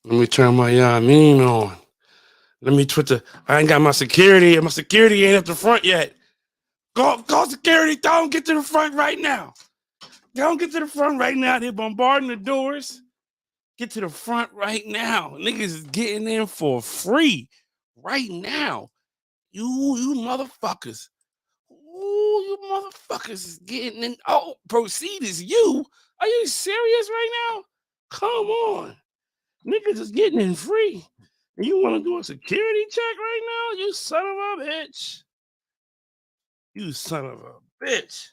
Let me turn my mean on. Let me Twitter. I ain't got my security, and my security ain't at the front yet. Call security. Don't get to the front right now. Don't get to the front right now. They're bombarding the doors. Get to the front right now. Niggas is getting in for free right now. You motherfuckers. Ooh, you motherfuckers is getting in. Oh, proceed is you. Are you serious right now? Come on. Niggas is getting in free. And you want to do a security check right now? You son of a bitch. You son of a bitch.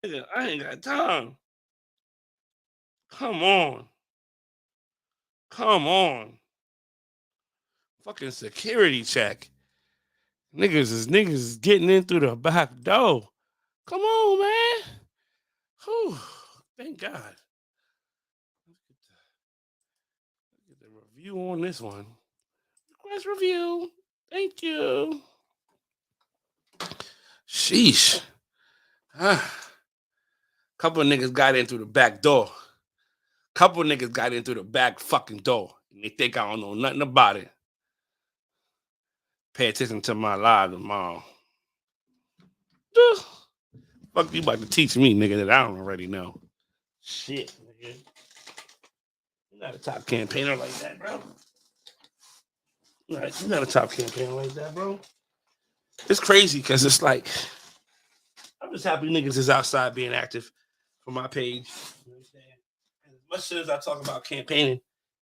Nigga, I ain't got time. Come on. Come on. Fucking security check. Niggas is getting in through the back door. Come on, man. Whew. Thank God. Get the review on this one. Request review. Thank you. Sheesh. Couple of niggas got in through the back door. Couple of niggas got in through the back fucking door. And they think I don't know nothing about it. Pay attention to my live tomorrow. Fuck you about to teach me, nigga, that I don't already know. Shit, nigga. You're not a top campaigner like that, bro. You're not a top campaigner like that, bro. It's crazy because it's like, I'm just happy niggas is outside being active for my page. You know what I'm saying? And as much as I talk about campaigning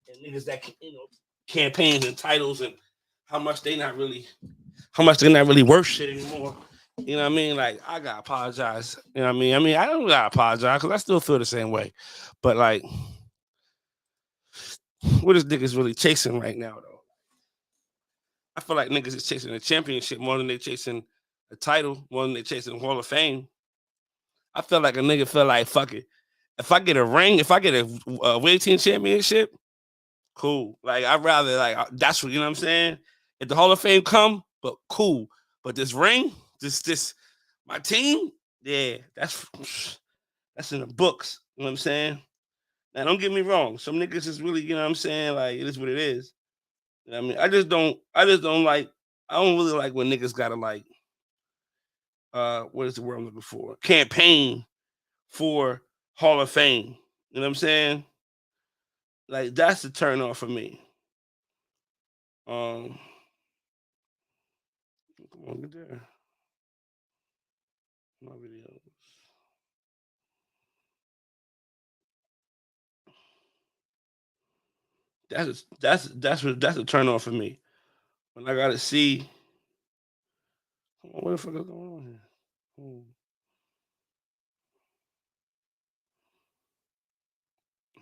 and niggas that, campaigns and titles and how much they're not really worth shit anymore. You know what I mean? Like, I gotta apologize. You know what I mean? I don't gotta apologize because I still feel the same way. But like, what is niggas really chasing right now, though? I feel like niggas is chasing a championship more than they chasing a title, more than they chasing Hall of Fame. I feel like a nigga feel like, fuck it. If I get a ring, if I get a weight team championship, cool. Like, I'd rather, like, that's what, you know what I'm saying? If the Hall of Fame come, but cool. But this ring, this my team, yeah, that's in the books. You know what I'm saying? Now, don't get me wrong. Some niggas is really, you know what I'm saying? Like, it is what it is. You know what I mean? I just don't like, I don't really like when niggas gotta like, what is the word I'm looking for? Campaign for Hall of Fame. You know what I'm saying? Like, that's the turn off for me. Come on, get there. My videos. That's a turn off for me. When I gotta see, what the fuck is going on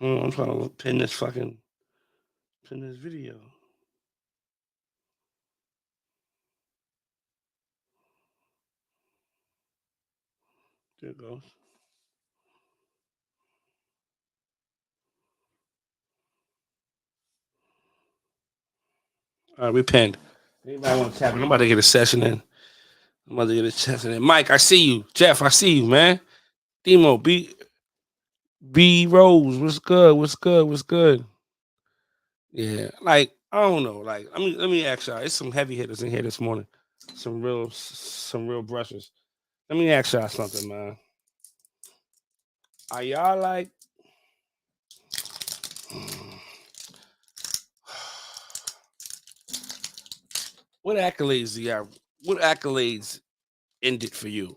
here? I'm trying to pin this video. There it goes. All right, we pinned. Anybody want to tap in? I'm about to get a session in. Mike, I see you. Jeff, I see you, man. Demo, B Rose, what's good? What's good? What's good? Yeah, like, I don't know. Like, let me ask y'all. It's some heavy hitters in here this morning. Some real brushers. Let me ask y'all something, man. Are y'all like, what accolades do y'all? What accolades ended for you?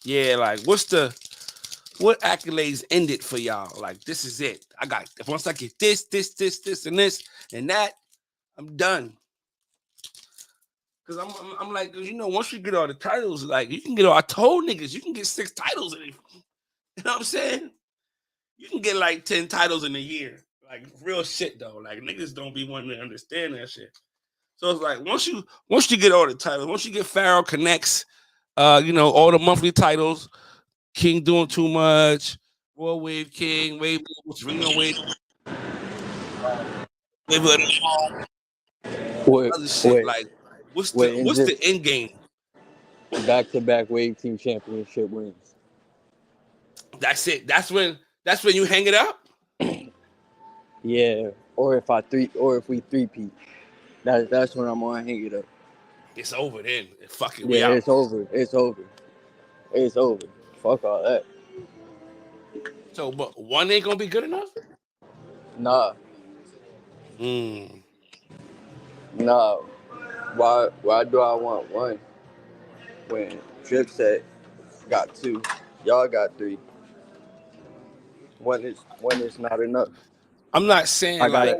Yeah, like, what accolades ended for y'all? Like, this is it. Once I get this, and this, and that, I'm done. Cause I'm like, once you get all the titles, like, you can get all. I told niggas you can get 6 titles in it. You know what I'm saying? You can get like 10 titles in a year. Like, real shit though. Like, niggas don't be wanting to understand that shit. So it's like, once you get all the titles, once you get Pharaoh Connects, all the monthly titles, King Doing Too Much, Royal Wave King, Wave, Reno Wave, Wave other shit. Like, what's the end game? Back-to-back Wave Team Championship wins. That's it. That's when you hang it up. Yeah, or if we three-peat, that's when I'm gonna hang it up. It's over then. Fuck it, Yeah, we out. it's over. It's over. It's over. Fuck all that. So, but one ain't gonna be good enough. Nah, Mm. nah. Why do I want one when Trip said got two, y'all got three? One is not enough. I'm not I saying like,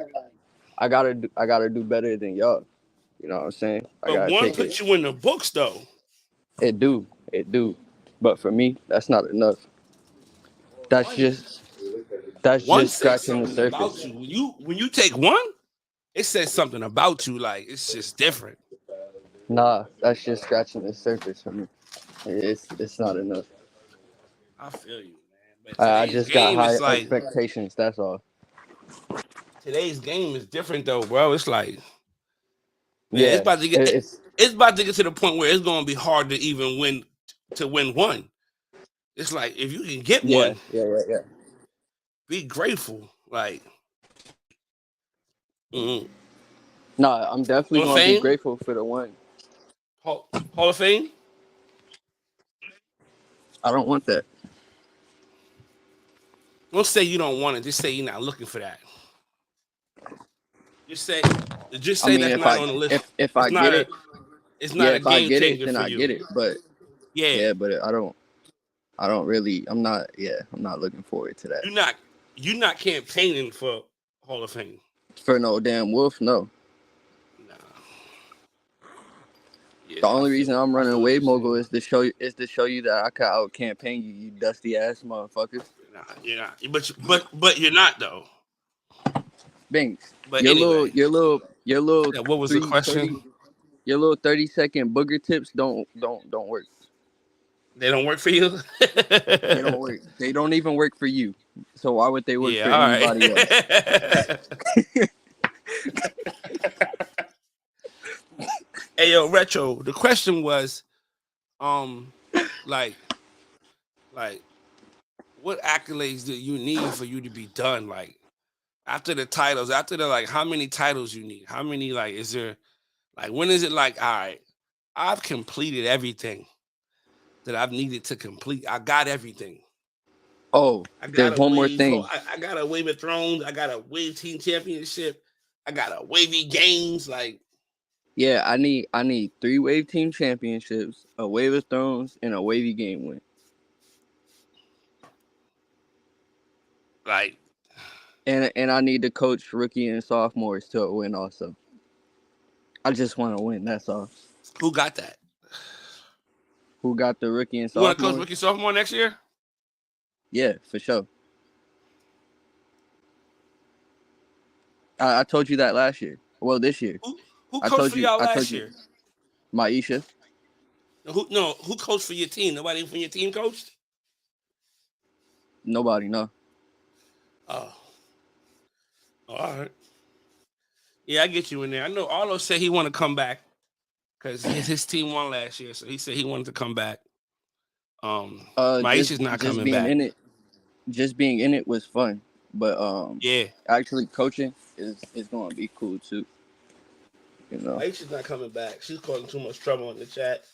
gotta I gotta do better than y'all. You know what I'm saying? I but gotta one take it. puts you in the books though. It do. But for me, that's not enough. That's One, just that's one just says scratching the something about surface. you. When you take one, it says something about you. Like it's just different. Nah, that's just scratching the surface for me. It's not enough. I feel you, man. But I today's just got game high is like expectations. That's all. today's game is different though, bro. It's like, man, Yeah, it's it's about to get to the point where it's gonna be hard to even win one. It's like if you can get yeah, one, yeah. be grateful. Like, mm, Nah, I'm definitely Hall of gonna be Fame, grateful for the one. Hall of Fame. I don't want that. Don't say you don't want it. Just say you're not looking for that. Just say, just I say mean, that's if not I on the list. if I It's not get a, it, it's yeah, not a if I game get it, changer then for I get you. it. But Yeah, yeah, but I don't really. I'm not. Yeah, I'm not looking forward to that. you're not, you're not campaigning for Hall of Fame. For no damn wolf, no. Nah. The Yeah, only reason I'm I running feel what Wave you're Mogul saying. is to show you that I can out campaign you, you dusty ass motherfuckers. Nah, you're not. But you're not though. Banks, But your little anyway, your little your little yeah, what was the 330 question? your little 30-second booger tips don't work. They don't work for you. They don't work. They don't even work for you. So why would they work Yeah, for all anybody else? right. Hey yo, retro. The question was, um, like, like, what accolades do you need for you to be done? Like, after the titles, after the like, how many titles you need? How many like is there? Like, when is it like, all right, I've completed everything that I've needed to complete. I got everything. Oh, I got there's a one more wave. thing. I got a wave of thrones. I got a wave team championship. I got a wavy games. Like, Yeah, I need 3 wave team championships, a wave of thrones, and a wavy game win. like And I need to coach rookie and sophomores to a win also. I just want to win. That's all. who got that? Who got the rookie and You want to coach sophomores? rookie sophomore next year? Yeah, for sure. I told you that last year. Well, this year. Who I coached told for you. y'all I told last you. year? Maisha. Who coached for your team? Nobody from your team coached? Nobody know. Oh, all right. Yeah, I get you in there. I know Arlo said he want to come back because his team won last year, so he said he wanted to come back. Just Maisha's not just coming being back. in it. Just being in it was fun, but Yeah, actually coaching is going to be cool too. You know, Maisha's not coming back. She's causing too much trouble in the chat.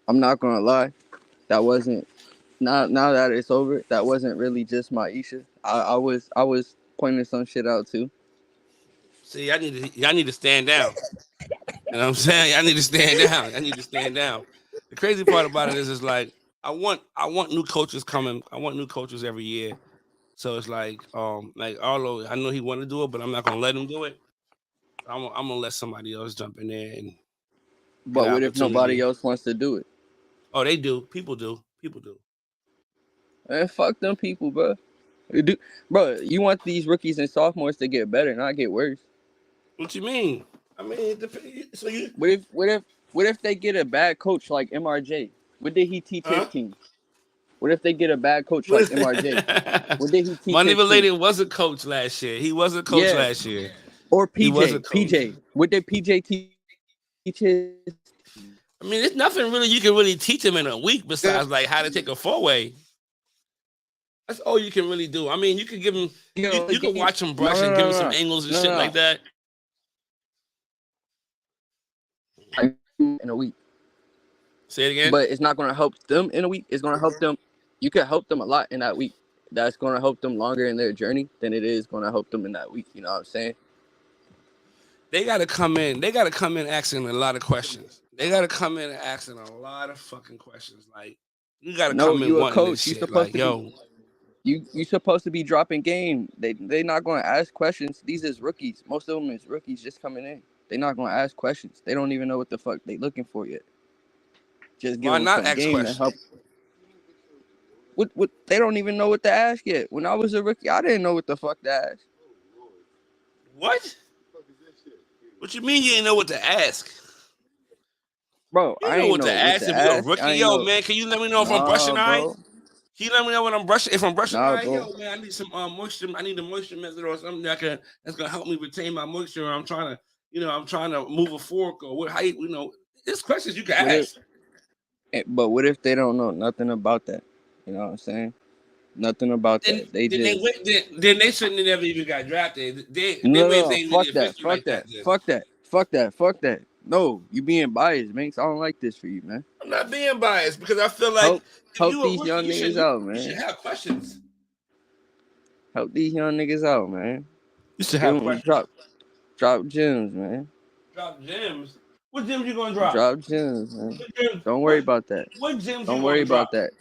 I'm not gonna lie. That wasn't now that it's over. That wasn't really just Maisha. I was pointing some shit out too. See, y'all need to stand down. You know what I'm saying? I need to stand down. I need to stand down. The crazy part about it is like I want new coaches coming. I want new coaches every year. So it's like Arlo, I know he want to do it, but I'm not gonna let him do it. I'm gonna let somebody else jump in there and get But an what if nobody opportunity. else wants to do it? Oh, they do. People do. People do. Man, fuck them people, bro. Bro, you want these rookies and sophomores to get better, not get worse. What you mean? I mean, it so you What if they get a bad coach like MRJ? What did he teach his huh? team? What if they get a bad coach like MRJ? What did he teach Money his team? related was a coach last year. He was a coach Yeah, last year. or He was a PJ. coach. PJ. What did PJ teach his team? I mean, there's nothing really you can really teach him in a week besides like how to take a four-way. That's all you can really do. I mean, you can give him, you can watch him brush and give him some angles and shit like that. In a week. Say it again. But it's not going to help them in a week. It's going to help them. You can help them a lot in that week. That's going to help them longer in their journey than it is going to help them in that week. You know what I'm saying? They got to come in. They got to come in asking a lot of questions. They got to come in asking a lot of fucking questions. Like, you got to come in wanting this shit. Like, yo. You supposed to be dropping game. They not going to ask questions. These is rookies. Most of them is rookies just coming in. They not going to ask questions. They don't even know what the fuck they looking for yet. Just give them some game to help. What they don't even know what to ask yet. When I was a rookie, I didn't know what the fuck to ask. What? What you mean you didn't know what to ask? Bro, I know what to ask if you're a rookie. Yo, man, can you let me know if I'm brushing right? Can you let me know when I'm brushing? If I'm brushing right, yo, man, I need some moisture. I need a moisture method or something that's gonna help me retain my moisture. I'm trying to move a fork or what? How there's questions you can ask. But what if they don't know nothing about that? You know what I'm saying? Nothing about that. Then they shouldn't have never even got drafted. Fuck that. No, you being biased, man. I don't like this for you, man. I'm not being biased because I feel like help these young niggas out, man. You should have questions. Help these young niggas out, man. You should have questions. Drop gems, man. Drop gems. What gems you gonna drop? Drop gems, man. Don't worry about that. What gems? Don't worry about that.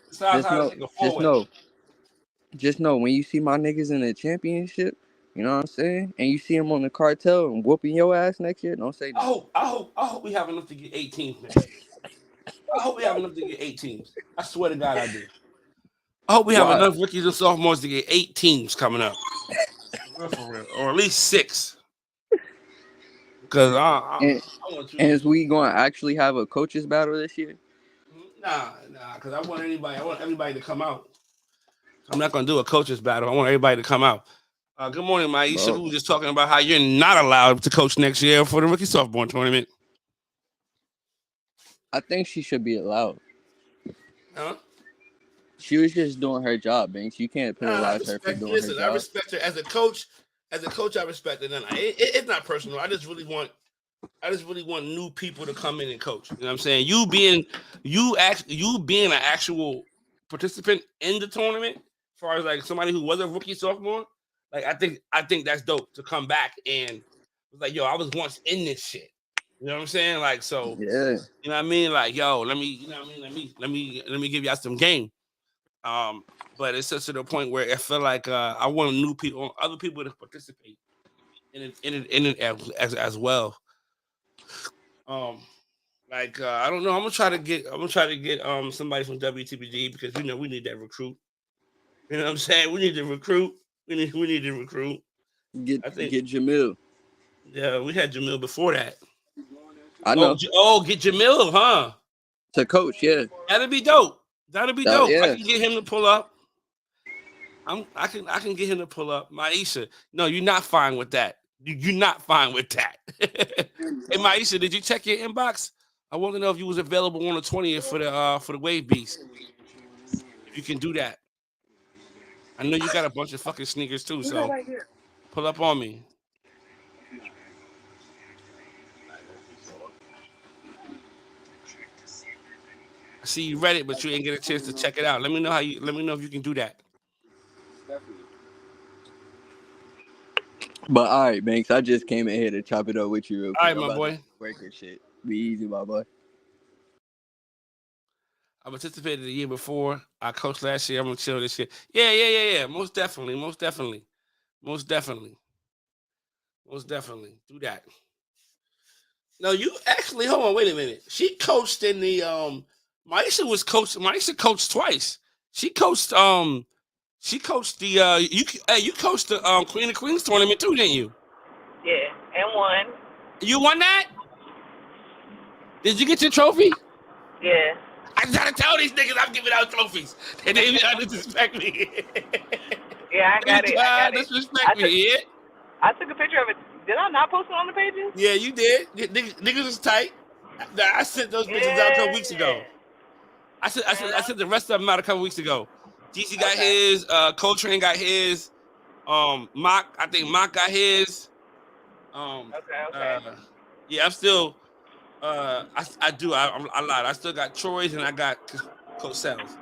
Just know when you see my niggas in the championship, you know what I'm saying, and you see them on the cartel and whooping your ass next year, don't say that. I hope we have enough to get 8 teams, man. I hope we have enough to get 8 teams. I swear to God, I do. I hope we have enough rookies and sophomores to get 8 teams coming up, for real, or at least 6. Because is we going to actually have a coaches battle this year? Nah. Because I want everybody to come out. I'm not going to do a coaches battle. I want everybody to come out. Good morning, Maisha. We were just talking about how you're not allowed to coach next year for the rookie sophomore tournament. I think she should be allowed. Huh? She was just doing her job, Banks. You can't penalize her for doing her job. I respect her as a coach. As a coach, I respect it. And it's not personal. I just really want new people to come in and coach. You know what I'm saying? You being an actual participant in the tournament, as far as like somebody who was a rookie sophomore, like I think that's dope to come back and was like, yo, I was once in this shit. You know what I'm saying? Like, so yeah. You know what I mean? Like, yo, let me give y'all some game. But it's just to the point where I feel like I want new people, other people to participate in it as well. I don't know. I'm gonna try to get somebody from WTBD because we need that recruit. You know what I'm saying? We need to recruit. We need to recruit. Get Jamil. Yeah, we had Jamil before that. I know. Get Jamil, huh? To coach, yeah. That'd be dope. Yeah. I can get him to pull up. I can get him to pull up. Maisha, no, you're not fine with that. You're not fine with that. Hey, Maisha, did you check your inbox? I want to know if you was available on the 20th for the Wave Beast. If you can do that. I know you got a bunch of fucking sneakers too, so pull up on me. I see you read it, but you ain't get a chance to check it out. Let me know if you can do that. But all right, Banks, I just came in here to chop it up with you real quick. All right, my boy. Working shit. Be easy, my boy. I participated the year before. I coached last year. I'm gonna chill this year. Yeah. Most definitely. Do that. No, you actually hold on. Wait a minute. She coached in the Maisha coached twice. She coached the you coached the Queen of Queens tournament too, didn't you? Yeah, and won. You won that? Did you get your trophy? Yeah. I gotta tell these niggas I'm giving out trophies. And they disrespect me. Yeah, I got it. Disrespect me, yeah? I took a picture of it. Did I not post it on the pages? Yeah, you did. Niggas is tight. I sent those pictures out a couple weeks ago. I sent the rest of them out a couple weeks ago. DC got his. Coltrane got his. Mock. I think Mock got his. Okay. Yeah, I'm still. I do. I lied. I still got Troy's and I got Cosell's.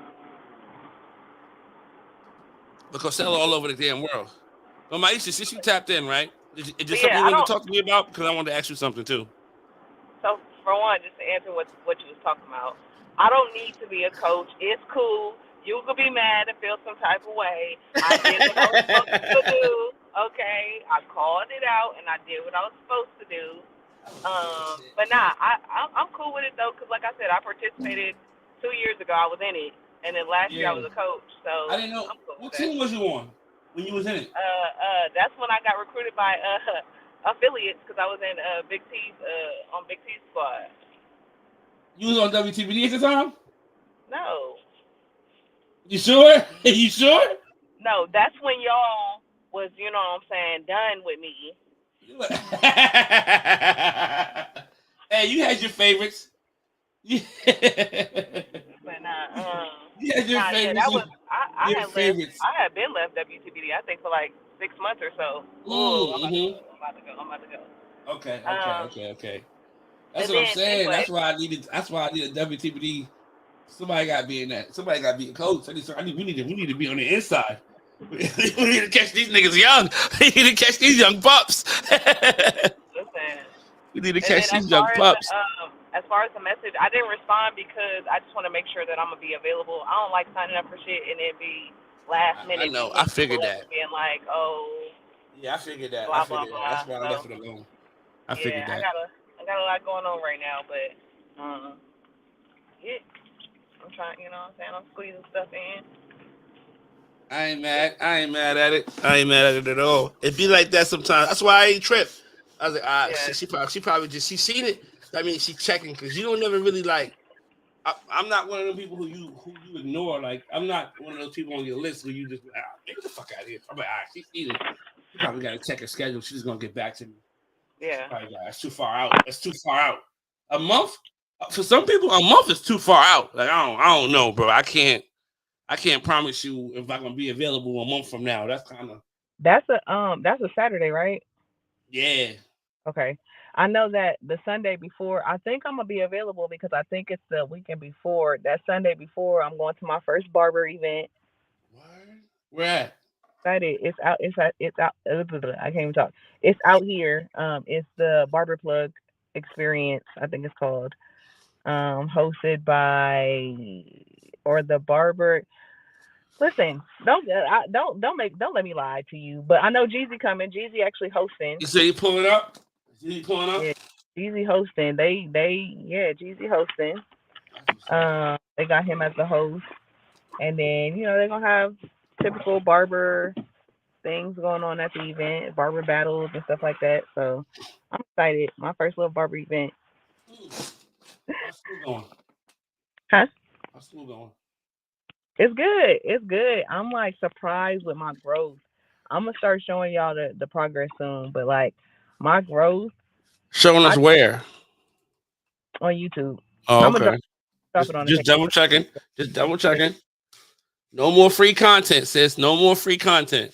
But Cosell all over the damn world. But Maisha, since you tapped in, right? Is there something Yeah, you I wanted don't. to talk to me about? Because I wanted to ask you something too. So for one, just to answer what you was talking about, I don't need to be a coach. It's cool. You could be mad and feel some type of way. I did what I was supposed to do. Okay, I called it out and I did what I was supposed to do. But nah, I'm cool with it though, cause like I said, I participated 2 years ago. I was in it, and then last year I Yeah. was a coach. So I didn't know. I'm cool What with that. team was you on when you was in it? That's when I got recruited by affiliates, cause I was in Big T's on Big T's squad. You was on WTBD at the time? No. You sure? You sure? No, that's when y'all was, you know what I'm saying, done with me. Hey, you had your favorites. You But had your yeah, favorites. that was Your favorites. I had been left WTBD, I think for like 6 months or so. Ooh, Mm-hmm. I'm about to go. Okay. That's And what I'm then saying. anyway, That's why I needed WTBD. Somebody got to be in that. Somebody got to be a coach. We need to be on the inside. We need to catch these niggas young. We need to catch these young pups. listen. We need to And then catch these young pups. as far as the message, I didn't respond because I just want to make sure that I'm gonna be available. I don't like signing up for shit and it be last I minute know. me I hitting people figured up that. and being like, oh, Yeah, I figured that. blah blah blah. That's why I left So it alone. I yeah, figured that. I got a lot going on right now, but yeah, I'm trying. You know what I'm saying? I'm squeezing stuff in. I ain't mad. I ain't mad at it. I ain't mad at it at all. It be like that sometimes. That's why I ain't trip. I was like, Yeah, she probably just she seen it. I mean, she checking because you don't never really like. I'm not one of those people who you ignore. Like I'm not one of those people on your list who you just get the fuck out of here. I'm like, she seen it. She probably got to check her schedule. She's gonna get back to me. yeah. Probably got that's too far out. That's too far out. A month for some people, a month is too far out. Like I don't know, bro. I can't promise you if I'm gonna be available a month from now. That's kind of That's a Saturday, right? yeah. Okay. I know that the Sunday before, I think I'm gonna be available because I think it's the weekend before. That Sunday before, I'm going to my first barber event. What? Where at? Excited. It's out. I can't even talk. It's out here. It's the Barber Plug Experience. I think it's called. Hosted by or the Barber. Listen, don't let me lie to you. But I know Jeezy coming. Jeezy actually hosting. You say you pulling up? You pulling up? Yeah, Jeezy hosting. Yeah, Jeezy hosting. That's what's up. They got him as the host, and then they're gonna have typical barber things going on at the event, barber battles and stuff like that. So I'm excited. My first little barber event. How's school going? Huh? How's school going? It's good. It's good. I'm like surprised with my growth. I'm gonna start showing y'all the progress soon, but like my growth, Showing us I where? on YouTube. Oh, I'm gonna okay. drop it on the Just page. double checking. Just double checking. No more free content, sis. No more free content.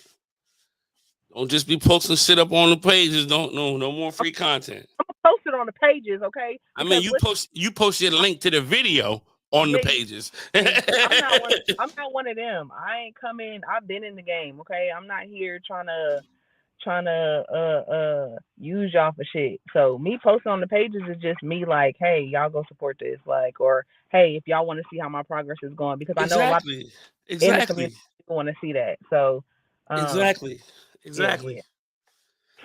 Don't just be posting shit up on the pages. No more free content. I'm gonna post it on the pages, okay? I mean, Because listen, you posted a link to the video on the yeah, pages. I'm not one of them. I ain't coming. I've been in the game, okay? I'm not here trying to use y'all for shit. So me posting on the pages is just me like, hey, y'all go support this, like, or hey, if y'all want to see how my progress is going, because I know a lot of Exactly. people in the community want to see that. So, Exactly. yeah, Exactly. yeah,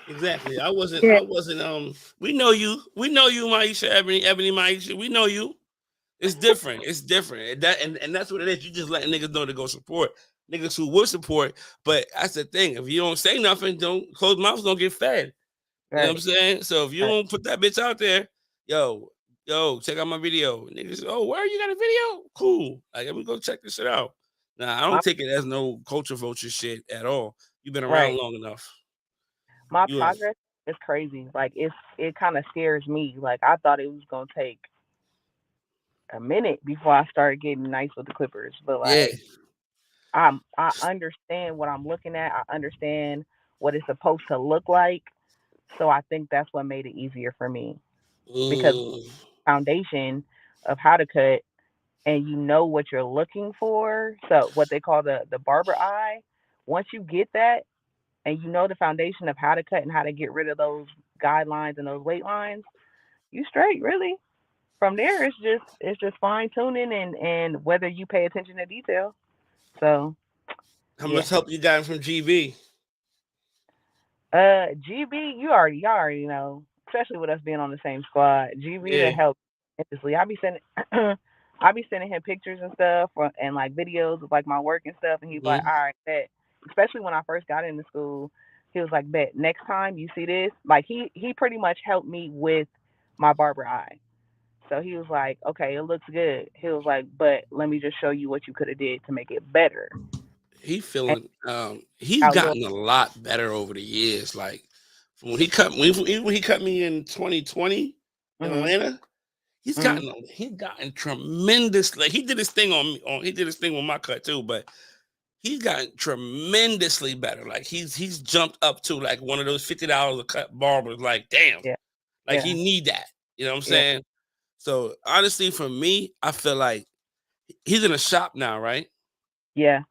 Exactly. yeah, I wasn't we know you. We know you, Maisha, Ebony Maisha. We know you. It's different. It's different. And that's what it is. You just letting niggas know to go support. Niggas who will support. But that's the thing. If you don't say nothing, don't close mouths don't get fed. You know what I'm right, saying? So if you right. don't put that bitch out there, yo, check out my video. Niggas, oh, where you got a video? Cool. Like, let me go check this shit out. Nah, I My don't take it as no culture vulture shit at all. You've been around right, long enough. my You are, progress is crazy. Like it kind of scares me. Like I thought it was gonna take a minute before I started getting nice with the clippers, but yeah. like I understand what I'm looking at. I understand what it's supposed to look like. So I think that's what made it easier for me because Mm. foundation of how to cut and you know what you're looking for. So what they call the barber eye. Once you get that and you know the foundation of how to cut and how to get rid of those guidelines and those weight lines, you straight really. From there, it's just fine tuning and whether you pay attention to detail. So How yeah. much help you got from GB? GB, you already know, especially with us being on the same squad. GB to Yeah. help tremendously. I be sending him pictures and stuff, and like videos of like my work and stuff, and he's like, Mm-hmm. all right, bet. Especially when I first got into school, he was like, bet next time you see this, like he pretty much helped me with my barber eye. So he was like, okay, it looks good. He was like, but let me just show you what you could have did to make it better. And He's our little gotten a lot better over the years. Like from when he cut me in 2020 in mhm Atlanta, mhm he's gotten tremendous. Like he did his thing on me. He did his thing with my cut too, but he's gotten tremendously better. Like he's jumped up to like one of those $50 a cut barbers. Like damn, yeah like he yeah need that. You know what I'm yeah saying? So honestly, for me, I feel like he's in a shop now, right? yeah.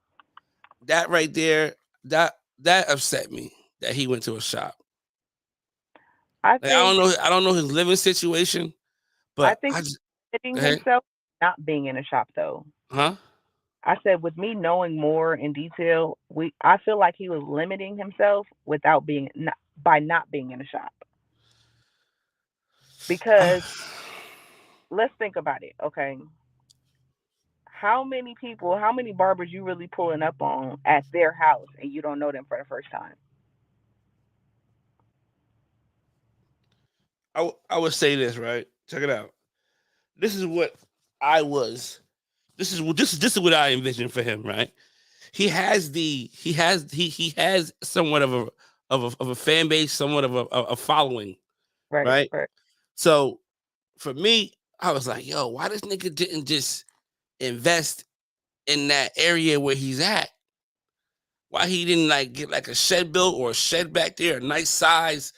That right there, that upset me that he went to a shop. I Like think I don't know his living situation, I but think I he's just limiting go ahead, himself not being in a shop though. huh? I said with me knowing more in detail, I feel like he was limiting himself without being not, by not being in a shop. Because let's think about it, okay? How many barbers you really pulling up on at their house and you don't know them for the first time? I would say this right. Check it out. This is what I was. This is what I envisioned for him. Right. He has somewhat of a fan base, somewhat of a following. Right, Right. right. So for me, I was like, yo, why this nigga didn't just invest in that area where he's at? Why he didn't like get like a shed built or a shed back there, a nice size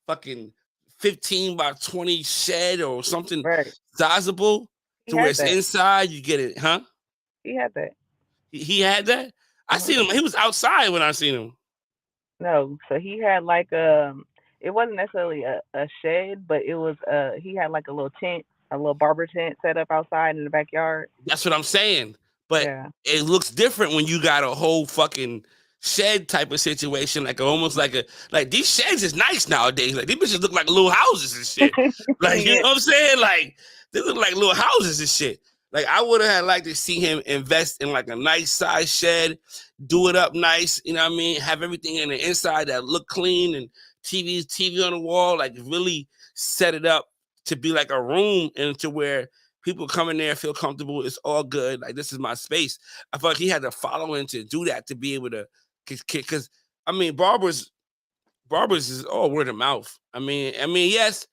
fucking 15 by 20 shed or something Right. sizable He to where had it's that. inside, you get it, huh? He had that. He had that. I Hmm. seen him. He was outside when I seen him. No, so he had like it wasn't necessarily a shed, but it was he had like a little tent, a little barber tent set up outside in the backyard. That's what I'm saying. But Yeah. it looks different when you got a whole fucking shed type of situation, like almost like these sheds is nice nowadays. Like these bitches look like little houses and shit. Like you Yeah. know what I'm saying? Like they look like little houses and shit. Like I would have had liked to see him invest in like a nice size shed, do it up nice. You know what I mean? Have everything in the inside that look clean and TV on the wall. Like really set it up to be like a room and to where people come in there, feel comfortable. It's all good. Like this is my space. I felt like he had the following to do that to be able to, because I mean, barbers is all word of mouth. I mean, yes,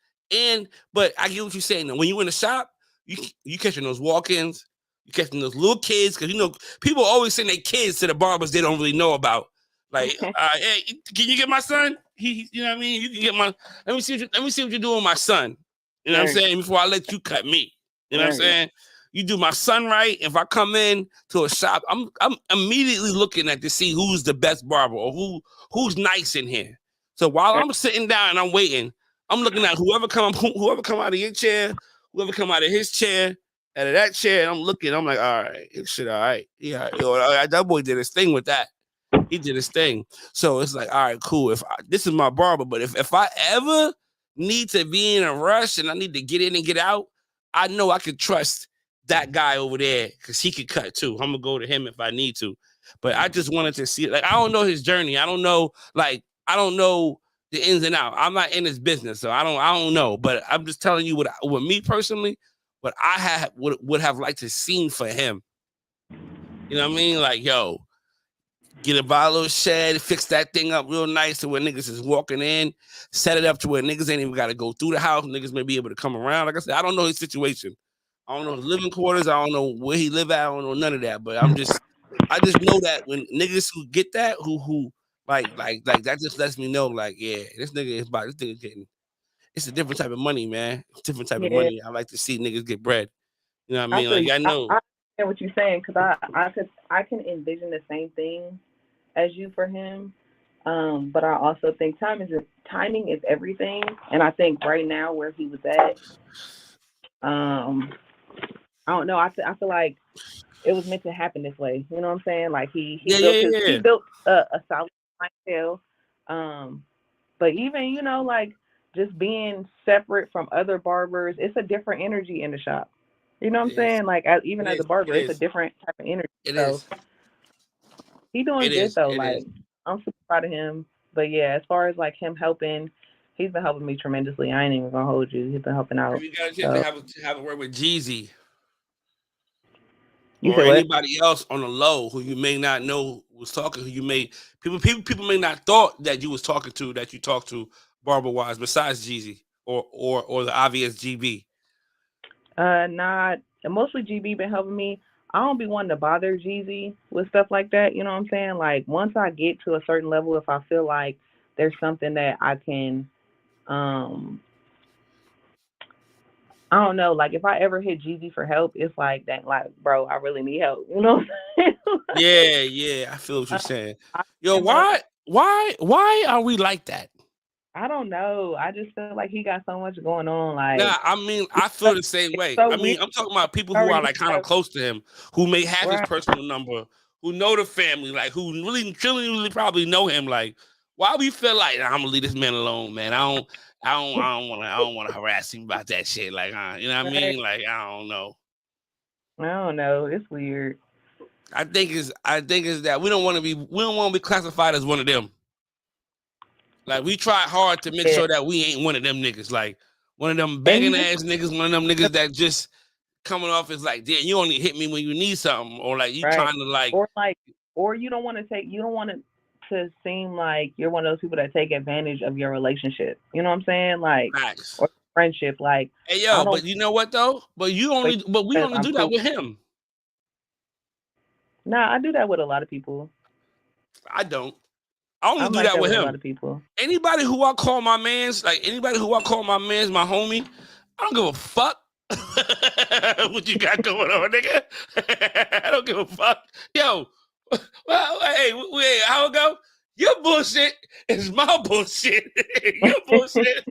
but I get what you're saying. When you in the shop, you catching those walk-ins, you catching those little kids, because people always send their kids to the barbers they don't really know about. Like, hey, can you get my son? You know what I mean? You can get my. Let me see what you're doing with my son. You know what I'm Right. saying? Before I let you cut me. You know what I'm Right. saying? You do my son right. If I come in to a shop, I'm immediately looking at to see who's the best barber or who's nice in here. So while Right. I'm sitting down and I'm waiting, I'm looking at whoever come out of your chair, whoever come out of his chair, out of that chair. And I'm looking. I'm like, all right, this shit, all right, yeah. That boy did his thing with that. He did his thing. So it's like, all right, cool. This is my barber, but if I ever need to be in a rush and I need to get in and get out, I know I can trust that guy over there because he could cut too. I'm gonna go to him if I need to. But I just wanted to see, like, I don't know his journey. I don't know the ins and outs. I'm not in his business, so I don't know. But I'm just telling you what me personally, what I would have liked to seen for him. You know what I mean? Like, yo, get a little shed, fix that thing up real nice to where niggas is walking in, set it up to where niggas ain't even got to go through the house. Niggas may be able to come around. Like I said, I don't know his situation. I don't know his living quarters. I don't know where he live at. I don't know none of that. But I'm just I just know that when niggas who get that, who like that just lets me know, like, yeah, this nigga getting, it's a different type of money, man. Different type of money. I like to see niggas get bread. You know what I mean? Like, I know. I understand what you're saying, because I can envision the same thing as you for him. But I also think timing is everything, and I think right now where he was at, I don't know. I feel like it was meant to happen this way. You know what I'm saying? Like he built a solid clientele. But even like just being separate from other barbers, it's a different energy in the shop. You know what I'm saying? Like even as a barber, it's a different type of energy. So he doing good though. Like I'm super proud of him. But yeah, as far as like him helping, he's been helping me tremendously. I ain't even gonna hold you. He's been helping out. Have you got a chance to have a word with Jeezy? You or anybody else on the low who you may not know was talking, who you may people may not thought that you was talking to, that you talked to barber wise, besides Jeezy or the obvious GB? Not mostly GB been helping me. I don't be wanting to bother Jeezy with stuff like that. You know what I'm saying? Like once I get to a certain level, if I feel like there's something that I can, I don't know, like if I ever hit Jeezy for help, it's like that, like, bro, I really need help. You know what I'm saying? Yeah, I feel what you're saying. Yo, why are we like that? I don't know. I just feel like he got so much going on. Like, nah, I mean, I feel the same way. So I mean, weird. I'm talking about people who are like kind of close to him, who may have his personal number, who know the family, like who really probably know him. Like, why we feel like I'm gonna leave this man alone, man? I don't want to harass him about that shit. Like, you know what I mean? Like, I don't know. It's weird. I think it's that we don't want to be classified as one of them. Like, we try hard to make sure that we ain't one of them niggas. Like, one of them begging ass niggas, one of them niggas that just coming off as like, damn, you only hit me when you need something, or like you trying to like, or you don't want to seem like you're one of those people that take advantage of your relationship. You know what I'm saying? Like, facts. Or friendship. Like, hey yo, but you know what though? But we only do that with him. Nah, I do that with a lot of people. I don't. I only do that with him. A lot of people. Anybody who I call my man's, my homie, I don't give a fuck what you got going on, nigga. I don't give a fuck. Yo, well, hey, wait, how it go? Your bullshit is my bullshit. Your bullshit,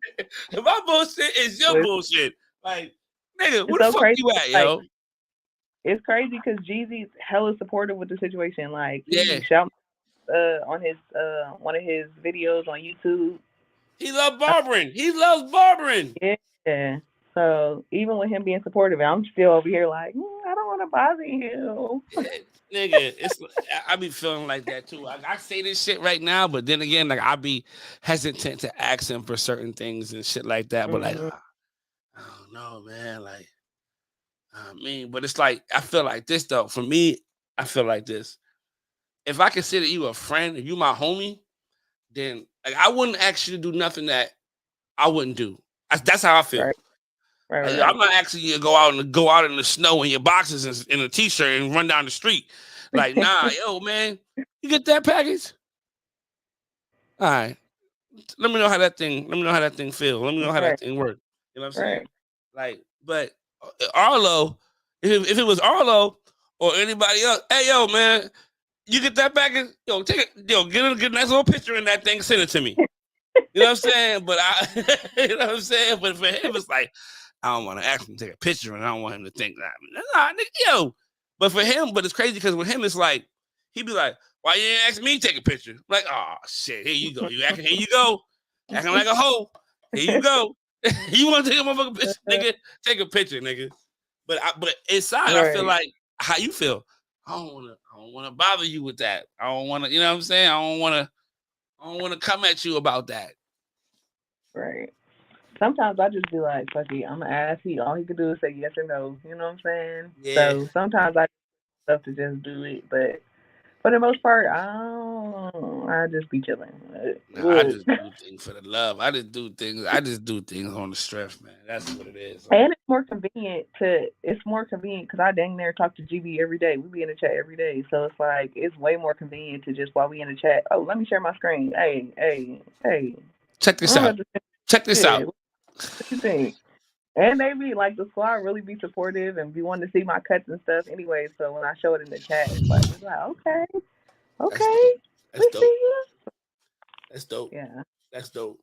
my bullshit is your bullshit. Like, nigga, where the fuck you at, yo? It's crazy because Jeezy's hella supportive with the situation. Like, he shouts on his one of his videos on YouTube. He loves barbering. He loves barbering. Yeah. So even with him being supportive, I'm still over here like, I don't want to bother you. Nigga, I be feeling like that too. I say this shit right now, but then again, like I be hesitant to ask him for certain things and shit like that. But like, I don't know, man. Like, I mean, but it's like I feel like this though. For me, I feel like this. If I consider you a friend, if you my homie, then like I wouldn't ask you to do nothing that I wouldn't do. That's how I feel. Right. Like, I'm not asking you to go out in the snow in your boxes and in a t-shirt and run down the street. Like, nah, yo, man, you get that package? All right. Let me know how that thing feels. Let me know how that thing works. You know what I'm saying? Like, but Arlo, if it was Arlo or anybody else, hey, yo, man, you get that package? Yo, take it. Yo, get a nice little picture in that thing. Send it to me. You know what I'm saying? But you know what I'm saying? But for him, it's like, I don't want to ask him to take a picture, and I don't want him to think that. Nah, nigga, yo. But for him, it's crazy because with him, it's like, he'd be like, why you didn't ask me to take a picture? I'm like, oh, shit, here you go. Here you go. Acting like a hoe. Here you go. You want to take a motherfucking picture, nigga? Take a picture, nigga. But inside, I feel like, how you feel? I don't want to bother you with that. I don't want to, you know what I'm saying? I don't want to come at you about that. Right. Sometimes I just be like, fuck it, I'm gonna ask. All he could do is say yes or no. You know what I'm saying? Yeah. So sometimes I stuff to just do it, but For the most part, I just be chilling. Nah, I just do things for the love. I just do things. I just do things on the strength, man. That's what it is. And it's more convenient because I dang near talk to GB every day. We be in the chat every day, so it's like it's way more convenient to just while we in the chat. Oh, let me share my screen. Hey. Check this out. Check this out. What you think? And they be like the squad really be supportive and be wanting to see my cuts and stuff anyway. So when I show it in the chat, it's like okay, That's dope. see you. That's dope. Yeah, that's dope.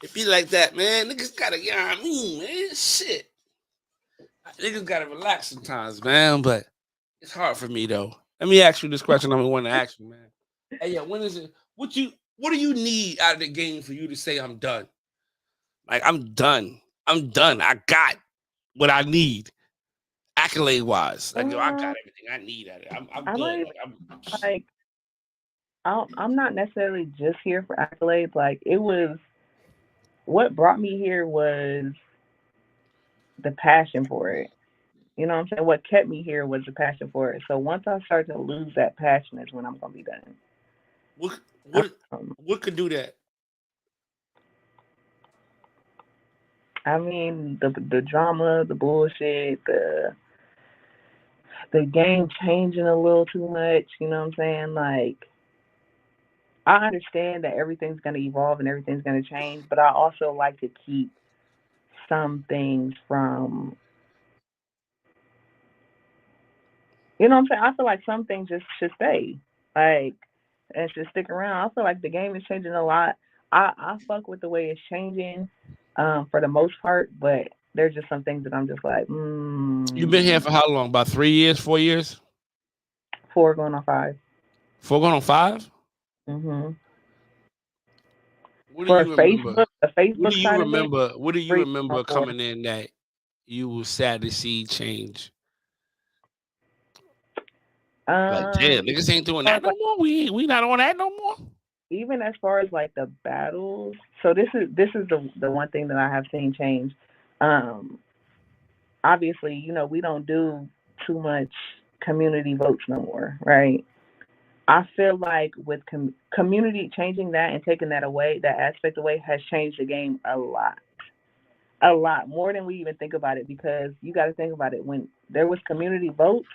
It be like that, man. Niggas gotta, you know what I mean, man. Shit. Niggas gotta relax sometimes, man. But it's hard for me though. Let me ask you this question. I'm want to ask you, man. Hey, yeah, when is it? What do you need out of the game for you to say I'm done? Like I'm done. I'm done. I got what I need, accolade wise. Like yo, I got everything I need at it. I'm good. I'm not necessarily just here for accolades. Like it was what brought me here was the passion for it. You know what I'm saying? What kept me here was the passion for it. So once I start to lose that passion is when I'm gonna be done. What could do that? I mean the drama, the bullshit, the game changing a little too much, you know what I'm saying? Like I understand that everything's gonna evolve and everything's gonna change, but I also like to keep some things from, you know what I'm saying? I feel like some things just should stay. Like and should stick around. I feel like the game is changing a lot. I fuck with the way it's changing, for the most part, but there's just some things that I'm just like, You've been here for how long? About 3 years, 4 years? 4 going on 5. 4 going on 5? Mm-hmm. What do you remember? What do you remember? What do you remember coming in that you were sad to see change? Like damn, niggas ain't doing that no more. We not on that no more. Even as far as like the battles, so this is the one thing that I have seen change. Obviously, you know we don't do too much community votes no more, right? I feel like with community changing that and taking that away, that aspect away, has changed the game a lot more than we even think about it. Because you got to think about it, when there was community votes,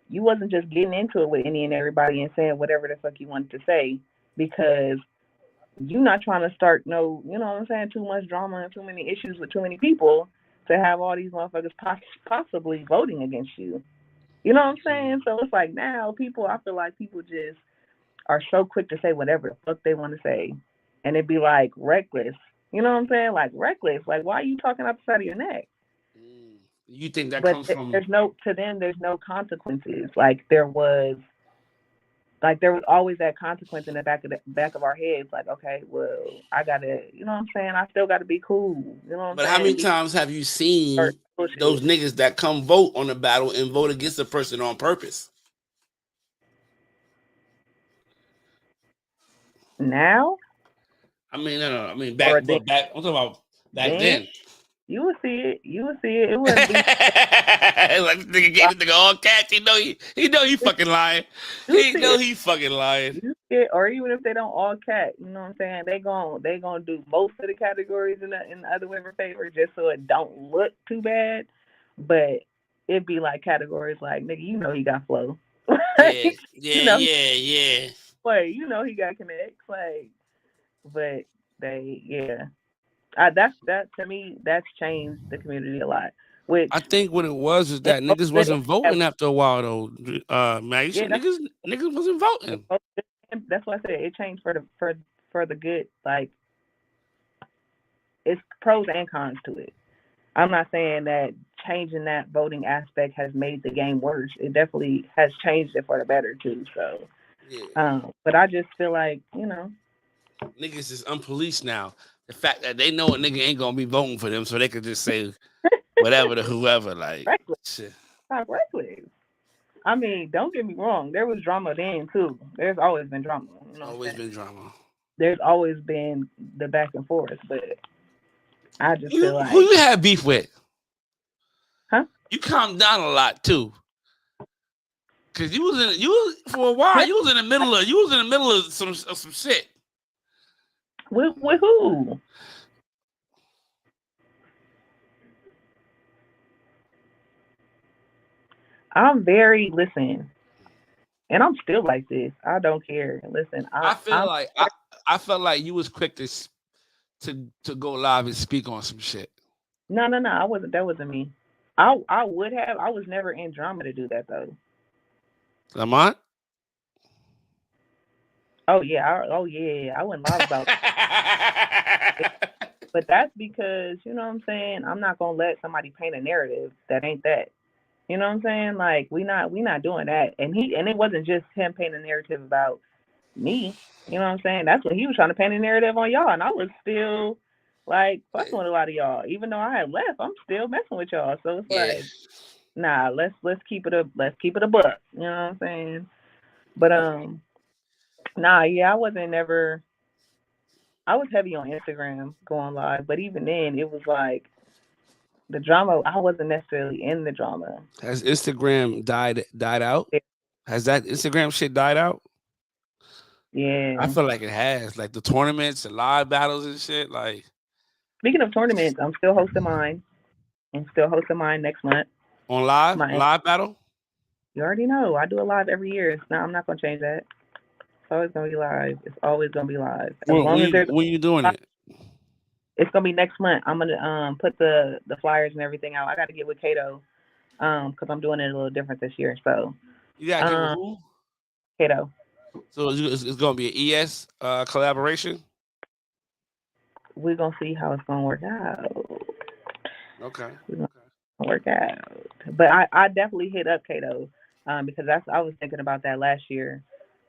you wasn't just getting into it with any and everybody and saying whatever the fuck you wanted to say, because you're not trying to start no, you know what I'm saying, too much drama and too many issues with too many people to have all these motherfuckers possibly voting against you. You know what I'm saying? So it's like now I feel like people just are so quick to say whatever the fuck they want to say. And it'd be like reckless. You know what I'm saying? Like reckless. Like why are you talking out the side of your neck? You think that comes from there's no consequences. Like there was always that consequence in the back of our heads. Like, okay, well, I gotta, you know what I'm saying? I still gotta be cool. You know what I'm saying? But how many times have you seen those niggas that come vote on the battle and vote against a person on purpose? Now? I mean, no. I mean, back. I'm talking about back then. You would see it. It wouldn't be like nigga gave the nigga all cats. He know he fucking lying. He fucking lying. You see it, or even if they don't all cat, you know what I'm saying? They gonna do most of the categories in the other women's favor just so it don't look too bad. But it'd be like categories like, nigga, you know he got flow. Yeah. Like, you know he got connects, like, but that to me, that's changed the community a lot. Which I think what it was is that niggas wasn't voting after a while though. Man, niggas wasn't voting. That's why I said it changed for the good. Like it's pros and cons to it. I'm not saying that changing that voting aspect has made the game worse. It definitely has changed it for the better too. So, but I just feel like, you know, niggas is unpoliced now. The fact that they know a nigga ain't gonna be voting for them, so they could just say whatever to whoever. Like reckless. Shit. Not reckless. I mean, don't get me wrong. There was drama then too. There's always been drama. You know always been drama. There's always been the back and forth, but I just feel like who you have beef with? Huh? You calm down a lot too. Cause you was for a while. You was in the middle of some shit. With who? I'm very listen, and I'm still like this. I don't care. Listen, I felt like you was quick to go live and speak on some shit. no. I wasn't. That wasn't me. I would have. I was never in drama to do that though. Lamont? Oh yeah. I wouldn't lie about it. But that's because you know what I'm saying. I'm not gonna let somebody paint a narrative that ain't that. You know what I'm saying? Like we not doing that. And it wasn't just him painting a narrative about me. You know what I'm saying? That's what he was trying to paint a narrative on y'all, and I was still like fucking with a lot of y'all. Even though I had left, I'm still messing with y'all. So it's Yeah. like, nah, let's keep it a buck. You know what I'm saying? But nah, yeah, I wasn't never. I was heavy on Instagram going live, but even then, it was like the drama. I wasn't necessarily in the drama. Has Instagram died out? Has that Instagram shit died out? Yeah. I feel like it has. Like the tournaments, the live battles and shit. Like Speaking of tournaments, I'm still hosting mine. And still hosting mine next month. on live battle. You already know I do a live every year. I'm not gonna change that. It's always gonna be live. It's always gonna be live. As long as there's When you doing it? it's gonna be next month. I'm gonna put the flyers and everything out. I got to get with Kato because I'm doing it a little different this year. So You got to get with who? Kato. So it's gonna be an ES collaboration. We're gonna see how it's gonna work out. Okay. We're gonna work out. But I definitely hit up Kato because I was thinking about that last year.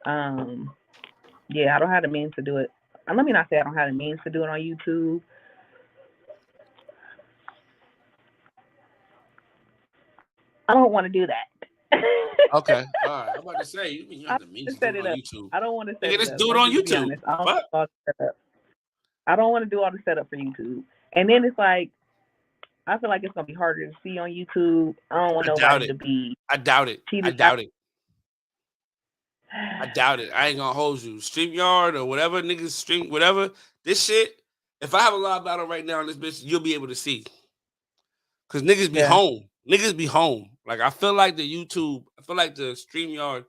Yeah, I don't have the means to do it. Let me not say I don't have the means to do it on YouTube. I don't want to do that. Okay. All right. I'm about to say you have the means to do it on YouTube. I don't want to set it up. Just do it on YouTube. I don't want to do all the setup for YouTube. And then it's like I feel like it's gonna be harder to see on YouTube. I don't want nobody to be. I doubt it. I doubt it. I ain't gonna hold you. StreamYard or whatever niggas stream, whatever. This shit, if I have a live battle right now on this bitch, you'll be able to see. Cause niggas be home. Niggas be home. Like I feel like the StreamYard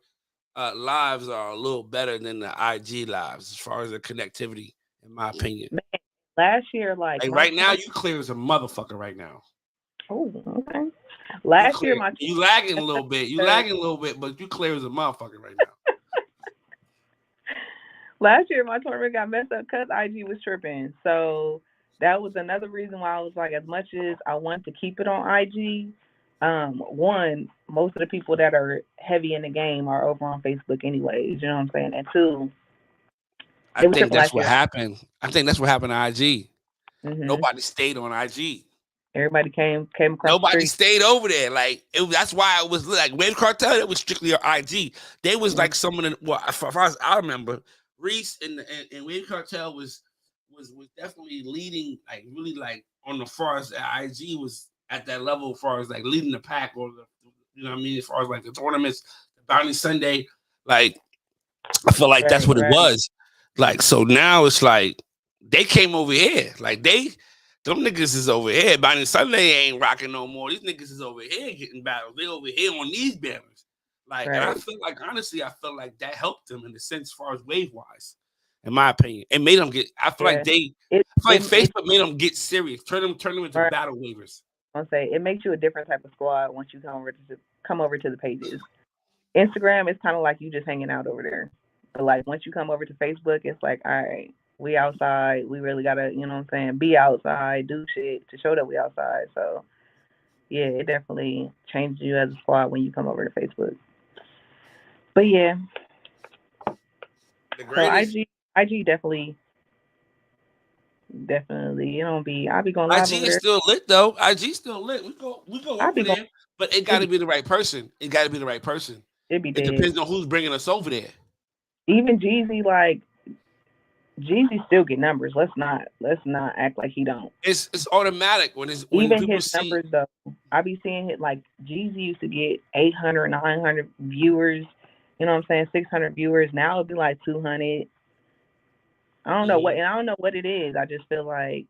lives are a little better than the IG lives as far as the connectivity, in my opinion. Man, last year, like right now, you clear as a motherfucker right now. Oh, okay. Last year, you lagging a little bit. But you clear as a motherfucker right now. Last year, my tournament got messed up because IG was tripping. So that was another reason why I was like, as much as I want to keep it on IG, one, most of the people that are heavy in the game are over on Facebook anyways. You know what I'm saying? And two, I think that's what happened. I think that's what happened to IG. Mm-hmm. Nobody stayed on IG. Everybody came across. Nobody stayed over there. Like that's why it was like Wave Cartel. It was strictly on IG. They was like some of the. Well, as far as I remember, Reese and Wave Cartel was definitely leading. Like really like on the far as IG was at that level, as far as like leading the pack or the, you know what I mean, as far as like the tournaments, the Bounty Sunday. Like I feel like that's what it was. Like so now it's like they came over here. Like them niggas is over here. Bounty Sunday ain't rocking no more. These niggas is over here getting battles. They over here on these banners. Like, and I feel like, honestly, that helped them in the sense as far as wave-wise, in my opinion. It made them get, I feel like Facebook made them get serious. Turn them into battle wavers. I'll say, it makes you a different type of squad once you come over to the pages. Instagram is kind of like you just hanging out over there. But, like, once you come over to Facebook, it's like, all right, we outside. We really got to, you know what I'm saying, be outside, do shit to show that we outside. So, yeah, it definitely changes you as a squad when you come over to Facebook. But, yeah. So, IG definitely, you know, I'll be going live IG over is there. still lit, though. IG still lit. We go over there. But it got to be the right person. It It depends on who's bringing us over there. Even Jeezy, like, Jeezy still get numbers. Let's not act like he don't. It's automatic when Even people his see. numbers though, I be seeing it like Jeezy used to get 800, 900 viewers. You know what I'm saying? 600 viewers. Now it'd be like 200. Mhm. I don't know what it is. I just feel like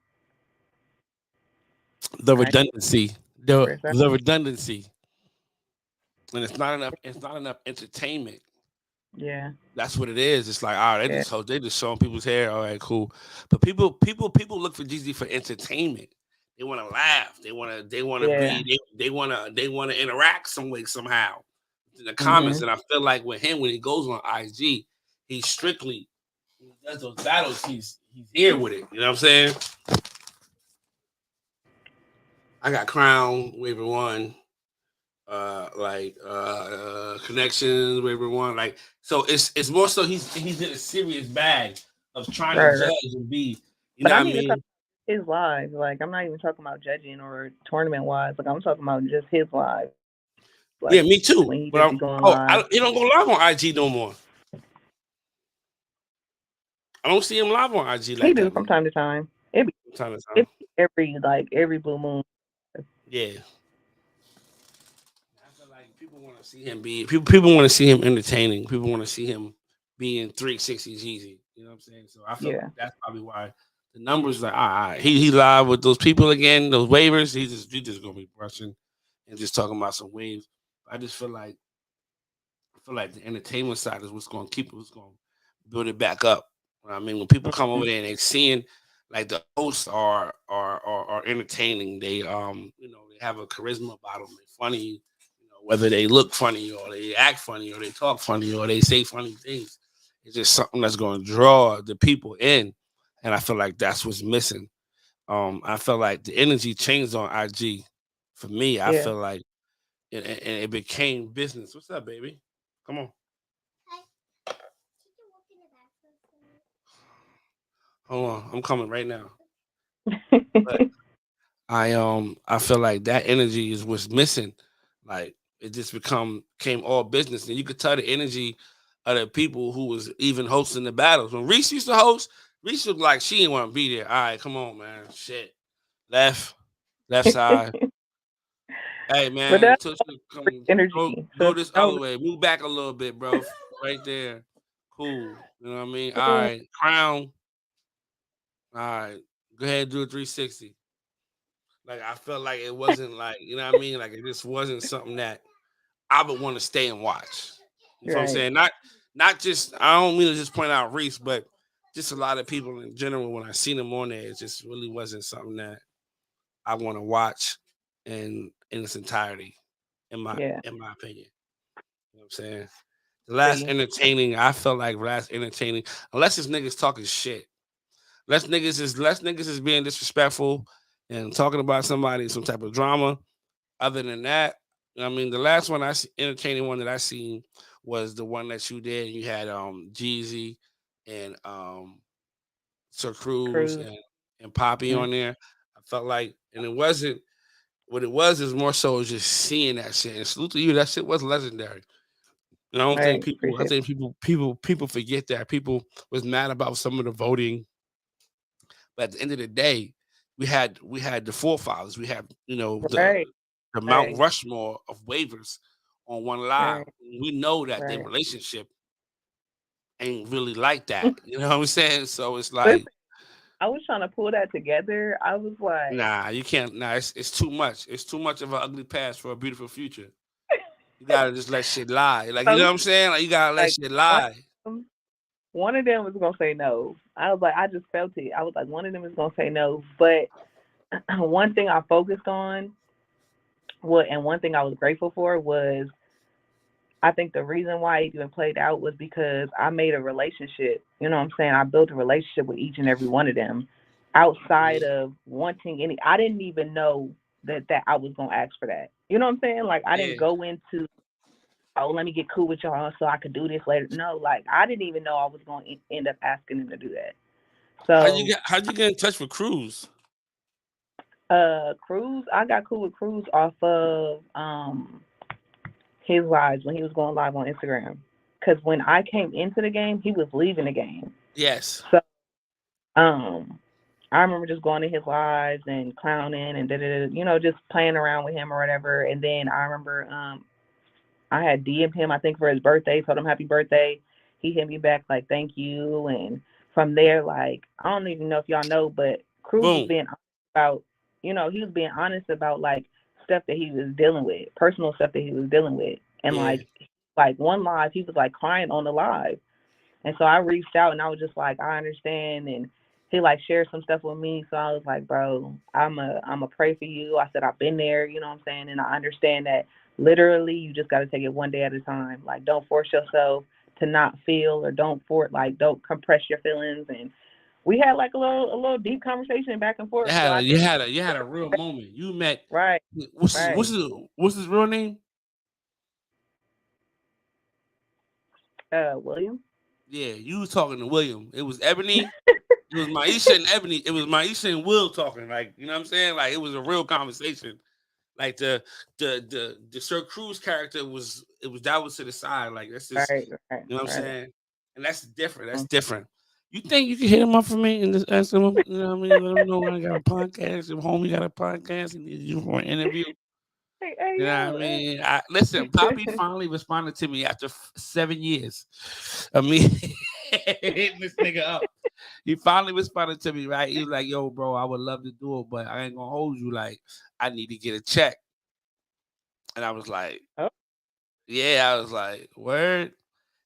The I redundancy, the press the redundancy, and it's not enough. It's not enough entertainment. yeah, That's what it is. It's like, all right, yeah, they just showing people's hair. All right, cool. But people look for Jeezy for entertainment. They want to laugh. They want to yeah. be. They want to interact some way somehow in the comments. Mhm. And I feel like with him when he goes on IG, he's strictly when he does those battles. He's here with it. You know what I'm saying? I got Crown, Waiver One, connections, Waiver One. Like, so it's more so he's in a serious bag of trying to Right, right. judge and be, you But know what I'm I even talking mean? about his lives. Like I'm not even talking about judging or tournament wise. Like I'm talking about just his lives. Like Yeah, me too. when he But just be going I live. don't, he don't go live on IG no more. I don't see him live on IG He like do that no from more. time to time. From time to time. It be every blue moon. Yeah. I feel like people want to see him be people want to see him entertaining. People want to see him being 360 Jeezy. You know what I'm saying? So I feel like Yeah, that's probably why the numbers like all right. He live with those people again, those waivers. He just gonna be brushing and just talking about some waves. I just feel like the entertainment side is what's gonna build it back up. I mean, when people come over there and they're seeing like the hosts are entertaining, they have a charisma about them. They're funny, whether they look funny or they act funny or they talk funny or they say funny things. It's just something that's going to draw the people in, and I feel like that's what's missing. I feel like the energy changed on IG. For me, I yeah. feel like it became business. What's up, baby? Come on. Hold on, I'm coming right now. But I feel like that energy is what's missing. Like it just came all business, and you could tell the energy of the people who was even hosting the battles. When Reese used to host, Reese looked like she didn't want to be there. All right, come on, man. Shit, left side. Hey, But man, that's Tusha, come energy. So go if you this know, other way. Move back a little bit, bro. Right there. Cool. You know what I mean? All mm, right, crown. All right, go ahead and do a 360. Like I felt like it wasn't like, you know what I mean? Like it just wasn't something that I would want to stay and watch. You know what I'm right, saying? Not just I don't mean to just point out Reese, but just a lot of people in general when I seen them on there, it just really wasn't something that I want to watch in its entirety, yeah, in my opinion. You know what I'm saying? The last agree. entertaining, I felt like last entertaining, unless it's niggas talking shit. Less niggas is being disrespectful and talking about somebody, some type of drama. Other than that, I mean, the last one entertaining one that I seen was the one that you did. You had Jeezy and Sir Cruz Cruz. and Poppy Mm, on there. I felt like, and it wasn't what it was. Is more so just seeing that shit. And salute to you. That shit was legendary. And I don't think right, people. I appreciate think people forget that. People was mad about some of the voting, but at the end of the day, we had the forefathers. We had it. the Mount Right, Rushmore of waivers on one live. right. We know that their Right. relationship ain't really like that. You know what I'm saying? So it's Listen, like, I was trying to pull that together. I was like, nah, you can't. Nah, it's too much. It's too much of an ugly past for a beautiful future. You gotta just let shit lie. Like you know some what I'm saying? Like you gotta let like shit one lie. of them, one of them was gonna say no. I was like, I just felt it. I was like, one of them is gonna say no. But one thing I focused on, and one thing I was grateful for was, I think the reason why it even played out was because I made a relationship. You know what I'm saying? I built a relationship with each and every one of them, outside Mhm. of wanting any. I didn't even know that I was gonna ask for that. You know what I'm saying? Like I didn't Yeah. go into, oh, let me get cool with y'all so I could do this later. No, like I didn't even know I was going to end up asking him to do that. So, How'd you get in touch with Cruz? Cruz, I got cool with Cruz off of his lives when he was going live on Instagram. Because when I came into the game, he was leaving the game. Yes. So I remember just going to his lives and clowning and just playing around with him or whatever. And then I remember I had DM'd him, I think, for his birthday, told him happy birthday. He hit me back like, thank you. And from there, like, I don't even know if y'all know, but Cruz was Boom. being honest about, he was being honest about like stuff that he was dealing with, personal stuff that he was dealing with. And Yeah. like one live, he was like crying on the live. And so I reached out and I was just like, I understand. And he like shared some stuff with me. So I was like, bro, I'm a pray for you. I said, I've been there, you know what I'm saying? And I understand that literally you just got to take it one day at a time. Like, don't force yourself to not feel, or don't compress your feelings. And we had like a little deep conversation back and forth. So I You think, had a real moment. You met right, right. what's his real name? William. Yeah, you was talking to William. It was Ebony. It was Maisha and Ebony. It was Maisha and Will talking. Like, you know what I'm saying? Like, it was a real conversation. Like the Sir Cruz character was that was to the side. Like, that's just, Right, right, you know what I'm right. saying? And that's different. That's different. You think you can hit him up for me and just ask him, you know what I mean? Let him know I got a podcast. If homie got a podcast, he needs you for an interview. Hey, You know what I mean? Listen, Poppy finally responded to me after 7 years of me hitting this nigga up. He finally responded to me, right? He was like, yo, bro, I would love to do it, but I ain't gonna hold you. Like, I need to get a check. And I was like, Oh. yeah, I was like, word?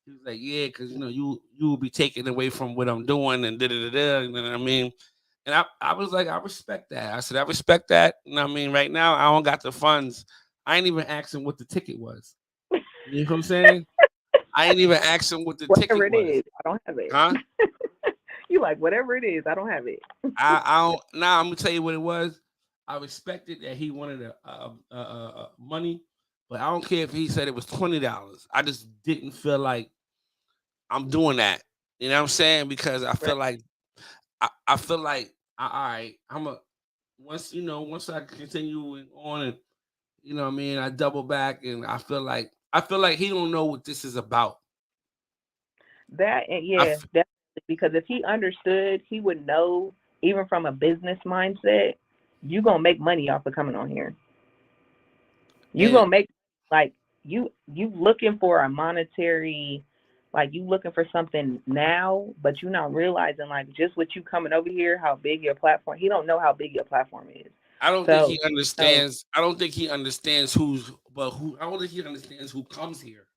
He was like, yeah, because you will be taken away from what I'm doing and da. You know what I mean? And I was like, I respect that. I said, I respect that. You know what I mean? Right now, I don't got the funds. I ain't even asking what the ticket was. You know what I'm saying? I ain't even asking what the Whatever ticket it was. is, I don't have it. Huh? You like whatever it is, I don't have it. I don't. Now I'm gonna tell you what it was. I respected that he wanted money, but I don't care if he said it was $20. I just didn't feel like I'm doing that. You know what I'm saying? Because I Right. feel like I feel like all right. Once I continue on and what I mean, I double back and I feel like he don't know what this is about. That I yeah, f- definitely. Because if he understood, he would know. Even from a business mindset, you gonna make money off of coming on here. You and gonna make like you looking for a monetary, like you looking for something now, but you not realizing like just with you coming over here, how big your platform. He don't know how big your platform is. I don't think So he understands. I don't think he understands I don't think he understands who comes here.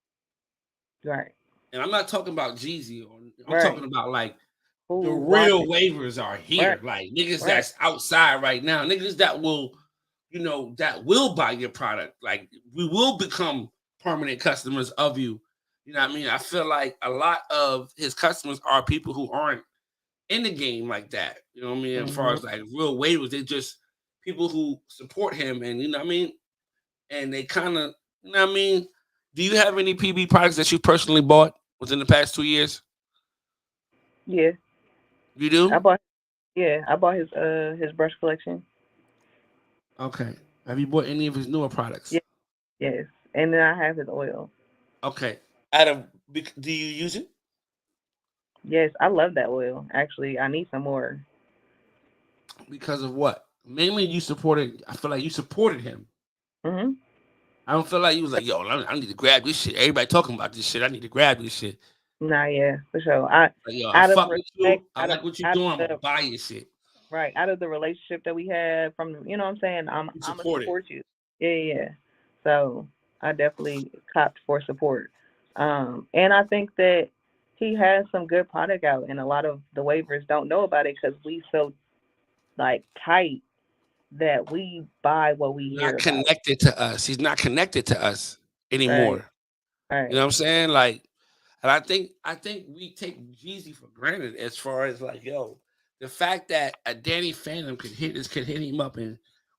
right, And I'm not talking about Jeezy, or I'm talking right. about like the Who real watching? waivers are Right, here. Like niggas right. that's outside right now, niggas that will, that will buy your product. Like we will become permanent customers of you. You know what I mean? I feel like a lot of his customers are people who aren't in the game like that. You know what I mean? As far Mhm. as like real waivers, they just people who support him, and you know what I mean? And they kind of, you know what I mean? Do you have any PB products that you personally bought within the past 2 years? Yeah, You I do? bought. Yeah, I bought his brush collection. Okay. Have you bought any of his newer products? Yeah, yes, and then I have his oil. Okay. Do you use it? Yes, I love that oil. Actually, I need some more. Because of what? Mainly you supported, I feel like you supported him. Mhm. I don't feel like you was like, yo, I need to grab this shit. Everybody talking about this shit. I need to grab this shit. Nah, yeah, for sure. I Like, yo, I out of fuck with respect, you. I like what you're out doing. of I'm gonna the buy your shit. right, out of the relationship that we have from you know what I'm saying, You I'm gonna support it. support you. Yeah, yeah, yeah. So I definitely copped for support. And I think that he has some good product out, and a lot of the waivers don't know about it because we so like tight that we buy what we hear Not about. connected to us. He's not connected to us Right, anymore. You know right. what I'm saying? Like, and I think we take Jeezy for granted as far as like, yo, the fact that a Danny Phantom could hit him up and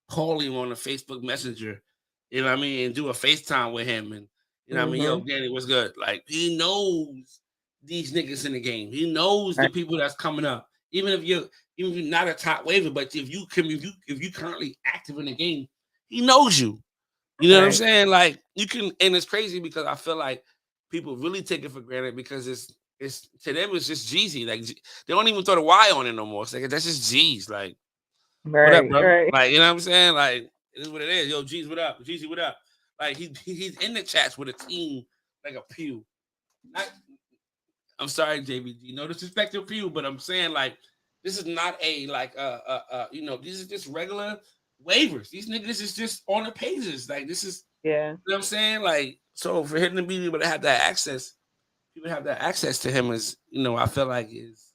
call him on a Facebook Messenger, you know what I mean, and do a FaceTime with him, and you know what I mean, yo, Mhm. Danny, what's good? Like he knows these niggas in the game. He knows the Right, people that's coming up. Even if you're not a top waiver, but if you currently active in the game, he knows you. You know what I'm right. saying? Like you can, and it's crazy because I feel like people really take it for granted because it's to them it's just Jeezy. Like they don't even throw the Y on it no more. It's like that's just G's. Like what up, bro? Right. Like you know what I'm saying? Like it is what it is. Yo, G's, what up? Jeezy, what up? Like he's in the chats with a team like a Pew. I'm sorry, JBG. No disrespect to Pew, but I'm saying like this is not a like you know, these are just regular waivers. These niggas is just on the pages. Like this is you know what I'm saying? Like so for him to be able to have that access, people have that access to him is, you know, I feel like is,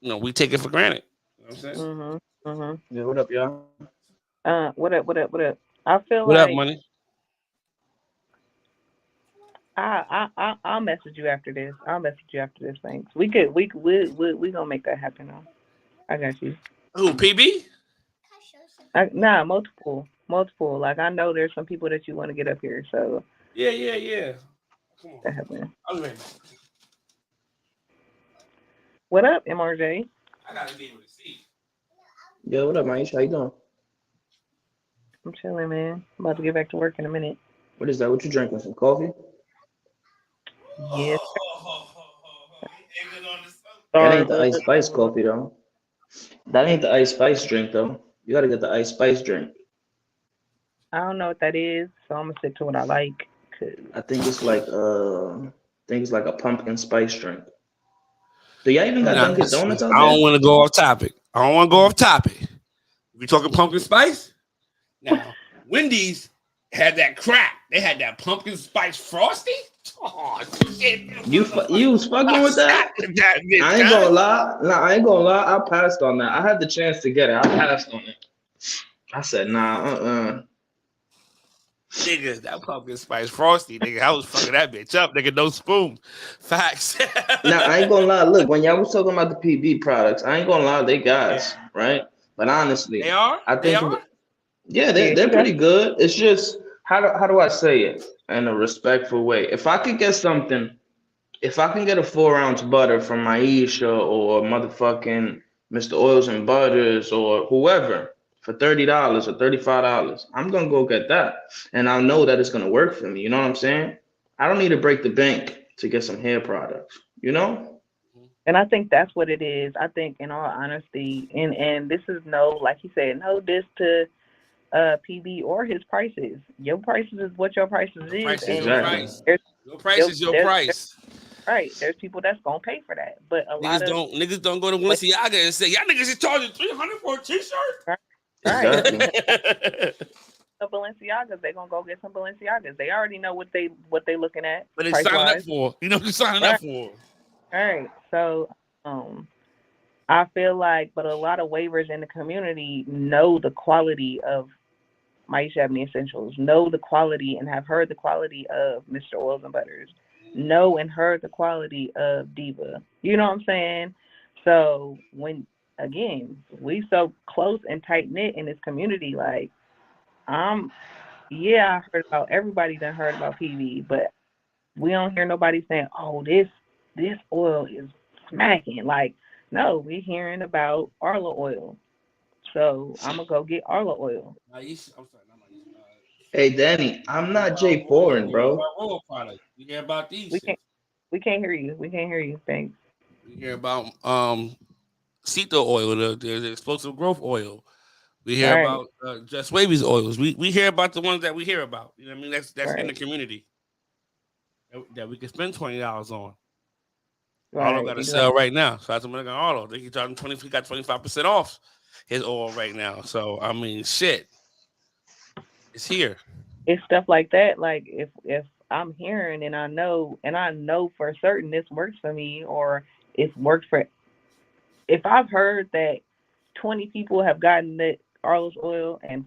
you know, we take it for granted. You know what I'm saying? Yeah, what up, y'all? What up? I feel What up, like money? I'll message you after this. Thanks. We gonna make that happen though. I got you. Who, PB? Nah, multiple. Like I know there's some people that you want to get up here, so Yeah. Come on. that happened. I'm ready. What up, MRJ? I gotta be able to see. Yeah, what up, Maisha? How you doing? I'm chilling, man. I'm about to get back to work in a minute. What is that? What you drinking? Some coffee? Yes. That ain't the ice spice coffee though. That ain't the ice spice drink though. You gotta get the ice spice drink. I don't know what that is, so I'm gonna stick to what I like. I think it's like a pumpkin spice drink. Do y'all even got Dunkin' Donuts out there? I don't want to go off topic. If we talking pumpkin spice, now Wendy's had that crap. They had that pumpkin spice frosty. Oh shit! You was fucking with that? I ain't gonna lie. Nah, I ain't gonna lie. I passed on that. I had the chance to get it. I passed on it. I said, nah, Nigga, that pumpkin spice frosty, nigga, I was fucking that bitch up, nigga, no spoon. Facts. Nah, I ain't gonna lie. Look, when y'all was talking about the PB products, I ain't gonna lie, they guys, right? But honestly, They are? I think They are? yeah, they're pretty good. It's just how do I say it in a respectful way? If I can get a 4-ounce butter from Maisha or motherfucking Mr. Oils and Butters or whoever for $30 or $35, I'm gonna go get that, and I'll know that it's gonna work for me. You know what I'm saying? I don't need to break the bank to get some hair products. You know? And I think that's what it is. I think, in all honesty, and this is no, like he said, no diss to PB or his prices. Your prices is what your prices is. Exactly. Your price is your price. Right. There's people that's gonna pay for that. But niggas don't go to Balenciaga and say, y'all niggas is charging $300 for a t-shirt. Right. Exactly. The Balenciagas, they gonna go get some Balenciagas. They already know what they looking at. But they signing up for. You know what they're signing up for. All right. So I feel like, but a lot of waivers in the community know the quality of Maisha Ebony Essentials, know the quality and have heard the quality of Mr. Oils and Butters, know and heard the quality of Diva. You know what I'm saying? So when, again, we so close and tight knit in this community, like, I heard about, everybody done heard about PV, but we don't hear nobody saying, oh, this oil is smacking. Like, no, we hearing about Arla oil. So I'm gonna go get Arla oil. Hey Danny, I'm not Jay Foreign, bro. We hear about these. We can't hear you. We can't hear you. Thanks. We hear about Cito oil, the explosive growth oil. We hear about Just Wavy's oils. We hear about the ones that we hear about. You know what I mean? That's in the community that we can spend $20 on. Arlo got a sale right now. So that's what Arlo. They got 25% off his oil right now. So I mean, shit, it's here. It's stuff like that. Like if I'm hearing and I know for certain this works for me, or it's worked for. If I've heard that 20 people have gotten that Arlo's oil and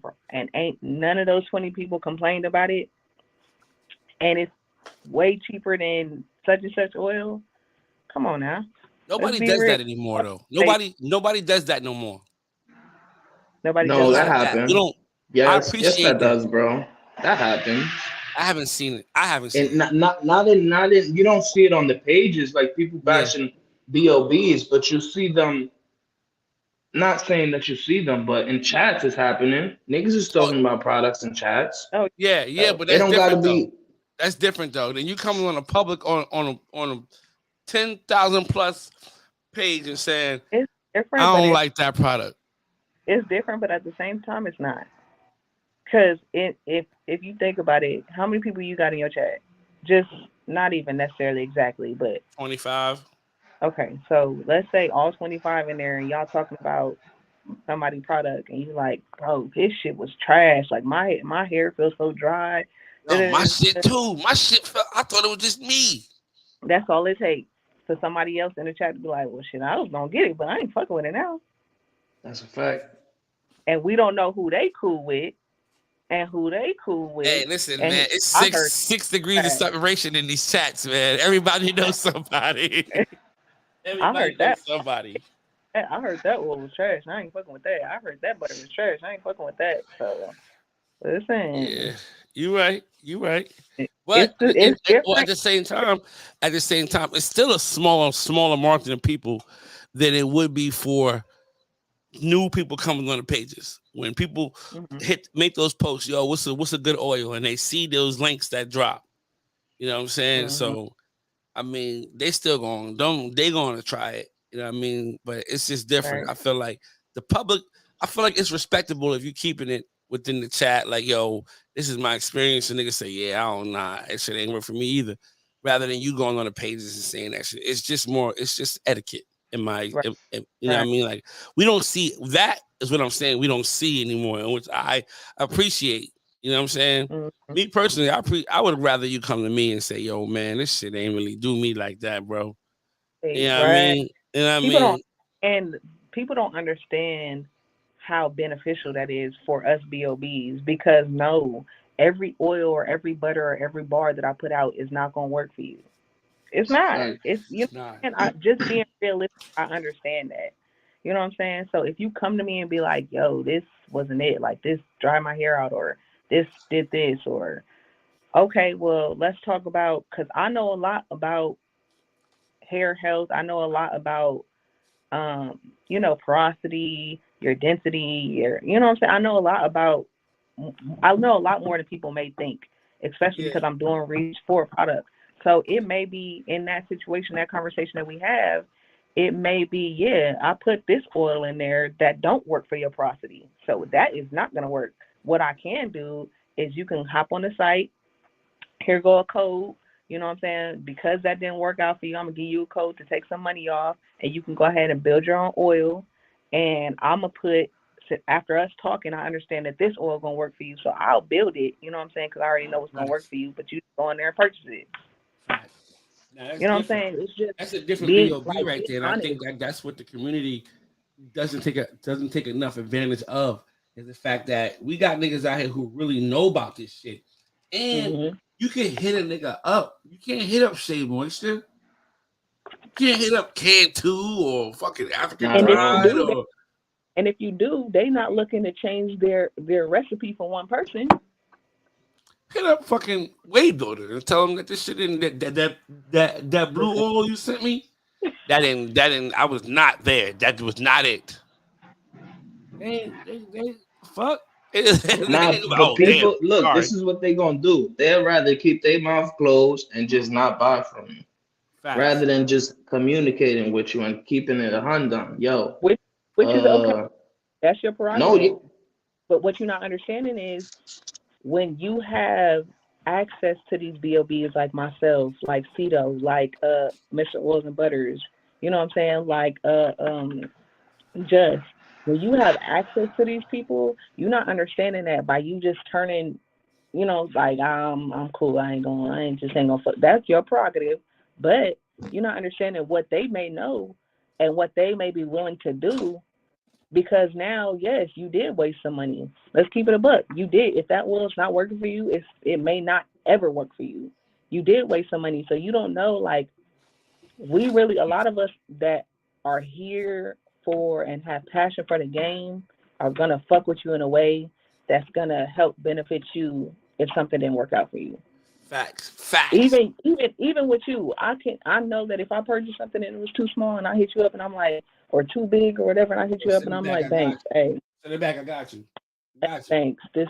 ain't none of those 20 people complained about it, and it's way cheaper than such and such oil. Come on now. Nobody does that anymore, though. Nobody does that no more. No, that happened. You don't. Yes, that does, bro. That happened. I haven't seen it. Not in. You don't see it on the pages like people bashing BOBs, but you see them. Not saying that you see them, but in chats it's happening. Niggas is talking about products in chats. Oh yeah, but they don't gotta be. That's different though. Then you come on a public on a 10,000 plus page and saying, It's different, I but don't like that product. it's different, but at the same time, it's not. Because if you think about it, how many people you got in your chat? Just not even necessarily exactly, but 25. okay. So let's say all 25 in there, and y'all talking about somebody's product, and you like, bro, this shit was trash. Like my hair feels so dry. No, my shit too. My shit felt, I thought it was just me. That's all it takes for somebody else in the chat to be like, well, shit, I was gonna get it, but I ain't fucking with it now. That's a fact. And we don't know who they cool with and who they cool with. Hey, listen, and man, it's I six degrees of separation in these chats, man. Everybody knows somebody. Everybody knows somebody. I heard that oil was trash. I ain't fucking with that. I heard that butter was trash. I ain't fucking with that. So listen. Yeah, you right. It's But different. at the same time, it's still a smaller market of people than it would be for new people coming on the pages. When people make those posts, yo, what's a good oil, and they see those links that drop. You know what I'm saying? So, I mean, they still going to try it. You know what I mean? But it's just different. Right. I feel like the public. I feel like it's respectable if you keeping it within the chat. Like, yo, this is my experience, and niggas say, yeah, I don't know, that shit ain't work for me either. Rather than you going on the pages and saying that shit, it's just etiquette. In my, you know what I mean? Like, we don't see that is what I'm saying. We don't see anymore, which I appreciate. You know what I'm saying? Me personally, I would rather you come to me and say, yo, man, this shit ain't really do me like that, bro. You know what I mean? You know what I mean? And people don't understand how beneficial that is for us BOBs, because no, every oil or every butter or every bar that I put out is not going to work for you. It's not. It's not. And just being realistic, I understand that. You know what I'm saying? So if you come to me and be like, yo, this wasn't it, like this dried my hair out, or this did this, or okay, well, let's talk about, because I know a lot about hair health. I know a lot about, porosity, your density, you know what I'm saying? I know a lot more than people may think, especially because I'm doing research for a product. So it may be in that situation, that conversation that we have, it may be, yeah, I put this oil in there that don't work for your porosity. So that is not going to work. What I can do is you can hop on the site, here go a code, you know what I'm saying? Because that didn't work out for you, I'm going to give you a code to take some money off, and you can go ahead and build your own oil. And I'm going to put, after us talking, I understand that this oil going to work for you. So I'll build it, you know what I'm saying? Because I already know what's going to work for you, but you go in there and purchase it. Now, you know what I'm saying? It's just that's a different BOB right there. And I think that's what the community doesn't take enough advantage of, is the fact that we got niggas out here who really know about this shit. And you can hit a nigga up. You can't hit up Shea Moisture. You can't hit up Cantu or fucking African Pride. And if you do, they not looking to change their recipe for one person. Hit up fucking Wave Daughter and tell them that this shit in that blue oil you sent me, that didn't I was not there. That was not it. They fuck. But people, look, sorry. This is what they gonna do. They'd rather keep their mouth closed and just not buy from you, rather than just communicating with you and keeping it a hundred. Yo, which is okay. That's your prerogative. No, but what you're not understanding is, when you have access to these BOBs like myself, like Cito, like Mr. Oils and Butters, you know what I'm saying, like Just, when you have access to these people, you're not understanding that by you just turning, like I'm cool, I ain't gonna fuck. That's your prerogative, but you're not understanding what they may know and what they may be willing to do. Because now, yes, you did waste some money. Let's keep it a buck. You did. If that oil's not working for you, it may not ever work for you. You did waste some money. So you don't know, like, a lot of us that are here for and have passion for the game are going to fuck with you in a way that's going to help benefit you if something didn't work out for you. Facts. Even with you, I know that if I purchase something and it was too small and I hit you up and I'm like, or too big or whatever, and I hit you up and I'm like, thanks, hey. Send it back, I got you. Thanks. This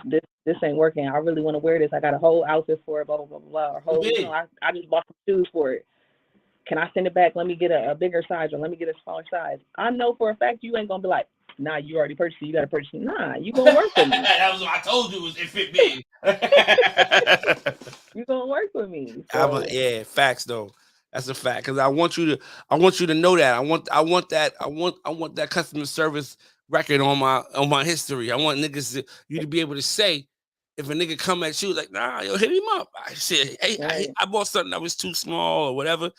ain't working. I really want to wear this. I got a whole outfit for it, blah, blah, blah, blah. Or I just bought some shoes for it. can I send it back? Let me get a bigger size, or let me get a smaller size. I know for a fact you ain't gonna be like, nah, you already purchased it, you gotta purchase it. Nah, you gonna work with me. That was what I told you, it fit big. You gonna work with me. So Yeah, facts though. That's a fact. Cause I want you to know that. I want that customer service record on my history. I want you to be able to say, if a nigga come at you like, nah, yo, hit him up. I said, hey, right. I bought something that was too small or whatever.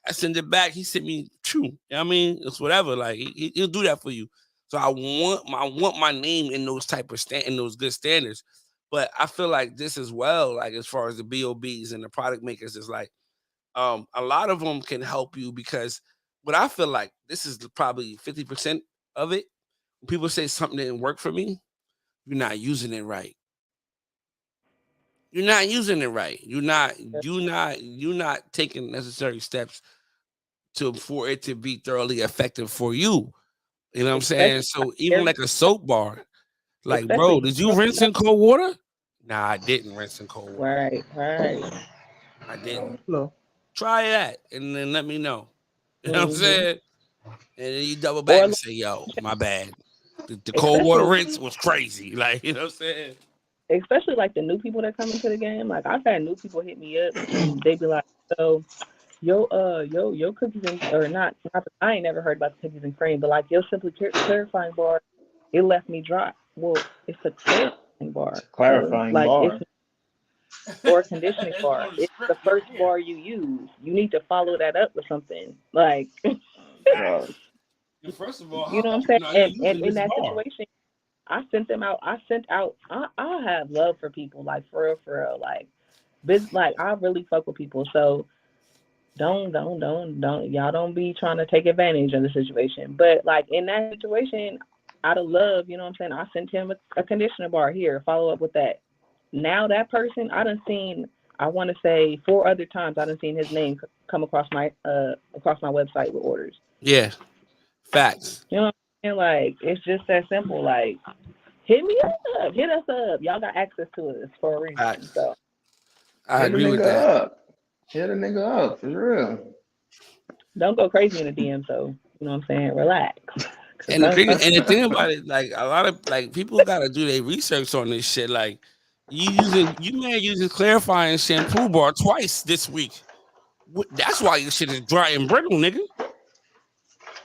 I send it back. He sent me two. You know what I mean? It's whatever. Like he'll do that for you. So I want my name in those type of in those good standards. But I feel like this as well, like as far as the BOBs and the product makers, is like a lot of them can help you, because what I feel like this is probably 50% of it. When people say something didn't work for me, you're not using it right. You're not using it right. You're not taking necessary steps for it to be thoroughly effective for you. You know what I'm saying? So even like a soap bar, like, bro, did you rinse in cold water? Nah, I didn't rinse in cold water. Right. I didn't. No. Try that and then let me know. You know what I'm Mm-hmm. saying? And then you double back and say, yo, my bad. The cold water rinse was crazy. Like, you know what I'm saying? Especially like the new people that come into the game. Like I've had new people hit me up and they be like, so your cookies and, or not I ain't never heard about the cookies and cream, but like your simply clarifying bar, it left me dry. Well, it's a clarifying bar. Clarifying like bar. It's or a conditioning bar. It's the first bar you use. You need to follow that up with something. Like First of all, you know what I'm saying? And in that situation, I sent out I have love for people, like for real. Like I really fuck with people. So don't y'all don't be trying to take advantage of the situation. But like in that situation, out of love, you know what I'm saying, I sent him a conditioner bar. Here, follow up with that. Now that person, I done seen, I want to say 4 other times I done seen his name come across my website with orders. Yeah, facts. You know what I'm saying? Like it's just that simple. Like hit us up. Y'all got access to us for a reason. Facts. So I agree with that. Hit a nigga up, for real. Don't go crazy in the DM, so you know what I'm saying? Relax. And the thing about it, like a lot of like people gotta do their research on this shit. Like you may use clarifying shampoo bar twice this week. That's why your shit is dry and brittle, nigga.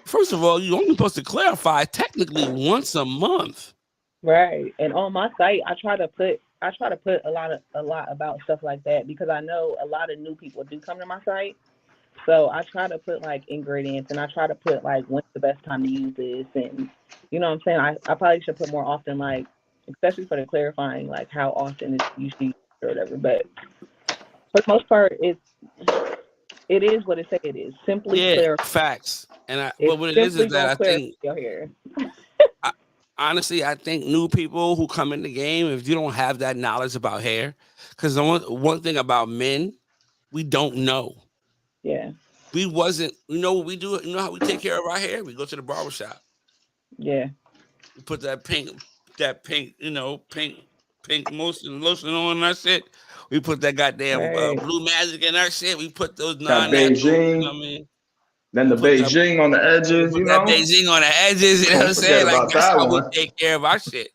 First of all, you're only supposed to clarify technically once a month. Right. And on my site, I try to put a lot about stuff like that, because I know a lot of new people do come to my site. So I try to put like ingredients, and I try to put like when's the best time to use this, and you know what I'm saying? I probably should put more often, like especially for the clarifying, like how often you should use it or whatever. But for the most part, it is what it say it is. Simply clarify. Facts. But what it is that I think your hair. Honestly, I think new people who come in the game, if you don't have that knowledge about hair, because the one thing about men, we don't know. Yeah. We wasn't, you know what we do? You know how we take care of our hair? We go to the barbershop. Yeah. We put that pink, you know, pink lotion on that shit. We put that goddamn blue magic in our shit. We put those non-natural, you know what I mean? Then the Beijing on the edges, you know? That Beijing on the edges, you know what I'm saying? Like, that's how we take care of our shit.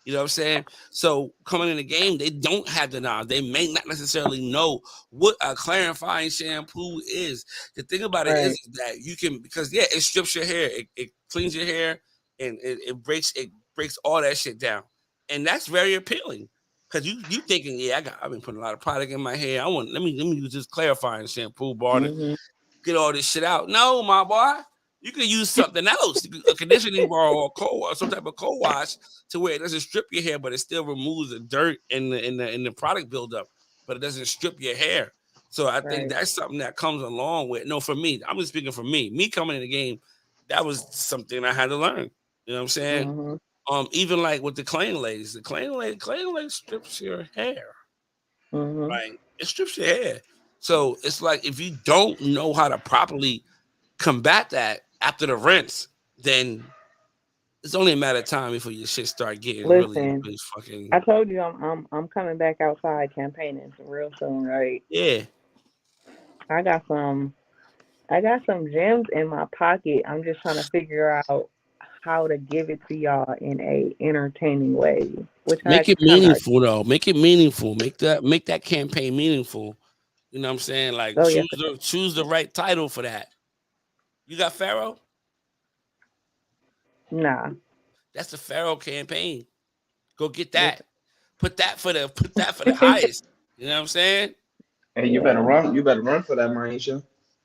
You know what I'm saying? So coming in the game, they don't have the knowledge. They may not necessarily know what a clarifying shampoo is. The thing about it is that you can, because it strips your hair, it cleans your hair, and it breaks all that shit down, and that's very appealing. Because you thinking, I've been putting a lot of product in my hair. Let me use this clarifying shampoo bar to get all this shit out. No, my boy. You can use something else, a conditioning bar or some type of co-wash, to where it doesn't strip your hair, but it still removes the dirt in the product buildup, but it doesn't strip your hair. So I think that's something that comes along with. No, for me, I'm just speaking for me. Me coming in the game, that was something I had to learn. You know what I'm saying? Even like with the clean lace, the clean lace strips your hair. Right? It strips your hair. So it's like if you don't know how to properly combat that after the rinse, then it's only a matter of time before your shit start getting really fucking. I told you I'm coming back outside campaigning real soon, right? Yeah. I got some I got some gems in my pocket. I'm just trying to figure out how to give it to y'all in a entertaining way, which I Make it kind of. meaningful though. Make it meaningful. Make that campaign meaningful. You know what I'm saying? Like Oh yeah, choose the right title for that. You got Pharaoh? nah. That's the Pharaoh campaign. Go get This, that. Put that for the highest. You know what I'm saying? Hey, you yeah. better run. You better run for that, Maisha.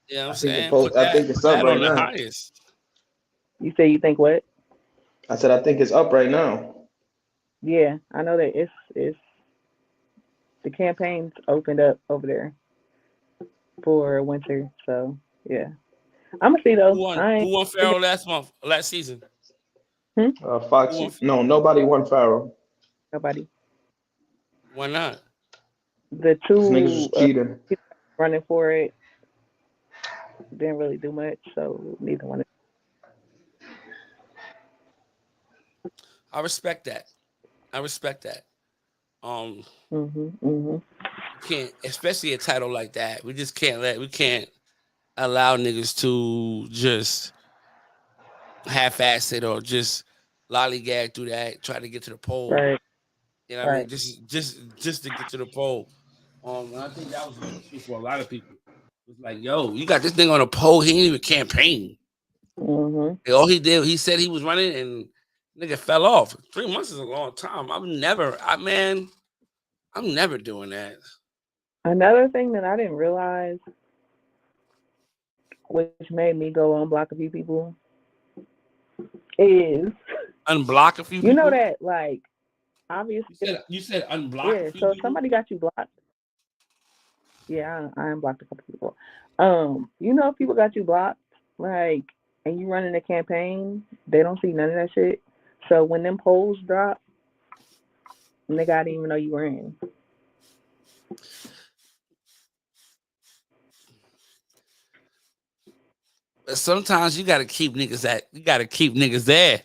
You know what I'm I think the saying? post. I think it's Put up that right on the now. highest. You say you think what? I said I think it's up right now. Yeah, I know that it's the campaign's opened up over there for winter. So yeah, I'm gonna see though. I ain't Who won Pharaoh last season? Who won? Foxy. No, nobody won Pharaoh. nobody. Why not? The Cause niggas was two cheating. people running for it didn't really do much, so neither one. I respect that. Mhm. Mhm. You can't, especially a title like that. We can't allow niggas to just half-ass it or just lollygag through that, try to get to the poll. Right. You know what I mean? Right. Just to get to the poll. And I think that was an issue for a lot of people. It's like, yo, you got this thing on a poll. He didn't even campaign. Mhm. And all he did, he said he was running, and nigga fell off. 3 months is a long time. I'm never doing that. Another thing that I didn't realize, which made me go unblock a few people, is Unblock a few you know people. that like obviously You said unblock a yeah. few So if people. somebody got you blocked, yeah, I unblocked a couple people. You know if people got you blocked, like, and you running a campaign, they don't see none of that shit. So when them polls drop, they gotta even know you were in. But sometimes you gotta keep niggas there.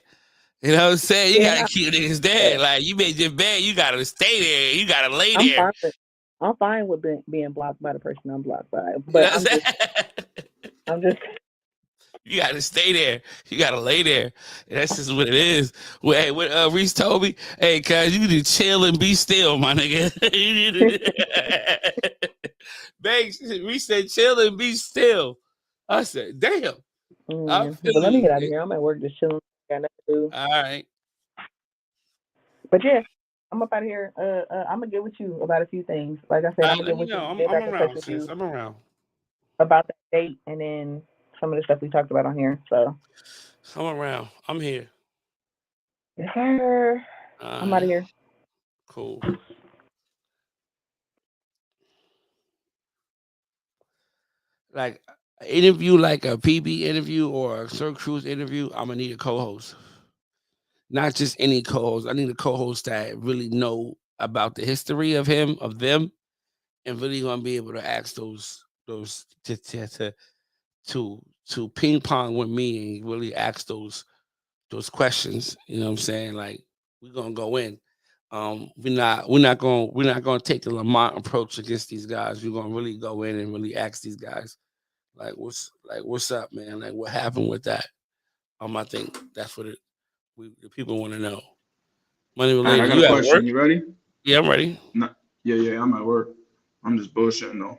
You know what I'm saying? You Yeah, gotta keep niggas there. Like you made your bed, you gotta stay there. You gotta lay I'm there. fine with I'm fine with being blocked by the person I'm blocked by, You know but what I'm saying? I'm just You gotta stay there. You gotta lay there. That's just what it is. Well, hey, what Reese told me, hey, cuz you need to chill and be still, my nigga. You need to... Banks, Reese said chill and be still. I said, damn. I feel But let me you. get out of here. I'm at work just chilling. Got nothing to do. All right. But yeah, I'm up out of here. I'm gonna get with you about a few things. Like I said, I'm gonna Let get me with you, know. get I'm back in touch around, with sis. you I'm around. about that date and then some of the stuff we talked about on here. So I'm around. I'm here. yes, sir. I'm out of here. Cool. Like an interview, like a PB interview or a Sir Cruise interview, I'm gonna need a co-host. Not just any co-host. I need a co-host that really know about the history of them, and really gonna be able to ask those to ping pong with me and really ask those questions. You know what I'm saying? Like we're gonna go in. We're not gonna take the Lamont approach against these guys. We're gonna really go in and really ask these guys what's up, man? Like what happened with that? I think that's what the people want to know. Money All right, I related. got a You at work? question. You ready? Yeah, I'm ready. No, yeah, I'm at work. I'm just bullshitting though.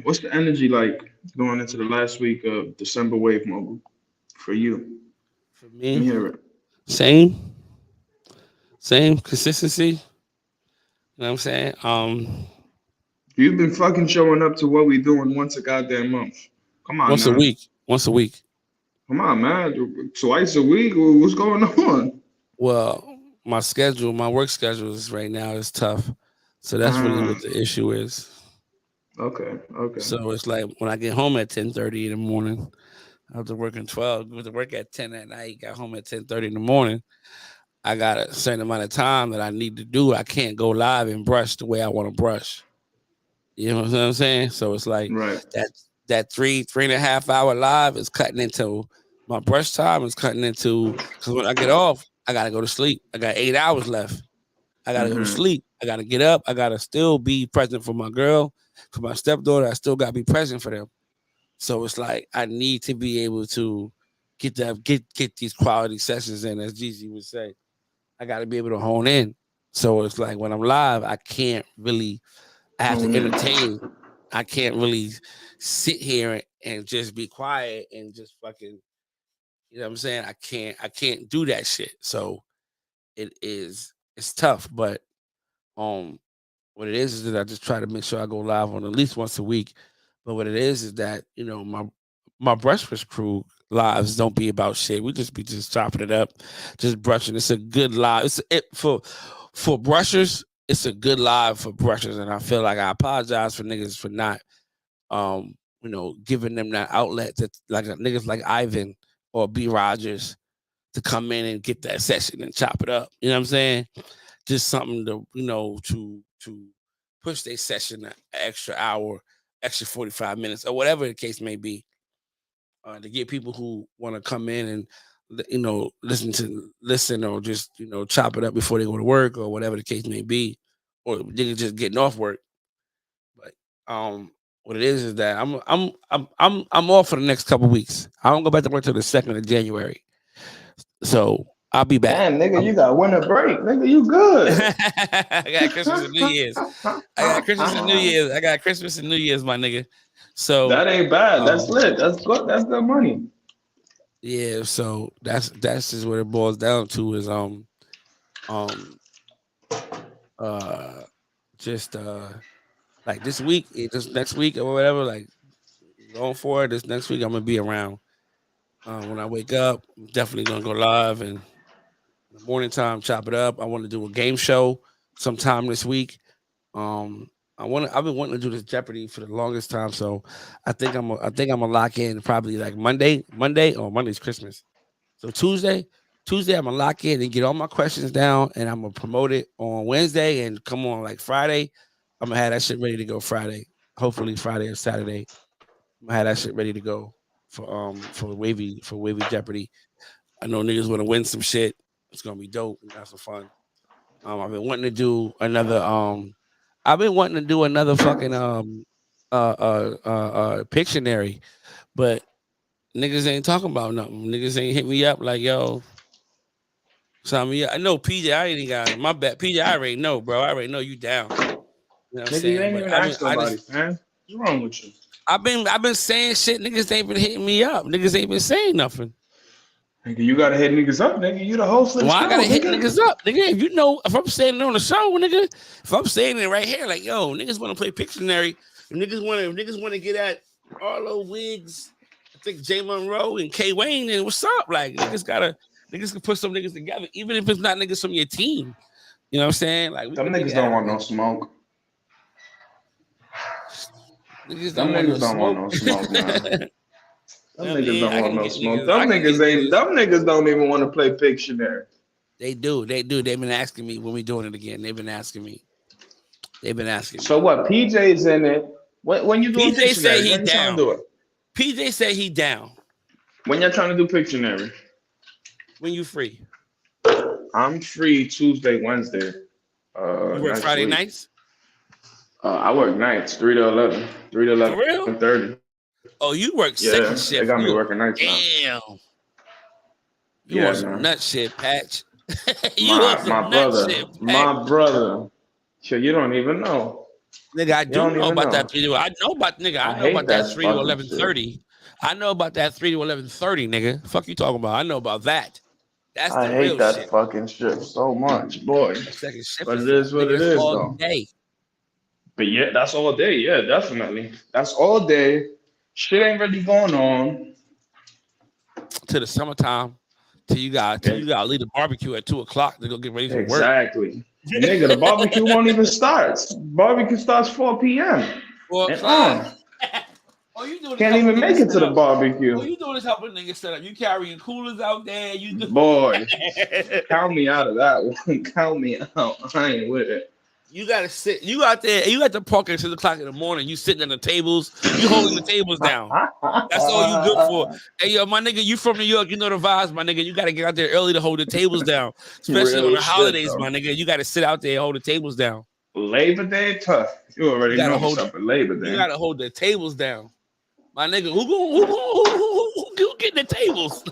What's the energy like going into the last week of December Wave Mogul for you? For Let me, me hear it. same consistency. You know what I'm saying? You've been fucking showing up to what we doing once a goddamn month. Come on Once a now. week. Once a week. Come on, man. Twice a week? What's going on? Well, my work schedule is right now is tough. So that's really Uh, what the issue is. okay. So it's like when I get home at 10:30 in the morning, I have to work at 12, go to work at 10 at night, got home at 10:30 in the morning. I got a certain amount of time that I need to do. I can't go live and brush the way I want to brush. You know what I'm saying? So it's like Right. that 3.5 hour live is cutting into my brush time is cutting into because when I get off, I gotta go to sleep. I got 8 hours left. I gotta go to Mm-hmm. sleep. I gotta get up. I gotta still be present for my girl, for my stepdaughter. I still gotta be present for them. So it's like I need to be able to get these quality sessions in, as Jeezy would say. I got to be able to hone in. So it's like when I'm live, I can't really. I have to entertain. I can't really sit here and just be quiet and just fucking. You know what I'm saying? I can't do that shit. So it's tough, but what it is that I just try to make sure I go live on at least once a week. But what it is that, you know, my Brushfast crew lives don't be about shit. We just be chopping it up, just brushing. It's a good live. For brushers, it's a good live for brushers. And I feel like I apologize for niggas for not you know, giving them that outlet that like niggas like Ivan or B Rogers to come in and get that session and chop it up. You know what I'm saying? Just something to, you know, to push their session an extra hour, extra 45 minutes, or whatever the case may be, to get people who want to come in and, you know, listen or just, you know, chop it up before they go to work or whatever the case may be, or they just getting off work. But what it is that I'm off for the next couple weeks. I don't go back to work till the 2nd of January. So I'll be back. Damn, nigga, you got winter break. Nigga, you good. I got Christmas and New Year's. I got Christmas and New Year's, my nigga. So that ain't bad. That's lit. That's good. That's good money. Yeah, so that's just what it boils down to is just like this week, just next week or whatever, like going forward, this next week I'm gonna be around. When I wake up, I'm definitely gonna go live and in the morning time, chop it up. I want to do a game show sometime this week. I've been wanting to do this Jeopardy for the longest time, so I think I'm gonna lock in probably like Monday. Monday's Christmas, so Tuesday I'm gonna lock in and get all my questions down, and I'm gonna promote it on Wednesday and come on like Friday. I'm gonna have that shit ready to go Friday. Hopefully Friday or Saturday. I'm gonna have that shit ready to go for Wavy Jeopardy. I know niggas want to win some shit. It's gonna be dope and have some fun. I've been wanting to do another fucking Pictionary, but niggas ain't talking about nothing. Niggas ain't hit me up like, yo, sign me up. I know PJ, I ain't got my bet. PJ, I already know, bro. I already know you down. You know what I'm saying? You ain't even asked nobody, man. What's wrong with you? I've been saying shit. Niggas ain't been hitting me up. Niggas ain't been saying nothing. Nigga, you gotta hit niggas up, nigga. You the host of the show. I gotta hit niggas up, nigga. If you know, if I'm saying it on the show, nigga, if I'm saying it right here, like, yo, niggas want to play Pictionary. If niggas want to get at Arlo Wiggs, I think Jay Monroe and K Wayne, and what's up? Like, niggas can put some niggas together, even if it's not niggas from your team. You know what I'm saying? Like, some niggas don't want no smoke. Niggas don't want no smoke, man. Them niggas don't want no smoke. Them niggas don't even want to play Pictionary. They do. They've been asking me when we doing it again. They've been asking me. So what? PJ's in it. When you doing PJ say he when down. Do it? PJ say he down. When you're trying to do Pictionary? When you free? I'm free Tuesday, Wednesday. You work Friday nights? I work nights, 3 to 11. 3 to 11:30. Oh, you work second shift. They got me working nights now. Damn. You on some nut shit, Patch. My brother. Sure, you don't even know. Nigga, I do know about that 3 to. I know about that 3 to 11:30. I know about that 3 to 11:30, nigga. Fuck you talking about? I know about that. That's the real shit. I hate that fucking shit so much, boy. Second shift, but it is what it is, all though. Day. But yeah, that's all day. Yeah, definitely. That's all day. Shit ain't really going on. To the summertime. Till you gotta leave the barbecue at 2:00 to go get ready for work. Exactly. Nigga, the barbecue won't even start. Barbecue starts 4 p.m. 4 and o'clock. Oh, you doing can't even make it to the barbecue. All you doing is helping niggas set up. You carrying coolers out there. Boy, count me out of that one. Count me out. I ain't with it. You gotta sit. You out there. You at the park at 6 o'clock in the morning. You sitting at the tables. You holding the tables down. That's all you good for. Hey yo, my nigga, you from New York? You know the vibes, my nigga. You gotta get out there early to hold the tables down, especially on the holidays, my nigga. You gotta sit out there and hold the tables down. Labor Day, tough. You already know what's up at Labor Day. You gotta hold the tables down. My nigga, who getting the tables?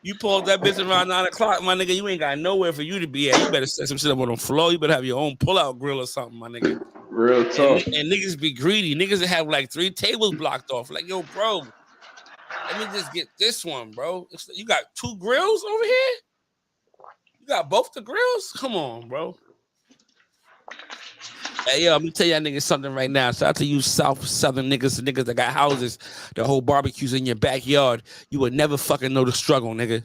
You pulled that bitch around 9 o'clock, my nigga. You ain't got nowhere for you to be at. You better set some shit up on the floor. You better have your own pull-out grill or something, my nigga. Real talk. And niggas be greedy. Niggas that have like 3 tables blocked off. Like, yo, bro, let me just get this one, bro. You got 2 grills over here? You got both the grills? Come on, bro. Hey, yo, let me tell y'all niggas something right now. Shout out to you Southern niggas that got houses, the whole barbecues in your backyard. You would never fucking know the struggle, nigga.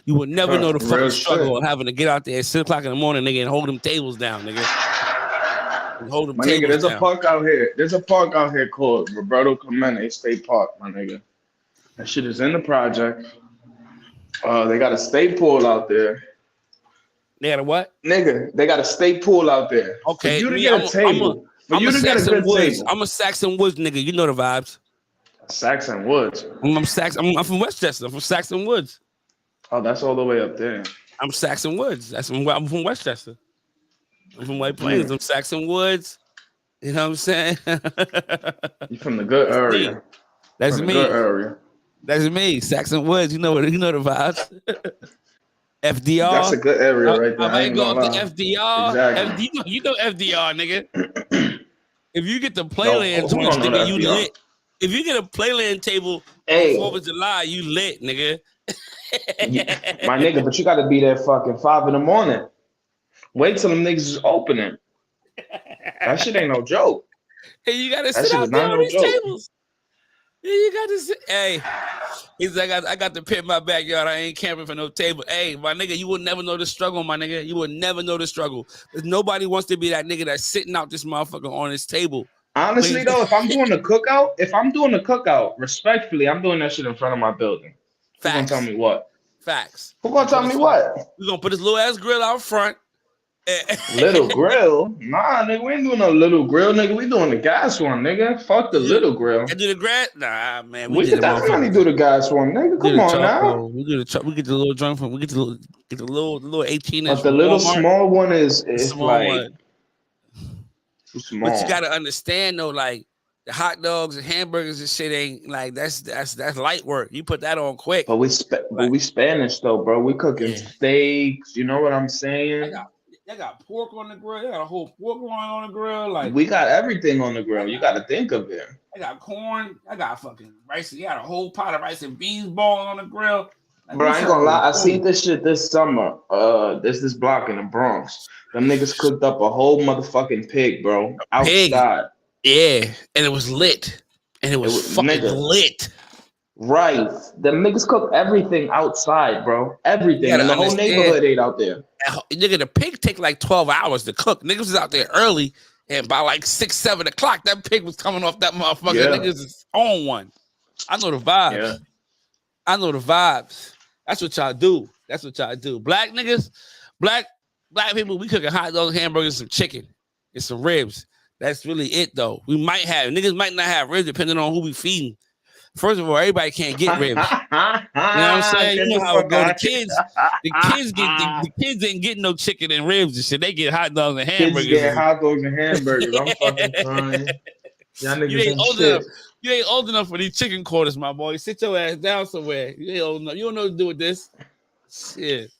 You would never know the fucking struggle of having to get out there at 6 o'clock in the morning, nigga, and hold them tables down, nigga. And hold them tables there's down. a park out here. There's a park out here called Roberto Clemente State Park, my nigga. That shit is in the project. They got a state pool out there. They got a what? Nigga, they got a state pool out there. Okay. For you to get a table. For you to get a good table. I'm a Saxon Woods nigga. You know the vibes. Saxon Woods. I'm from Westchester. I'm from Saxon Woods. Oh, that's all the way up there. I'm Saxon Woods. I'm from Westchester. I'm from White Plains. I'm Saxon Woods. You know what I'm saying? You from the good area. That's me. Good area. That's me. Saxon Woods. You know the vibes. FDR. That's a good area right there. I might go up to FDR. Exactly. You know FDR, nigga. If you get the Playland joints, nigga, you lit. If you get a Playland table on 4th of July, you lit, nigga. My nigga, but you got to be there fucking 5 in the morning. Wait till them niggas is opening. That shit ain't no joke. And you got to sit out there on these tables. You got to sit. Hey, he's like, I got the pit in my backyard. I ain't camping for no table. Hey, my nigga, you will never know the struggle, my nigga. You will never know the struggle. Nobody wants to be that nigga that's sitting out this motherfucker on his table. Honestly, though, if I'm doing a cookout, respectfully, I'm doing that shit in front of my building. Who's gonna tell me what? Facts. Who gonna tell me what? We're gonna put this little ass grill out front. Little grill? Nah, nigga, we ain't doing no little grill, nigga. We doing the gas one, nigga. Fuck the little grill. I do the grass? Nah, man. We could definitely do the gas one, nigga. Come on now. We get the little joint from. We get the little 18-inch. But the little small one is like too small. But you gotta understand though, like the hot dogs and hamburgers and shit ain't like that's light work. You put that on quick. But we Spanish though, bro. We cooking steaks. You know what I'm saying? They got pork on the grill. They got a whole pork loin on the grill. Like we got everything on the grill. You got to think of it. I got corn. I got fucking rice. You got a whole pot of rice and beans balling on the grill. Like, bro, I ain't gonna lie. I seen this shit this summer. There's this block in the Bronx. Them niggas cooked up a whole motherfucking pig, bro. Outside. Yeah, and it was lit. And it was fucking lit. Right. Them niggas cook everything outside, bro. Everything. And the whole neighborhood ate out there. Nigga, the pig take like 12 hours to cook. Niggas was out there early, and by like 6, 7 o'clock, that pig was coming off that motherfucker. Yeah. Niggas is on one. I know the vibes. Yeah. I know the vibes. That's what y'all do. That's what y'all do. Black niggas, black people, we cooking hot dogs, hamburgers, some chicken, and some ribs. That's really it, though. Niggas might not have ribs depending on who we feeding. First of all, everybody can't get ribs. You know what I'm saying? You know how it goes. The kids ain't getting no chicken and ribs and shit. They get hot dogs and hamburgers. Kids get hot dogs and hamburgers. I'm fucking crying. Y'all niggas you ain't old enough for these chicken quarters, my boy. Sit your ass down somewhere. You ain't old enough. You don't know what to do with this. Shit.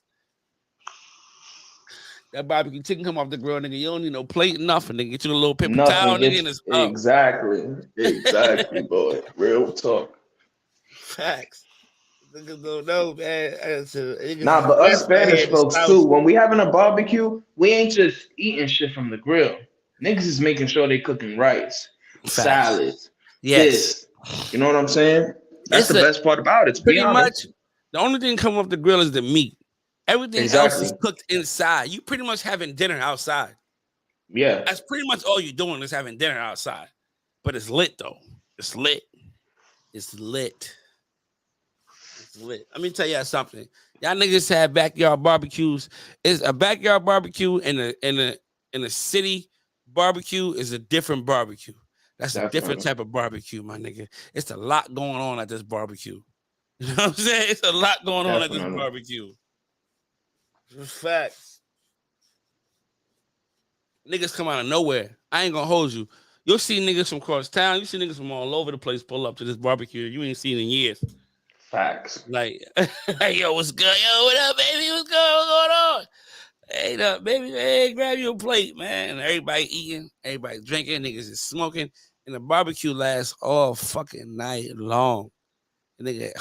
That barbecue chicken come off the grill, nigga. You don't need no plate, nothing. Nigga, get you a little paper towel, nigga, and it's up. Exactly, boy. Real talk. Facts. Niggas don't know, man. Nah, but us Spanish folks too. When we having a barbecue, we ain't just eating shit from the grill. Niggas is making sure they cooking rice, salads, yes. You know what I'm saying? That's the best part about it. Pretty much. The only thing coming off the grill is the meat. Everything else is cooked inside. You pretty much having dinner outside. Yeah. That's pretty much all you're doing is having dinner outside. But it's lit, though. It's lit. It's lit. It's lit. Let me tell y'all something. Y'all niggas have backyard barbecues. It's a backyard barbecue in a city barbecue is a different barbecue. That's a different type of barbecue, my nigga. It's a lot going on at this barbecue. You know what I'm saying? It's a lot going on at this barbecue. Facts. Niggas come out of nowhere. I ain't gonna hold you. You'll see niggas from across town. You see niggas from all over the place pull up to this barbecue you ain't seen in years. Facts. Like, yo, what's good? Yo, what up, baby? What's going on? Hey, up, baby. Hey, grab you a plate, man. And everybody eating, everybody drinking, niggas is smoking, and the barbecue lasts all fucking night long. And nigga,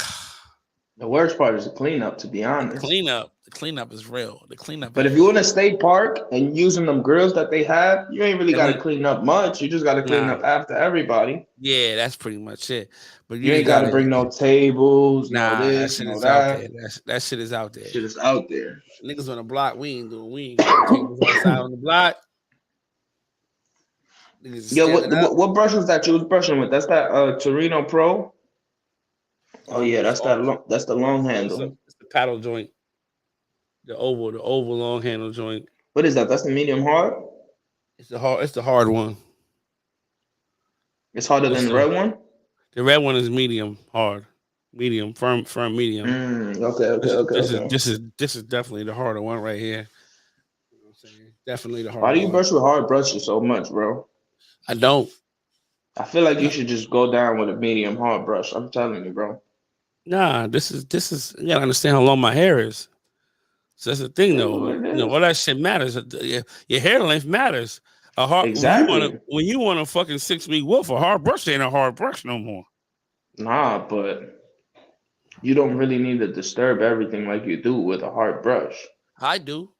The worst part is the cleanup, to be honest. the cleanup is real. The cleanup. But if you're in a state park and using them grills that they have, you ain't really got to clean up much. You just got to clean up after everybody. Yeah, that's pretty much it. But you ain't got to bring no tables, no this, no that. That shit is out there. Shit is out there. Niggas on the block, we ain't doing tables outside on the block. Yo, what brush was that you was brushing with? That's that Torino Pro. Oh yeah, that's that's the long handle. It's the paddle joint. The oval long handle joint. What is that? That's the medium hard? It's the hard one. It's harder than the red one? The red one is medium hard. Medium, firm medium. Okay. This is definitely the harder one right here. You know what I'm saying? Definitely the harder one. Why do you one. brush with hard brushes so much, bro? I don't. I feel like you should just go down with a medium hard brush. I'm telling you, bro. Nah, this is you gotta understand how long my hair is. So that's the thing, though. You know, all that shit matters. Your hair length matters. Exactly. When you want a fucking 6-week wolf, a hard brush ain't a hard brush no more. Nah, but you don't really need to disturb everything like you do with a hard brush. I do.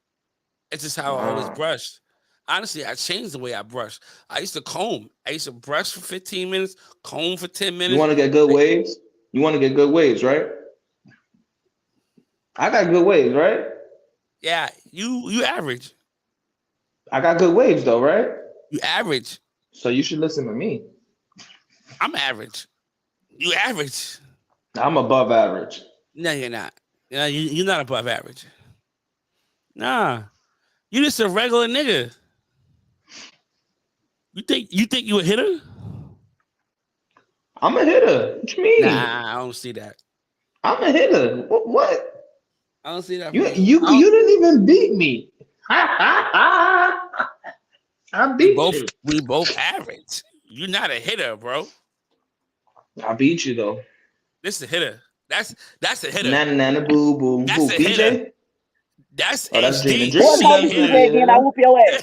It's just how I always brushed. Honestly, I changed the way I brush. I used to comb. I used to brush for 15 minutes, comb for 10 minutes. You want to get good waves? You want to get good waves, right? I got good waves, right? Yeah, you average. I got good waves though, right? You average. So you should listen to me. I'm average. You average. I'm above average. No, you're not. You're not above average. Nah. You just a regular nigga. You think you a hitter? I'm a hitter. What you mean? Nah, I don't see that. I'm a hitter. What? I don't see that. You didn't even beat me. I beat you. We both average. You're not a hitter, bro. I beat you though. This is a hitter. That's a hitter. Nana boo boo. That's Who, a PJ? hitter. That's HD. What's up, PJ again? I whoop your ass.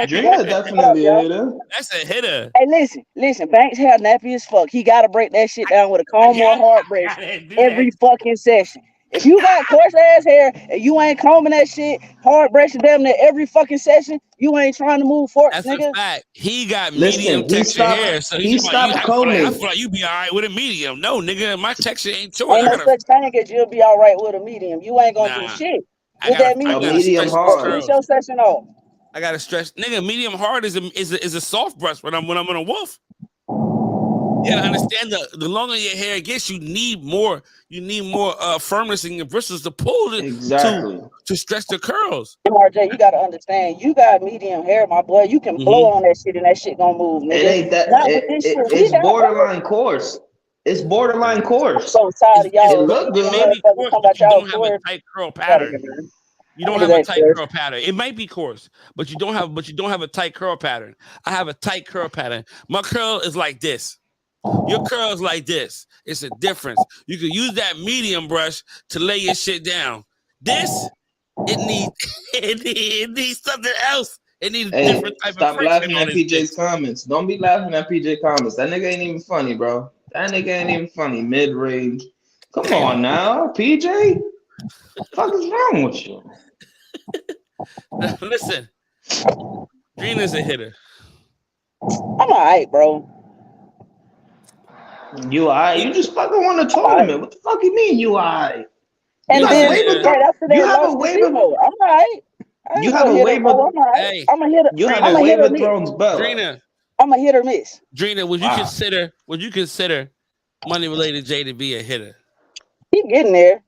Drina definitely a hitter. That's a hitter. Hey, listen. Banks hair nappy as fuck. He gotta break that shit down with a comb or a hard brush every fucking session. If you got coarse ass hair and you ain't combing that shit, hard brushing damn near every fucking session, you ain't trying to move forward, That's nigga. a fact. He got medium texture hair, so he stopped combing. I feel like you be all right with a medium. No, nigga, my texture ain't yours. Ain't no such thing as you'll be all right with a medium. You ain't gonna do shit. What that mean? Medium hard. Finish your session off. I gotta stretch, nigga. Medium hard is a soft brush when I'm on a wolf. You gotta understand the longer your hair gets, you need more firmness in your bristles to pull it to stretch the curls. MRJ, you gotta understand, you got medium hair, my boy. You can blow on that shit and that shit gonna move, nigga. It ain't that. It's borderline coarse. It's borderline coarse. I'm so tired of y'all. It look good. It may be coarse, but you don't have a tight curl pattern. You don't have a tight curl pattern. It might be coarse, but you don't have a tight curl pattern. I have a tight curl pattern. My curl is like this. Your curl's like this. It's a difference. You can use that medium brush to lay your shit down. This, it needs something else. It needs a different type of friction. Stop laughing at PJ's comments. Don't be laughing at PJ comments. That nigga ain't even funny, bro. That nigga ain't even funny. Mid-range. Come on now, PJ. What the fuck is wrong with you? Listen, Drina's a hitter. I'm alright, bro. You alright? You just fucking won a tournament. What the fuck you mean you alright? And then you have a waiver. I'm alright. You have a waiver. Hey, I'm a hitter. You have a waiver thrones belt. Drina, I'm a hit or miss. Drina, would you consider Money Related J to be a hitter? He's getting there,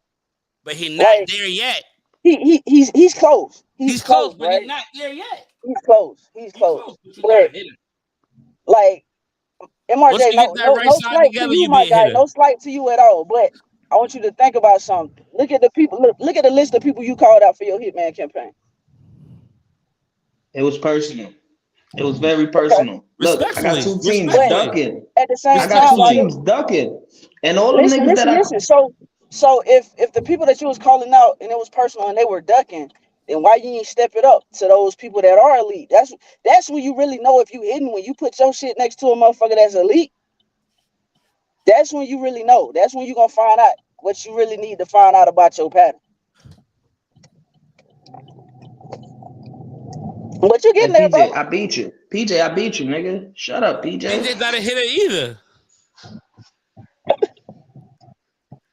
but he's not there yet. He's close. He's close, but he's not there yet. He's close. But like MRJ, no slight to you, my guy. No slight to you at all. But I want you to think about something. Look at the people. Look at the list of people you called out for your Hitman campaign. It was personal. It was very personal. Look, I got Respectfully, two teams ducking. At the same I got time, two like, teams ducking, and all the listen, niggas that I listen. So if the people that you was calling out and it was personal and they were ducking, then why you ain't step it up to those people that are elite? That's when you really know if you hidden. When you put your shit next to a motherfucker that's elite, that's when you really know. That's when you gonna find out what you really need to find out about your pattern. But you Hey getting there, bro. PJ, I beat you. PJ, I beat you, nigga. Shut up, PJ. PJ's not a hitter either.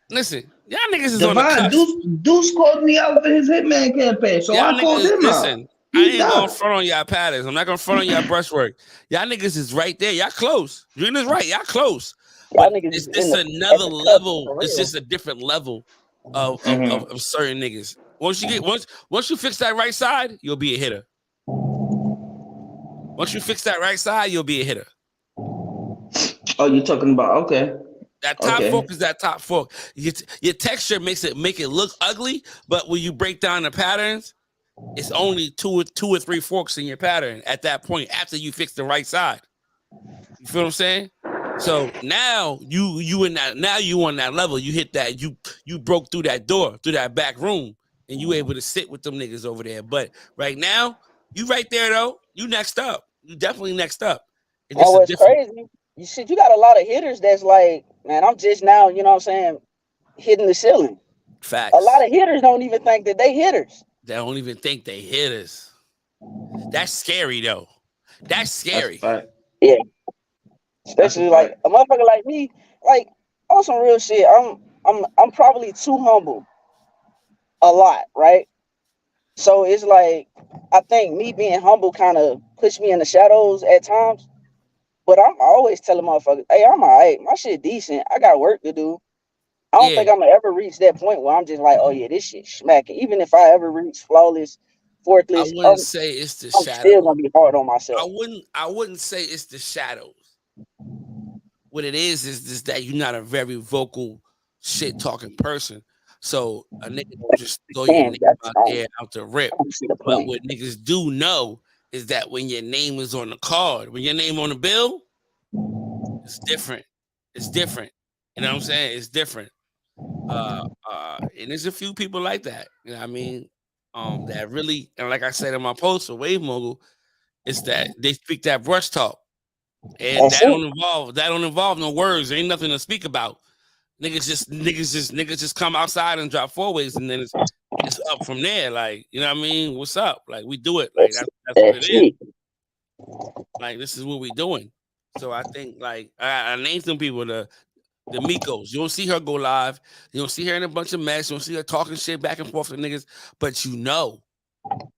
Listen, y'all niggas is on the Divine, cusp. Deuce called me out for his Hitman campaign, so Y'all I called niggas, him listen, out. I He ain't gonna ducked. front on y'all patterns. I'm not gonna front on y'all brushwork. Y'all niggas is right there. Y'all close. Drina's right. Y'all close. Y'all But niggas it's is just at another the cusp level. for It's real. just a different level of Mm-hmm. certain niggas. Once you fix that right side, you'll be a hitter. Once you fix that right side, you'll be a hitter. Oh, you're talking about okay. That top Okay. fork is that top fork. Your texture make it look ugly, but when you break down the patterns, it's only two or three forks in your pattern at that point after you fix the right side. You feel what I'm saying? So now you on that level. You hit that, you broke through that door, through that back room, and you able to sit with them niggas over there. But right now, you right there though. You next up. You definitely next up. It's And just a what's different crazy, you got a lot of hitters that's like, man, I'm just now, you know what I'm saying, hitting the ceiling. facts. A lot of hitters don't even think that they hitters. They don't even think they hit us. That's scary though. That's scary. That's Yeah. Especially like a motherfucker like me, like on some real shit. I'm probably too humble a lot, right? So it's like I think me being humble kind of push me in the shadows at times. But I'm always telling motherfuckers, hey, I'm all right. My shit decent. I got work to do. I don't think I'm gonna ever reach that point where I'm just like, oh yeah, this shit smacking. Even if I ever reach flawless, I forkless, wouldn't say it's the I'm shadow. still gonna be hard on myself. I wouldn't say it's the shadows. What it is that you're not a very vocal, shit talking person. So a nigga don't just throw your Damn, name that's out I there out the rip. don't see the But point. what niggas do know is that when your name is on the card, when your name on the bill, it's different. It's different. You know what I'm saying? It's different. And there's a few people like that. You know what I mean? That really, and like I said in my post for Wave Mogul, it's that they speak that brush talk. And That's that it. don't involve no words. There ain't nothing to speak about. Niggas just come outside and drop four ways, and then it's up from there. Like, you know what I mean? What's up? Like, we do it. Like that's what it is. It. Like, this is what we doing. So I think like I named some people the Mikos. You don't see her go live. You don't see her in a bunch of mess. You don't see her talking shit back and forth to niggas. But you know,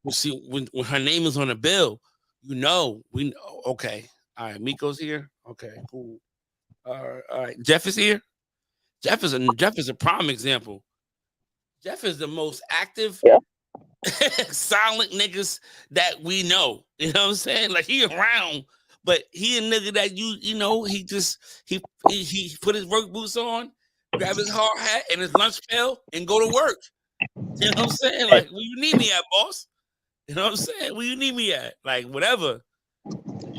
when her name is on the bill, you know, we know, okay. All right, Miko's here. Okay, cool. All right. Jeff is here. Jeff is a prime example. Jeff is the most active, Yeah. silent niggas that we know. You know what I'm saying? Like he around, but he a nigga that you know, he put his work boots on, grab his hard hat and his lunch pail and go to work. You know what I'm saying? Like, where you need me at, boss? You know what I'm saying? Where you need me at? Like, whatever.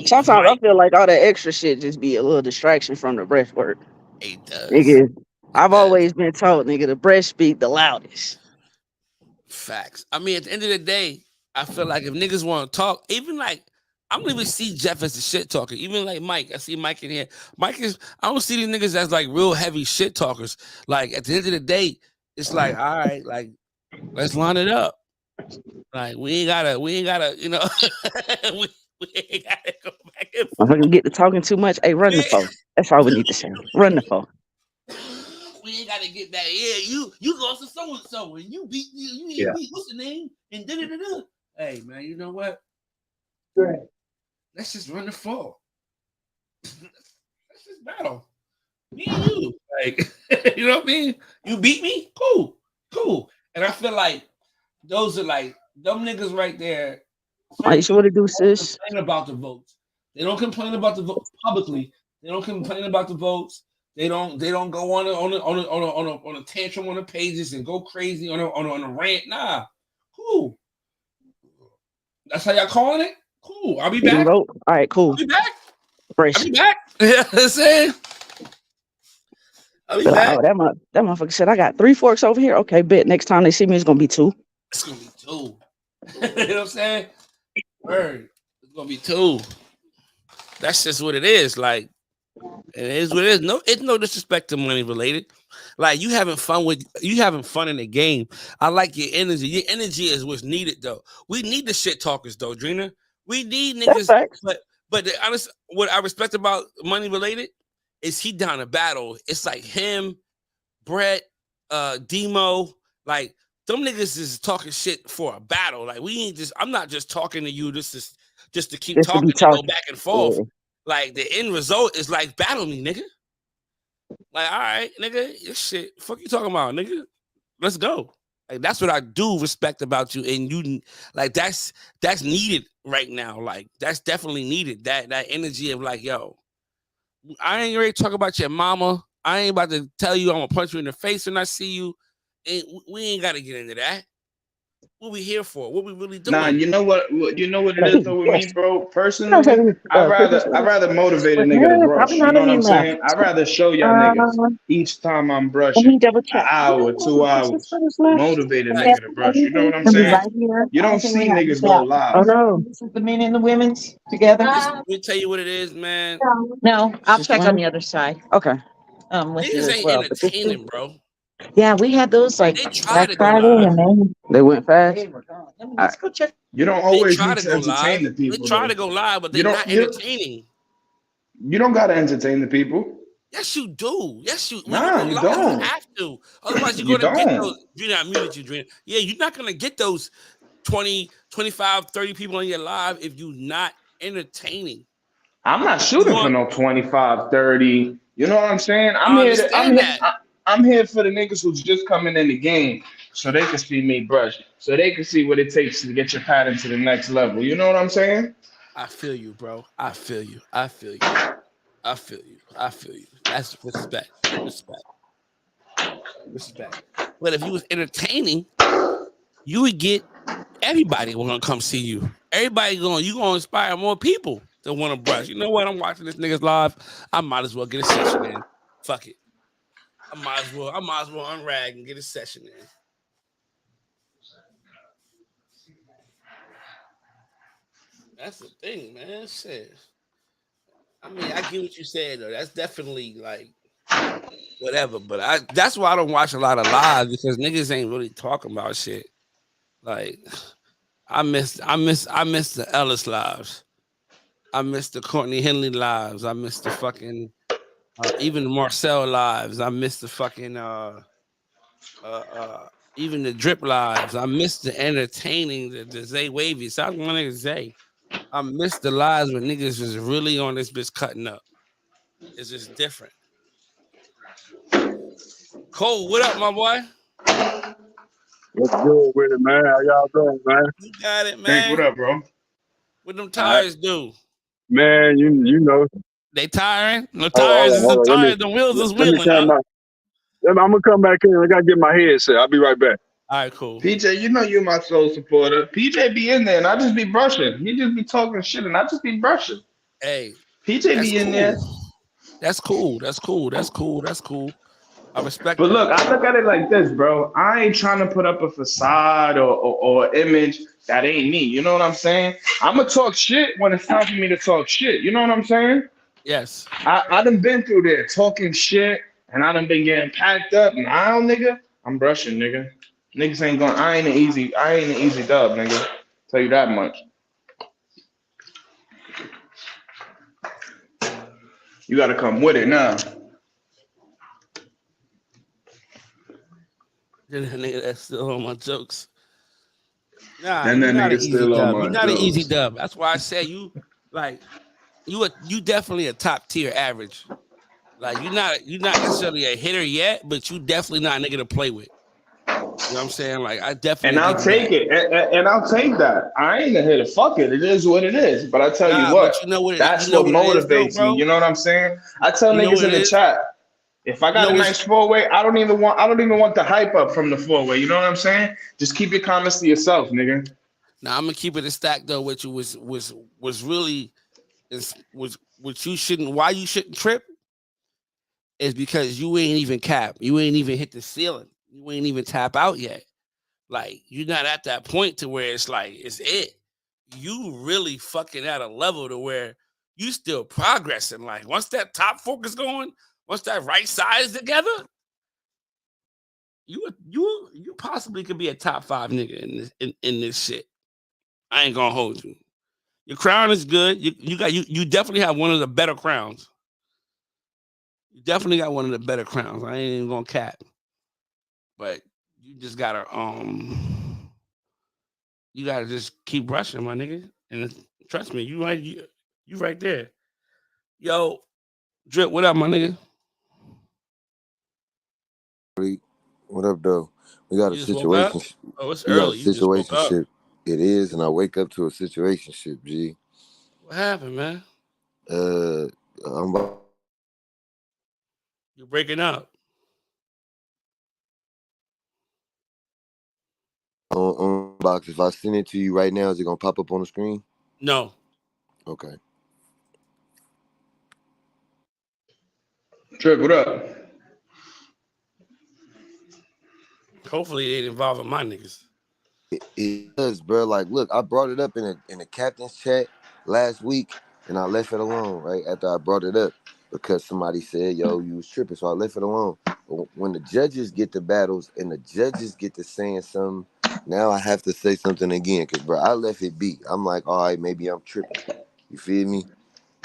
Sometimes I feel like all that extra shit just be a little distraction from the breath work. It does. Nigga, I've always been told, nigga, the breath speak the loudest. Facts. I mean, at the end of the day, I feel like if niggas want to talk, even like I don't even see Jeff as a shit talker. Even like Mike, I see Mike in here. I don't see these niggas as like real heavy shit talkers. Like at the end of the day, it's like, all right, like let's line it up. Like we ain't gotta, you know, we ain't gotta go back and If I can get to talking too much, hey, run the phone. That's all we need to say. Run the phone. We ain't gotta get that. Yeah, you lost to so and so, and you beat you beat what's the name? And da da da da. Hey man, you know what? Right. Let's just run the floor. Let's just battle. Me and you. Like, you know what I mean? You beat me? Cool. And I feel like those are like them niggas right there. I used to want to do, sis. Complain about the votes. They don't complain about the vote publicly. They don't complain about the votes. They don't go on a tantrum on the pages and go crazy on a rant. Nah, cool. That's how y'all calling it? Cool. I'll be You can back. vote. All right, cool. I'll be back. I'll Brace. be back. You know what I'm saying? I'll be back. Oh, that motherfucker said, I got 3 forks over here. Okay, bet. Next time they see me, it's going to be 2. It's going to be 2. You know what I'm saying? Word. It's going to be 2. That's just what it is. Like, it is what it is. No, it's no disrespect to money related. Like, you having fun in the game. I like your energy. Your energy is what's needed, though. We need the shit talkers, though, Drina. We need niggas. But the honest, what I respect about money related is he down to battle. It's like him, Brett, Demo, like them niggas is talking shit for a battle. Like we ain't just. I'm not just talking to you. This is just to keep talking and go back and forth. Yeah. Like the end result is like battle me, nigga. Like all right, nigga, this shit. Fuck you talking about, nigga. Let's go. Like that's what I do respect about you, and you like that's needed right now. Like that's definitely needed. That energy of like, yo, I ain't ready to talk about your mama. I ain't about to tell you I'm gonna punch you in the face when I see you. And we ain't gotta get into that. What we here for? What we really doing? Nah, you know what it is though with me, bro. Personally, I'd rather motivate a nigga to brush. You know what I'm saying? I'd rather show y'all niggas each time I'm brushing an hour, 2 hours, motivate a nigga to brush. You know what I'm saying? You don't see niggas go live. Oh no, This is the men and the women's together. Let me tell you what it is, man. No, I'll check on the other side. Okay. With you Niggas as ain't well. entertaining, bro. Yeah, we had those like They try to go Friday live. and then They went fast. Let's go check. You don't always need to entertain the people. They try to go live, but they're not entertaining. You don't gotta entertain the people. Yes, you do. Yes, you. Nah, you don't. You have to. Otherwise, you're gonna get those. Drina, I muted you, Drina. Yeah, you're not gonna get those 20, 25, 30 people on your live if you're not entertaining. I'm not shooting for no 25, 30. You know what I'm saying? I'm here for the niggas who's just coming in the game so they can see me brush. So they can see what it takes to get your pattern to the next level. You know what I'm saying? I feel you, bro. I feel you. That's respect. But if you was entertaining, you would get everybody gonna come see you. You gonna inspire more people to want to brush. You know what? I'm watching this nigga's live. I might as well get a session in. Fuck it. I might as well unrag and get a session in. That's the thing, man. Shit. I mean, I get what you said though. That's definitely like whatever. But that's why I don't watch a lot of lives because niggas ain't really talking about shit. Like I miss the Ellis lives. I miss the Courtney Henley lives. I miss the fucking even the Marcel lives. I miss the fucking even the Drip lives. I miss the entertaining, the Zay Wavy. So I want nigga Zay. I miss the lives when niggas was really on this bitch cutting up. It's just different. Cole, what up, my boy? What's good with it, man? How y'all doing, man? You got it, man. Thanks, what up, bro? What them tires do? Man, you know. They tiring? No tires is the tires. The wheels is wheeling. I'm gonna come back in. I gotta get my headset. I'll be right back. All right, cool. PJ, you know you're my soul supporter. PJ be in there and I just be brushing. He just be talking shit and I just be brushing. Hey, PJ be in there. That's cool. I respect But that. look, I look at it like this, bro. I ain't trying to put up a facade or image that ain't me. You know what I'm saying? I'm going to talk shit when it's time for me to talk shit. You know what I'm saying? Yes. I done been through there talking shit, and I done been getting packed up. Now, nigga, I'm brushing, nigga. Niggas ain't going, I ain't an easy dub, nigga. Tell you that much. You got to come with it now. Nigga, that's still on my jokes. Nah, you're not an easy dub. You're not an easy dub. That's why I say you definitely a top tier average. Like you're not necessarily a hitter yet, but you definitely not a nigga to play with. You know what I'm saying? Like I definitely. And I'll take it, and I'll take that. I ain't a hitter. Fuck it. It is what it is. But I tell you what, that's what motivates me. You know what I'm saying? I tell niggas in the chat. If I got a nice 4-way, I don't even want the hype up from the 4-way. You know what I'm saying? Just keep your comments to yourself, nigga. Now I'm gonna keep it a stack though, which was really was which you shouldn't. Why you shouldn't trip is because you ain't even cap. You ain't even hit the ceiling. You ain't even tap out yet. Like you're not at that point to where it's like it's it. You really fucking at a level to where you still progressing. Like once that top focus going, once that right side is together, you possibly could be a top 5 nigga in this shit. I ain't gonna hold you. Your crown is good. You definitely have one of the better crowns. You definitely got one of the better crowns. I ain't even gonna cap. But you just gotta you gotta just keep brushing, my nigga. And trust me, you right there. Yo, Drip, what up, my nigga? What up, though? We got a You just woke up? situation. Oh, it's We got a early. You just woke up. situationship. It is, and I wake up to a situationship. G. What happened, man? Uh, I'm You're breaking up. on box. If I send it to you right now, is it gonna pop up on the screen? No. Okay. Trip, what up? Hopefully it ain't involving my niggas. It does, bro. Like, look, I brought it up in the captain's chat last week, and I left it alone right after I brought it up because somebody said, "Yo, you was tripping," so I left it alone. But when the judges get the battles and the judges get to saying something, now I have to say something again because, bro, I left it be. I'm like, all right, maybe I'm tripping. You feel me?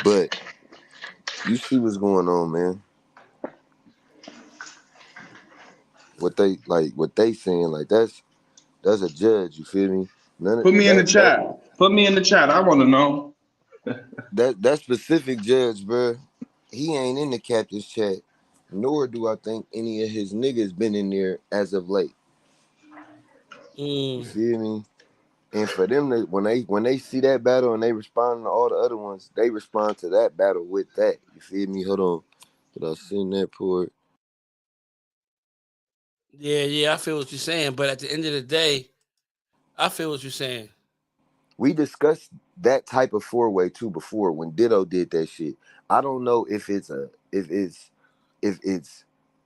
But you see what's going on, man. What they saying, like that's a judge. You feel me? None of Put me in the that. chat. Put me in the chat. I want to know. That specific judge, bro, he ain't in the captain's chat, nor do I think any of his niggas been in there as of late. You feel me? And for them to when they see that battle and they respond to all the other ones, they respond to that battle with that. You feel me? Hold on. Did I send that port? Yeah, I feel what you're saying. But at the end of the day, I feel what you're saying. We discussed that type of 4-way too before when Ditto did that shit. I don't know if it's what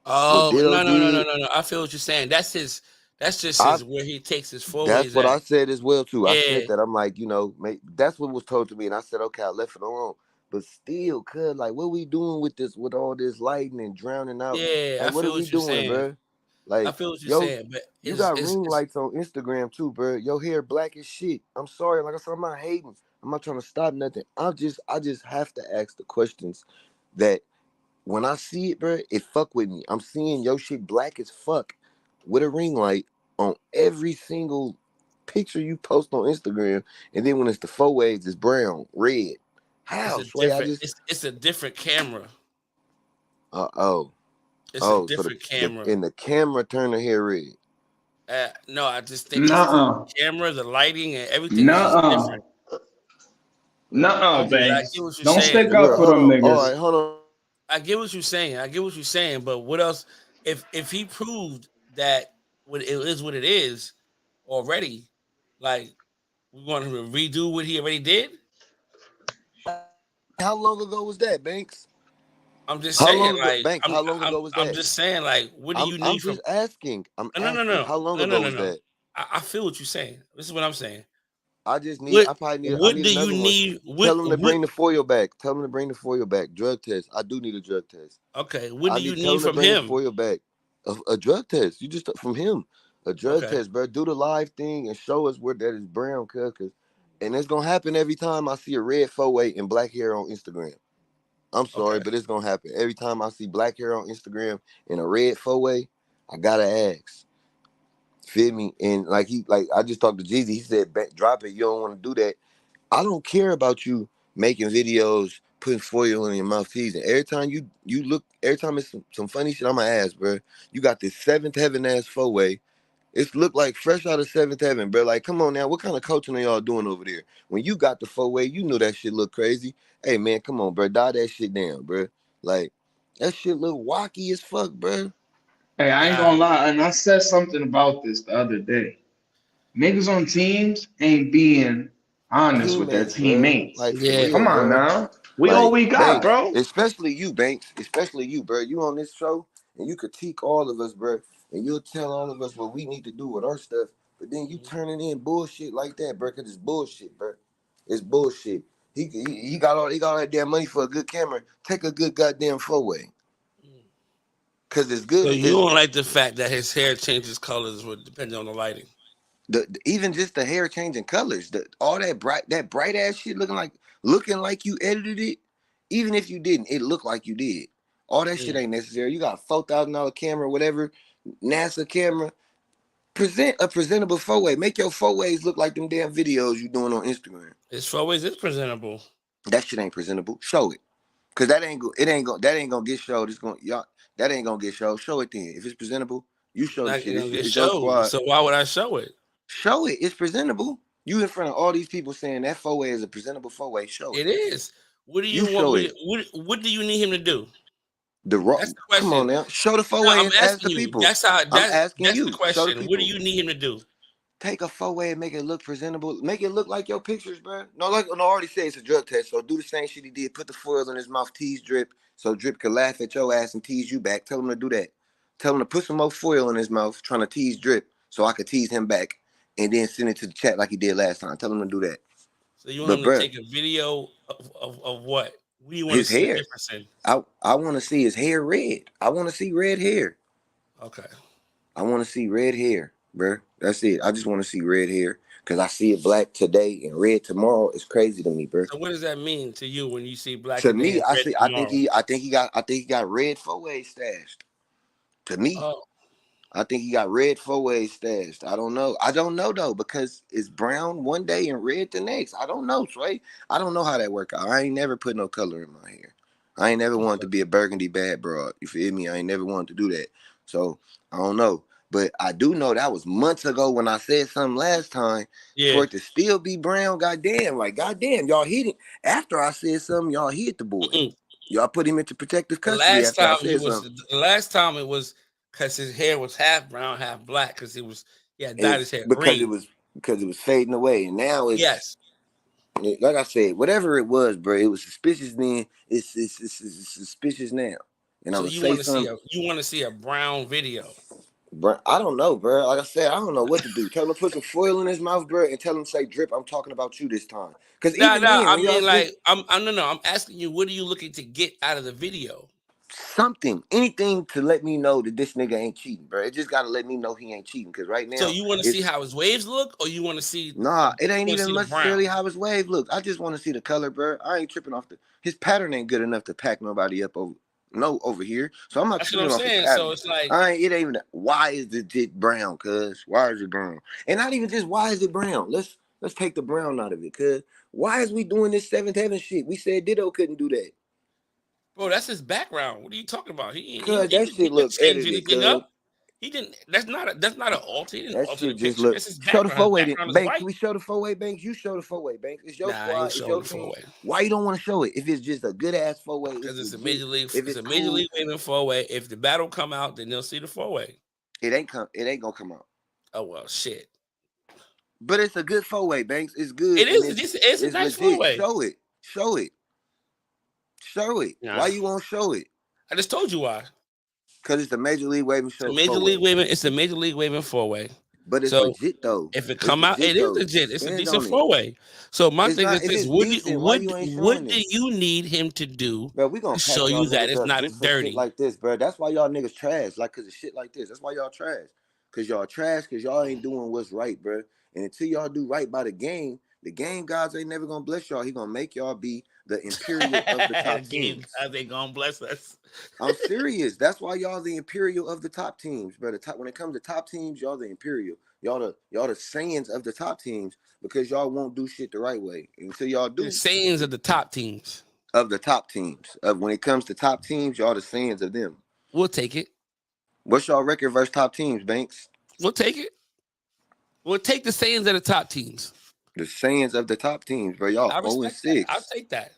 Oh Ditto did. no. I feel what you're saying. That's just I his where he takes his That's fourways what at. I said as well too. I Yeah, said that I'm like, that's what was told to me, and I said, okay, I left it alone. But still, cuz like, what we doing with this, with all this lighting and drowning out? yeah, I Like, what are feel we what you're doing, saying. bro? I Like, feel what you're yo, saying, but you got ring lights on Instagram too, bro. Your hair black as shit. I'm sorry, like I said, I'm not hating. I'm not trying to stop nothing. I just have to ask the questions that when I see it, bro, it fuck with me. I'm seeing your shit black as fuck with a ring light on every single picture you post on Instagram, and then when it's the 4-ways, it's brown, red. it's How? a Sway, I different just it's a different camera. uh oh It's a oh so different camera. the camera turned the hair red. No, I just think it's just Nuh-uh. the camera, the lighting, and everything is just Nuh-uh. different. Nuh-uh, I get Banks. what you're Don't saying. stick Bro, up for hold them on. All niggas. right, hold on. I get what you're saying. I get what you're saying. But what else? If he proved that what it is what it is already, like we want him to redo what he already did. How long ago was that, Banks? I'm just How saying, long ago, like Banks? How long ago was I'm that? just saying, like, what do you I'm need from? just asking. I'm No, no, asking. no, How long no, no, ago no, was no. that? I feel what you're saying. This is what I'm saying. I just need. What I what need do you another one. need? Tell them to bring the foil back. Tell them to bring the foil back. Drug test. I do need a drug test. Okay, what do you Tell need them to from bring the him? foil back. A drug test. You just from him. A drug Okay, test, bro. Do the live thing and show us where that is brown, cuz. And it's gonna happen every time I see a red 4-way and black hair on Instagram. I'm sorry, okay. but it's gonna happen every time I see black hair on Instagram and a red 4-way. I gotta ask. Feel me? And like I just talked to Jeezy. He said, "Drop it. You don't want to do that." I don't care about you making videos, putting foil in your mouth, teasing. Every time it's some funny shit, I'ma ask, bro. You got this seventh heaven ass 4-way. It's look like fresh out of seventh heaven, bro. Like, come on now, what kind of coaching are y'all doing over there? When you got the 4-way, you knew that shit look crazy. Hey man, come on, bro. Die that shit down, bro. Like, that shit look wacky as fuck, bro. Hey, I ain't Nah, gonna lie, and I said something about this the other day. niggas on teams ain't being honest with their Teammates, bro. teammates. Like for Yeah. real, Come on bro. now. We all Like we got, Banks, bro. especially you, Banks, especially you, bro. You on this show and you critique all of us, bro, and you'll tell all of us what we need to do with our stuff. But then you turning in bullshit like that, bro. Cause it's bullshit, bro. It's bullshit. He got all that damn money for a good camera. Take a good goddamn four-way. Cause it's So good. you don't like the fact that his hair changes colors depending on the lighting. Even just the hair changing colors, all that bright ass shit looking like you edited it. Even if you didn't, it looked like you did. All that shit ain't necessary. You got a $4,000 camera, whatever, NASA camera. Present a presentable four-way. Make your four-ways look like them damn videos you doing on Instagram. His four-ways is presentable. That shit ain't presentable. Show it, cause that ain't gonna get showed. That ain't gonna get showed. Show it then. If it's presentable, you show the Not shit. gonna get It's your showed. squad. So why would I show it? Show it. It's presentable. You in front of all these people saying that four-way is a presentable four-way. Show it. It is. What do You you want show me it. to, what do you need him to do? That's the question. Come on now. Show the No, four-way I'm and ask asking the you. people. That's asking you. the Show the question. What do people. you need him to do? Take a four-way and make it look presentable. Make it look like your pictures, bro. No, I already said it's a drug test. So do the same shit he did. Put the foil in his mouth, tease Drip, so Drip could laugh at your ass and tease you back. Tell him to do that. Tell him to put some more foil in his mouth, trying to tease Drip, so I could tease him back, and then send it to the chat like he did last time. Tell him to do that. So you want him to take a video of what? What do you want His to see hair. the difference in? I want to see his hair red. I want to see red hair. Okay. I want to see red hair, bro. That's it. I just want to see red hair because I see it black today and red tomorrow. It's crazy to me, bro. So what does that mean to you when you see black To today me, and red tomorrow? I think he got red four-way stashed. To me, I think he got red four-way stashed. I don't know though, because it's brown one day and red the next. I don't know, Sway. I don't know how that work out. I ain't never put no color in my hair. I ain't never wanted to be a burgundy bad broad. You feel me? I ain't never wanted to do that. So I don't know. But I do know that was months ago when I said something last time. Yeah. For it to still be brown, goddamn, y'all hit it. After I said something, y'all hit the boy. Y'all put him into protective custody after I said something. The last time it was because his hair was half brown, half black, because he had dyed his hair because green. it was fading away, and now it's like I said, whatever it was, bro. It was suspicious then. It's suspicious now. And So I'm you gonna say something. You want to see a brown video? Bro, I don't know, bro. Like I said, I don't know what to do. Tell him to put some foil in his mouth, bro, and tell him to say, "Drip, I'm talking about you this time." Because even then, I when mean, like, I'm asking you, what are you looking to get out of the video? anything to let me know that this nigga ain't cheating, bro. It just gotta let me know he ain't cheating. Because right now, So you want to see how his waves look, or you want to see? Nah, it ain't even necessarily how his wave look. I just want to see the color, bro. I ain't tripping off his pattern ain't good enough to pack nobody up over here. So I'm not That's tripping what I'm off his saying. pattern. So it's like, it ain't even why is the shit brown, cuz? Why is it brown? And not even just why is it brown. Let's take the brown out of it, cuz. Why is we doing this seventh heaven shit? We said Ditto couldn't do that. Bro, that's his background. What are you talking about? He shit didn't look change edited, anything cuz. up. He didn't. That's not an alter. He didn't That alter the shit just picture. look. That's his Show the background. His four-way, background is Banks. white. Can we show the four-way, Banks? You show the four-way, Banks. It's your Nah, I squad. ain't It's showing your the team. four-way. Why you don't want to show it? If it's just a good ass four-way, Because it's a legit. major league. If It's a cool, major league waving four-way. If the battle come out, then they'll see the four-way. It ain't gonna come out. Oh well, shit. But it's a good four-way, Banks. It's good. It is. It's a nice legit. four-way. Show it. Show it. Show it. Nah. Why you won't show it? I just told you why. Because it's a major league waving show. It's a major league waving four-way. But it's legit though. If it come out, it is legit. It's a decent four-way. So my thing is this: what do you need him to do to show you that it's not dirty? Shit like this, bro. That's why y'all niggas trash. Like, cause of shit like this. That's why y'all trash. Cause y'all trash. Cause y'all ain't doing what's right, bro. And until y'all do right by the game gods ain't never gonna bless y'all. He gonna make y'all be the imperial of the top teams. They gonna bless us. I'm serious. That's why y'all the imperial of the top teams, bro. When it comes to top teams, y'all the imperial. Y'all the Saiyans of the top teams because y'all won't do shit the right way. Until y'all do. The Saiyans of the top teams. Of the top teams. When it comes to top teams, y'all the Saiyans of them. We'll take it. What's y'all record versus top teams, Banks? We'll take it. We'll take the Saiyans of the top teams. The Saiyans of the top teams, bro. Y'all 0-6. I'll take that.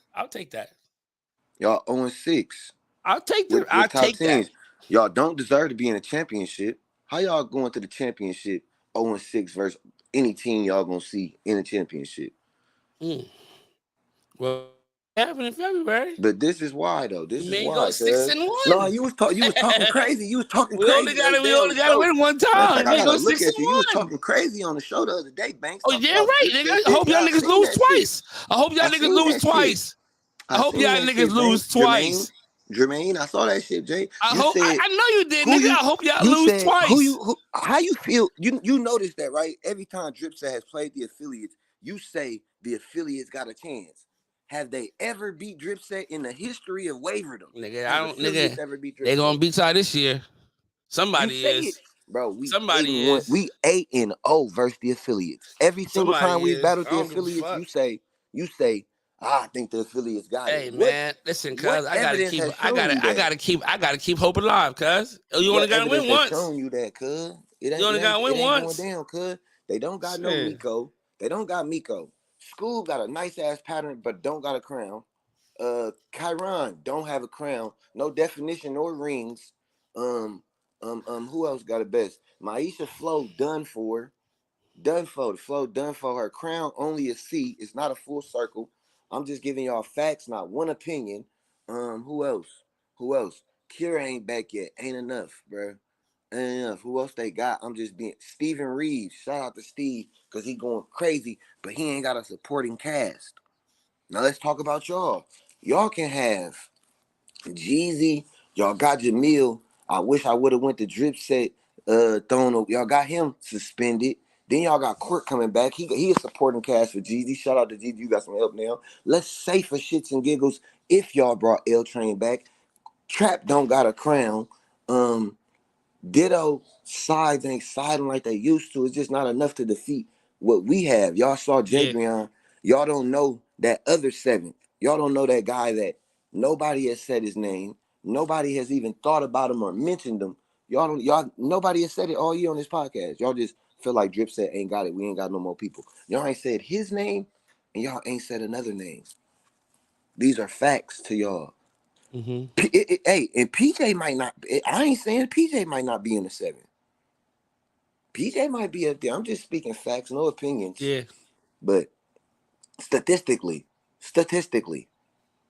Y'all 0-6. I'll take that. Y'all don't deserve to be in a championship. How y'all going to the championship 0-6 versus any team y'all gonna see in the championship. Well, happened in February. But this is why though. This is May why. go 6-1. No, you was talking crazy. You was talking we crazy. only gotta win one Matter of time. fact, May I go gotta look 6-1. at you. You was talking crazy on the show the other day, Banks. Oh, yeah, right, nigga. I hope y'all niggas lose twice. I hope y'all niggas lose twice. I hope y'all niggas lose twice. Jermaine, I saw that shit, Jay. I know you did, nigga. I hope y'all you lose said, twice. How you feel? You noticed that, right? Every time Dripset has played the affiliates, you say the affiliates got a chance. Have they ever beat Dripset in the history of Waverdom? Nigga, Ever beat Dripset? They gonna beat y'all this year. Somebody is. It. Bro, we Somebody is. We 8-0 versus the affiliates. Every single time we battled the affiliates, you say, I think the affiliates got it. Hey man, listen, cuz I gotta keep hope alive, cuz. You only gotta win once. Showing you that, cuz. You only gotta win once. Going down, cuz. They don't got no Miko. They don't got Miko. School got a nice ass pattern, but don't got a crown. Chiron don't have a crown, no definition or rings. Who else got it best? Maisha Flo done for. The Flo done for. Her crown only a C. It's not a full circle. I'm just giving y'all facts, not one opinion. Who else? Kira ain't back yet. Ain't enough, bro. Ain't enough. Who else they got? I'm just being Steven Reeves. Shout out to Steve, because he going crazy, but he ain't got a supporting cast. Now let's talk about y'all. Y'all can have Jeezy. Y'all got Jamil. I wish I would have went to Dripset. Y'all got him suspended. Then y'all got Court coming back. He is supporting cast for Jeezy. Shout out to Jeezy. You got some help now. Let's say for shits and giggles, if y'all brought L Train back, Trap don't got a crown. Ditto sides ain't siding like they used to. It's just not enough to defeat what we have. Y'all saw Jadrian. Y'all don't know that other seventh. Y'all don't know that guy that nobody has said his name. Nobody has even thought about him or mentioned him. Nobody has said it all year on this podcast. Y'all just feel like Dripset ain't got it. We ain't got no more people. Y'all ain't said his name, and y'all ain't said another name. These are facts to y'all. Mm-hmm. Hey, and PJ might not. I ain't saying PJ might not be in the 7. PJ might be up there. I'm just speaking facts, no opinions. Yeah. But statistically,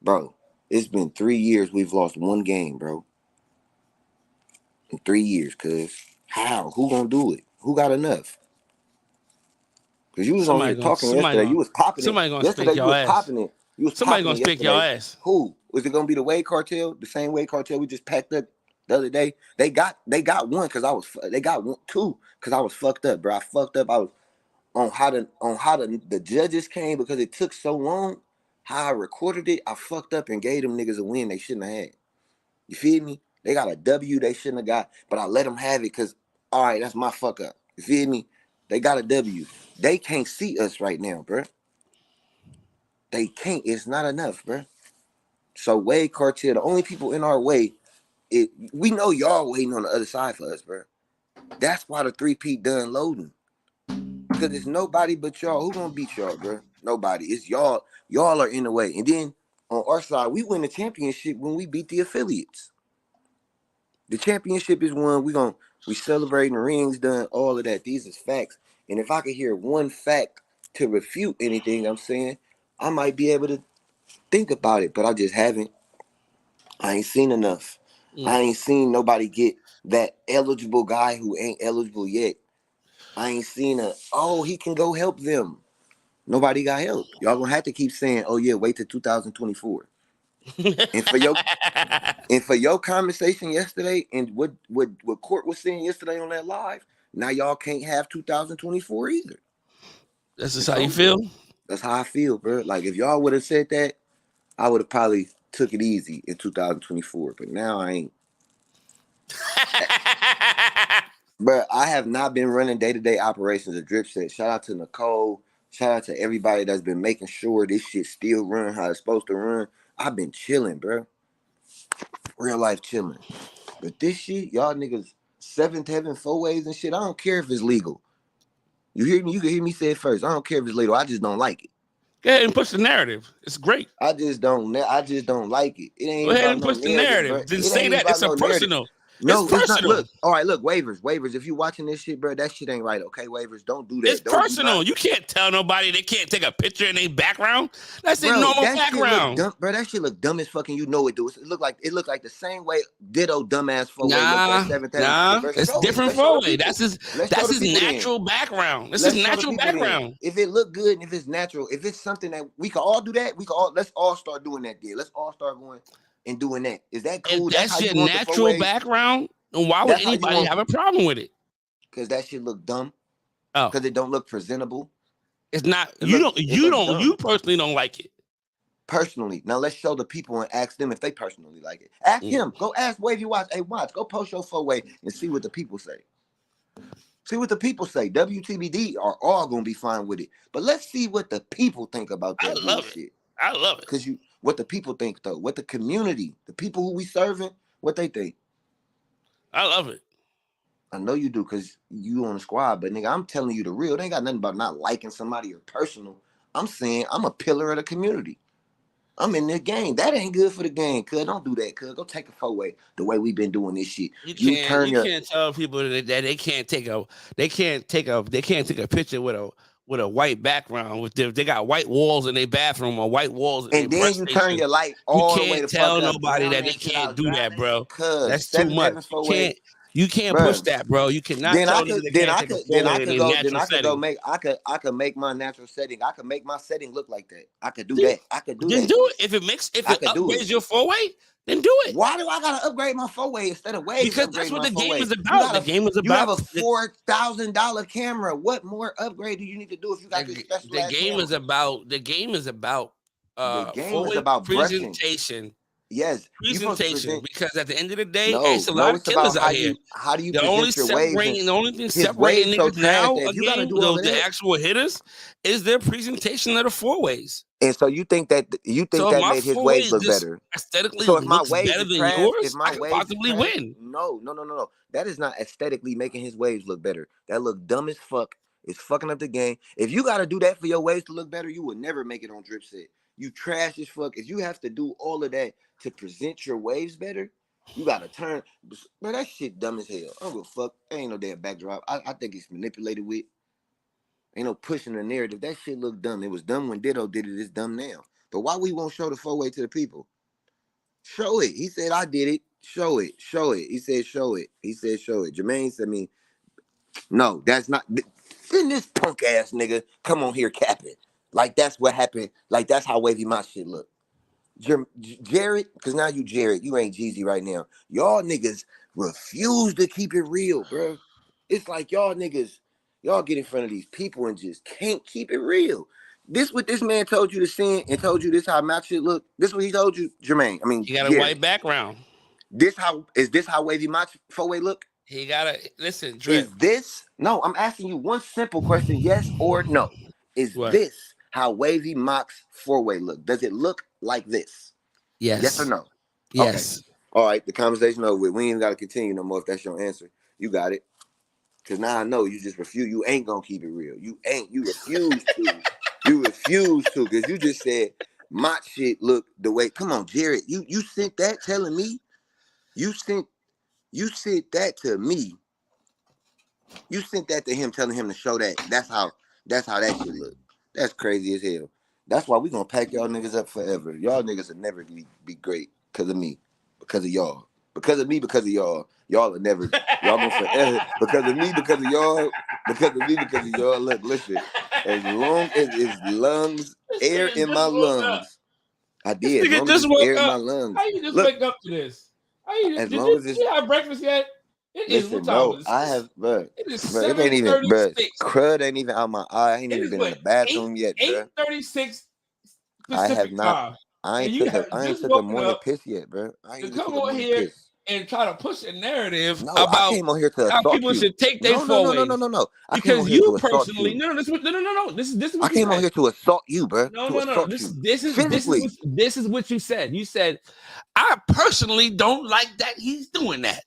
bro, it's been 3 years we've lost one game, bro. In 3 years, cuz. How? Who gonna do it? Who got enough? Because you was on here talking yesterday. You was popping it. Yesterday you was popping it. Somebody gonna speak your ass. Who? Was it gonna be the Wade cartel? The same Wade cartel we just packed up the other day? They got one because they got two because I was fucked up, bro. I fucked up. I was on how the judges came because it took so long. How I recorded it, I fucked up and gave them niggas a win they shouldn't have had. You feel me? They got a W they shouldn't have got, but I let them have it because, all right, that's my fuck up. You feel me? They got a W. They can't see us right now, bro. They can't. It's not enough, bro. So Wade cartel, the only people in our way, we know y'all waiting on the other side for us, bro. That's why the 3P done loading. Because it's nobody but y'all. Who gonna beat y'all, bro? Nobody. It's y'all. Y'all are in the way. And then on our side, we win the championship when we beat the affiliates. The championship is won. We celebrating, the rings done, all of that. These is facts. And if I could hear one fact to refute anything I'm saying, I might be able to think about it, but I just haven't. I ain't seen enough. I ain't seen nobody get that eligible guy who ain't eligible yet. I ain't seen he can go help them. Nobody got help. Y'all gonna have to keep saying, oh yeah, wait till 2024. And for your conversation yesterday and what Court was saying yesterday on that live, now y'all can't have 2024 either. That's just how you feel? That's how I feel, bro. Like if y'all would have said that, I would have probably took it easy in 2024. But now I ain't. Bro, I have not been running day-to-day operations of Dripset. Shout out to Nicole. Shout out to everybody that's been making sure this shit still run how it's supposed to run. I've been chilling, bro. Real life chilling. But this shit, y'all niggas 7th heaven 4 ways and shit, I don't care if it's legal. You hear me? You can hear me say it first. I don't care if it's legal. I just don't like it. Go ahead and push the narrative. It's great. I just don't like it. It ain't Go ahead about and no push the narrative, narrative. bro. Then say that it's a personal. No, it's not. personal. Look, all right, look, waivers. If you watching this shit, bro, that shit ain't right. Okay, waivers, don't do that. It's personal. You can't tell nobody they can't take a picture in their background. That's their normal that background. Shit look dumb, bro. That shit look dumb as fucking. You know it do. It look like the same way ditto dumbass 4-way looked at 7th Avenue. It's different 4-way. That's his natural background. This is natural background. If it look good and if it's natural, if it's something that we can all do that, let's all start doing that there. Let's all start going and doing that. Is that cool? If that's your natural background, then why would anybody have a problem with it? Because that shit look dumb. Oh, because it don't look presentable. It's not. You personally don't like it. Personally, now let's show the people and ask them if they personally like it. Ask him. Go ask Wavy Watch. Hey, Watch. Go post your 4-way and see what the people say. See what the people say. WTBD are all gonna be fine with it, but let's see what the people think about that bullshit. I love it. Because what the people think though, what the community, the people who we serving, what they think. I love it. I know you do because you on the squad, but nigga, I'm telling you the real. They ain't got nothing about not liking somebody or personal. I'm saying I'm a pillar of the community. I'm in the game. That ain't good for the game, cuz. Don't do that, cuz. Go take a 4-way the way we've been doing this shit. You can't tell people that they can't take a picture with a white background. They got white walls in their bathroom or white walls. And then you turn your light all the way to You can't tell nobody that they can't do that, bro. That's too much. You can't push that, bro. You cannot. I could make my natural setting. I could make my setting look like that. I could do that. I could do that. Then do it. If it upgrades your 4-way, then do it. Why do I gotta upgrade my 4-way instead of waves? Because that's what the game is about. The game is about. You have a $4,000 camera. What more upgrade do you need to do if you got this special? The game is about. The game is about. The game is about presentation. Yes, presentation. Because at the end of the day, it's a lot of killers out here. How do you the only thing separating niggas now again, the actual hitters, is their presentation of the 4-ways. And so you think that made his waves look better? Aesthetically, so if my waves better than trash, yours, I could possibly win. No. That is not aesthetically making his waves look better. That look dumb as fuck. It's fucking up the game. If you got to do that for your waves to look better, you will never make it on Drip Set. You trash as fuck. If you have to do all of that to present your waves better, you gotta turn. Bro, that shit dumb as hell. I don't give a fuck. There ain't no damn backdrop. I think it's manipulated with. Ain't no pushing the narrative. That shit look dumb. It was dumb when Ditto did it. It's dumb now. But why we won't show the 4-way to the people? Show it. He said I did it. Show it. Show it. He said show it. He said show it. Jermaine said no, that's not. Then this punk ass nigga come on here capping. Like that's what happened. Like that's how wavy my shit look. Jared, because now you Jared, you ain't Jeezy right now. Y'all niggas refuse to keep it real, bro. It's like y'all niggas, y'all get in front of these people and just can't keep it real. This what this man told you to send and told you this how my shit look. This what he told you, Jermaine. I mean, he got a white background. This how wavy my 4-way look? He gotta listen. Drip. Is this no? I'm asking you one simple question: yes or no? Is this how Wavy Mock's 4-way look? Does it look like this? Yes. Yes or no? Yes. Okay. All right. The conversation over with. We ain't got to continue no more if that's your answer. You got it. Because now I know you just refuse. You ain't going to keep it real. You ain't. You refuse to. You refuse to because you just said my shit look the way. Come on, Jared. You sent that telling me? You sent that to me. You sent that to him telling him to show that. That's how that shit look. That's crazy as hell. That's why we gonna pack y'all niggas up forever. Y'all niggas will never be great because of me, because of y'all, because of me, because of y'all. Y'all will never. Y'all gonna forever because of me, because of y'all, because of me, because of y'all. Look, listen. As long as it's lungs, air in my lungs, I did. As long as it's air in my lungs. How you just wake up to this? Did you have breakfast yet? I have, bro. It ain't even, bro. Crud ain't even out my eye. I ain't even been in the bathroom yet, bro. 8:36. I have not. I ain't took a morning piss yet, bro. I ain't come on here and try to push a narrative about I came on here to how people you. should take their 4-ways. No. Because you personally, no. This is what I came on here to assault you, bro. No. This is what you said. You said, I personally don't like that he's doing that.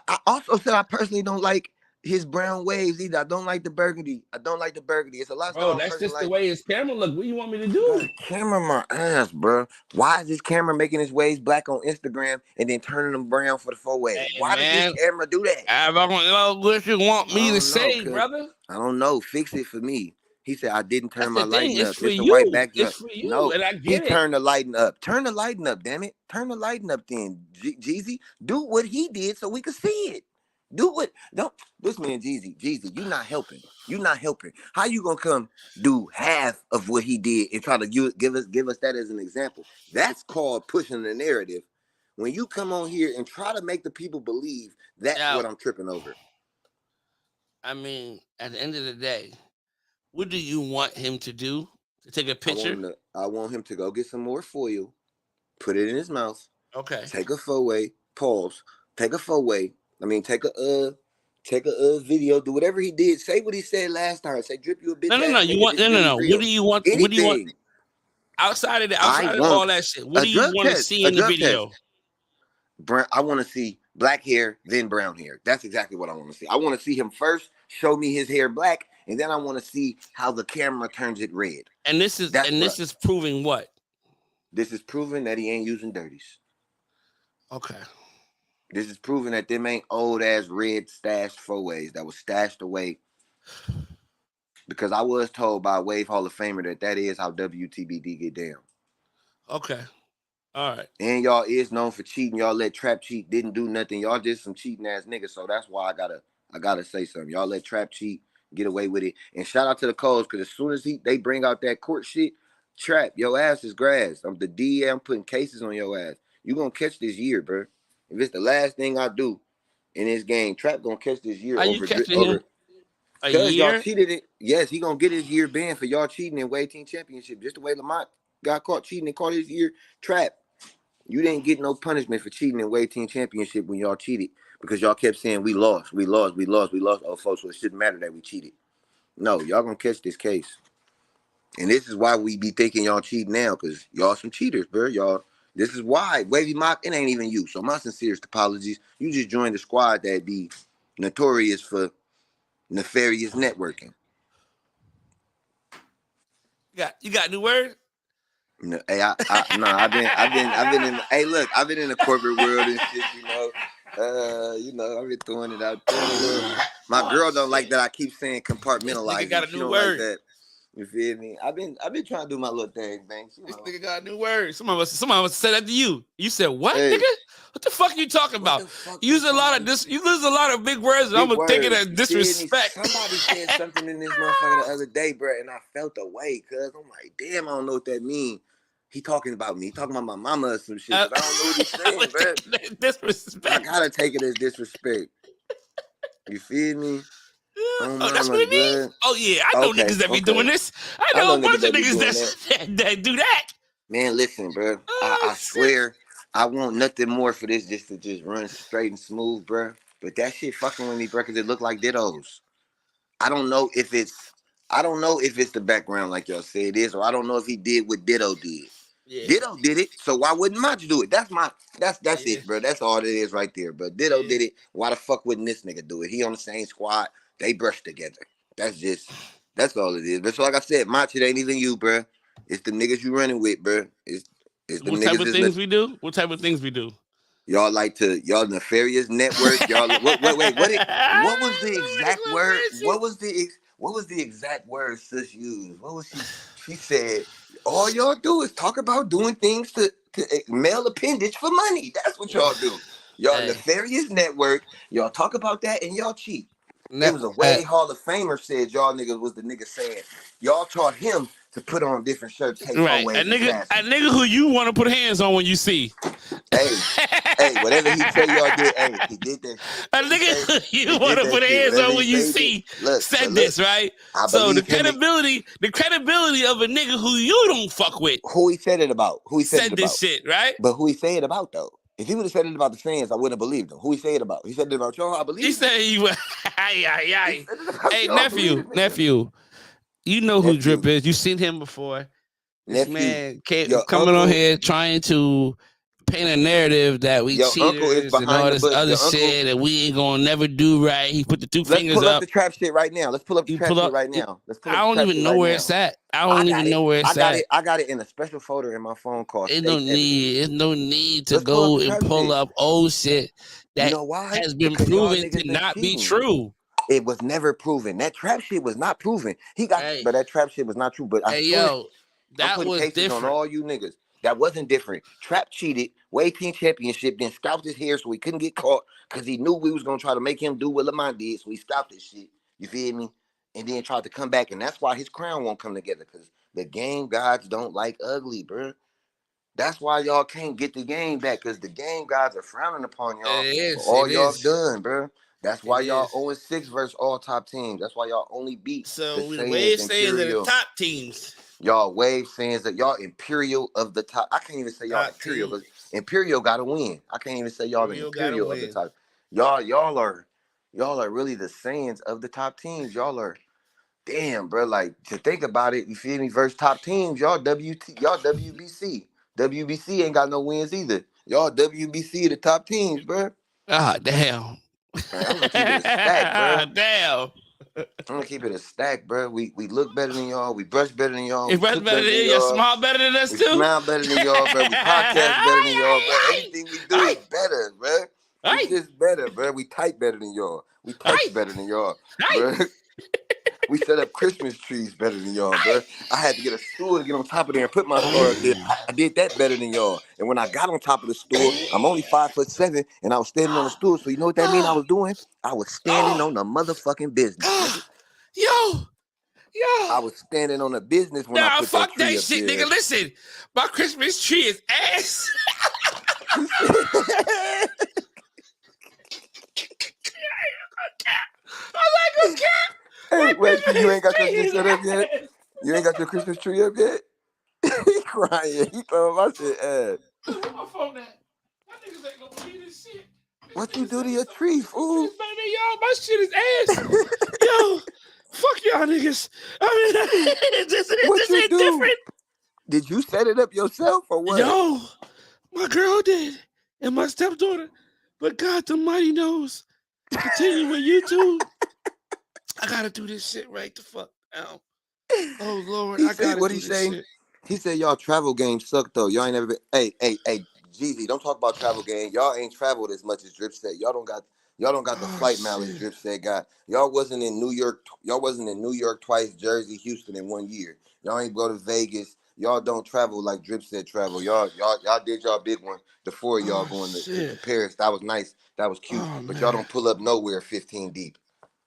I also said I personally don't like his brown waves either. I don't like the burgundy. It's a lifestyle. Bro, that's just the way his camera look. What do you want me to do? Bro, camera my ass, bro. Why is this camera making his waves black on Instagram and then turning them brown for the 4-way? Hey, Why does this camera do that? I don't know what you want me to say, brother. I don't know. Fix it for me. He said, I didn't turn my lighting up. It's for It's a you. white backdrop. It's for you, no, and I get it. Turned the lighting up. Turn the lighting up, damn it. Turn the lighting up then, Jeezy. Do what he did so we can see it. This man Jeezy, you not helping. How you gonna come do half of what he did and try to give us that as an example? That's called pushing the narrative. When you come on here and try to make the people believe, that's what I'm tripping over. I mean, at the end of the day, what do you want him to do? To take a picture? I want him to go get some more foil, put it in his mouth. Okay. Take a 4-way, pause. Take a 4-way. I mean, take a video, do whatever he did. Say what he said last time. Say, drip you a bitch. No. What do you want? Anything. What do you want outside of all that shit? What do you want to see in the video? I want to see black hair, then brown hair. That's exactly what I want to see. I want to see him first show me his hair black, and then I want to see how the camera turns it red. And this is proving what? This is proving that he ain't using dirties. Okay. This is proving that them ain't old ass red stashed 4-ways that was stashed away. Because I was told by a Wave Hall of Famer that is how WTBD get down. Okay. All right. And y'all is known for cheating. Y'all let Trap cheat, didn't do nothing. Y'all just some cheating ass niggas. So that's why I gotta say something. Y'all let Trap cheat, get away with it. And shout out to the Coles, because as soon as they bring out that court shit, Trap, your ass is grass. I'm the DA, I'm putting cases on your ass. You gonna catch this year, bro. If it's the last thing I do in this game, Trap gonna catch this year. Are you catching him? Because y'all cheated it. Yes, he gonna get his year banned for y'all cheating in Wave Team Championship. Just the way Lamont got caught cheating and caught his year. Trap, you didn't get no punishment for cheating in Wave Team Championship when y'all cheated, because y'all kept saying we lost. Oh, folks, so it shouldn't matter that we cheated. No, y'all gonna catch this case. And this is why we be thinking y'all cheat now, because y'all some cheaters, bro. Y'all. This is why, Wavy Mock, it ain't even you. So my sincerest apologies. You just joined the squad that be notorious for nefarious networking. You got a new word? No, hey, I've been in. Hey, look, I've been in the corporate world and shit. I've been throwing it out there. My girl don't like that I keep saying compartmentalizing. Got a new word. Like that. You feel me? I've been trying to do my little thing, man. This nigga got a new word. Some of us said that to you. You said what, nigga? What the fuck are you talking about? You use a lot of big words, and I'm gonna take it as disrespect. Somebody said something in this motherfucker the other day, bro, and I felt the way, cuz I'm like, damn, I don't know what that means. He talking about me. He talking about my mama or some shit. I don't know what he's saying, bro. Disrespect. I gotta take it as disrespect. You feel me? That's what it means? Oh, yeah. I know niggas that be doing this. I know a bunch of niggas that do that. Man, listen, bro. I swear, I want nothing more for this just to run straight and smooth, bro. But that shit fucking with me, bro, because it look like dittos. I don't know if it's the background like y'all say it is, or I don't know if he did what Ditto did. Yeah. Ditto did it, so why wouldn't Mach do it? That's it, bro. That's all it is right there. But Ditto did it. Why the fuck wouldn't this nigga do it? He on the same squad. They brush together. That's all it is. But so like I said, Mach, it ain't even you, bro. It's the niggas you running with, bro. It's the what niggas. Type of things we do? What type of things we do? Y'all nefarious network. Y'all wait. What was the exact word? What was the exact word sis used? What was she said? All y'all do is talk about doing things to male appendage for money. That's what y'all do. Y'all nefarious network. Y'all talk about that and y'all cheat. It was a Wade Hall of Famer said y'all niggas was the nigga saying y'all taught him to put on different shirts. Right, a nigga who you want to put hands on when you see. Hey, whatever he tell y'all did, he did that. A nigga who you want to put hands on when you see said this, right? So the credibility of a nigga who you don't fuck with. Who he said it about? Who he said this shit, right? But who he say it about though? If he would have said it about the fans, I wouldn't have believed him. Who he said it about? He said it about y'all. I believe. He said he was. Hey, nephew. You know who Drip is. You seen him before. This man coming on here trying to paint a narrative that we Your uncle is cheaters and behind all the this bus. other Your uncle. shit and we ain't gonna never do right. He put the 2 Let's fingers pull up up. the trap shit right now. Let's pull up the You trap pull shit up. right now. Let's pull I up the don't trap even shit know right where now. it's at. I I don't got even it. know where it's at. I got it in a special folder in my phone called There's State no Evidence. need. There's no need to Let's pull up go the and trap pull shit. up old shit You that know why? has been Because y'all proven niggas to been not be cheating. true. It was never proven. That trap shit was not proven. He got, Hey. but that trap shit was not true. But I Hey, swear, yo, I'm that putting was cases on different. all you niggas. That wasn't different. Trap cheated, Wade King Championship, then scalped his hair so he couldn't get caught because he knew we was gonna try to make him do what Lamont did. So he scalped his shit. You feel me? And then tried to come back, and that's why his crown won't come together because the game gods don't like ugly, bro. That's why y'all can't get the game back because the game gods are frowning upon y'all for all y'all done, bro. That's why y'all 0-6 versus all top teams. That's why y'all only beat So the the Wave Saiyans, saying that the Imperial. top teams. Y'all Wave saying that y'all Imperial of the top. I can't even say y'all Top Imperial team. because Imperial got to win. I can't even say y'all the Imperial gotta Imperial of the win. top. Y'all are really the Saiyans of the top teams. Y'all are. Damn, bro. Like to think about it, you feel me? Versus top teams, y'all WBC. WBC ain't got no wins either. Y'all WBC the top teams, bro. Ah, damn. Man, I'm gonna keep it a stack, bro. Damn. I'm gonna keep it a stack, bro. We look better than y'all. We brush better than y'all. You We brush cook better better than than you. You y'all. smile better than us We too. smile better than y'all, bro. We podcast better than y'all, bro. Everything we do is better, bro. It's just better, bro. We type better than y'all. We text better than y'all, bro. We set up Christmas trees better than y'all, bro. I had to get a stool to get on top of there and put my star up there. I did that better than y'all. And when I got on top of the stool, I'm only 5'7", and I was standing on the stool. So you know what that mean I was doing? I was standing on the motherfucking business, nigga. Yo. I was standing on the business when I Nah, put fuck that tree that up shit, there. nigga. Listen, my Christmas tree is ass. He said, I'm like, okay. hey, wait, you ain't got your shit set up yet? You ain't got your Christmas tree up yet? He crying. He throwing my shit ass. My phone at? Y'all niggas ain't gonna believe this shit. What you do to your tree, fool? Y'all, my shit is ass. Yo, fuck y'all niggas. I mean, this you ain't do? different. Did you set it up yourself or what? Yo, my girl did, and my stepdaughter. But God the mighty knows. Continue with YouTube. I gotta do this shit right the fuck now. Oh Lord, I gotta what do he this say? shit. He said y'all travel games suck though. Y'all ain't never been. Hey, Jeezy, don't talk about travel game. Y'all ain't traveled as much as Drip said. Y'all don't got the flight mileage Drip said got. Y'all wasn't in New York. Y'all wasn't in New York twice, Jersey, Houston in 1 year. Y'all ain't go to Vegas. Y'all don't travel like Drip said travel. Y'all did y'all big one. The four of y'all going to Paris. That was nice. That was cute. But y'all don't pull up nowhere 15 deep.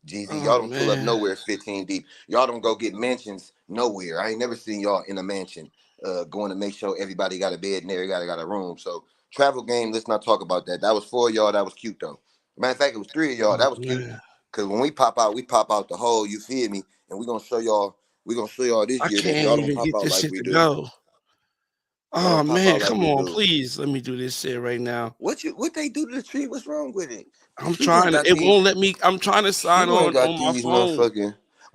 Jeezy, y'all don't pull up nowhere 15 deep. Y'all don't go get mansions nowhere. I ain't never seen y'all in a mansion going to make sure everybody got a bed and everybody got a room. So travel game, let's not talk about that. That was 4 of y'all. That was cute though. Matter of fact, it was 3 of y'all. That was cute. Cause when we pop out the whole, you feel me? And we're gonna show y'all this year that y'all don't pop out like we do. Go. Oh man, come on, please let me do this shit right now. What they do to the tree? What's wrong with it? I'm trying to. It won't let me. I'm trying to sign on my phone.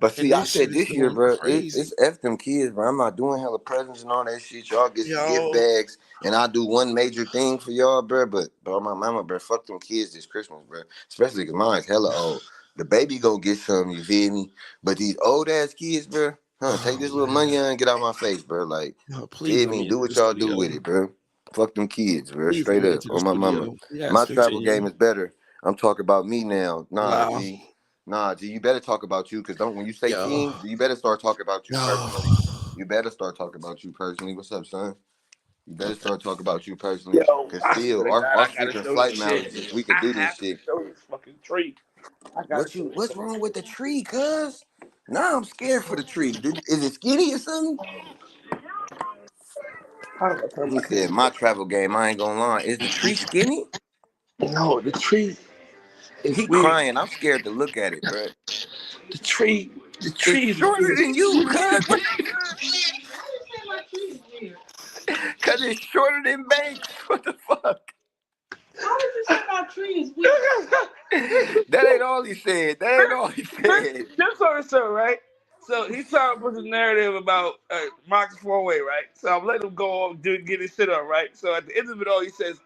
But see, I said this year, bro, crazy. it's F them kids, bro. I'm not doing hella presents and all that shit. Y'all get some gift bags, and I do one major thing for y'all, bro. But bro, my mama, bro, fuck them kids this Christmas, bro. Especially because mine's hella old. The baby gonna get some, you feel me? But these old ass kids, bro, take this little money and get out my face, bro. Like, feel me? Do what y'all do with it, bro. Fuck them kids, bro. Straight up on my mama. My travel game is better. I'm talking about me now. Nah, G, you better talk about you, because when you say teams, you better start talking about you personally. You better start talking about you personally. What's up, son? You better start talking about you personally. Because still, our freaking flight mileage is we could do this shit. Show this fucking tree. What's wrong with the tree, cuz? Nah, I'm scared for the tree. Is it skinny or something? He said, my travel game, I ain't gonna lie. Is the tree skinny? No, the tree. He crying. I'm scared to look at it, bro. The tree is shorter than you, cuz. Cuz it's shorter than Banks. What the fuck? How did you say my tree is weird? That ain't all he said. That's what it's so, right? So he's trying to push a narrative about Marcus four-way, right? So I'm letting him go on, get his shit up, right? So at the end of it all, he says,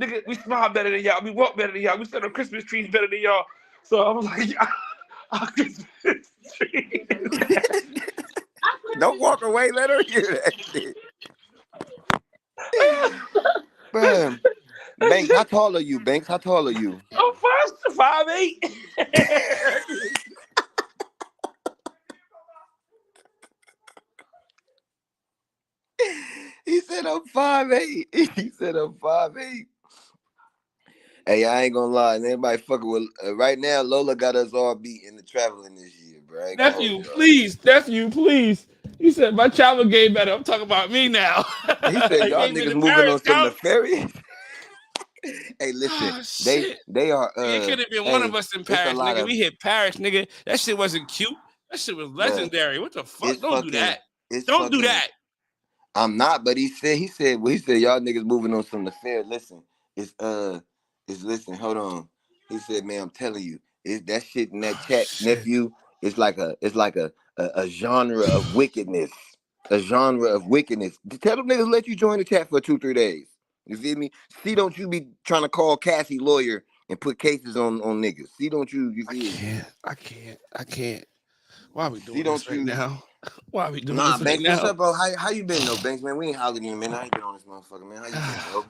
"Nigga, we smile better than y'all. We walk better than y'all. We set up Christmas trees better than y'all." So I was like, "Our Christmas tree." Don't walk away. Let her hear that shit. Bruh. Banks, how tall are you, Banks? How tall are you? I'm 5'8". He said I'm 5'8". He said I'm 5'8". Hey, I ain't gonna lie. And everybody fucking with right now. Lola got us all beating the traveling this year, bro. I ain't gonna hold Nephew, y'all. please. He said my travel game better. I'm talking about me now. He said He y'all ain't been niggas to moving Paris, on some count. nefarious. Hey, listen, Oh they shit! are. It could have been one of Hey, us in it's a Paris, lot nigga. of, We hit Paris, nigga. That shit wasn't cute. That shit was bruh. legendary. What the fuck? It's Don't do fucking. that. It's Don't do fucking. that. I'm not, but he said y'all niggas moving on some nefarious. Listen, listen. Hold on. He said, man, I'm telling you, it's that shit in that chat, Shit. nephew. It's like a genre of wickedness. A genre of wickedness. Tell them niggas let you join the chat for 2-3 days. You feel me? See, don't you be trying to call Cassie lawyer and put cases on niggas. See, don't you? You feel me? I can't. Why are we See, doing this don't right you? now? Why are we doing Nah, this right Banks, what's now? up, bro? How you been, though, Banks, man? We ain't hollered in a minute. How you been on this motherfucker, man? How you been, bro?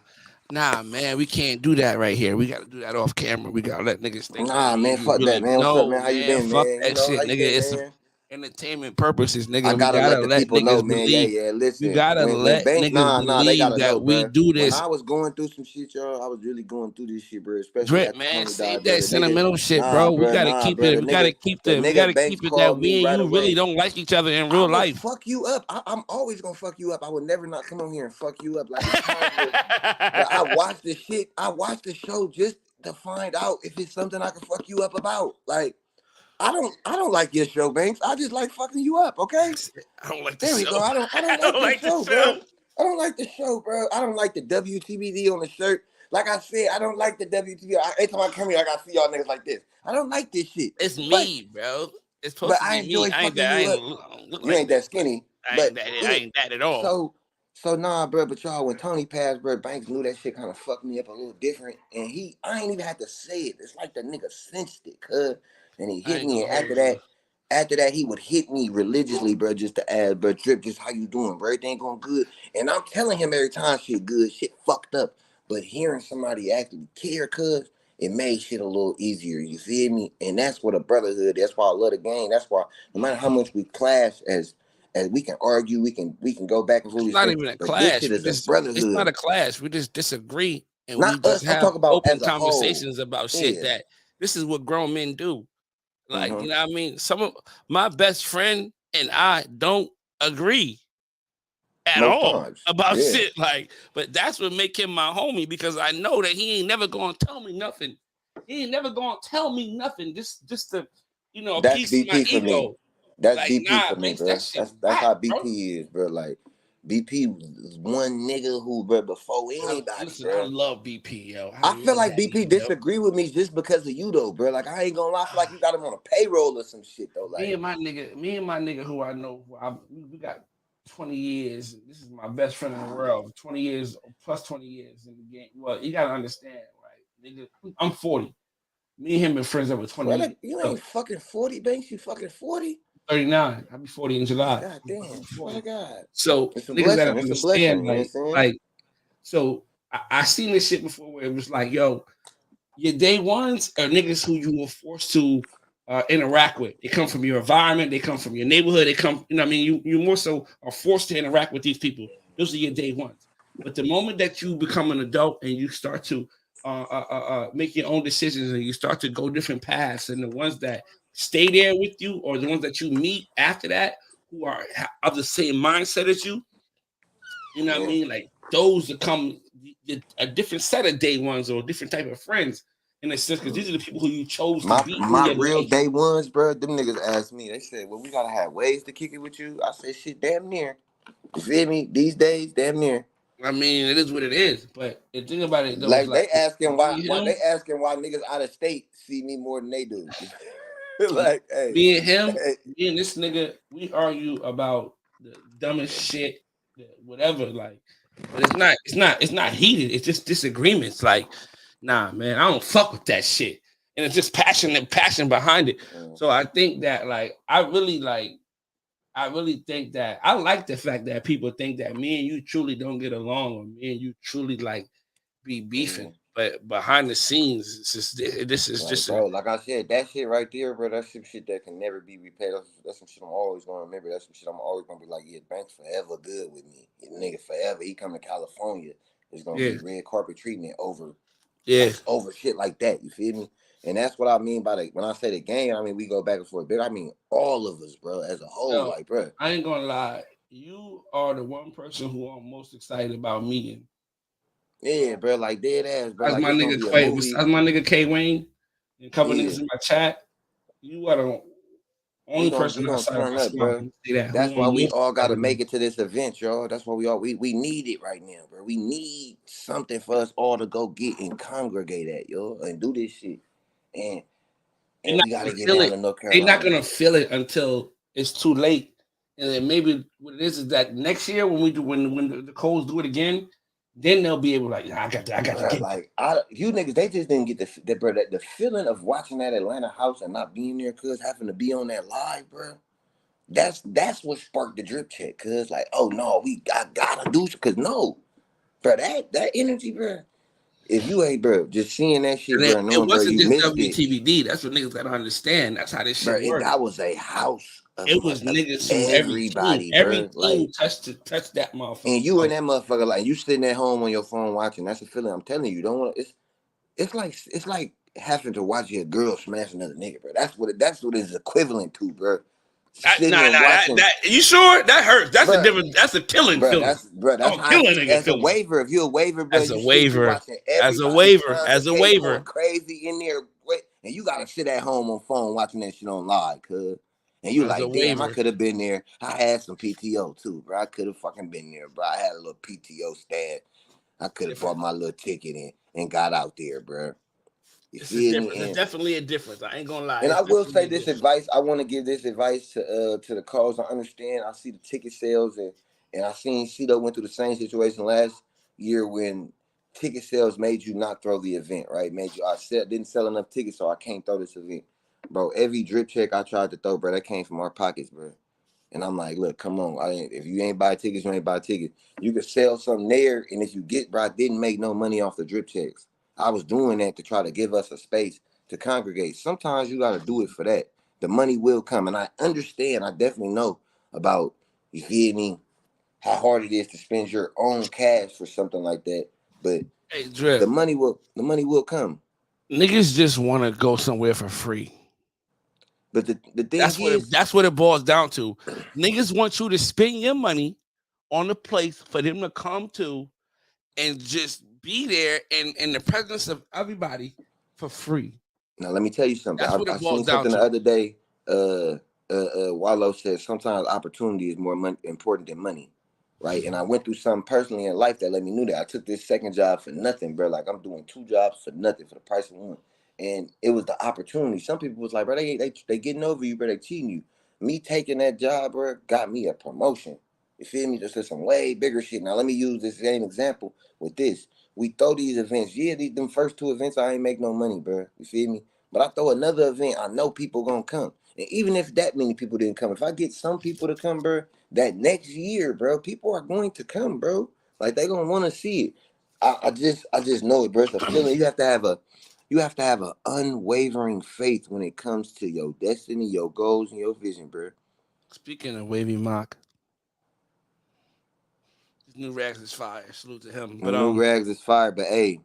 Nah, man, we can't do that right here. We gotta do that off camera. We gotta let niggas think that Nah, me man, and you fuck that, really man. What's up, know, man? How you man. been, Fuck man? You that know, shit, how you nigga. been, It's some man? entertainment purposes, I nigga. We gotta gotta let the let people know, niggas man. Yeah, believe. yeah. We Listen, gotta when let Banks, niggas they believe gotta that know, we bro. do When this. I was going through some shit, y'all, I was really going through this shit, bro. Especially Drip, after man, Tony save died, bro. that The nigga, sentimental shit, bro. We gotta nah, keep bro. it. We gotta keep The We nigga gotta Banks keep it that called me we and right you really away. don't like each other in I real will life. fuck you up. I'm always gonna fuck you up. I would never not come on here and fuck you up. Like, it's times where, bro, I watch the shit. I watch the show just to find out if it's something I can fuck you up about. Like, I don't like your show, Banks. I just like fucking you up, okay? I don't like the There we show. go. I don't I like don't the like the show, bro. show. I don't like the show, bro. I don't like the WTBD on the shirt. Like I said, I don't like the WTBD. Every time I come here, I gotta see y'all niggas like this. I don't like this shit. It's But me, bro. It's supposed to I be me. enjoy fucking you up. I don't look You like ain't that this, but skinny. But I ain't that at all. so nah, bro. But y'all, when Tony passed, bro, Banks knew that shit kind of fucked me up a little different. And I ain't even had to say it. It's like the nigga sensed it, cuz. And he I hit ain't me. gonna And hold you. after that, he would hit me religiously, bro, just to ask, bro, Drip, just how you doing, bro? Everything going good. And I'm telling him every time shit good, shit fucked up. But hearing somebody actually care, cuz, it made shit a little easier. You feel me? And that's what a brotherhood. That's why I love the game. That's why no matter how much we clash, as we can argue, we can go back and forth It's these not things. even a But this clash. shit is a It's not brotherhood. a clash. We just disagree and we Not just us. I'm have talking about open as a whole. conversations about shit Yeah. that this is what grown men do. Like, Mm-hmm. you know what I mean? Some of my best friend and I don't agree at Most all times. about Yeah. shit. Like, but that's what make him my homie because I know that he ain't never gonna tell me nothing. He ain't never gonna tell me nothing. Just to, That's appease my BP for me. ego. That's Like, BP nah, for me, makes that bro. shit That's whack, how bro. BP is, bro. Like BP was one nigga who, bro, before anybody, I bro. love BP, yo. I I feel love like that BP nigga, yo. disagree with me just because of you, though, bro. Like, I ain't gonna lie, I feel like you got him on a payroll or some shit, though. Me Like, and my nigga who I know, we got 20 years. This is my best friend in the world. 20 years plus 20 years in the game. Well, you gotta understand, right? Nigga, I'm 40. Me and him been friends over 20 brother, years. you So ain't fucking 40, Banks. You fucking 40. 39. I'll be 40 in July. God I'll damn. be Swear to 40. God. So It's a niggas gotta blessing. It's a blessing. understand, You know what I'm saying? so I seen this shit before where it was like, yo, your day ones are niggas who you were forced to interact with. They come from your environment. They come from your neighborhood. They come, you know what I mean? You more so are forced to interact with these people. Those are your day ones. But the moment that you become an adult and you start to make your own decisions and you start to go different paths, and the ones that stay there with you or the ones that you meet after that who are of the same mindset as you know what I Yeah. mean? Like those become a different set of day ones or a different type of friends in a sense, because these are the people who you chose to be in My your real life. day ones, bro, them niggas asked me, they said, well, we gotta have ways to kick it with you. I said, shit, damn near. You feel me? These days, damn near. I mean, it is what it is. But the thing about it though is Like like they asking me and why him, niggas out of state see me more than they do. Like, hey, me and him, hey, me and this nigga, we argue about the dumbest shit, whatever. Like, but it's not heated. It's just disagreements. Like, nah, man, I don't fuck with that shit, and it's just passion behind it. So I think that, like, I really think that I like the fact that people think that me and you truly don't get along, or me and you truly like be beefing. But behind the scenes, this is like, just bro, like I said, that shit right there, bro, that's some shit that can never be repaid. That's some shit I'm always gonna remember. That's some shit I'm always gonna be like, yeah, Bank's forever good with me. Yeah, nigga forever. He come to California, it's gonna be red carpet treatment over over shit like that. You feel me? And that's what I mean by when I say the game, I mean we go back and forth, but I mean all of us, bro, as a whole. Like, bro, I ain't gonna lie, you are the one person who I'm most excited about meeting. Yeah, bro, like dead ass, bro. As Like, my it's nigga gonna be a Quay, movie. as my nigga K Wayne, and a couple niggas in my chat, you are the only person we gonna outside of turn my up, squad bro. say that. That's why we all gotta make it to this event, y'all. That's why we need it right now, bro. We need something for us all to go get and congregate at, yo, and do this shit. And we gotta get down to North Carolina. They're not gonna feel it until it's too late. And then maybe what it is that next year when we do when the Coles do it again, then they'll be able to, like, I got to get like you niggas, they just didn't get the feeling of watching that Atlanta house and not being there, cause having to be on that live, bro. That's what sparked the drip check, cause like, oh no, I gotta do, cause no, bro, that energy, bro. If you ain't, bro, just seeing that shit, bro, knowing, bro, you missed it. WTBD. That's what niggas gotta understand. That's how this shit works. That was a house. It was niggas from everybody, every bro. Like, touched that motherfucker. And you and that motherfucker, like, you sitting at home on your phone watching. That's a feeling. I'm telling you, don't want. It's like having to watch your girl smash another nigga, bro. That's what it's equivalent to, bro. Watching. You sure that hurts? That's a different. That's a killing feeling. That's how as a waiver. If you're a waiver, bro, you watching everybody as a waiver, going crazy in there, and you gotta sit at home on phone watching that shit on live, cuz. And you like, damn, I could have been there. I had some PTO too, bro. I could have fucking been there, bro. I had a little PTO stand. I could have bought my little ticket in and got out there, bro. It's definitely a difference. I ain't gonna lie. And I will say this advice. I want to give this advice to the cause. I understand. I see the ticket sales, and I seen Cito went through the same situation last year when ticket sales made you not throw the event, right? Didn't sell enough tickets, so I can't throw this event. Bro, every drip check I tried to throw, bro, that came from our pockets, bro. And I'm like, look, come on. If you ain't buy tickets, you ain't buy tickets. You could sell something there, and if you get, bro, I didn't make no money off the drip checks. I was doing that to try to give us a space to congregate. Sometimes you got to do it for that. The money will come. And I understand, I definitely know about, you feel me, how hard it is to spend your own cash for something like that. But hey, Drip, the money will come. Niggas just want to go somewhere for free. But the thing that's what it boils down to. Niggas want you to spend your money on a place for them to come to and just be there in the presence of everybody for free. Now let me tell you something. I seen something the other day. Wallow said sometimes opportunity is more important than money, right? And I went through something personally in life that let me know that. I took this second job for nothing, bro. Like, I'm doing 2 jobs for nothing for the price of one. And it was the opportunity. Some people was like, bro, they getting over you, bro. They cheating you. Me taking that job, bro, got me a promotion. You feel me? Just some way bigger shit. Now let me use this same example with this. We throw these events. Yeah, them first 2 events, I ain't make no money, bro. You feel me? But I throw another event, I know people gonna come. And even if that many people didn't come, if I get some people to come, bro, that next year, bro, people are going to come, bro. Like, they gonna want to see it. I just know it, bro. It's a feeling. You have to have an unwavering faith when it comes to your destiny, your goals, and your vision, bro. Speaking of Wavy Mock, his new rags is fire. Salute to him. But new rags is fire, but hey,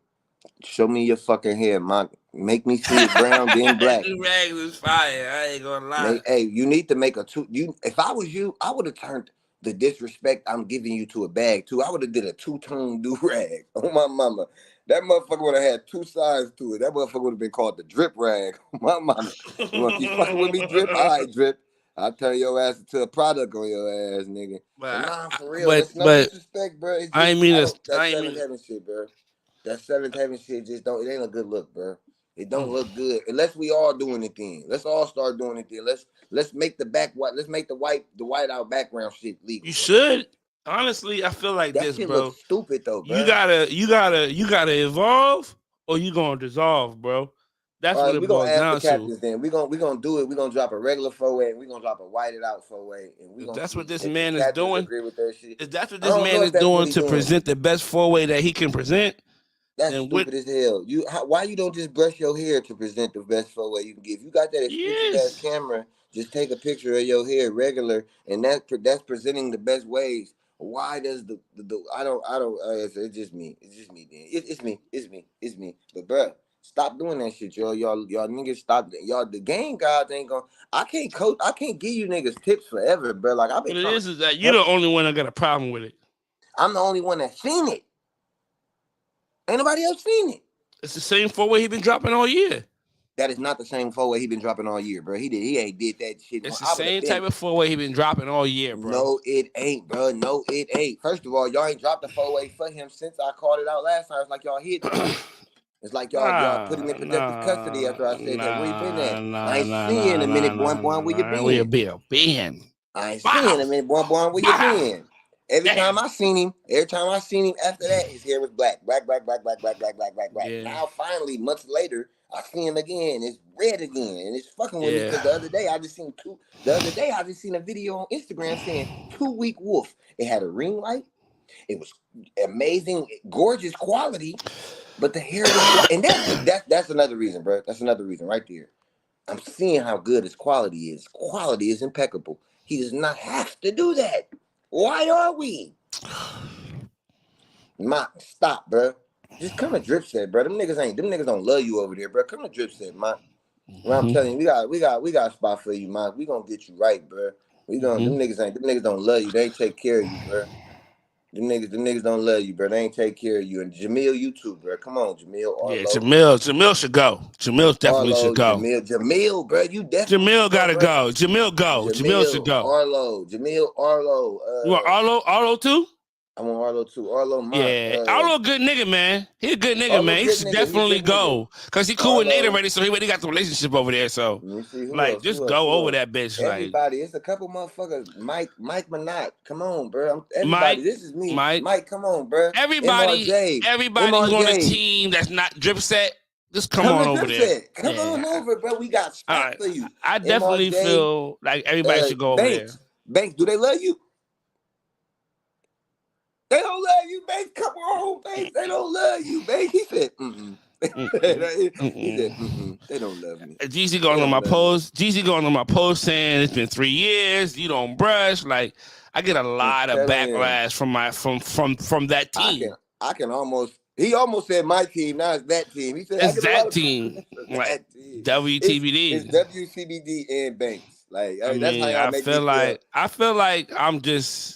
show me your fucking hair, Mock. Make me see it brown, then black. New rags is fire. I ain't gonna lie. Hey, you need to make if I was you, I would have turned the disrespect I'm giving you to a bag too. I would have did a 2-tone do-rag on my mama. That motherfucker would have had 2 sides to it. That motherfucker would have been called the drip rag on my mama. Well, if you fucking with me, Drip, all right, Drip. I'll turn your ass into a product on your ass, nigga. But nah, for real, it's no disrespect, bro. It's just, I ain't mean that 7th heaven shit, bro. That 7th heaven shit just don't. It ain't a good look, bro. It don't look good unless we all doing it. Then let's all start doing it. Then let's make the white. Let's make the white out background shit legal. You should. Honestly, I feel like that this, shit bro. Looks stupid though, bro. You gotta evolve, or you gonna dissolve, bro. That's what it boils down the captains, to. Then we're gonna do it. We're gonna drop a regular 4-way and we're gonna drop a whited out 4-way. And we that's what this man is doing. Agree with that shit. If that's what this man is doing to present the best 4-way that he can present. That's stupid as hell. Why you don't just brush your hair to present the best 4-way you can give? You got that expensive ass camera. Just take a picture of your hair regular, and that's presenting the best ways. Why does the I don't it's just me. It's just me. Then it's me. But bruh, stop doing that shit, y'all niggas. Stop. Y'all, the game gods ain't gonna. I can't coach. I can't give you niggas tips forever, bro. Like I've been. What it is that you're the only one that got a problem with it. I'm the only one that's seen it. Ain't nobody else seen it. It's the same 4-way he been dropping all year. That is not the same 4-way he been dropping all year, bro. He ain't did that shit. It's the same type of 4-way he been dropping all year, bro. No, it ain't, bro. No, it ain't. First of all, y'all ain't dropped the 4-way for him since I called it out last time. It's like y'all hit. It's like y'all put him in protective custody after I said that. Where you been at? I ain't seeing a minute, boy, where you been? Where you been? I ain't seeing a minute, boy, where you been? Every time I seen him after that, his hair was black. Yeah. Now, finally, months later, I see him again. It's red again. And it's fucking with me because the other day, I just seen a video on Instagram saying 2-week wolf. It had a ring light. It was amazing, gorgeous quality, but the hair was black. And that's another reason, bro. That's another reason right there. I'm seeing how good his quality is. Quality is impeccable. He does not have to do that. Why are we? Stop, bro. Just come to Drip Set, bro. Them niggas don't love you over there, bro. Come to Drip Set, man. Well, I'm telling you, we got a spot for you, man. We gonna get you right, bro. Them niggas don't love you. They ain't take care of you, bro. Them niggas don't love you, bro. They ain't take care of you. And Jamil, you too, bro. Come on, Jamil. Arlo. Yeah, Jamil should go. Jamil definitely should go. Jamil, bro. You definitely. Jamil gotta go. Jamil go. Jamil should go. Arlo. You want Arlo too? I want Arlo too. Arlo, Arlo a good nigga, man. He a good nigga, man. He should definitely go. Because he cool with Nate already, so he already got the relationship over there. So, like, just go over that bitch. Everybody, it's a couple motherfuckers. Mike Minot. Come on, bro. Everybody, this is me. Mike, come on, bro. Everybody who's on the team that's not Drip Set, just come on over there. Come on over, bro. We got spots for you. I definitely feel like everybody should go over there. Banks, do they love you? They don't love you, Banks. Come on, Banks. They don't love you, Banks. He said, He said, they don't love me. Jeezy going on my post. Jeezy going on my post saying it's been 3 years. You don't brush. Like, I get a lot of backlash from that team. I can almost. He almost said my team. Now it's that team. He said it's that team. Like, WTBD. It's WCBD and Banks. Like, that's how y'all make me feel. I feel like I'm just,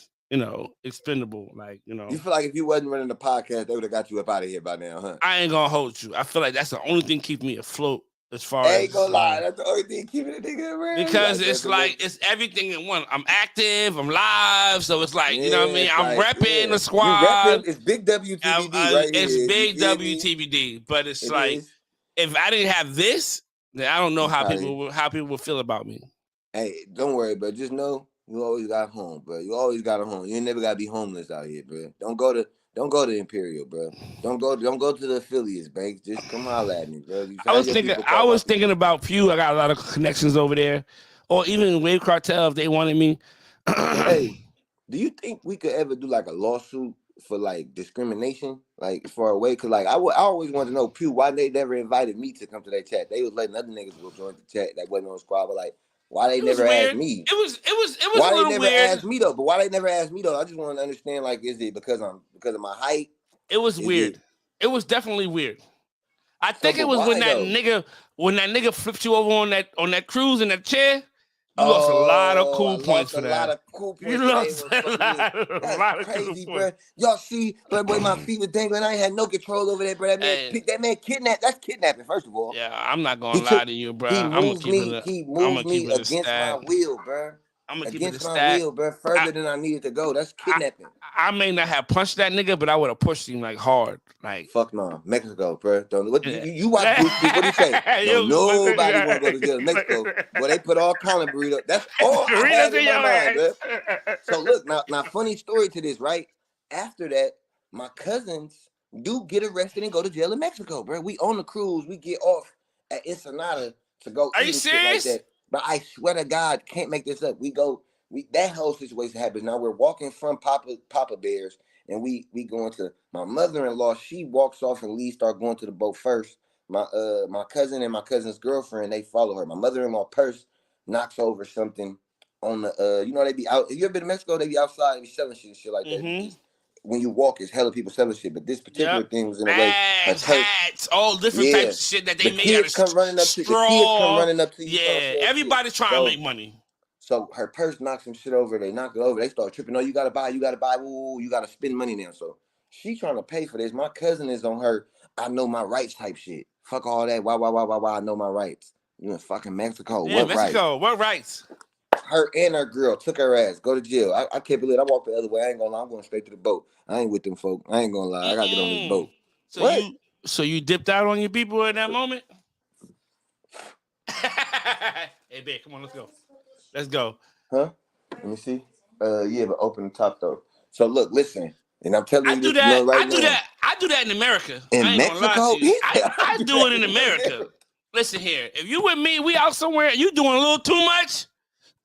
expendable. Like, You feel like if you wasn't running the podcast, they would have got you up out of here by now, huh? I ain't gonna hold you. I feel like that's the only thing keeping me afloat as far as. I ain't gonna lie. That's the only thing keeping the nigga around. Because it's everything in one. I'm active. I'm live. So it's like, you know what I mean? I'm repping the squad. It's big WTBD right It's here. big WTBD. But it's like, if I didn't have this, then I don't know how people will feel about me. Hey, don't worry, but just know you always got home, bro. You always got a home. You ain't never gotta be homeless out here, bro. Don't go to Imperial, bro. Don't go to the affiliates, Banks. Just come holler at me, bro. I was thinking about Pew. I got a lot of connections over there, or even Wave Cartel if they wanted me. Hey, do you think we could ever do like a lawsuit for like discrimination, like for a way? Because like I always wanted to know, Pew, why they never invited me to come to their chat. They was letting other niggas go join the chat that wasn't on squad, but like. Why they never asked me? It was why a little they never weird. asked me though? But why they never asked me though? I just want to understand. Like, is it because of my height? It was weird. It was definitely weird. I think it was when that nigga flipped you over on that cruise in that chair. You lost a lot of cool points for that. A lot of cool points. You lost a lot of crazy, cool bro. points. Y'all see, bro, boy, my feet was dangling. I ain't had no control over that, bro. That man kidnapped. That's kidnapping, first of all. Yeah, I'm not gonna lie to you, bro. He moved me against my will, bro. I'm gonna keep it a Against my stat. will, bro. Further than I needed to go. That's kidnapping. I may not have punched that nigga, but I would have pushed him like hard. Like fuck no, Mexico, bro. Don't what Yeah. you watch Bruce Lee? What do you say? No, Yo, nobody want to go to jail in Mexico. Well, they put all kind of burritos. That's all I had in my mind, bro. So look, now funny story to this, right? After that, my cousins do get arrested and go to jail in Mexico, bro. We on the cruise, we get off at Ensenada to go Are eat you and shit like serious? that. But I swear to God, can't make this up. That whole situation happens. Now we're walking from Papa Bear's, and we going to my mother-in-law. She walks off and Lee start going to the boat first. My cousin and my cousin's girlfriend, they follow her. My mother-in-law purse knocks over something on the you know, they be out. You ever been to Mexico? They be outside, they be selling shit and shit like that. When you walk, it's hella people selling shit. But this particular thing was in the way. Hats, all different types of shit that they made out of straw. The kids come running up to you. Yeah, everybody's trying to make money. So her purse knocks some shit over. They knock it over. They start tripping. Oh, you gotta buy. Ooh, you gotta spend money now. So she trying to pay for this. My cousin is on her. I know my rights type shit. Fuck all that. Why? I know my rights. You in fucking Mexico. Yeah, Mexico. What rights? Her and her girl took her ass. Go to jail. I can't believe it. I walked the other way. I ain't gonna lie. I'm going straight to the boat. I ain't with them folk. I ain't gonna lie. I gotta get on this boat. So you dipped out on your people in that moment? Hey, babe, come on, let's go. Huh? Let me see. Yeah, but open the top though. So look, listen, and I'm telling you, I do that in America. In I ain't Mexico, gonna lie to you. I do it in America. Listen here, if you with me, we out somewhere, and you doing a little too much,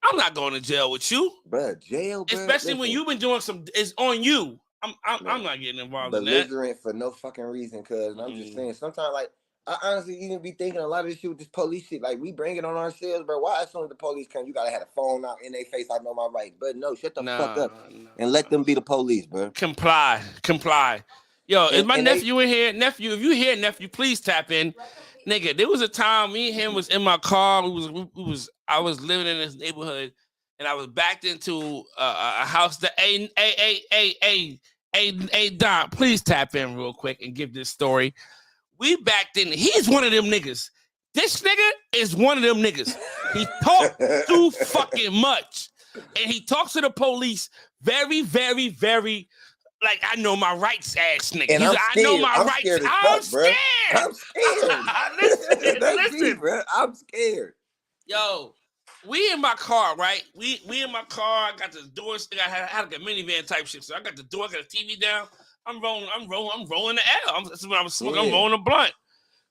I'm not going to jail with you. Bruh, jail, bruh. Especially when you've been doing it's on you. I'm not getting involved in that. Belligerent for no fucking reason, cuz. And I'm just saying, sometimes, like, I honestly even be thinking a lot of this shit with this police shit. Like, we bring it on ourselves, bro. Why as soon as the police come, you gotta have a phone out in their face, I know my rights. But no, shut the fuck up and let them be the police, bro. Comply. Yo, is my nephew in here? Nephew, if you here, nephew, please tap in. Nigga, there was a time me and him was in my car. I was living in this neighborhood, and I was backed into a house that Don, please tap in real quick and give this story. We backed in. He's one of them niggas. This nigga is one of them niggas. He talked too fucking much, and he talks to the police very, very, very. Like, I know my rights, ass nigga. And I know my rights. I'm scared. I'm scared. Listen, bro. I'm scared. Yo, we in my car, right? We in my car. I got the doors. I had like a minivan type shit. So I got the door. I got the TV down. I'm rolling the L. That's when I'm smoking. I'm rolling a blunt.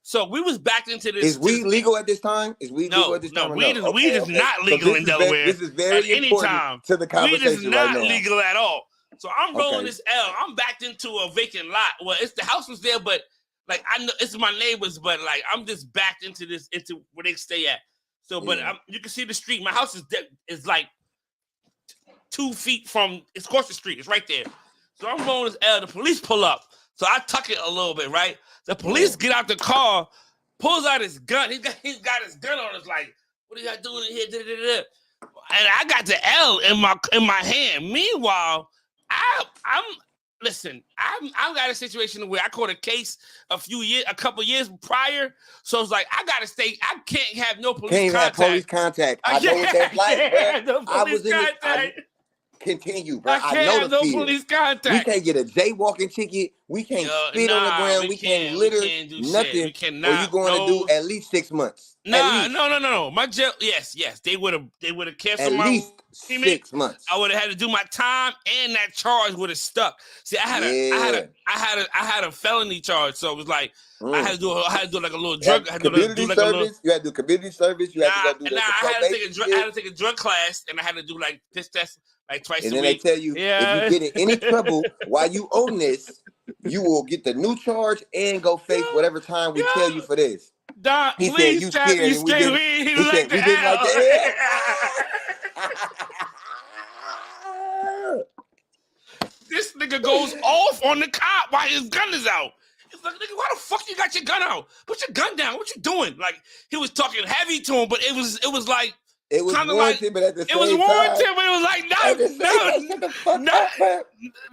So we was backed into this. Is weed legal at this time? Legal at this time? Weed is not legal in Delaware. This is very important to the conversation. Weed is not legal at all. So I'm rolling this L. I'm backed into a vacant lot. Well, the house was there, but like I know it's my neighbors, but like I'm just backed into where they stay at. So, but you can see the street. My house is like 2 feet from. It's across the street. It's right there. So I'm rolling this L. The police pull up. So I tuck it a little bit, right? The police get out the car, pulls out his gun. He's got his gun on. It's like, what are y'all doing in here? Da-da-da-da. And I got the L in my hand. Meanwhile, I've got a situation where I caught a case a couple years prior. So it's like I gotta stay. I can't have no police contact. Have police contact. I know what that's like, bro. I was in this. Continue, bro. I know the fear. Police contact. We can't get a jaywalking ticket. We can't spit on the ground. We can't litter. Nothing. We cannot. Or you going to do at least 6 months? No. My jail. Yes. They would have canceled at least 6 months. I would have had to do my time, and that charge would have stuck. See, I had a felony charge, so it was like I had to do like a little drug. Community service. You had to do community service. You had to go do I had to take a drug class, and I had to do like this test. Like twice a week. And then they tell you, if you get in any trouble while you own this, you will get the new charge and go face whatever time we tell you for this. Don, he said, you scared. And we didn't like that. This nigga goes off on the cop while his gun is out. He's like, nigga, why the fuck you got your gun out? Put your gun down. What you doing? Like, he was talking heavy to him, but it was like, it was warranted, but at the same time. It was warranted, but it was like,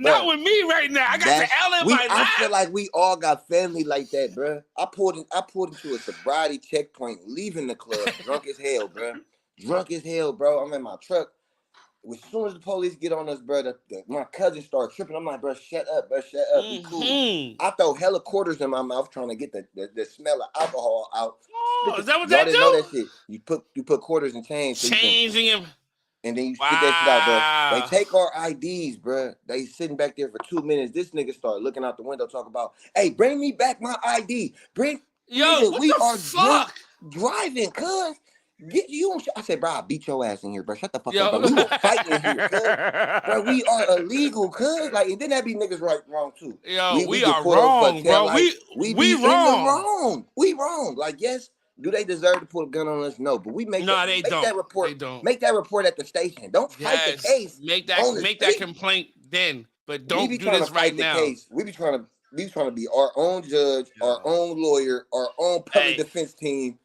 not with me right now. I got the L in my life. I feel like we all got family like that, bro. I pulled into a sobriety checkpoint, leaving the club, drunk as hell, bro. I'm in my truck. as soon as the police get on us, bro, my cousin started tripping. I'm like, bro, shut up, be cool. I throw hella quarters in my mouth trying to get the smell of alcohol out. Oh, is that what y'all that didn't do? know that shit. You put quarters in change. Changing him. And then you spit that shit out, bro. They take our IDs, bro. They sitting back there for 2 minutes. This nigga started looking out the window, talking about, hey, bring me back my ID. Nigga, what we the are fuck? driving, cuz. Get you. I said, bro, I'll beat your ass in here, bro. Shut the fuck up, bro. We will fight in here, cuz. Bro, we are illegal, cuz. Like, and then that be niggas wrong too. Yo, we get are pulled over wrong, for tail bro. lights. We be wrong. in the wrong. We wrong. Like, yes. Do they deserve to put a gun on us? No, but we make they don't. that report. They don't. Make that report at the station. Don't fight the case. Make that complaint then, but don't do this right now. Case. We be trying to be our own judge, our own lawyer, our own public defense team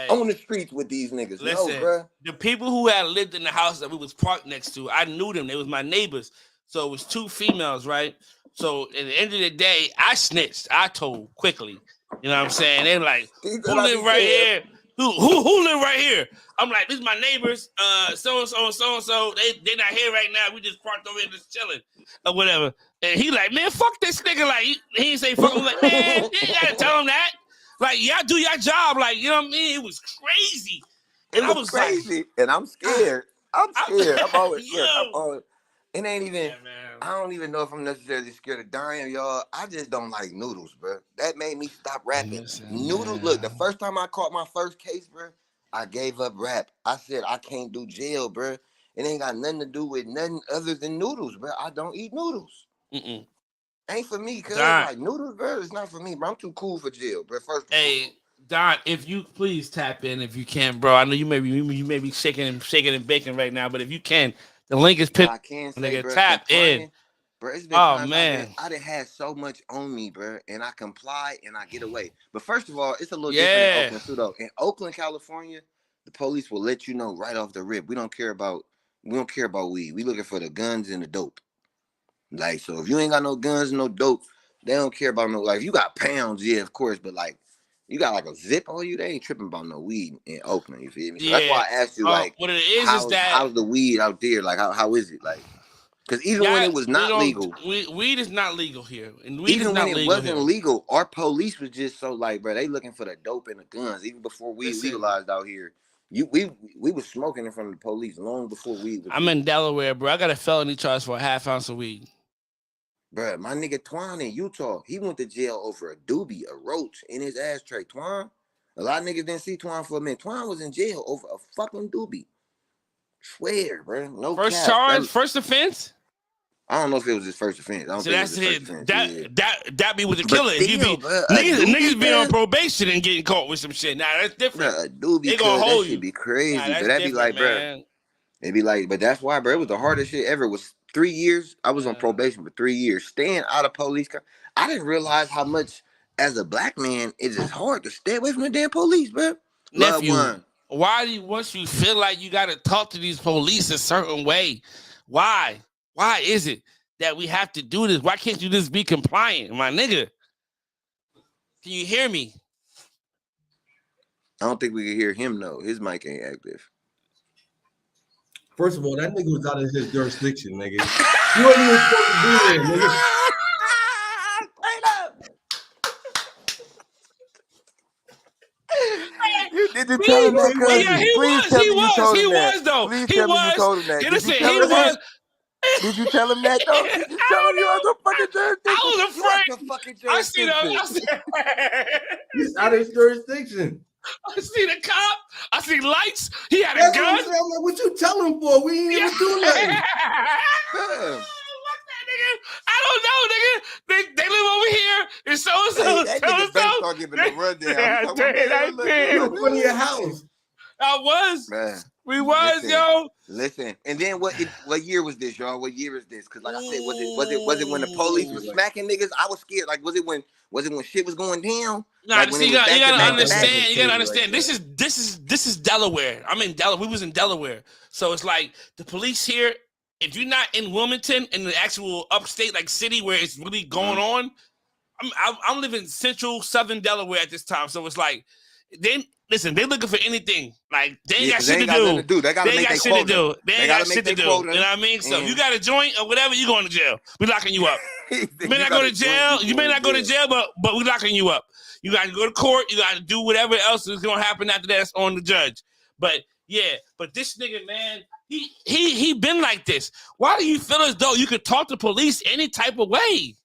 on the streets with these niggas. Listen, no, bro. The people who had lived in the house that we was parked next to, I knew them. They was my neighbors. So it was 2 females, right? So at the end of the day, I snitched. I told quickly. You know what I'm saying? They're like, who live right here? Who live right here? I'm like, this is my neighbors. So-and-so and so-and-so. They not here right now. We just parked over here just chilling or whatever. And he like, man, fuck this nigga. Like, he didn't say fuck. I'm like, man, you ain't gotta tell him that. Like, y'all do your job. Like, you know what I mean? It was crazy. And I was crazy. Like, and I'm scared. I'm always scared. It ain't even, I don't even know if I'm necessarily scared of dying, y'all. I just don't like noodles, bro. That made me stop rapping. Noodles, look, the first time I caught my first case, bro, I gave up rap. I said, I can't do jail, bro. It ain't got nothing to do with nothing other than noodles, bro. I don't eat noodles. Ain't for me, cuz like noodles, bro, it's not for me, bro. I'm too cool for jail, bro. First of all. Don, if you please tap in if you can, bro. I know you may be shaking and baking right now, but if you can, the link is pinned. I can say, bro, tap in. Bro, it's been times I done had so much on me, bro, and I comply and I get away. But first of all, it's a little different in Oakland too, though. In Oakland, California, the police will let you know right off the rip. We don't care about weed. We looking for the guns and the dope. Like, so if you ain't got no guns, no dope, they don't care about no, like, if you got pounds, yeah, of course, but like, you got like a zip on you, they ain't tripping about no weed in Oakland, you feel me? So that's why I asked you, like, what it is that how's the weed out there? Like, how is it? Like, because even when it was not legal, weed is not legal here, and even when it wasn't legal, our police was just so like, bro, they looking for the dope and the guns. Even before weed legalized out here, we was smoking in front of the police long before weed was. I'm in Delaware, bro. I got a felony charge for a half ounce of weed. Bro, my nigga Twan in Utah, he went to jail over a doobie, a roach in his ashtray. Twan, a lot of niggas didn't see Twan for a minute. Twan was in jail over a fucking doobie. Swear, bro. No first charge, first offense. I don't know if it was his first offense. I don't think that's it was his first offense. That be with the killer. Still, Niggas be on probation and getting caught with some shit. Nah, that's different. Bruh, a doobie, they gonna hold that you. Should be crazy, nah, but that'd be like, bro. It'd be like, but that's why, bro. It was the hardest shit ever. It was 3 years. I was on probation for 3 years, staying out of police. I didn't realize how much, as a black man, it is hard to stay away from the damn police, bro. Nephew, why do you, once you feel like you got to talk to these police a certain way? Why? Why is it that we have to do this? Why can't you just be compliant, my nigga? Can you hear me? I don't think we can hear him, though. His mic ain't active. First of all, that nigga was out of his jurisdiction, nigga. You ain't even supposed to be there, nigga. Did you tell him that, cuz? Yeah, he was. He was, though. Please tell me you told him that. Did you tell him that, though? Did you tell him you was a fucking jurisdiction? I was afraid. I see He's out of his jurisdiction. I see the cop. I see lights. He had a gun. I'm like, what you tell him for? We ain't even do nothing. I don't know, nigga. They live over here. And so-and-so. That nigga better start giving a rundown. In front of your house. I was. Man. We was, yo. Listen, and then what year was this, y'all? What year is this? Because like I said, was it when the police was smacking niggas? I was scared. Like, was it when shit was going down? Nah, like you gotta understand. You gotta understand. This is Delaware. I'm in Delaware. We was in Delaware, so it's like the police here. If you're not in Wilmington, in the actual upstate like city where it's really going on, I'm living central southern Delaware at this time. So it's like then listen, they looking for anything. Like they ain't Yeah, got 'cause shit they to ain't got nothing do. to do. They gotta They ain't make got their shit to quota. do. They ain't gotta got make shit to their do. quota. You know what I mean? So And- you got a joint or whatever, you going to jail. We locking you up. You may You not go gotta to join jail. people You may in not go to jail, but we locking you up. You got to go to court. You got to do whatever else is gonna happen after that's on the judge. But yeah, but this nigga, man, he been like this. Why do you feel as though you could talk to police any type of way?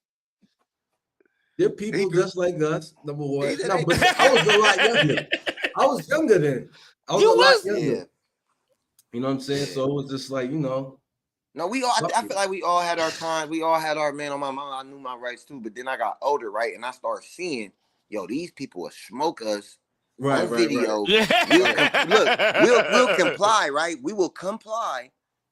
They're people just like us. Number one. said No, they- but I was a lot younger. I was younger then. I was You a lot was? younger. Yeah. You know what I'm saying? So it was just like, you know. No, we all. I feel like we all had our time. We all had our man on my mom. I knew my rights too, but then I got older, right? And I started seeing, yo, these people will smoke us on video. We'll comply, right? We will comply,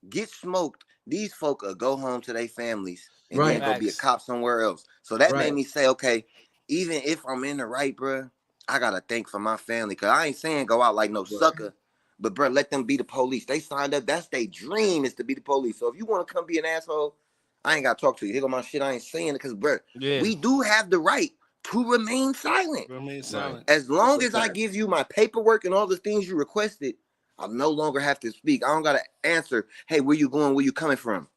get smoked. These folk will go home to their families and then go be a cop somewhere else. So that made me say, okay, even if I'm in the right, bro, I gotta think for my family, cause I ain't saying go out like no sucker. But bro, let them be the police. They signed up. That's their dream, is to be the police. So if you want to come be an asshole, I ain't got to talk to you. Here go my shit. I ain't saying it because, bro, we do have the right to remain silent. Remain silent. As long as I give you my paperwork and all the things you requested, I no longer have to speak. I don't got to answer, hey, where you going? Where you coming from?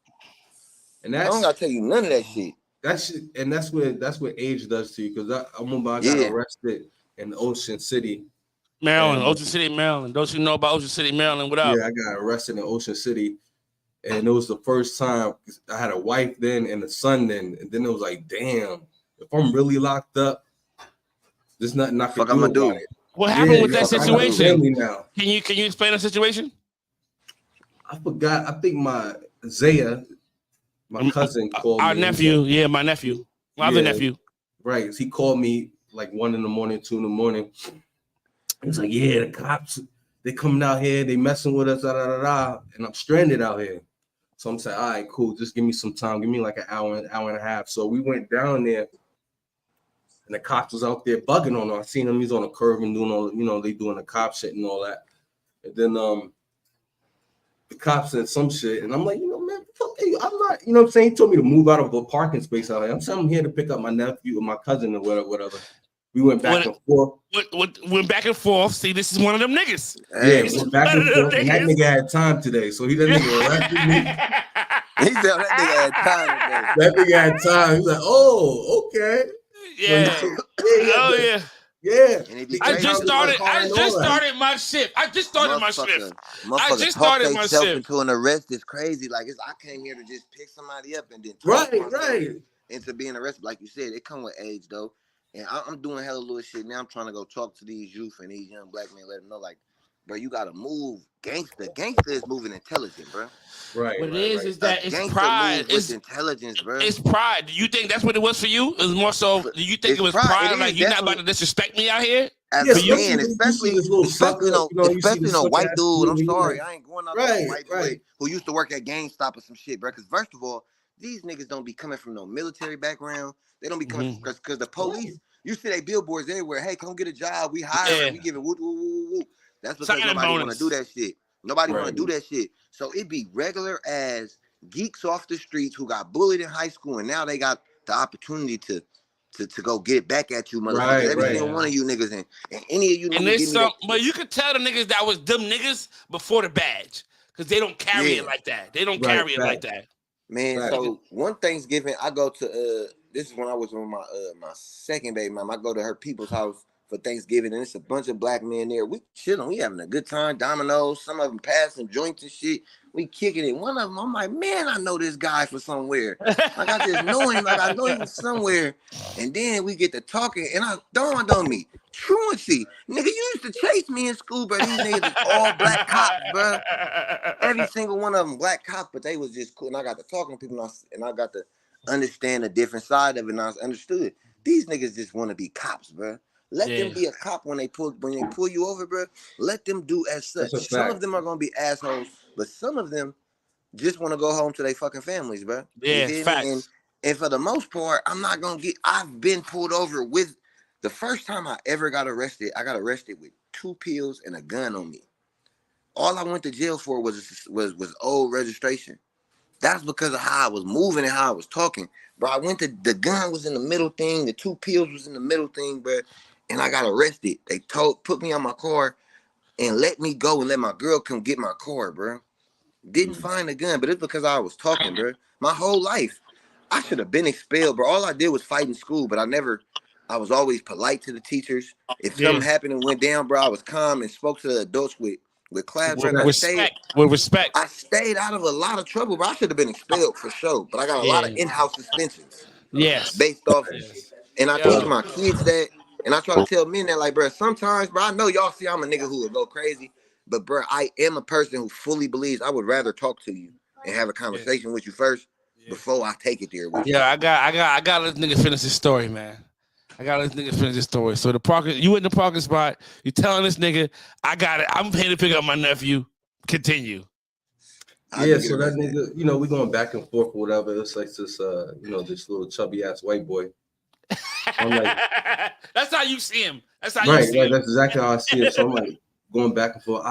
And I don't got to tell you none of that shit. That's what age does to you. Because I remember I got arrested in Ocean City. Maryland, Ocean City, Maryland. Don't you know about Ocean City, Maryland? What up? Yeah, I got arrested in Ocean City, and it was the first time I had a wife then and a son then, and then it was like, damn, if I'm really locked up, there's nothing I can do about it. What happened with that I have a situation? family now. Can you explain the situation? I forgot. I think my Zaya, my cousin, called me. Our nephew, yeah, my nephew, my other nephew. Right, he called me like 1 in the morning, 2 in the morning. He was like, yeah, the cops, they coming out here, they messing with us, and I'm stranded out here. So I'm saying, all right, cool, just give me some time, give me like an hour and a half. So we went down there, and the cops was out there bugging on him. I seen him, he's on a curve and doing all, you know, they doing the cop shit and all that. And then the cops said some shit, and I'm like, you know, man, fuck you, I'm not, you know what I'm saying? He told me to move out of a parking space out here. I'm saying I'm here to pick up my nephew or my cousin or whatever. We went back and forth. Went back and forth. See, this is one of them niggas. Yeah, went back and forth. And that nigga had time today, so he didn't even arrested me. He said that nigga had time today. That nigga had time. He's like, oh, okay. Yeah. So Oh yeah. Yeah. I just started my shift. I just started my shift. I just started my shift. Into an arrest is crazy. Like I came here to just pick somebody up and then talk into being arrested. Like you said, it come with age though. And I'm doing hella little shit now. I'm trying to go talk to these youth and these young black men, let them know, like, bro, you gotta move. Gangster is moving intelligent, bro. Right. What it is that it's pride. It's intelligence, bro. It's pride. Do you think that's what it was for you? It was more so. Do you think it was pride? Like you're not about to disrespect me out here? As a man, especially no white dude. I'm sorry, I ain't going out there white dude who used to work at GameStop or some shit, bro. Because first of all, these niggas don't be coming from no military background. They don't be coming because the police. You see they billboards everywhere. Hey, come get a job. We hiring. We giving woo woo woo woo. That's because nobody want to do that shit. Nobody want to do that shit. So it be regular as geeks off the streets who got bullied in high school and now they got the opportunity to go get back at you, motherfuckers. Every single one of you niggas and any of you niggas. But you could tell the niggas that was them niggas before the badge because they don't carry it like that. They don't carry it like that. Man, so one Thanksgiving I go to this is when I was with my my second baby mom. I go to her people's house for Thanksgiving, and it's a bunch of black men there. We chilling, we having a good time, dominoes, some of them passing joints and shit. We kicking it. One of them, I'm like, man, I know this guy from somewhere. Like I just know him, like I know him somewhere. And then we get to talking, and I dawned on me, truancy. Nigga, you used to chase me in school, bro. These niggas is all black cops, bro. Every single one of them black cops, but they was just cool. And I got to talking to people, and I got to understand a different side of it, and I understood. These niggas just want to be cops, bro. Let them be a cop when they pull you over, bro. Let them do as such. Some of them are gonna be assholes, but some of them just want to go home to their fucking families, bro. Yeah, facts. And for the most part, I've been pulled over with the first time I ever got arrested. I got arrested with 2 pills and a gun on me. All I went to jail for was old registration. That's because of how I was moving and how I was talking. Bro, the gun was in the middle thing, the 2 pills was in the middle thing, bro. and I got arrested. They put me on my car and let me go and let my girl come get my car, bro. Didn't find a gun, but it's because I was talking, bro. My whole life, I should have been expelled, bro. All I did was fight in school, but I was always polite to the teachers. If something happened and went down, bro, I was calm and spoke to the adults with class, bro. With respect. I stayed out of a lot of trouble, bro. I should have been expelled for sure, but I got a lot of in-house suspensions. Yes. Based off, and I teach Yo. my kids that, and I try to tell men that, like, bro, sometimes, bro, I know y'all see I'm a nigga who will go crazy, but, bro, I am a person who fully believes I would rather talk to you and have a conversation with you first before I take it there with you. Yeah, I got to let this nigga finish his story, man. I gotta let this nigga finish his story. So you in the parking spot, you telling this nigga, I got it. I'm here to pick up my nephew. Continue. Yeah, so that nigga, you know, we going back and forth or whatever. It's like this, you know, this little chubby ass white boy. I'm like, that's how you see him. That's how you see him. That's exactly how I see it. So I'm like going back and forth.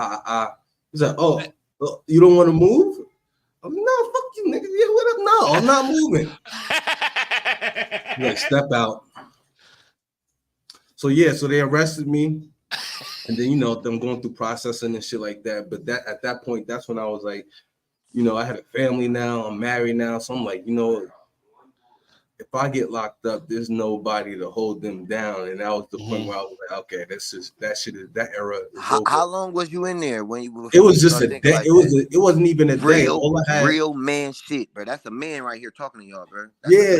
He's like, oh, you don't want to move? I'm like, no, fuck you, nigga. Yeah, what up? No, I'm not moving. Like, step out. So yeah, so they arrested me, and then, you know, them going through processing and shit like that. But at that point, that's when I was like, you know, I had a family now, I'm married now, so I'm like, you know, if I get locked up, there's nobody to hold them down. And that was the point where I was like, okay, that era is over. How long was you in there when you? It was just a day. Like it wasn't even a day. All I had, real man shit, bro. That's a man right here talking to y'all, bro.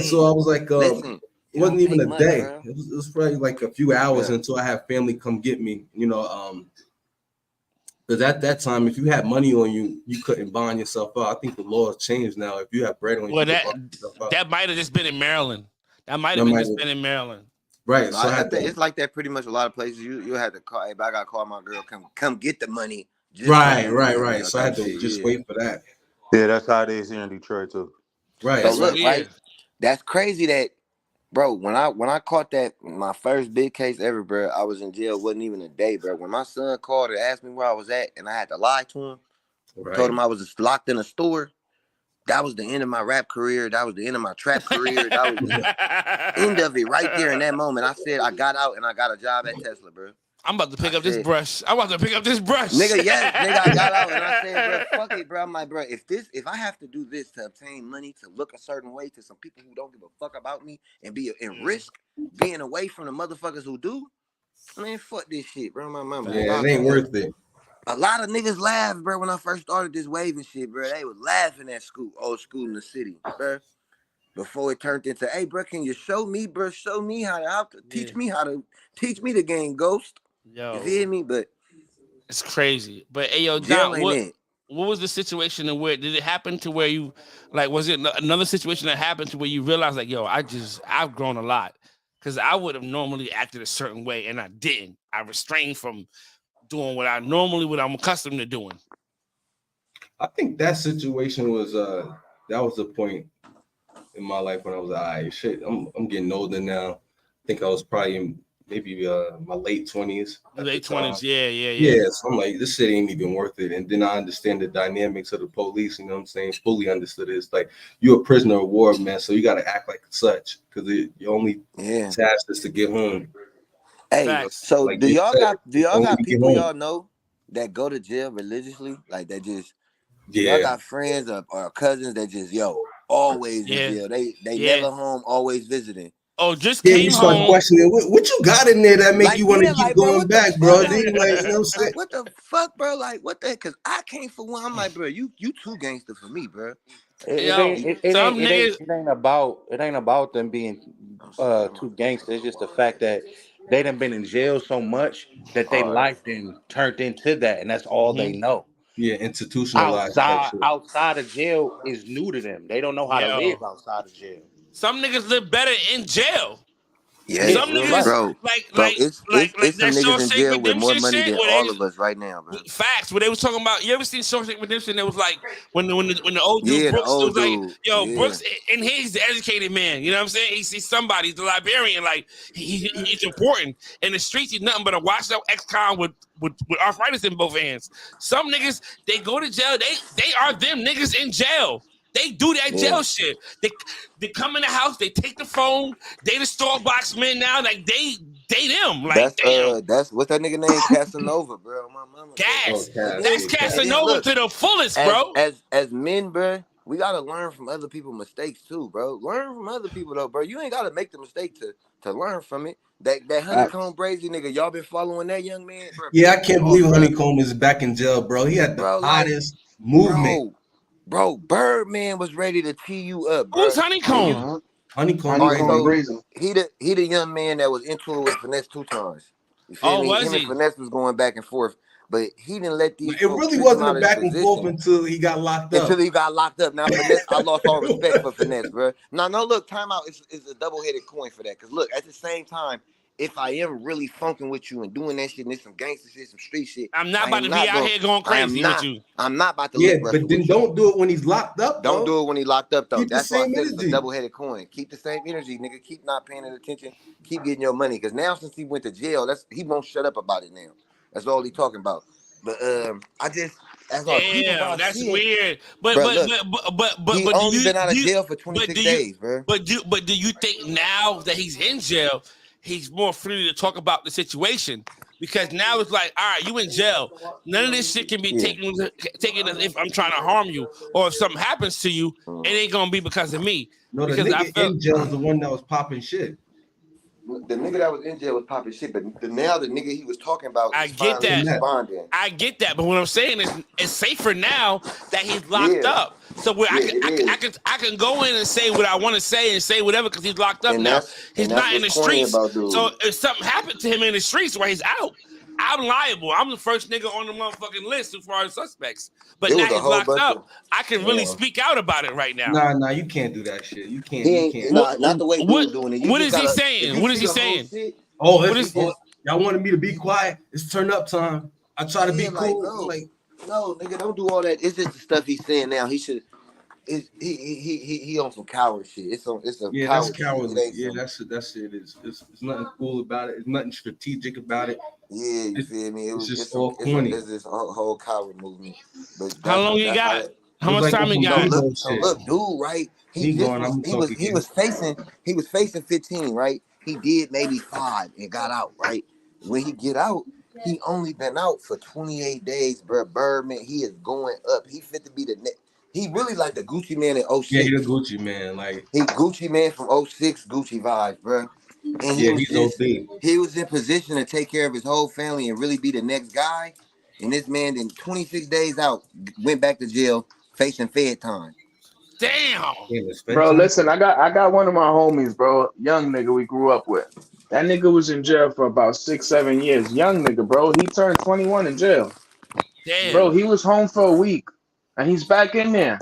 So I was like, listen. It wasn't even a day. It was probably like a few hours until I had family come get me, you know, because at that time, if you had money on you, you couldn't bond yourself out. I think the law has changed now. If you have bread on you, that might have just been in Maryland. That might have just been in Maryland. Right. So it's like that pretty much a lot of places. You had to call, hey, I gotta call my girl, come get the money. Right. So I had to just wait for that. Yeah, that's how it is here in Detroit too. Right. So look, right? That's crazy that, bro, when I caught that, my first big case ever, bro, I was in jail, wasn't even a day, bro. When my son called and asked me where I was at, and I had to lie to him, told him I was locked in a store, that was the end of my rap career. That was the end of my trap career. That was the end of it right there in that moment. I said, I got out and I got a job at Tesla, bro. I'm about to pick up this brush. Nigga, yes, nigga, I got out and I said, bro, fuck it, bro. I'm like, bro, if I have to do this to obtain money, to look a certain way to some people who don't give a fuck about me and be in risk being away from the motherfuckers who do, I mean, fuck this shit, bro. My mama. Yeah, it ain't worth it. A lot of niggas laughed, bro, when I first started this wave and shit, bro. They was laughing at old school in the city, bro. Before it turned into, hey, bro, can you show me, bro? Show me how to teach me the game, Ghost. Yo, you feel me? But it's crazy. But hey, yo, Don, what was the situation and where did it happen to where you, like, was it another situation that happened to where you realized, like, yo, I've grown a lot? Because I would have normally acted a certain way and I didn't. I restrained from doing what I'm accustomed to doing. I think that situation was that was the point in my life when I was like, shit, I'm getting older now. I think I was probably in maybe my late 20s. Late 20s, yeah. Yeah, so I'm like, this shit ain't even worth it. And then I understand the dynamics of the police, you know what I'm saying? Fully understood it. It's like, you're a prisoner of war, man, so you got to act like such, because your only task is to get home. Hey, Facts. so like do y'all got people y'all know that go to jail religiously? Like that just, y'all got friends or cousins that just, always in jail. They never home, always visiting. Oh, just came you start home. Questioning what you got in there that make you want to keep going back, bro. Then, you know what I'm saying? Like, what the fuck, bro? Like, what the? Because I can't for one. I'm like, bro, you too gangster for me, bro. It ain't about them being too gangster. It's just the fact that they done been in jail so much that their life then turned into that, and that's all they know. Yeah, institutionalized. Outside of jail is new to them. They don't know how to live outside of jail. Some niggas live better in jail. Yeah, some niggas, bro. It's some niggas in jail with more money than all of us right now, bro. Facts. Where they was talking about, you ever seen Shawshank Redemption? It was like when the old dude Brooks was like, yo, Brooks, and he's the educated man. You know what I'm saying? He's somebody. He's the librarian. Like he's important in the streets. He's nothing but a washed out ex-con with arthritis in both hands. Some niggas, they go to jail. They are them niggas in jail. They do that jail shit. They come in the house, they take the phone, they the Starbucks men now. Like they they them. Like, that's what's that nigga name? Casanova, bro. My mama. Gas. Oh, That's Casanova to the fullest, bro. As men, bro, we gotta learn from other people's mistakes too, bro. Learn from other people though, bro. You ain't gotta make the mistake to learn from it. That Honeycomb Brazy nigga, y'all been following that young man, bro? Yeah, I can't believe Honeycomb is back in jail, bro. He had the hottest movement. Bro, Birdman was ready to tee you up, bro. Who's Honeycomb? Honeycomb Brazy. He the young man that was into it with Finesse 2 times. You feel me? Him and Finesse was going back and forth, but he didn't let these. It really wasn't a back and forth until he got locked up. Now Finesse, I lost all respect for Finesse, bro. No, look, timeout is a double-headed coin for that. Cause look, at the same time, if I am really funking with you and doing that shit and some gangster shit, some street shit, I'm not about to be out here going crazy with you. I'm not about to. Yeah, but then don't do it when he's locked up. Don't do it when he's locked up, though. Keep That's the why I same said energy. it's a double-headed coin. Keep the same energy, nigga. Keep not paying attention. Keep getting your money. Cause now since he went to jail, he won't shut up about it now. That's all he talking about. But I just that's weird. But he only been out of jail for 26 days, bro. But do you think now that he's in jail, he's more free to talk about the situation? Because now it's like, all right, you in jail. None of this shit can be taken as if I'm trying to harm you, or if something happens to you, it ain't gonna be because of me. No, the nigga in jail is the one that was popping shit. The nigga that was in jail was popping shit, but now the nigga he was talking about I get that, but what I'm saying is it's safer now that he's locked up. So where I can go in and say what I want to say and say whatever because he's locked up now. He's not in the streets. So if something happened to him in the streets where he's out, I'm liable. I'm the first nigga on the motherfucking list as far as suspects. But now he's locked up. I can really speak out about it right now. Nah, you can't do that shit. You can't. Not the way dude's doing it. What is he saying? What is he saying? Y'all wanted me to be quiet. It's turn up time. I try to be cool. No, nigga, don't do all that. It's just the stuff he's saying now. He should. He on some coward shit. It's that's cowardly. Yeah, that's it. It's nothing cool about it. It's nothing strategic about it. Yeah, you feel me? It's just all corny. It's this whole coward movement. But how long you got? How much time you got? Look, dude, right? He was facing 15, right? He did maybe 5 and got out, right? When he get out, he only been out for 28 days, bro. Birdman, he is going up. He fit to be the next. He really like the Gucci man in 06. Yeah, he the Gucci man. Like he Gucci man from 06, Gucci vibes, bro. And he was in position to take care of his whole family and really be the next guy. And this man, in 26 days out, went back to jail facing Fed time. Damn. Bro, listen, I got one of my homies, bro, young nigga we grew up with. That nigga was in jail for about 6-7 years. Young nigga, bro. He turned 21 in jail. Damn. Bro, he was home for a week. And he's back in there.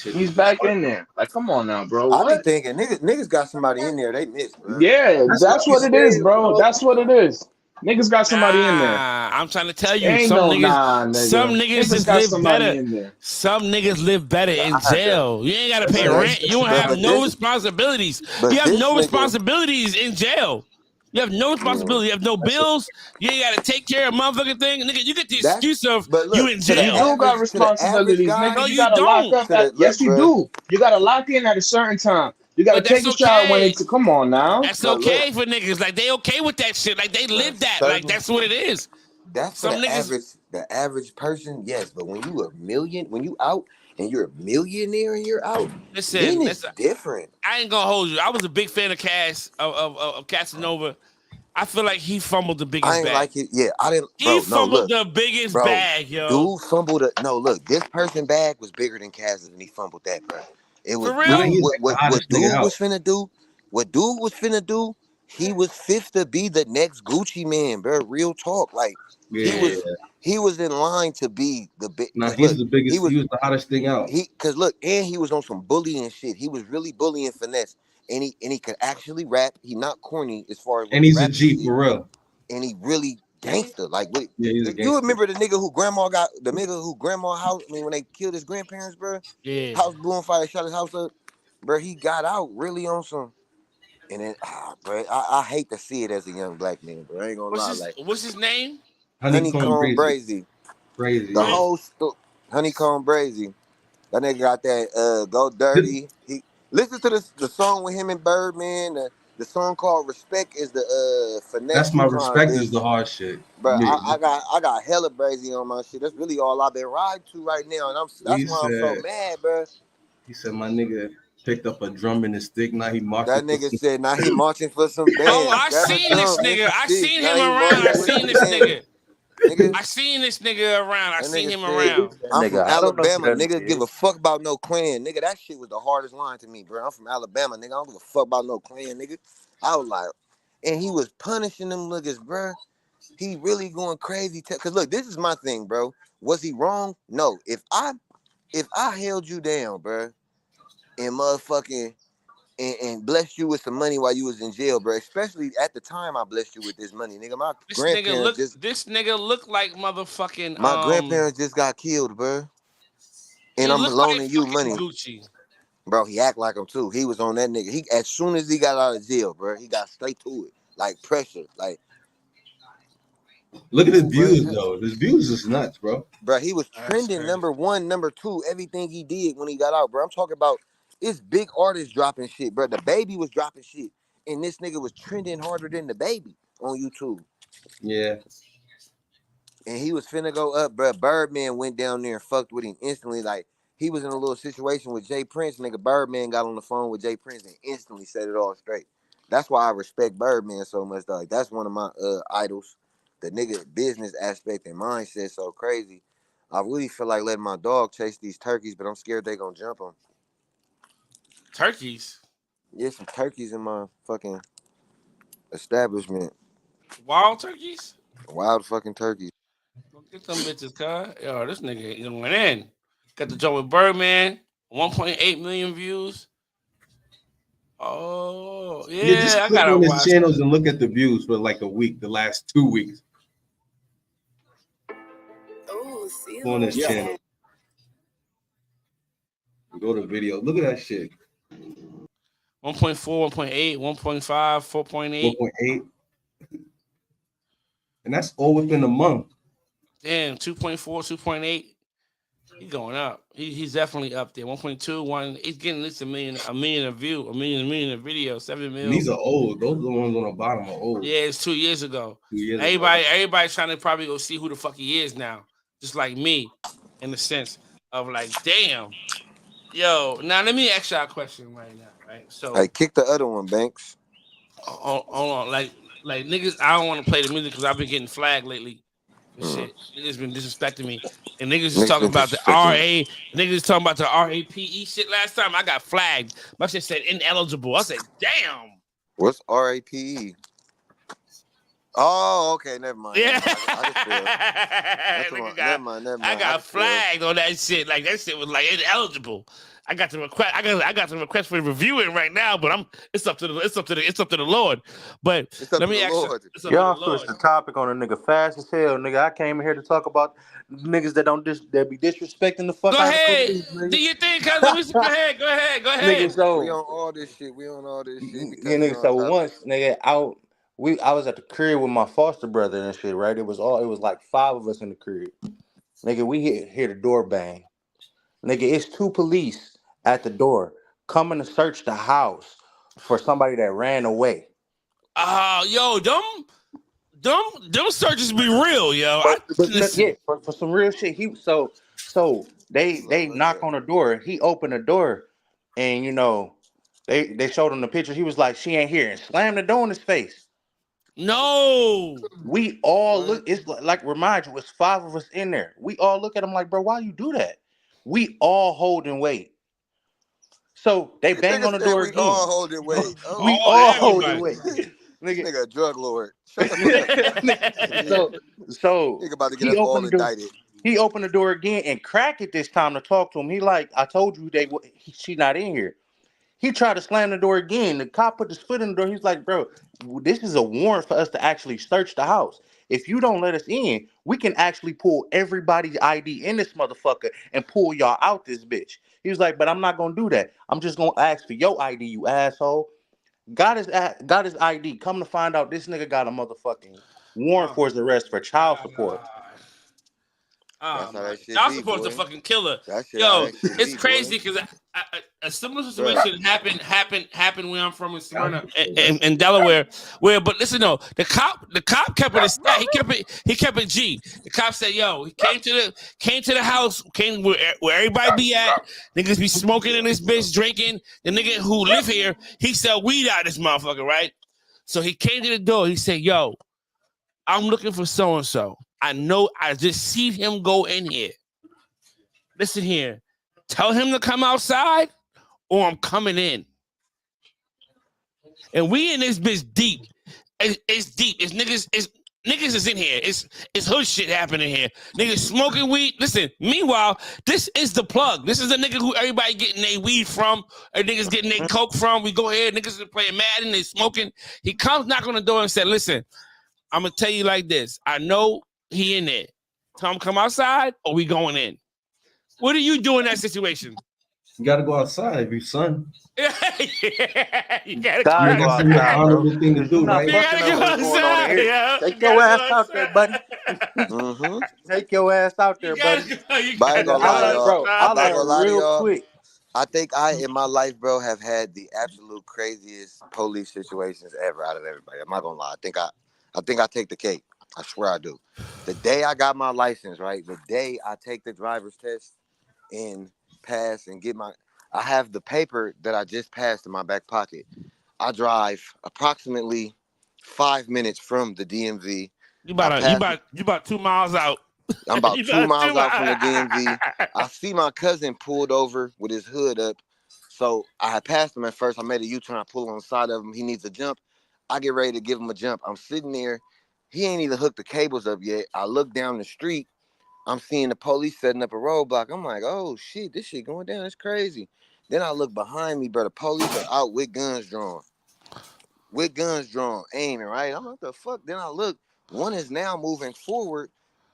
He's back in there. Like, come on now, bro. I be thinking niggas got somebody in there they missed, bro. Yeah, that's what it is, bro. That's what it is. Niggas got somebody in there. I'm trying to tell you, some niggas just live better. Some niggas live better in jail. You ain't gotta pay rent. You don't have no responsibilities. You have no responsibilities in jail. You have no responsibility. You have no bills. You ain't got to take care of motherfucking thing. Nigga, you get the excuse of you in jail. You do got responsibilities, nigga. No, you gotta lock up. Yes, you do. You got to lock in at a certain time. You got to take a shower when it's. Come on now. That's okay for niggas. Like, they okay with that shit. Like, they live that. Like, that's what it is. That's some niggas. The average person, yes. But when you out and you're a millionaire and you're out, then it's different. I ain't gonna hold you. I was a big fan of Casanova. I feel like he fumbled the biggest bag. I ain't like it. Yeah, I didn't. He fumbled the biggest bag, yo. Dude fumbled it. No, look, this person bag was bigger than Kaz's, and he fumbled that, bro. It was for real. What dude was finna do. What dude was finna do. He was fifth to be the next Gucci man, bro. Real talk, like he was in line to be the big. Nah, he's the biggest. He was the hottest thing out. Because look, and he was on some bullying shit. He was really bullying Finesse. And he could actually rap. He not corny as far as. And he's a G for real. And he really gangster. Like, he's a gangster. You remember the nigga who grandma house? I mean, when they killed his grandparents, bro. Yeah. House blew on fire. They shot his house up, bro. He got out really on some. And then, bro, I hate to see it as a young black man, bro. I ain't gonna lie. What's his name? Honeycomb Brazy. The whole Honeycomb Brazy. That nigga got that Go Dirty. Listen to the song with him and Birdman, The song called "Respect" is the finesse. That's my Tupac, respect bitch. is the hard shit. But Me. I got hella brazy on my shit. That's really all I've been riding to right now, and that's why I'm so mad, bro. He said my nigga picked up a drum and a stick. Now he marching. That nigga said now he marching for some bands. Oh, I seen this nigga. I seen him around. I seen this nigga. I seen this nigga around. I seen him around. I'm from Alabama. Nigga give a fuck about no clan. Nigga, that shit was the hardest line to me, bro. I'm from Alabama, nigga. I don't give a fuck about no clan, nigga. I was like, and he was punishing them niggas, bro. He really going crazy. Cause look, this is my thing, bro. Was he wrong? No. If I held you down, bro, and motherfucking and blessed you with some money while you was in jail, bro. Especially at the time I blessed you with this money, nigga. My grandparents this nigga look like motherfucking. My grandparents just got killed, bro. And I'm loaning you money. Gucci. Bro, he act like him too. He was on that nigga. He as soon as he got out of jail, bro, he got straight to it. Like pressure. Like look at his views though. His views is nuts, bro. Bro, he was trending number 1, number 2, everything he did when he got out, bro. I'm talking about it's big artists dropping shit, bro. The Baby was dropping shit. And this nigga was trending harder than the Baby on YouTube. Yeah. And he was finna go up, bro. Birdman went down there and fucked with him instantly. Like, he was in a little situation with Jay Prince. Nigga, Birdman got on the phone with Jay Prince and instantly set it all straight. That's why I respect Birdman so much, though. Like, that's one of my idols. The nigga business aspect and mindset so crazy. I really feel like letting my dog chase these turkeys, but I'm scared they gonna jump them. Turkeys? Yeah, some turkeys in my fucking establishment. Wild turkeys? Wild fucking turkeys. Get them bitches, cuz. Yo, this nigga went in. Got the joint with Birdman, 1.8 million views. Oh, yeah, just I click gotta on his watch channels and look at the views for like a week, the last 2 weeks. On his channel. Go to video. Look at that shit. 1.4, 1.8, 1.5, 4.8. 4.8. And that's all within a month. Damn, 2.4, 2.8. He's going up. He's definitely up there. 1.2, 1. He's getting at least a million a view, a million a video, 7 million. And these are old. Those are the ones on the bottom are old. Yeah, it's 2 years ago. 2 years Everybody's trying to probably go see who the fuck he is now. Just like me, in the sense of like, damn. Yo, now let me ask y'all a question right now, right? So hey, kick the other one, Banks. Hold on. Like niggas, I don't want to play the music because I've been getting flagged lately. Shit. Niggas been disrespecting me. And niggas is talking about the RA. Niggas is talking about the RAPE shit last time. I got flagged. My shit said ineligible. I said, damn. What's RAPE? Oh, okay, never mind. Yeah. Never mind. I got flagged on that shit. Like that shit was like ineligible. I got the request. I got the request for reviewing right now, but it's up to the Lord. But let me ask you. Y'all switched the topic on a nigga fast as hell, nigga. I came here to talk about niggas that be disrespecting the fuck out of police, nigga. Do you think? Cause let me go ahead. Nigga, so we on all this shit. Yeah, nigga. So once, nigga, I was at the crib with my foster brother and shit, right? It was like 5 of us in the crib. Nigga, we hear the door bang. Nigga, it's 2 police at the door coming to search the house for somebody that ran away. Yo, them searches be real, yo. For some real shit. So they knock on the door. He opened the door, and you know, they showed him the picture. He was like, "She ain't here," and slammed the door in his face. No, we all look. It's like remind you, it's 5 of us in there. We all look at him like, bro, why you do that? We all holding weight. So they bang on the door again. We all holding weight. We all holding weight. Nigga, a drug lord. So nigga about to get us all indicted. He opened the door again and cracked it this time to talk to him. He like, I told you she not in here. He tried to slam the door again. The cop put his foot in the door. He's like, bro, this is a warrant for us to actually search the house. If you don't let us in, we can actually pull everybody's ID in this motherfucker and pull y'all out this bitch. He was like, but I'm not going to do that. I'm just going to ask for your ID, you asshole. Got his ID. Come to find out this nigga got a motherfucking warrant for his arrest for child support. Child support is a fucking killer. Yo, it's crazy because a similar situation happened where I'm from in Smyrna, in Delaware. But listen though, the cop kept it a stat. He kept it G. The cop said, "Yo, he came to the house, came where everybody be at. Niggas be smoking in this bitch, drinking. The nigga who live here, he sell weed out of this motherfucker, right? So he came to the door. He said, "Yo, I'm looking for so and so. I know I just see him go in here. Listen here, tell him to come outside, or I'm coming in." And we in this bitch deep. It's deep. It's niggas is in here. It's hood shit happening here. Niggas smoking weed. Listen, meanwhile, this is the plug. This is the nigga who everybody getting their weed from, or niggas getting their coke from. We go ahead, niggas are playing Madden, they smoking. He comes knock on the door and said, "Listen, I'm gonna tell you like this. I know he in there. Tell him come outside, or we going in." What do you do in that situation? You gotta go outside, you son. You gotta go outside, bro. Thing to do, right? You gotta go outside. Take your ass out there, buddy. Take your ass out there, buddy. But I ain't gonna lie, y'all. Bro, I'm not gonna lie to real y'all. quick. I think in my life, bro, have had the absolute craziest police situations ever out of everybody. I'm not gonna lie. I think I take the cake. I swear I do. The day I got my license, right? The day I take the driver's test and pass and I have the paper that I just passed in my back pocket. I drive approximately 5 minutes from the DMV. You about 2 miles out. I'm about 2 miles out from the DMV. I see my cousin pulled over with his hood up. So I had passed him at first. I made a U-turn. I pull on the side of him. He needs a jump. I get ready to give him a jump. I'm sitting there. He ain't even hooked the cables up yet. I look down the street. I'm seeing the police setting up a roadblock. I'm like, oh, shit, this shit going down. It's crazy. Then I look behind me, bro. The police are out with guns drawn. Aiming, right? I'm like, what the fuck? Then I look. One is now moving forward.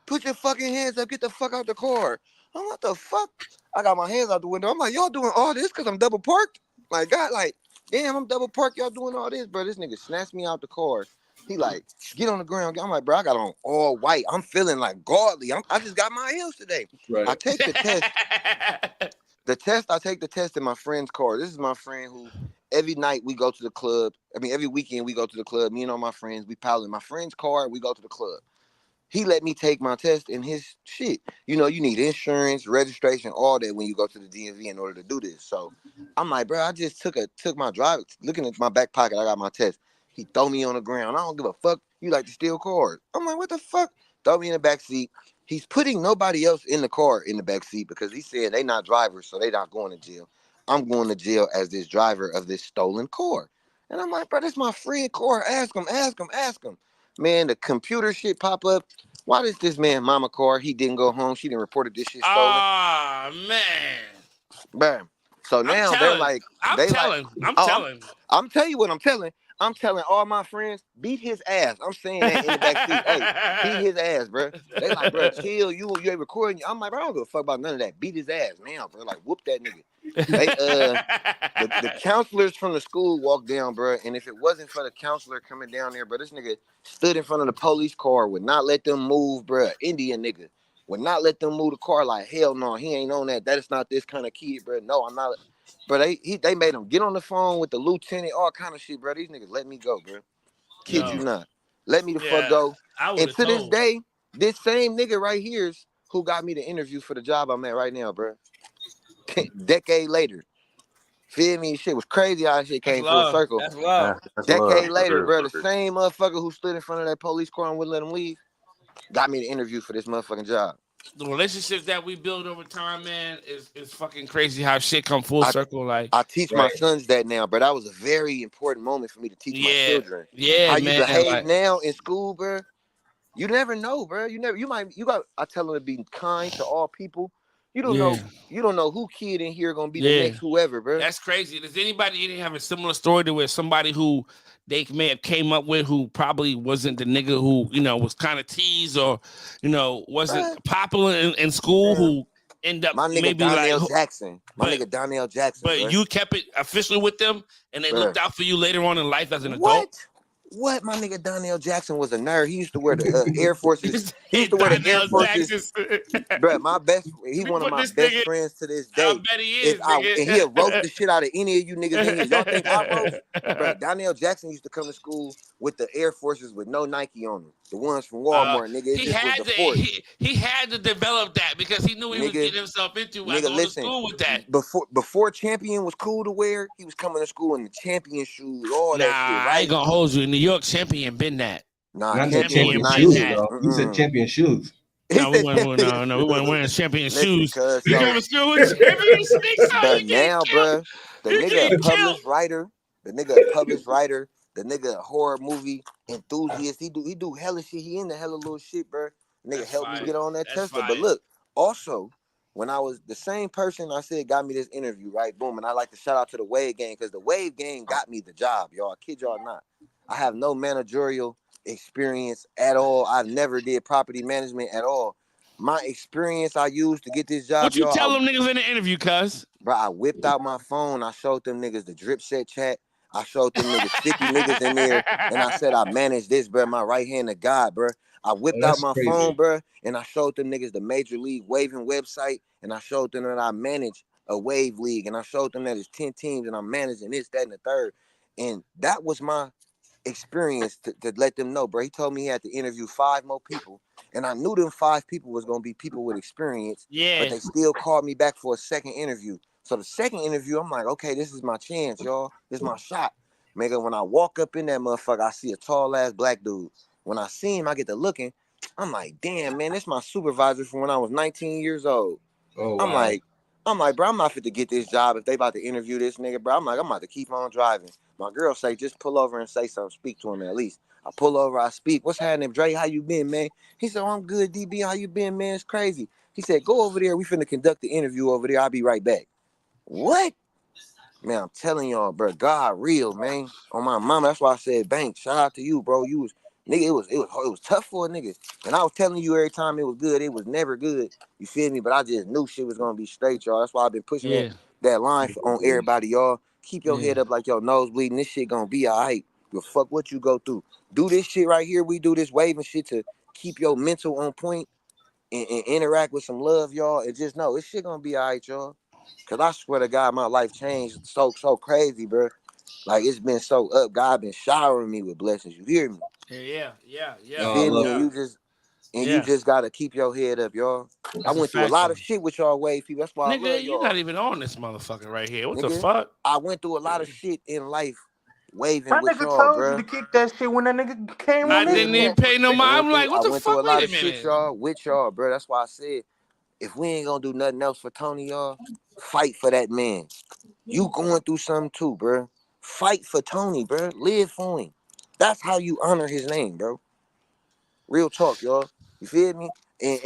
Put your fucking hands up. Get the fuck out the car. I'm like, what the fuck? I got my hands out the window. I'm like, y'all doing all this because I'm double parked? Like, God, like, damn, I'm double parked. Y'all doing all this, bro. This nigga snatched me out the car. He like, get on the ground. I'm like, bro, I got on all white. I'm feeling like godly. I just got my heels today. Right. I take the test. I take the test in my friend's car. This is my friend who every night we go to the club. I mean, every weekend we go to the club. Me and all my friends, we pilot my friend's car. We go to the club. He let me take my test in his shit. You know, you need insurance, registration, all that when you go to the DMV in order to do this. So I'm like, bro, I just took my drive. Looking at my back pocket, I got my test. He throw me on the ground. I don't give a fuck. You like to steal cars. I'm like, what the fuck? Throw me in the back seat. He's putting nobody else in the car in the back seat because he said they not drivers, so they not going to jail. I'm going to jail as this driver of this stolen car. And I'm like, bro, this my friend car. Ask him. Man, the computer shit pop up. Why does this man mama car? He didn't go home. She didn't report this shit stolen. Ah, man. Bam. So now they're like, I'm telling. I'm telling you what I'm telling. I'm telling all my friends, beat his ass. I'm saying that in the back seat. Hey, beat his ass, bro. They like, bro, chill. You ain't recording. I'm like, bro, I don't give a fuck about none of that. Beat his ass now, bro. Like, whoop that nigga. They, the counselors from the school walked down, bro. And if it wasn't for the counselor coming down there, bro, this nigga stood in front of the police car, would not let them move, bro. Indian nigga would not let them move the car. Like, hell no, he ain't on that. That is not this kind of kid, bro. No, I'm not. Bro, they made him get on the phone with the lieutenant, all kind of shit, bro. These niggas let me go, bro. Kid you not. Let me the fuck go. And to this day, this same nigga right here is who got me the interview for the job I'm at right now, bro. Decade later. Feel me? Shit was crazy how shit came full circle. That's love. Decade later, bro, the same motherfucker who stood in front of that police car and wouldn't let him leave got me the interview for this motherfucking job. The relationships that we build over time, man, is fucking crazy how shit come full circle. Like I teach my sons that now, but that was a very important moment for me to teach my children. Yeah, how man, you behave now in school, bro. You never know, bro. I tell them to be kind to all people. You don't know who kid in here gonna be the next whoever, bro. That's crazy. Does anybody have a similar story to where somebody who they may have came up with who probably wasn't the nigga who, was kind of teased or, wasn't popular in school who end up my nigga maybe Donnell Jackson. Nigga Donnell Jackson. But bro. You kept it officially with them and they looked out for you later on in life as an adult? What? What? My nigga Donnell Jackson was a nerd. He used to wear the Air Forces. He used to wear the Air Forces. Bro, he one of my best friends to this day. I bet he is, and he'll roast the shit out of any of you niggas in here. Y'all think I roast? Bro, Donnell Jackson used to come to school with the Air Forces with no Nike on them. The ones from Walmart, nigga. It just was the force. He had to develop that because he knew he was getting himself into going to school with that. Before Champion was cool to wear, he was coming to school in the Champion shoes, all that shit, right? I ain't gonna hold you. In New York, Champion been that. Not Champion shoes, though. You said Champion shoes. No, we weren't wearing Champion shoes. You come to school with Champion sneaks on. But now, bro, the nigga a published writer, the nigga a horror movie enthusiast. He do hella shit. He into hella little shit, bro. Nigga helped me get on that Tesla. But look, also, when I was the same person I said got me this interview, right? Boom. And I like to shout out to the Wave Gang because the Wave Gang got me the job, y'all. I kid y'all not. I have no managerial experience at all. I've never did property management at all. My experience I used to get this job. What you tell them niggas in the interview, cuz? Bro, I whipped out my phone. I showed them niggas the drip set chat. I showed them niggas 50 niggas in there. And I said, I managed this, bro. My right hand of God, bro. I whipped out my phone, bro. And I showed them niggas the Major League Waving website. And I showed them that I manage a wave league. And I showed them that it's 10 teams and I'm managing this, that, and the third. And that was my experience to let them know, bro. He told me he had to interview 5 more people, and I knew them 5 people was gonna be people with experience. Yeah. But they still called me back for a second interview. So the second interview, I'm like, okay, this is my chance, y'all. This is my shot. Nigga, when I walk up in that motherfucker, I see a tall ass black dude. When I see him, I get to looking. I'm like, damn, man, this my supervisor from when I was 19 years old. Oh, I'm like, bro, I'm not fit to get this job if they about to interview this nigga, bro. I'm about to keep on driving. My girl say, just pull over and say something. Speak to him at least. I pull over, I speak. What's happening, Dre? How you been, man? He said, oh, I'm good, DB. How you been, man? It's crazy. He said, go over there. We finna conduct the interview over there. I'll be right back. What? Man, I'm telling y'all, bro, God real, man. On my mama, that's why I said, Bank, shout out to you, bro. You was, nigga, it was tough for a nigga. And I was telling you every time it was good, it was never good. You feel me? But I just knew shit was gonna be straight, y'all. That's why I've been pushing that line on everybody, y'all. Keep your head up like your nose bleeding. This shit gonna be all right. Well, fuck what you go through. Do this shit right here. We do this waving shit to keep your mental on point and interact with some love, y'all. And just know this shit gonna be all right, y'all. Cause I swear to God, my life changed so crazy, bro. Like it's been so up. God been showering me with blessings. You hear me? Yeah. You feel me? And you just gotta keep your head up, y'all. I went through a lot of shit with y'all wave people. That's why I love y'all. You're not even on this motherfucker right here. What the fuck? I went through a lot of shit in life waving that with nigga y'all, told bro. you to kick that shit when that nigga came I on didn't even pay no mind. I'm like, what the fuck? I went through a lot of shit, y'all, with y'all, bro. That's why I said, if we ain't gonna do nothing else for Tony, y'all, fight for that man. You going through something too, bro. Fight for Tony, bro. Live for him. That's how you honor his name, bro. Real talk, y'all. You feel me? And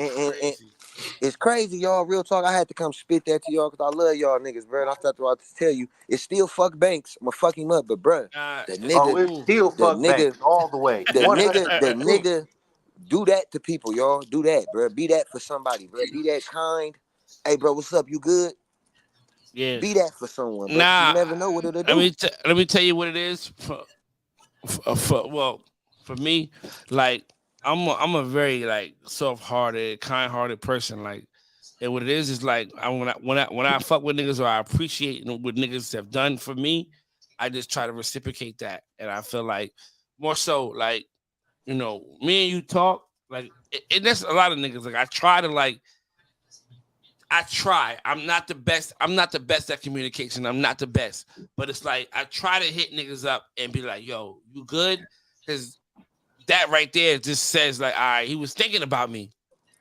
it's crazy, y'all. Real talk. I had to come spit that to y'all because I love y'all niggas, bro. And I thought to tell you, it's still fuck Banks. I'm gonna fuck him up, but bro, the nigga, it's still fuck Banks all the way. The nigga, do that to people, y'all. Do that, bro. Be that for somebody, bro. Be that kind. Hey, bro, what's up? You good? Yeah. Be that for someone, bro. You never know what it'll do. Let me tell you what it is. For me, like I'm a very like soft-hearted, kind-hearted person. Like, and what it is like when I fuck with niggas or I appreciate what niggas have done for me, I just try to reciprocate that. And I feel like more so like, you know, me and you talk like, and there's a lot of niggas like I try. I'm not the best. I'm not the best at communication. I'm not the best. But it's like I try to hit niggas up and be like, yo, you good? Because that right there just says like, all right, he was thinking about me.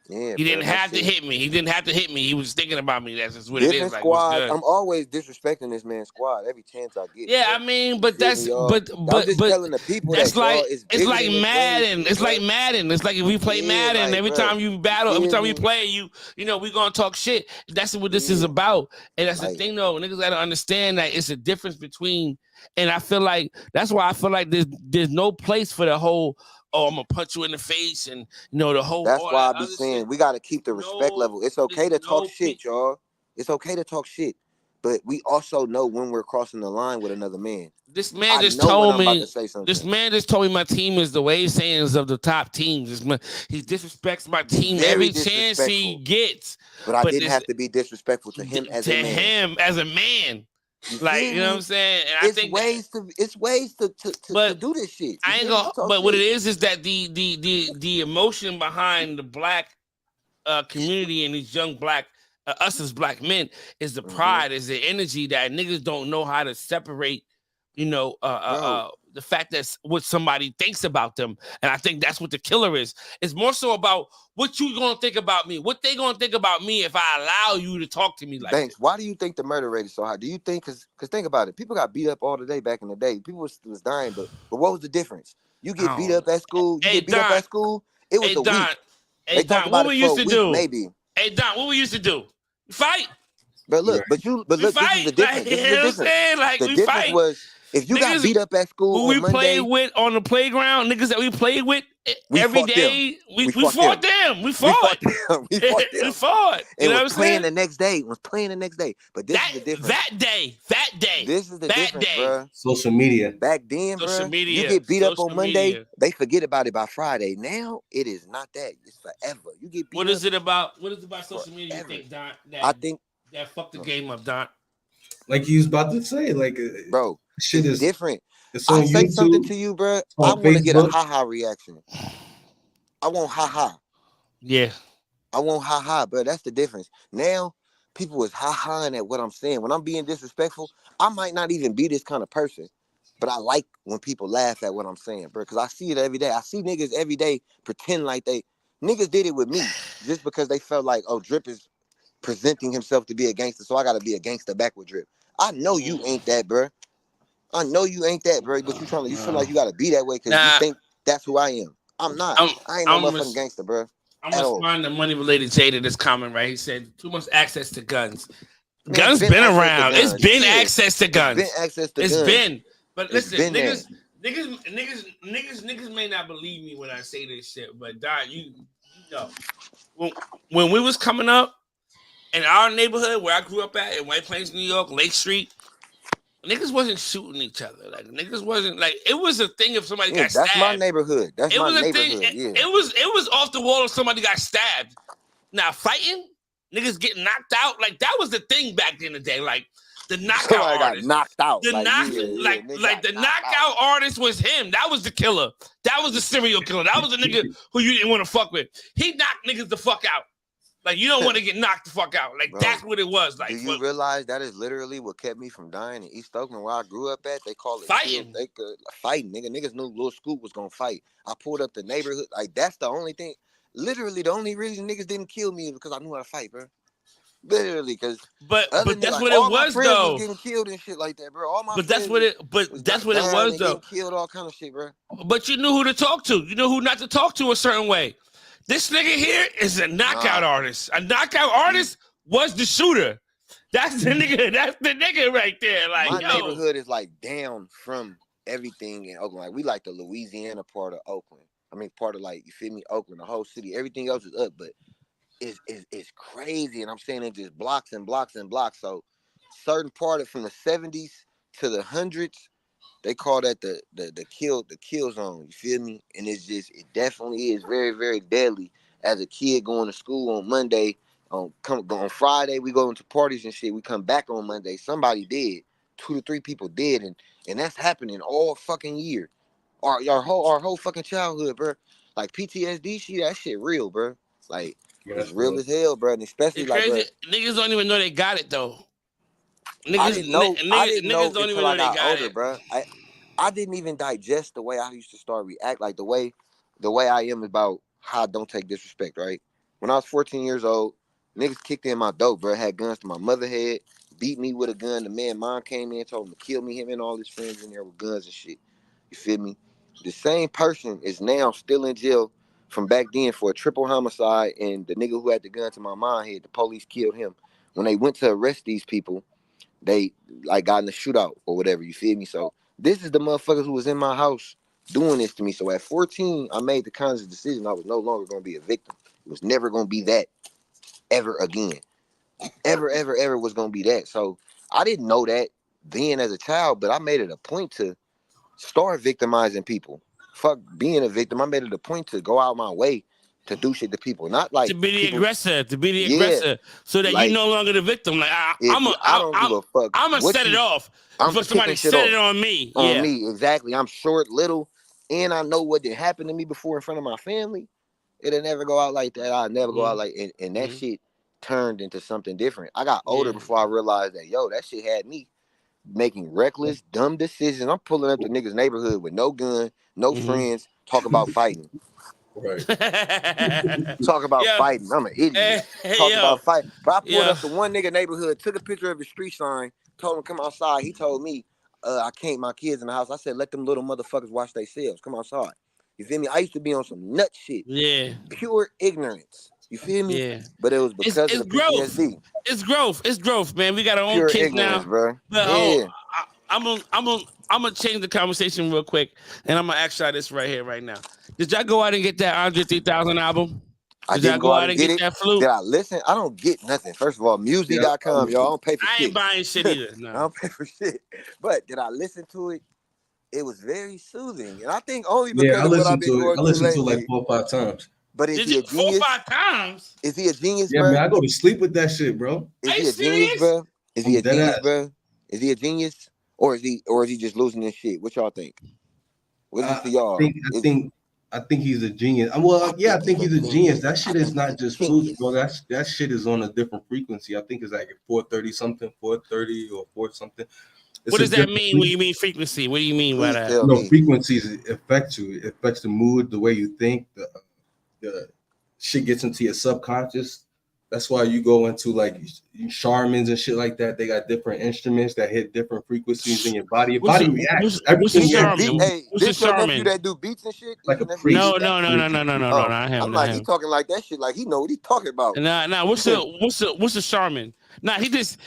Yeah, he didn't have to hit me. He didn't have to hit me. He was thinking about me. That's just what it is. Like, squad. I'm always disrespecting this man's squad every chance I get. Yeah, bro. I mean, but that's but I'm just telling the people that's that like it's like Madden. It's like Madden. It's like if we play Madden, every time you battle, every time we play, you know, we gonna talk shit. That's what this is about. And that's the thing, though. Niggas gotta understand that it's a difference between. And I feel like that's why I feel like there's no place for the whole. Oh, I'm gonna punch you in the face, and you know the whole. That's why I be saying we gotta keep the respect level. It's okay to talk shit, y'all. It's okay to talk shit, but we also know when we're crossing the line with another man. This man just know when told I'm about me. to say something. This man just told me my team is the wave sayings of the top teams. He disrespects my team every chance he gets. But I didn't have to be disrespectful to him as a man. him as a man. Like, you know what I'm saying? And it's ways to do this shit. I ain't gonna. But what it is that the emotion behind the black community and these young black us as black men is the pride, is the energy that niggas don't know how to separate. You know, the fact that what somebody thinks about them, and I think that's what the killer is. It's more so about what you gonna think about me, what they gonna think about me if I allow you to talk to me like Banks, this. why do you think the murder rate is so high? Do you think because think about it, people got beat up all the day back in the day. People was dying, but what was the difference? You get beat up at school. You get beat up at school. It was a week. Hey Don, what we used to do? Maybe. Hey Don, what we used to do? Fight. But look, this is the difference. This is the difference. Like, the difference was if you got beat up at school who on Monday, played with on the playground, niggas that we played with every day, we fought them. We fought. We fought. And was playing the next day. But this is the difference. That day. This is the difference, bro. Social media. Back then, bro, you get beat up on Monday, they forget about it by Friday. Now it is not that. It's forever. You get beat What up. Is it about? What is it about social media? You think, Don? I think that fucked the game up, Don. Like you was about to say, like, bro, shit is different. I say something to you, bro. I want to get a ha-ha reaction. I want ha-ha. Yeah. I want ha-ha, bro. That's the difference. Now, people is ha-haing at what I'm saying. When I'm being disrespectful, I might not even be this kind of person. But I like when people laugh at what I'm saying, bro. Because I see it every day. I see niggas every day pretend like niggas did it with me just because they felt like, oh, Drip is presenting himself to be a gangster, so I got to be a gangster back with Drip. I know you ain't that, bro. I know you ain't that, bro, but you feel like you gotta be that way because you think that's who I am. I'm not. I ain't no motherfucking gangster, bro. I'm responding to money related Jada this comment, right? He said too much access to guns. Guns been around. It's been access to guns. It's been access to guns. It's been. But listen, niggas may not believe me when I say this shit, but Don, you know, when we was coming up in our neighborhood where I grew up at in White Plains, New York, Lake Street. Niggas wasn't shooting each other. Like niggas wasn't like it was a thing if somebody got stabbed. That's my neighborhood. It was off the wall if somebody got stabbed. Now fighting, niggas getting knocked out. Like that was the thing back in the day. Like the knockout artist. Got knocked out. The the knockout artist was him. That was the killer. That was the serial killer. That was the nigga who you didn't want to fuck with. He knocked niggas the fuck out. Like, you don't want to get knocked the fuck out. Like, bro, that's what it was. Like, do you realize that is literally what kept me from dying in East Oakland where I grew up at? They call it fighting. Fighting, nigga. Niggas knew Lil Scoop was going to fight. I pulled up the neighborhood. Like, that's the only thing. Literally, the only reason niggas didn't kill me is because I knew how to fight, bro. Literally, because but that's what it was, though. Was getting killed and shit like that, bro. All my that's what it was, though. Killed all kind of shit, bro. But you knew who to talk to. You know who not to talk to a certain way. This nigga here is a knockout artist. A knockout artist was the shooter. That's the nigga. That's the nigga right there. Like, my neighborhood is like down from everything in Oakland. Like we like the Louisiana part of Oakland. I mean, part of like, you feel me, Oakland, the whole city. Everything else is up, but it's crazy. And I'm saying it just blocks and blocks and blocks. So certain part of from the 70s to the hundreds. They call that the kill zone. You feel me? And it definitely is very, very deadly. As a kid going to school on Monday, on Friday we go into parties and shit. We come back on Monday. Somebody dead. 2 to 3 people dead, and that's happening all fucking year. Our whole fucking childhood, bro. Like PTSD shit, that shit real, bro. Like it's real as hell, bro. And especially it's like, crazy. Niggas don't even know they got it though. I didn't know until I got older, bro. I didn't even digest the way I used to start react, like the way I am about how I don't take disrespect, right? When I was 14 years old, niggas kicked in my door, bro. Had guns to my mother head, beat me with a gun. The man mom came in, told him to kill me. Him and all his friends in there with guns and shit. You feel me? The same person is now still in jail from back then for a triple homicide, and the nigga who had the gun to my mom head, the police killed him. When they went to arrest these people, they like got in a shootout or whatever, you feel me? So this is the motherfuckers who was in my house doing this to me. So at 14, I made the conscious decision I was no longer going to be a victim. It was never going to be that ever again. Ever was going to be that. So I didn't know that then as a child, but I made it a point to start victimizing people. Fuck being a victim. I made it a point to go out my way to do shit to people. Not like to be the people, aggressor, yeah, so that you're like no longer the victim. Like if I don't give a fuck I'm gonna what set it you, off I'm before kicking somebody shit set off it on me. on Yeah. me. Exactly. I'm short, little, and I know what did happen to me before in front of my family. It'll never go out like that. I'll never go out like, and that shit turned into something different. I got older before I realized that, yo, that shit had me making reckless, dumb decisions. I'm pulling up to niggas' neighborhood with no gun, no friends, talk about fighting. Right. Talk about Yeah. fighting. I'm an idiot. Talk about fighting. But I pulled up to one nigga neighborhood, took a picture of his street sign, told him come outside. He told me, I can't my kids in the house. I said, let them little motherfuckers watch themselves. Come outside. You feel me? I used to be on some nut shit. Yeah. Pure ignorance. You feel me? Yeah. But it was because of the growth. PTSD. It's growth, man. We got our own Pure kids ignorance, now. bro. But Yeah. I'm gonna change the conversation real quick, and I'm gonna ask y'all this right here, right now. Did y'all go out and get that Andre 3000 album? I didn't go out and get it. that flute? Did I listen? I don't get nothing. First of all, music.com, y'all. I don't pay for shit. I ain't buying shit either. No. I don't pay for shit. But did I listen to it? It was very soothing. And I think only because of what I've been going I through listened to it lately. like 4 or 5 times. But is he a genius? 4 or 5 times? Is he a genius, Yeah, bro? man, I go to sleep with that shit, bro. Is he a genius, bro? Is he a genius, bro? Is he a genius? Or is he just losing his shit? What y'all think? What is it to y'all? I think he's a genius. Well, yeah, I think he's a genius. That shit is not just food, bro. That shit is on a different frequency. I think it's like 430 something, 430 or 4 something. What does that mean when you mean frequency? What do you mean by that? No, frequencies affect you. It affects the mood, the way you think. The shit gets into your subconscious. That's why you go into like shamans and shit like that. They got different instruments that hit different frequencies in your body. Your body reacts. Everything reacts. Hey, this your nephew that do beats and shit? Like a priest. No. I'm like, he talking like that shit, like he know what he talking about. Nah. What's the shaman? Nah, he just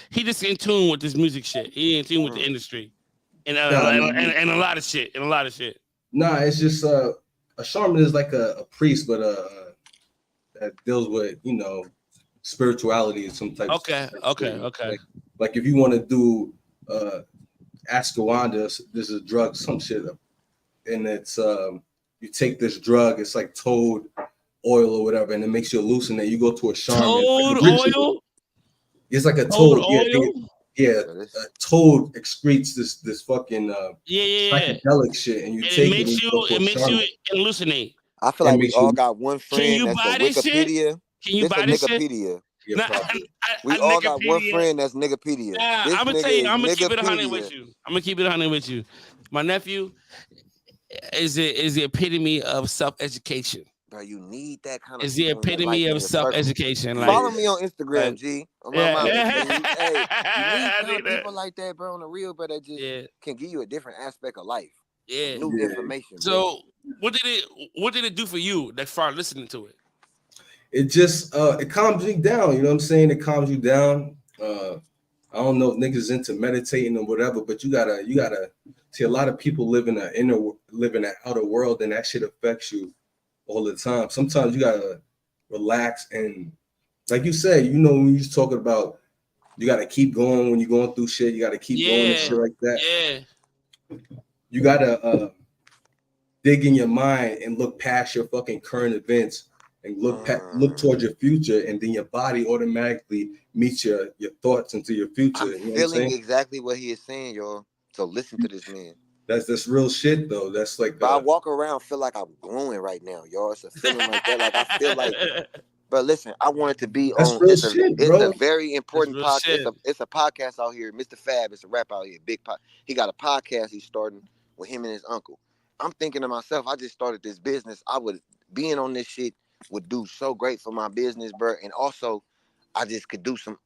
in tune with this music shit. He in tune with the industry, and a lot of shit. Nah, it's just a shaman is like a priest, but that deals with spirituality and some type. Okay. Like if you want to do ashwagandha, this is a drug, some shit, and it's you take this drug, it's like toad oil or whatever, and it makes you hallucinate. You go to a shaman. Toad oil? It's like a toad oil? Yeah, a toad excretes this fucking psychedelic shit, and you take it. It makes you hallucinate. I feel like we all got one friend that's a Wikipedia. Can you buy this shit? We all got one friend that's Niggapedia. I'm gonna tell you. I'm gonna keep it 100 with you. My nephew is the epitome of self-education. Bro, you need that kind of. Is the epitome of self-education. Follow me on Instagram, G. Hey, you need people like that, bro, on the real, bro, that just can give you a different aspect of life. Yeah, new information. So, what did it do for you that far listening to it? It just it calms you down. You know what I'm saying? It calms you down. I don't know if niggas into meditating or whatever, but you gotta see a lot of people live in an outer world, and that shit affects you all the time. Sometimes you gotta relax and, like you said, when you're talking about, you gotta keep going when you're going through shit. You gotta keep going and shit like that. Yeah. You gotta dig in your mind and look past your fucking current events and look towards your future, and then your body automatically meets your thoughts into your future. I'm feeling exactly what he is saying, y'all. So listen to this man. That's real shit though. That's like. But I walk around feel like I'm glowing right now, y'all. It's a feeling like that. Like I feel like. But listen, I want it to be on. It's a very important podcast. It's a podcast out here. Mr. Fab, it's a rap out here. Big he got a podcast he's starting with him and his uncle. I'm thinking to myself, I just started this business. Being on this shit would do so great for my business, bro. And also, I just could do some.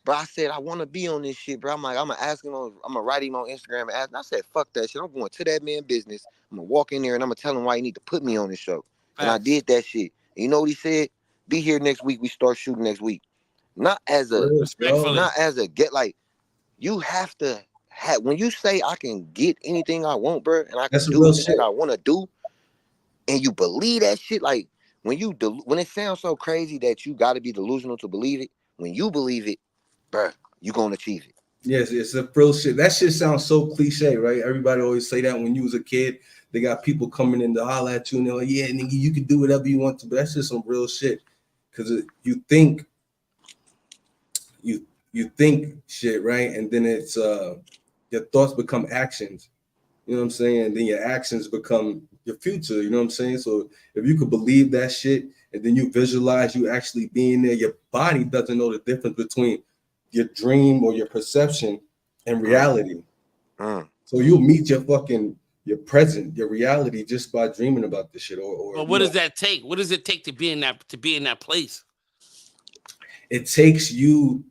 Bro, I said I want to be on this shit, bro. I'm like, I'm gonna write him on Instagram and ask. And I said, fuck that shit. I'm going to that man's business. I'm gonna walk in there and I'm gonna tell him why he need to put me on this show. And I did that shit. And you know what he said? Be here next week. We start shooting next week. Not as a get, like, you have to have, when you say I can get anything I want, bro, and I can do anything I want to do, and you believe that shit, like, when it sounds so crazy that you got to be delusional to believe it, when you believe it, bro, you gonna achieve it. Yes, it's a real shit. That shit sounds so cliche, right? Everybody always say that when you was a kid. They got people coming in to holler at you and they're like, yeah, nigga, you can do whatever you want to. But that's just some real shit. Because you think shit, right? And then it's your thoughts become actions. You know what I'm saying? And then your actions become your future. You know what I'm saying? So if you could believe that shit and then you visualize you actually being there, your body doesn't know the difference between your dream or your perception and reality. So you'll meet your present, your reality just by dreaming about this shit. But what does that take? What does it take to be in that place? It takes you.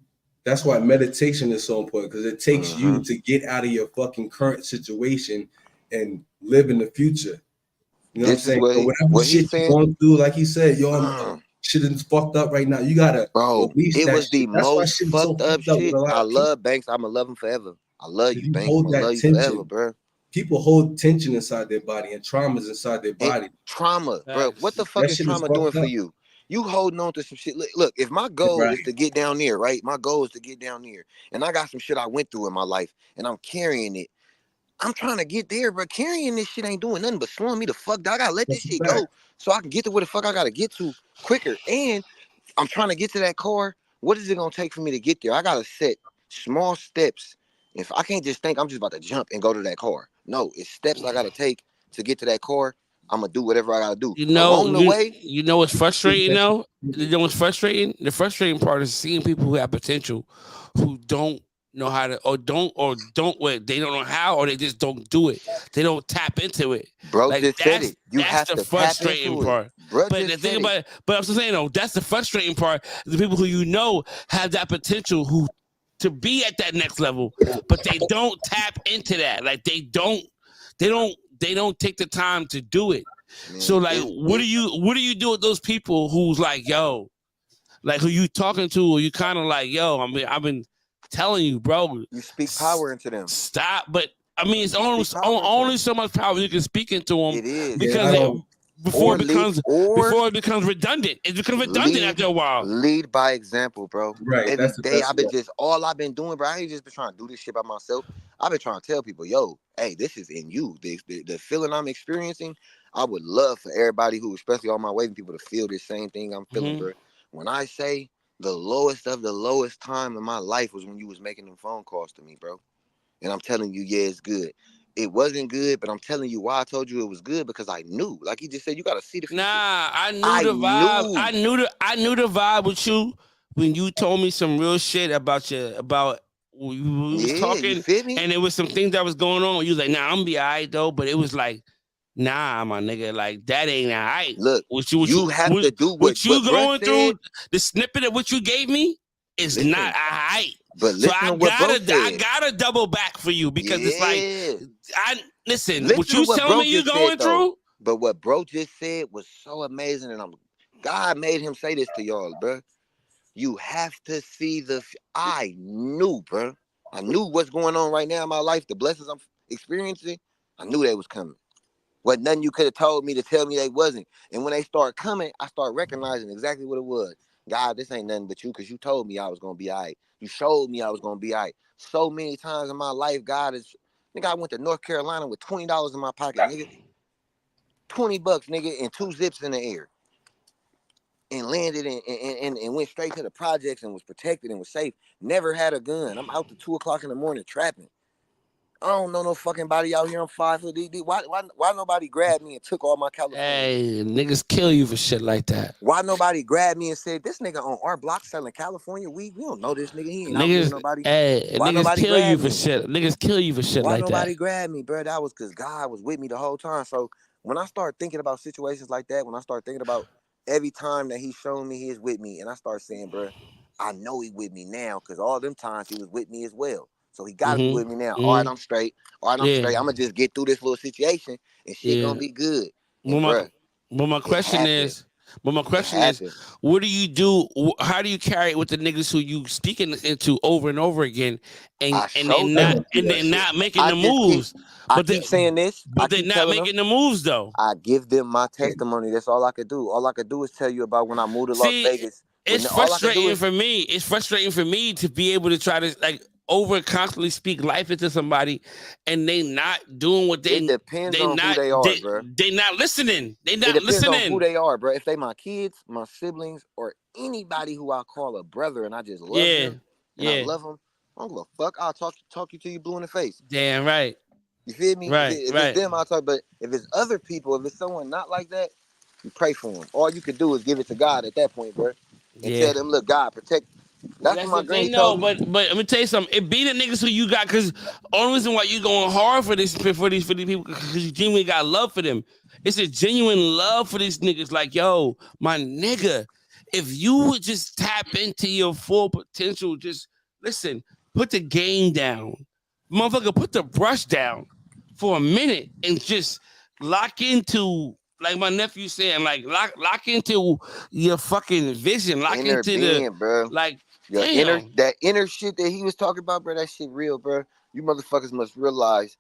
That's why meditation is so important, because it takes you to get out of your fucking current situation and live in the future. You know what I'm saying? So whatever shit you're going through, like he said, shit is fucked up right now. You gotta release it that was shit. the That's why most shit is so fucked up fucked up with shit. a lot I of people. love Banks. I'ma love him forever. I love you, Banks. Hold I'ma that love you tension, forever, bro. People hold tension inside their body and traumas inside their body. Trauma, bro. What the fuck is trauma doing for you? You holding on to some shit. Look, if my goal is to get down there, right? My goal is to get down there. And I got some shit I went through in my life and I'm carrying it. I'm trying to get there, but carrying this shit ain't doing nothing but slowing me the fuck down. I gotta let this shit go so I can get to where the fuck I gotta get to quicker. And I'm trying to get to that car. What is it gonna take for me to get there? I gotta set small steps. If I can't just think I'm just about to jump and go to that car. No, it's steps I gotta take to get to that car. I'm gonna do whatever I gotta do. Along the way, you know what's frustrating though? You know what's frustrating? The frustrating part is seeing people who have potential who don't know how to they don't know how, or they just don't do it. They don't tap into it. Bro, just said it. You that's have the to tap frustrating into part. it. Bro, But the thing about it, but I'm still saying though, that's the frustrating part. The people who have that potential who to be at that next level, but they don't tap into that. Like they don't take the time to do it. Man, so like, what do you do with those people who's like, yo, like who you talking to, or you kind of like, yo, I mean, I've been telling you, bro. You speak power into them. Stop, but I mean, it's only so much power you can speak into them. It is because before it becomes redundant. It becomes redundant after a while. Lead by example, bro. Right. Every day all I've been doing, bro. I ain't just been trying to do this shit by myself. I've been trying to tell people, yo, hey, this is in you. The feeling I'm experiencing, I would love for everybody who, especially all my waving people, to feel this same thing I'm feeling, bro. When I say the lowest of the lowest time in my life was when you was making them phone calls to me, bro. And I'm telling you, yeah, it's good. It wasn't good, but I'm telling you why I told you it was good, because I knew. Like he just said, you gotta see the future. Nah, I knew the vibe. I knew the vibe with you when you told me some real shit about we was talking, you feel me? And it was some things that was going on. You was like, nah, I'm gonna be alright though, but it was like, nah, my nigga, like that ain't alright. Look, you have to do what you going through. The snippet of what you gave me is not alright. But listen to what bro said. I gotta double back for you, because it's like listen what you what telling me you going through. But what bro just said was so amazing, and God made him say this to y'all, bro. You have to see I knew, bro. I knew what's going on right now in my life. The blessings I'm experiencing, I knew they was coming. Wasn't nothing you could have told me to tell me they wasn't. And when they start coming, I start recognizing exactly what it was. God, this ain't nothing but you, because you told me I was gonna be all right. You showed me I was gonna be all right. So many times in my life, nigga, I went to North Carolina with $20 in my pocket, nigga. $20, nigga, and 2 zips in the air. And landed and went straight to the projects and was protected and was safe. Never had a gun. I'm out to 2 o'clock in the morning trapping. I don't know no fucking body out here. I'm 5 foot deep. Why nobody grabbed me and took all my California? Hey, niggas kill you for shit like that. Why nobody grabbed me and said, this nigga on our block selling California weed? We don't know this nigga. He ain't out here nobody. Hey, why niggas nobody kill you me? for shit. Niggas kill you for shit why like that. Why nobody grabbed me, bro? That was because God was with me the whole time. So when I start thinking about situations like that, when I start thinking about every time that he's shown me he is with me, and I start saying, bro, I know he with me now, because all them times he was with me as well. So he got to be with me now. All right, I'm straight. All right, I'm straight. I'm going to just get through this little situation and shit going to be good. And but my question is, what do you do? How do you carry it with the niggas who you speaking into over and over again, and they're not making the moves? I keep saying this, but they're not making the moves though. I give them my testimony. That's all I could do. All I could do is tell you about when I moved to Las Vegas. It's frustrating for me. It's frustrating for me to be able to try to, like, constantly speak life into somebody, and they not doing what they. It depends they on not, who they are, they, bro. They not listening. They not It depends listening. on who they are, bro. If they my kids, my siblings, or anybody who I call a brother, and I just love them, and I love them, I don't give a fuck. I'll talk you till you blue in the face. Damn right. You feel me? Right, if it's them, I'll talk. But if it's other people, if it's someone not like that, you pray for them. All you could do is give it to God at that point, bro, and tell them, look, God, protect. That's what my granny told me. But let me tell you something. It be the niggas who you got, because only reason why you going hard for these people, because you genuinely got love for them. It's a genuine love for these niggas. Like, yo, my nigga, if you would just tap into your full potential, just listen, put the game down, motherfucker, put the brush down for a minute and just lock into. Like my nephew saying, like lock into your fucking vision, lock inner into being, the bro. like Your inner shit that he was talking about, bro. That shit real, bro. You motherfuckers must realize,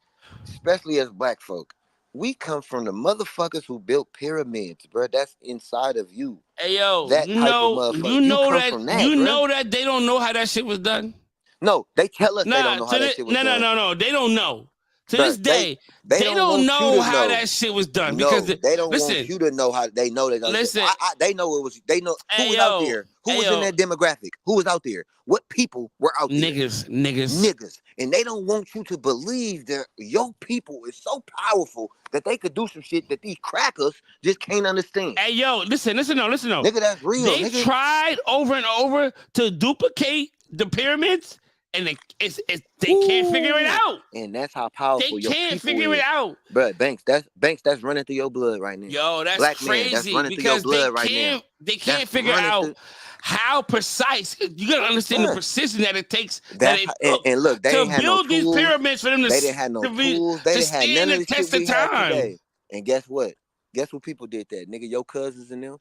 especially as black folk, we come from the motherfuckers who built pyramids, bro. That's inside of you. Hey yo, that you type know, of motherfucker. you know come that from that, you bro. know that they don't know how that shit was done. No, they tell us they don't know how that shit was done. No, they don't know. To this day, they don't know how that shit was done. No, because they don't want you to know how. They know that. Listen, they know it was. They know who was out there. Who was in that demographic? Who was out there? What people were out there? Niggas. And they don't want you to believe that your people is so powerful that they could do some shit that these crackers just can't understand. Hey yo, listen. Nigga, that's real. They tried over and over to duplicate the pyramids, and they can't figure it out. And that's how powerful your people is. They can't figure it out. Bro, Banks, that's running through your blood right now. Yo, that's Black crazy. Man, that's running through your blood right now. They can't figure out how precise. You gotta understand the precision that it takes. And look, they to ain't had build no tools. These pyramids for them to. They didn't have no tools. They didn't have none of the shit we have today. And guess what? Guess what people did that? Nigga, your cousins and them.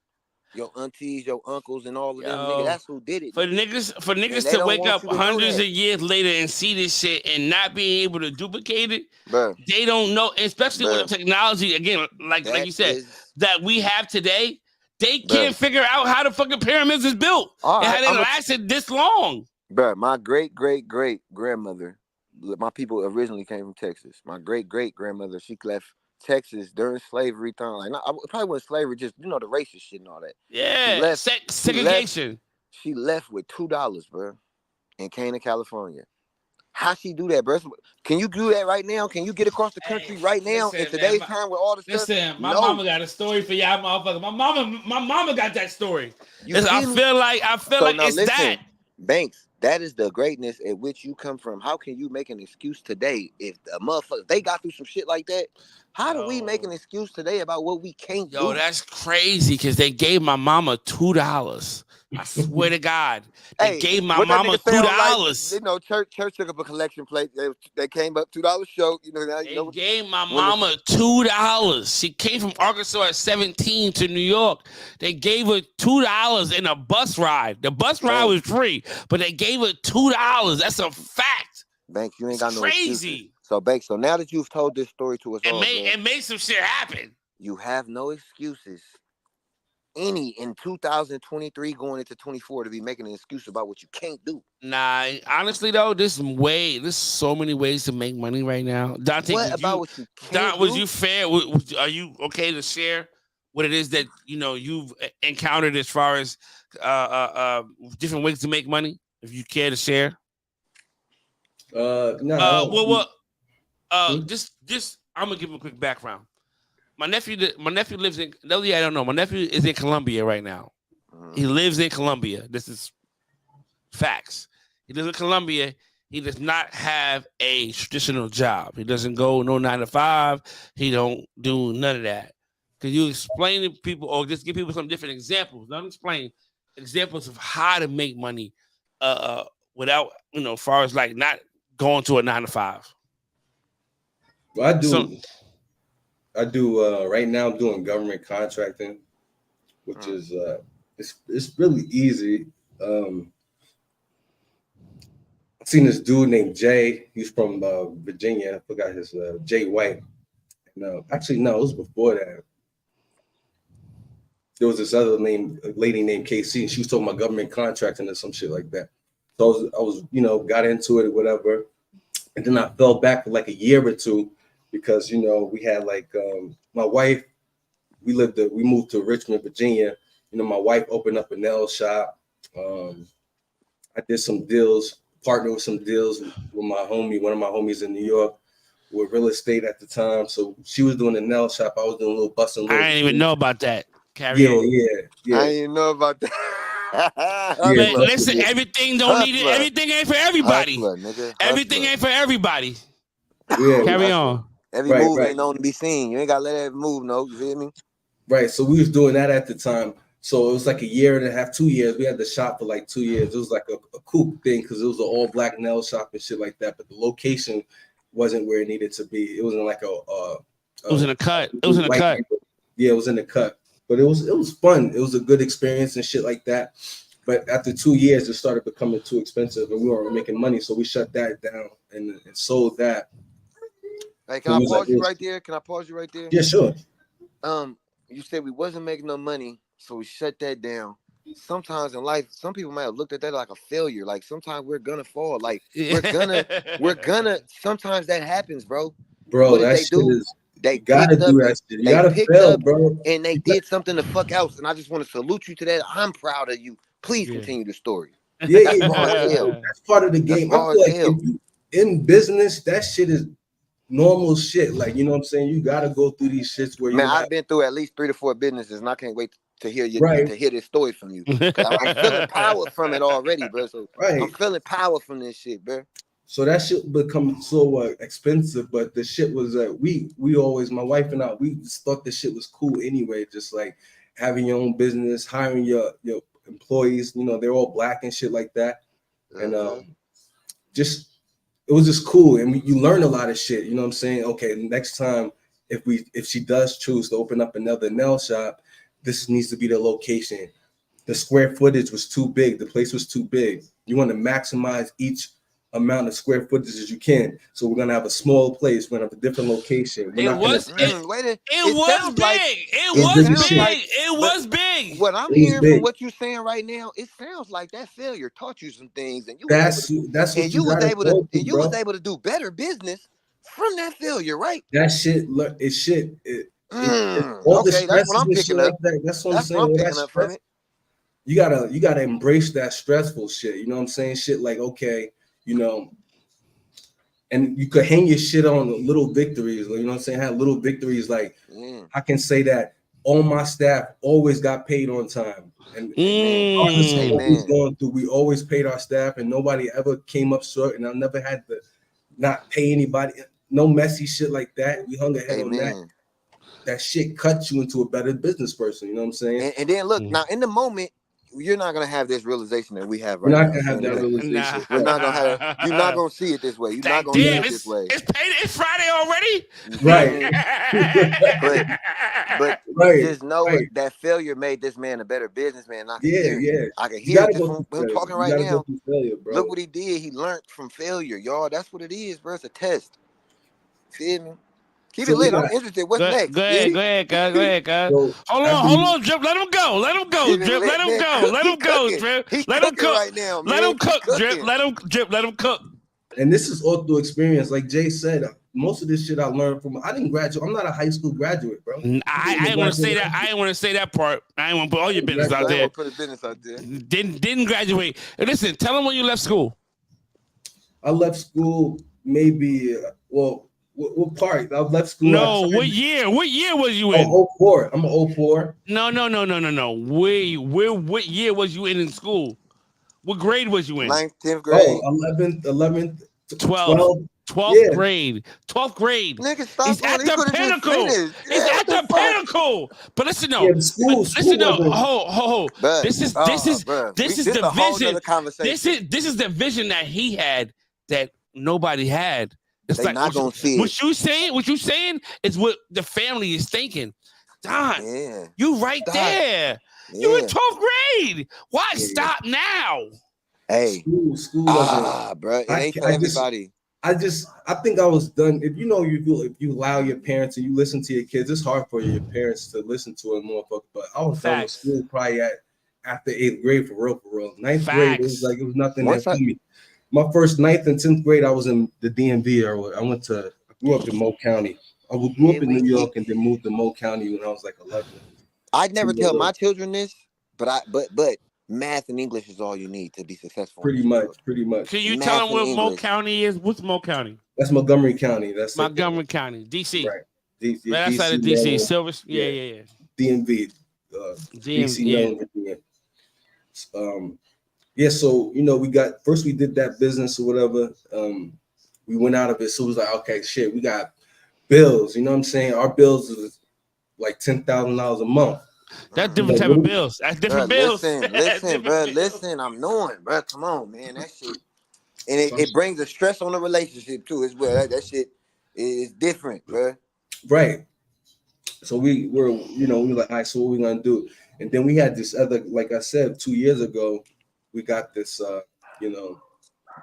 Your aunties, your uncles, and all of them, nigga, that's who did it. For niggas to wake up hundreds of years later and see this shit and not being able to duplicate it, bro. They don't know, especially with the technology, again, like you said, that we have today, they can't figure out how the fucking pyramids is built and how they lasted this long. Bro, my great-great-great-grandmother, my people originally came from Texas. My great-great-grandmother, she left Texas during slavery time. Like, I probably wasn't slavery, just the racist shit and all that. Yeah, segregation. She left with $2, bro, and came to California. How she do that, bro? Can you do that right now? Can you get across the country right now in today's time with all the stuff? Listen, my mama got a story for y'all, motherfucker. My mama got that story. I feel like it's that. Banks, that is the greatness at which you come from. How can you make an excuse today if a motherfucker they got through some shit like that? How do we make an excuse today about what we can't do? Yo, that's crazy because they gave my mama $2. I swear to God, they gave my mama $2. Like, church took up a collection plate. They came up $2 show. They gave my mama $2. She came from Arkansas at 17 to New York. They gave her $2 in a bus ride. The bus ride was free, but they gave her $2. That's a fact. Banks, you ain't got no crazy. Excuses. So, Banks, now that you've told this story to us all, and made some shit happen. You have no excuses. In 2023 going into 24 to be making an excuse about what you can't do. Nah, honestly though, there's so many ways to make money right now. Dante, what you can't do? Was you fair? Are you okay to share what it is that you've encountered as far as different ways to make money? If you care to share. No. Just I'm gonna give him a quick background. My nephew lives in. I don't know. My nephew is in Colombia right now. He lives in Colombia. This is facts. He lives in Colombia. He does not have a traditional job. He doesn't go no 9 to 5. He don't do none of that. Can you explain to people, or just give people some different examples? Don't explain examples of how to make money, without as far as like not going to a 9 to 5. Well, I do right now. I'm doing government contracting, which is it's really easy. I've seen this dude named Jay. He's from Virginia. I forgot his Jay White. No, actually, no, it was before that. There was this other lady named KC, and she was talking about government contracting or some shit like that. So I was, you know, got into it or whatever. And then I fell back for like a year or two because, you know, we had like my wife, we moved to Richmond, Virginia. You know, my wife opened up a nail shop. I did some deals, partnered with some deals with one of my homies in New York with real estate at the time. So she was doing the nail shop. I was doing a little busting. I didn't even know about that. Carry on. Yeah. I didn't even know about that. But listen, everything don't need it. Everything ain't for everybody. Hustler, nigga. Everything ain't for everybody. Yeah. Carry on. Every move ain't known to be seen. You ain't gotta let every move know. You feel me? Right. So we was doing that at the time. So it was like a year and a half, 2 years. We had the shop for like 2 years. It was like a cool thing because it was an all black nail shop and shit like that. But the location wasn't where it needed to be. It was in like it was in a cut. It was in a cut. Yeah, it was in the cut. But it was fun. It was a good experience and shit like that. But after 2 years, it started becoming too expensive and we weren't making money. So we shut that down and sold that. Hey, can I pause you right there? Can I pause you right there? Yeah, sure. You said we wasn't making no money, so we shut that down. Sometimes in life, some people might have looked at that like a failure. Like sometimes we're gonna fall. Like we're gonna. Sometimes that happens, bro. Bro, what that they do? Is, they you gotta picked do up. that shit. You gotta fail, bro. And they did something the fuck else. And I just want to salute you to that. I'm proud of you. Please continue the story. Yeah, that's part of the game. I feel like if you in business, that shit is normal shit. Like, you know what I'm saying? You gotta go through these shits where I've been through at least 3 to 4 businesses, and I can't wait to hear this story from you. I'm feeling power from it already, bro. So I'm feeling power from this shit, bro. So that shit become so expensive, but the shit was we always, my wife and I, we just thought this shit was cool anyway. Just like having your own business, hiring your employees, you know, they're all black and shit like that, and it was just cool, and you learn a lot of shit. You know what I'm saying? Okay, next time if she does choose to open up another nail shop, this needs to be the location. The square footage was too big. The place was too big. You want to maximize each amount of square footage as you can. So we're gonna have a small place. We're gonna have a different location. It was big. What I'm hearing from what you're saying right now, it sounds like that failure taught you some things, and you was able to do better business from that failure, right? That shit is shit. Okay, that's what I'm picking up. That's what I'm saying. I'm picking up from it. You gotta embrace that stressful shit. You know what I'm saying? Shit like, okay, you know, and you could hang your shit on little victories. You know what I'm saying? Have little victories like I can say that all my staff always got paid on time. And regardless of what we're going through, we always paid our staff and nobody ever came up short. And I never had to not pay anybody. No messy shit like that. We hung ahead on that. That shit cuts you into a better business person. You know what I'm saying? And then look, now in the moment, you're not gonna have this realization that we have right now. We're not gonna have that realization. We're not gonna have. You're not gonna see it this way. You're not gonna see it this way. It's Friday already. Right. but just know that failure made this man a better businessman. I can hear it. I can hear it just from him talking right now. Look what he did. He learned from failure, y'all. That's what it is, bro. It's a test. Feel me? Keep it lit. I'm interested. What's next? Go ahead, guys. Hold on, Drip. Let him go, Drip. Let him go, Drip. Let him cook right now. Let him cook, Drip. Let him cook. And this is all through experience. Like Jay said, most of this shit I learned from. I didn't graduate. I'm not a high school graduate, bro. I didn't want to say that. I didn't want to say that part. I didn't want to put all your business out there. Put the business out there. Didn't graduate. And listen, tell them when you left school. I left school maybe. What part? I left school. No, what year? What year was you in? 04. I'm an 04. No. What year was you in school? What grade was you in? 9th, 10th grade. 11th, 12th grade. 12th grade. Nigga, stop. He's at the pinnacle. He's at the pinnacle. But listen, no. This is the vision. This is the vision that he had that nobody had. It's they like not gonna see what you saying is what the family is thinking. Don, you right there. You in 12th grade. Why stop now? Hey, school bro, it ain't for everybody. I think I was done. If you allow your parents and you listen to your kids, it's hard for your parents to listen to it more. But I was done with school probably at after 8th grade for real. 9th grade, it was nothing Once that for me. My first 9th and 10th grade, I was in the DMV area. I grew up in Mo County. I grew up in New York and then moved to Mo County when I was like 11. I'd never tell my children this, but math and English is all you need to be successful. Pretty much. Can you tell them what Mo County is? What's Mo County? That's Montgomery County. That's Montgomery County, DC. Right. Right outside of DC. Silver. Yeah. DMV. DC, Maryland, Virginia. So we did that business or whatever. We went out of it, so it was like, okay, shit, we got bills. You know what I'm saying? Our bills was like $10,000 a month. That's different type of bills. That's different bills. Listen, bro. Listen, I'm knowing, bro. Come on, man. That shit, and it brings a stress on the relationship too, as well. That shit is different, bro. Right. So we were like, all right, so what we gonna do? And then we had this other, like I said, 2 years ago, we got this,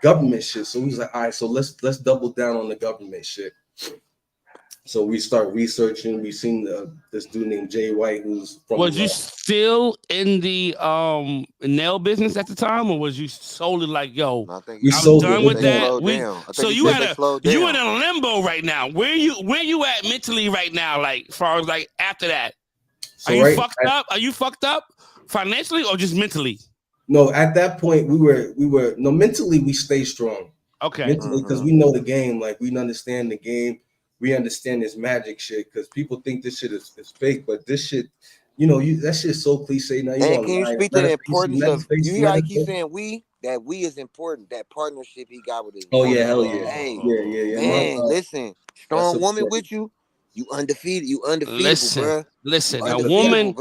government shit. So we was like, all right, so let's double down on the government shit. So we start researching. We seen this dude named Jay White, who's from. Was you still in the nail business at the time, or was you solely like, yo, I'm done with that? So you in a limbo right now. Where you at mentally right now? Like, as far as like after that, are you fucked up? Are you fucked up financially or just mentally? No, at that point we were mentally we stay strong. Okay, mentally because we know the game. Like we understand the game. We understand this magic shit because people think this shit is fake, but this shit, that shit's so cliche now. And can you speak to the importance of? You hear I keep saying that we is important. That partnership he got with his. Oh yeah, hell yeah, hey, yeah. Man, listen, strong woman with you. You undefeated. You undefeatable, bro. Listen. A woman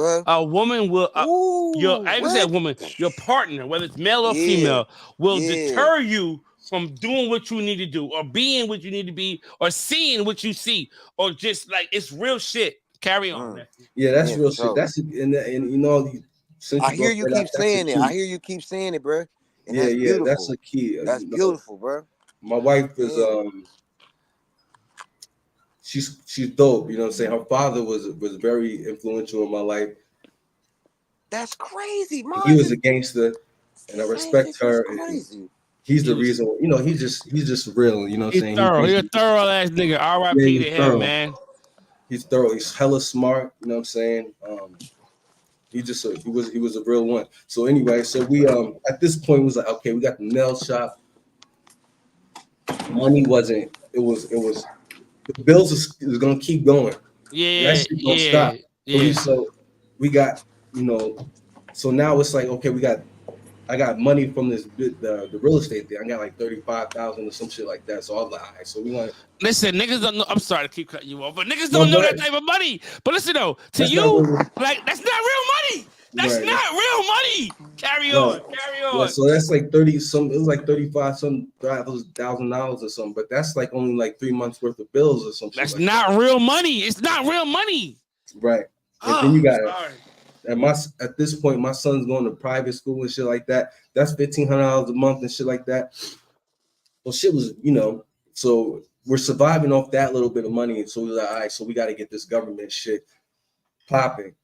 will. I even say a woman. Your partner, whether it's male or female, will deter you from doing what you need to do, or being what you need to be, or seeing what you see, or just like it's real shit. Carry on. Yeah, that's real shit. That's and since I hear you keep saying it. I hear you keep saying it, bro. And that's beautiful. That's a key. That's beautiful, bro. My wife is she's dope. You know what I'm saying? Her father was very influential in my life. That's crazy, man. He was a gangster, and I respect her. He's the reason, he's just real, you know what I'm saying? Thorough. He's a thorough ass nigga. R.I.P. to him, man. He's thorough. He's hella smart, you know what I'm saying? He was a real one. So anyway, so we at this point was like, okay, we got the nail shop. Money wasn't, it was the bills is gonna keep going. Yeah. That shit don't stop. Yeah. So we got, so now it's like, okay, I got money from the real estate thing. I got like 35,000 or some shit like that. So I was like, all right, so we want. Listen, niggas don't know. I'm sorry to keep cutting you off, but niggas don't know that type of money. But listen though, that's not real money. That's not real money. Carry on. Yeah, so that's like 30 some. It was like 35 some $1,000 or something. But that's like only like 3 months worth of bills or something. That's not real money. It's not real money. Right. And then you got it. At this point, my son's going to private school and shit like that. That's $1,500 a month and shit like that. Well, shit was, so we're surviving off that little bit of money. So we're like, all right, so we got to get this government shit popping.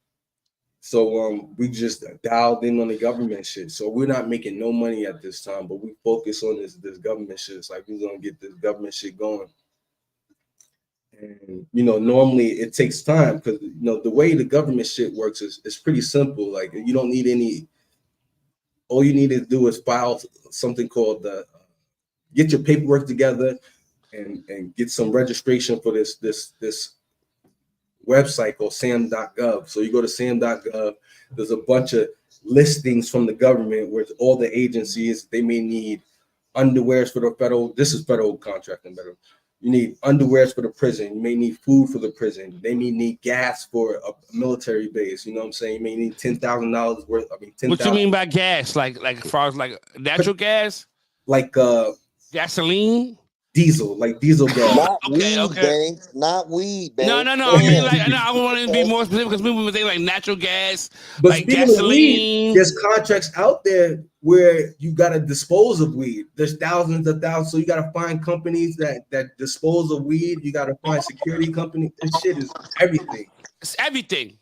So we just dialed in on the government shit. So we're not making no money at this time, but we focus on this government shit. It's like we're gonna get this government shit going. And normally it takes time because the way the government shit works is pretty simple. Like you don't need all you need to do is file something called get your paperwork together and get some registration for this website called sam.gov. So you go to sam.gov, there's a bunch of listings from the government where all the agencies, they may need underwears for the federal, this is federal contracting, better. You need underwears for the prison. You may need food for the prison. They may need gas for a military base. You know what I'm saying? You may need $10,000 worth. What you mean by gas? Like as far as like natural gas? Like gasoline? Diesel, like diesel gas. Not weed, banks. Not weed, banks. No. I mean, I want to be more specific because people say like natural gas, but like gasoline. Weed, there's contracts out there where you got to dispose of weed. There's thousands. So you got to find companies that dispose of weed. You got to find security companies. This shit is everything. It's everything.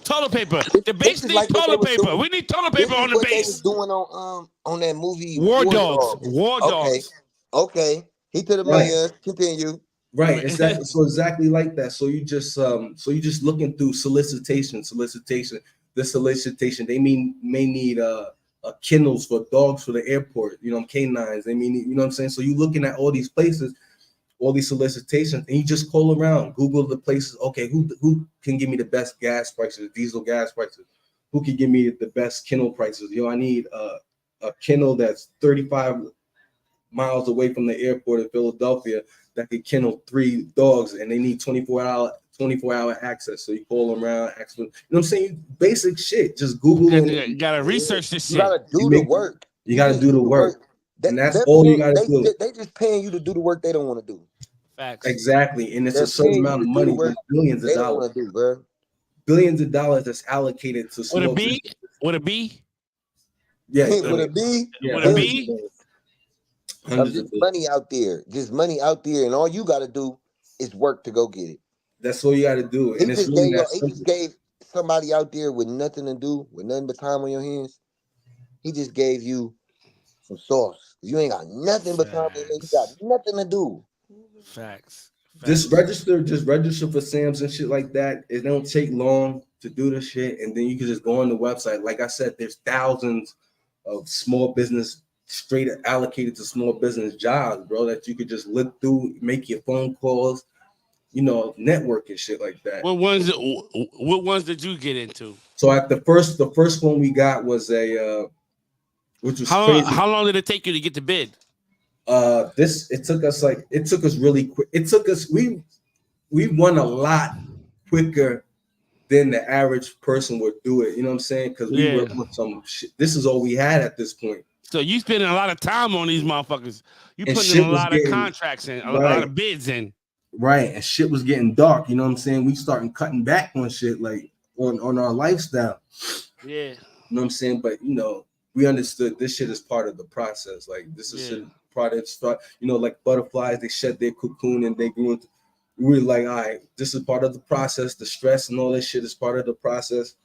Toilet paper. The This base is need like what they toilet was paper. doing. We need toilet This paper is on the what they was base. doing on that movie War War Dogs. Dogs. War Dogs. Okay. He to the millions. Continue. Right, exactly. So exactly like that. So you just looking through solicitation. The solicitation. They may need kennels for dogs for the airport. You know, canines. They mean, you know what I'm saying. So you looking at all these places, all these solicitations, and you just call around, Google the places. Okay, who can give me the best gas prices, diesel gas prices? Who can give me the best kennel prices? Yo, I need a kennel that's 35 miles away from the airport in Philadelphia that could kennel 3 dogs, and they need 24-hour access. So you call them around, ask them, you know what I'm saying? Basic shit. Just Google it. You gotta research this shit. You gotta do the work. You gotta do the work. And that's They're all you paying- gotta do. They just paying you to do the work they don't want to do. Facts. Exactly. And it's They're a certain paying amount of you to do the money, work billions of they don't dollars. want to do, bro. Billions of dollars that's allocated to small With a B? business. With a B? Yeah. With a B? Yeah. With a B? Just money out there. Just money out there. And all you got to do is work to go get it. That's all you got to do. And it's really that He just gave somebody out there with nothing to do, with nothing but time on your hands. He just gave you some sauce. You ain't got nothing but time on your hands. You got nothing to do. Facts. Just register for Sam's and shit like that. It don't take long to do the shit, and then you can just go on the website. Like I said, there's thousands of small business straight allocated to small business jobs, bro, that you could just look through, make your phone calls, you know, network and shit like that. What ones did you get into? So at the first one we got was which was crazy. How long did it take you to get the bid? It took us really quick. We won a lot quicker than the average person would do it. You know what I'm saying? Because we were on some shit. This is all we had at this point. So you spending a lot of time on these motherfuckers. You putting in a lot of contracts in, a lot of bids in. Right, and shit was getting dark. You know what I'm saying? We starting cutting back on shit, like on our lifestyle. Yeah. You know what I'm saying? But you know, we understood this shit is part of the process. Like this is shit product start, you know, like butterflies, they shed their cocoon and they grew into, we were like, all right, this is part of the process. The stress and all this shit is part of the process.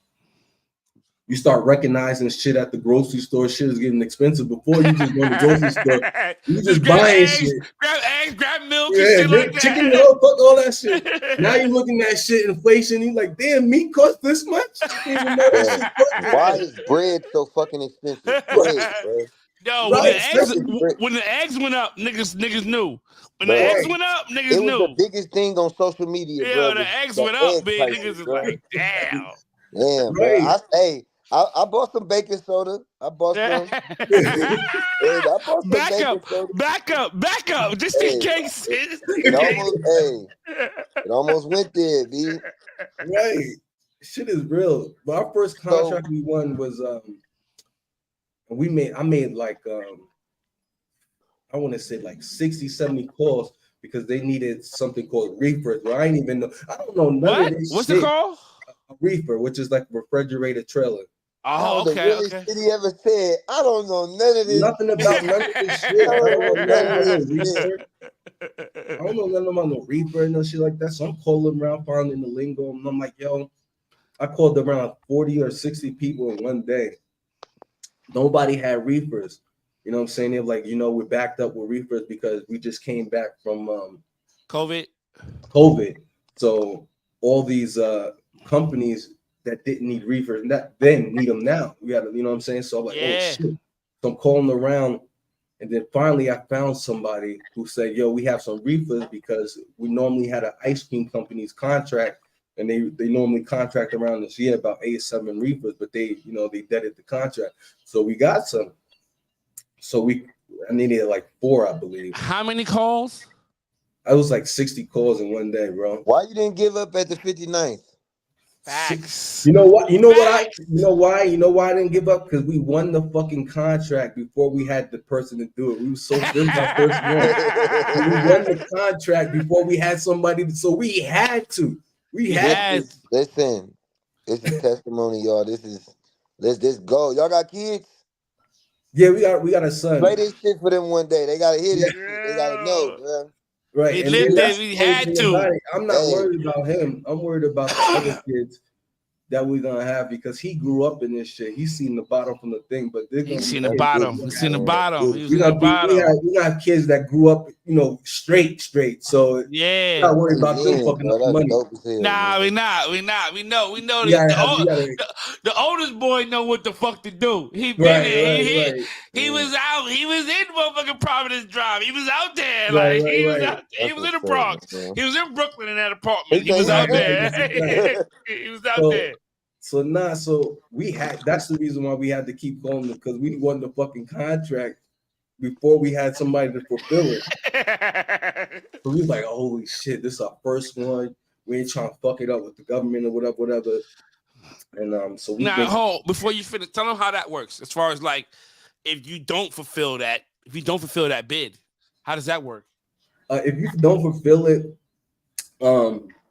You start recognizing shit at the grocery store. Shit is getting expensive. Before you just go to the grocery store, you just buying shit. Grab eggs, grab milk, and shit like that. Chicken, fuck all that shit. Now you're looking at shit, inflation. You're like, damn, meat costs this much? Why is bread so fucking expensive? Bread, bro. Yo, when the eggs went up, niggas knew. When the eggs went up, niggas knew. It was the biggest thing on social media, yeah, bro. Yeah, the eggs went up, big niggas is like, damn. Damn, bro. I bought some baking soda. I bought some. Back up, just in case. It almost went there, B. Right. Shit is real. But our first contract we won was I made like I want to say like 60, 70 calls because they needed something called reefers. Well, I don't know none of this. What's it called? A reefer, which is like a refrigerated trailer. Oh, okay. The realest shit he ever said. I don't know none of this. Nothing about none of this shit. I don't know none of this. I don't know nothing about no reefer and no shit like that. So I'm calling around, finding the lingo, and I'm like, yo, I called around 40 or 60 people in one day. Nobody had reefers. You know what I'm saying? They're like, you know, we're backed up with reefers because we just came back from COVID. So all these companies that didn't need reefers that then need them now. We got to, you know what I'm saying? So I'm like, oh shit. So I'm calling around, and then finally I found somebody who said, yo, we have some reefers because we normally had an ice cream company's contract, and they normally contract around this year about 8 or 7 reefers, but they deaded the contract. So we got some. So I needed like 4, I believe. How many calls? I was like 60 calls in one day, bro. Why you didn't give up at the 59th? Facts. You know what? You know why I didn't give up? Because we won the fucking contract before we had the person to do it. We were so good my first one. We won the contract before we had somebody, so we had to. Listen, it's a testimony, y'all. Let's go. Y'all got kids? Yeah, we got a son. Play this shit for them one day. They gotta hear this shit. They gotta know, bro. Right. We had to. I'm not worried about him. I'm worried about the other kids. that we're gonna have because he grew up in this shit. He's seen the bottom from the thing, but they're gonna He's be seen the kids bottom. that- He's seen the bottom. He was we in the got we bottom. got kids that grew up, you know, straight. So Yeah. not worried about them fucking up the money. Nah, we not. We know We the oldest boy know what the fuck to do. He been there. He was out. He was in motherfucking Providence Drive. He was out there. Like he was out there. He was in the Bronx. He was in Brooklyn in that apartment. He was out there. He was out there. So that's the reason why we had to keep going because we won the fucking contract before we had somebody to fulfill it. So we was like, holy shit, this is our first one. We ain't trying to fuck it up with the government or whatever. And so we hold before you finish. Tell them how that works. As far as like, if you don't fulfill that bid, how does that work? If you don't fulfill it,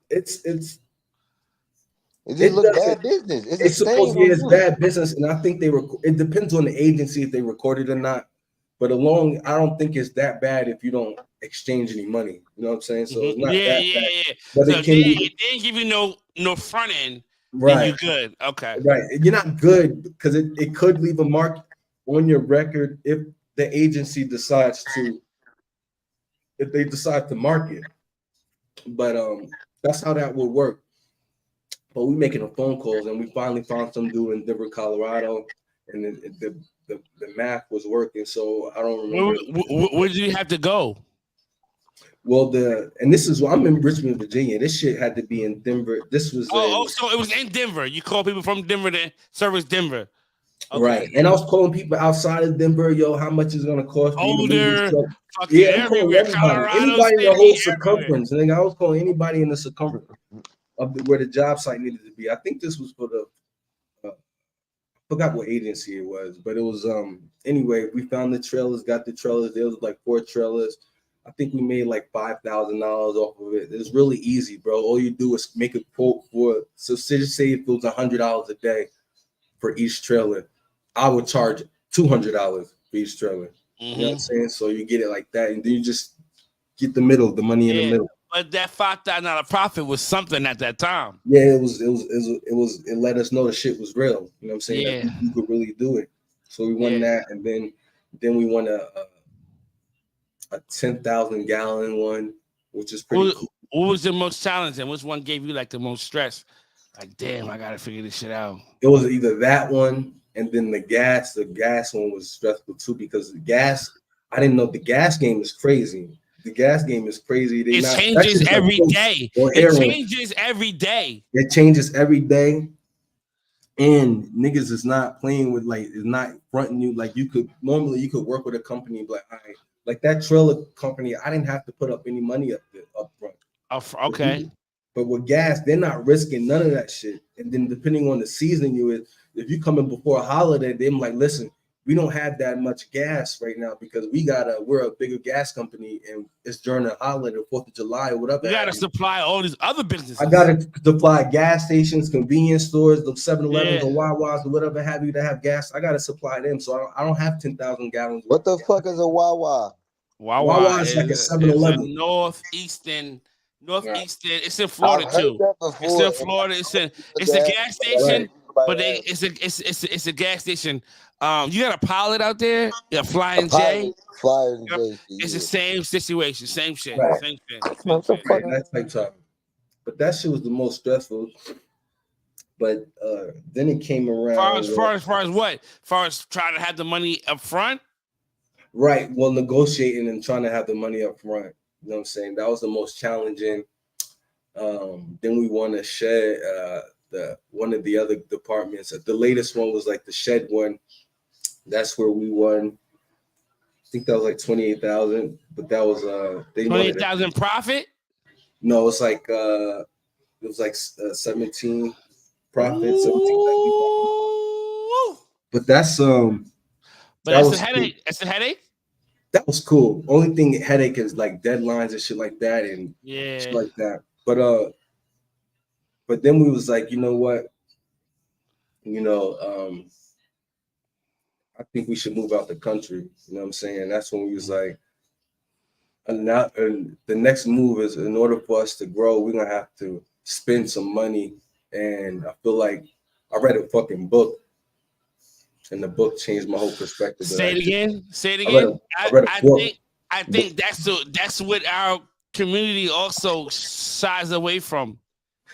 it's bad business. It's supposed to be bad business, and I think it depends on the agency if they record it or not. But I don't think it's that bad if you don't exchange any money. You know what I'm saying? So it's not that bad. But so it didn't give you no front end. Right. Then you good. Okay. Right. You're not good because it could leave a mark on your record if the agency decides to market. But that's how that would work. But we making the phone calls, and we finally found some dude in Denver, Colorado, and the math was working. So I don't remember. Where did you have to go? Well, I'm in Richmond, Virginia. This shit had to be in Denver. This was so it was in Denver. You call people from Denver to service Denver. Okay. Right. And I was calling people outside of Denver, yo, how much is it gonna cost me? Older, I'm calling everybody. Anybody in the whole circumference. And I was calling anybody in the circumference of where the job site needed to be. I think this was for the I forgot what agency it was, but it was anyway, we found the trailers, got the trailers. There was like 4 trailers. I think we made like $5,000 off of it. It's really easy, bro. All you do is make a quote so just say if it was $100 a day for each trailer, I would charge $200 for each trailer. You know what I'm saying? So you get it like that, and then you just get the money in the middle. But that $5,000 profit was something at that time. Yeah, it let us know the shit was real. You know what I'm saying? Yeah. That you could really do it. So we won that, and then we won a 10,000 gallon one, which is pretty cool. What was the most challenging? Which one gave you like the most stress? Like, damn, I gotta figure this shit out. It was either that one, and then the gas one was stressful too, because the gas, I didn't know the gas game is crazy. The gas game is crazy. It changes every day. It changes every day. It changes every day. And niggas is not playing with, like, is not fronting you. Like, you could work with a company, but like that trailer company, I didn't have to put up any money up front. Okay. But with gas, they're not risking none of that shit. And then depending on the season if you come in before a holiday, they're like, listen, we don't have that much gas right now because we're a bigger gas company and it's during the holiday, the 4th of July or whatever. You gotta supply all these other businesses. I gotta supply gas stations, convenience stores, the 7-Elevens, the Wawas, or whatever have you to have gas. I gotta supply them. So I don't have 10,000 gallons. What the fuck is a Wawa? Wawa is like a 7-Eleven. Northeastern. It's in Florida too. It's in Florida. It's a gas station, but it's a gas station. You got a pilot out there? Yeah, Flying J. It's the same situation, same shit. Right. Same shit. That type time. But that shit was the most stressful. But then it came around. As far as what? As far as trying to have the money up front? Right. Well, negotiating and trying to have the money up front. You know what I'm saying? That was the most challenging. Then we won a shed, one of the other departments. The latest one was like the shed one. That's where we won. I think that was like 28,000, but that was 28,000 profit? No, it's like it was like 17 profit, 17. But that's But that's a headache. Cool. That's a headache. That was cool. Only thing headache is like deadlines and shit like that, and shit like that. But then we was like, you know what? I think we should move out the country. You know what I'm saying? That's when we was like, and the next move is, in order for us to grow, we're gonna have to spend some money And I feel like I read a fucking book, and the book changed my whole perspective. Say it again. Say it I read again. I read a book. I think that's what our community also shies away from.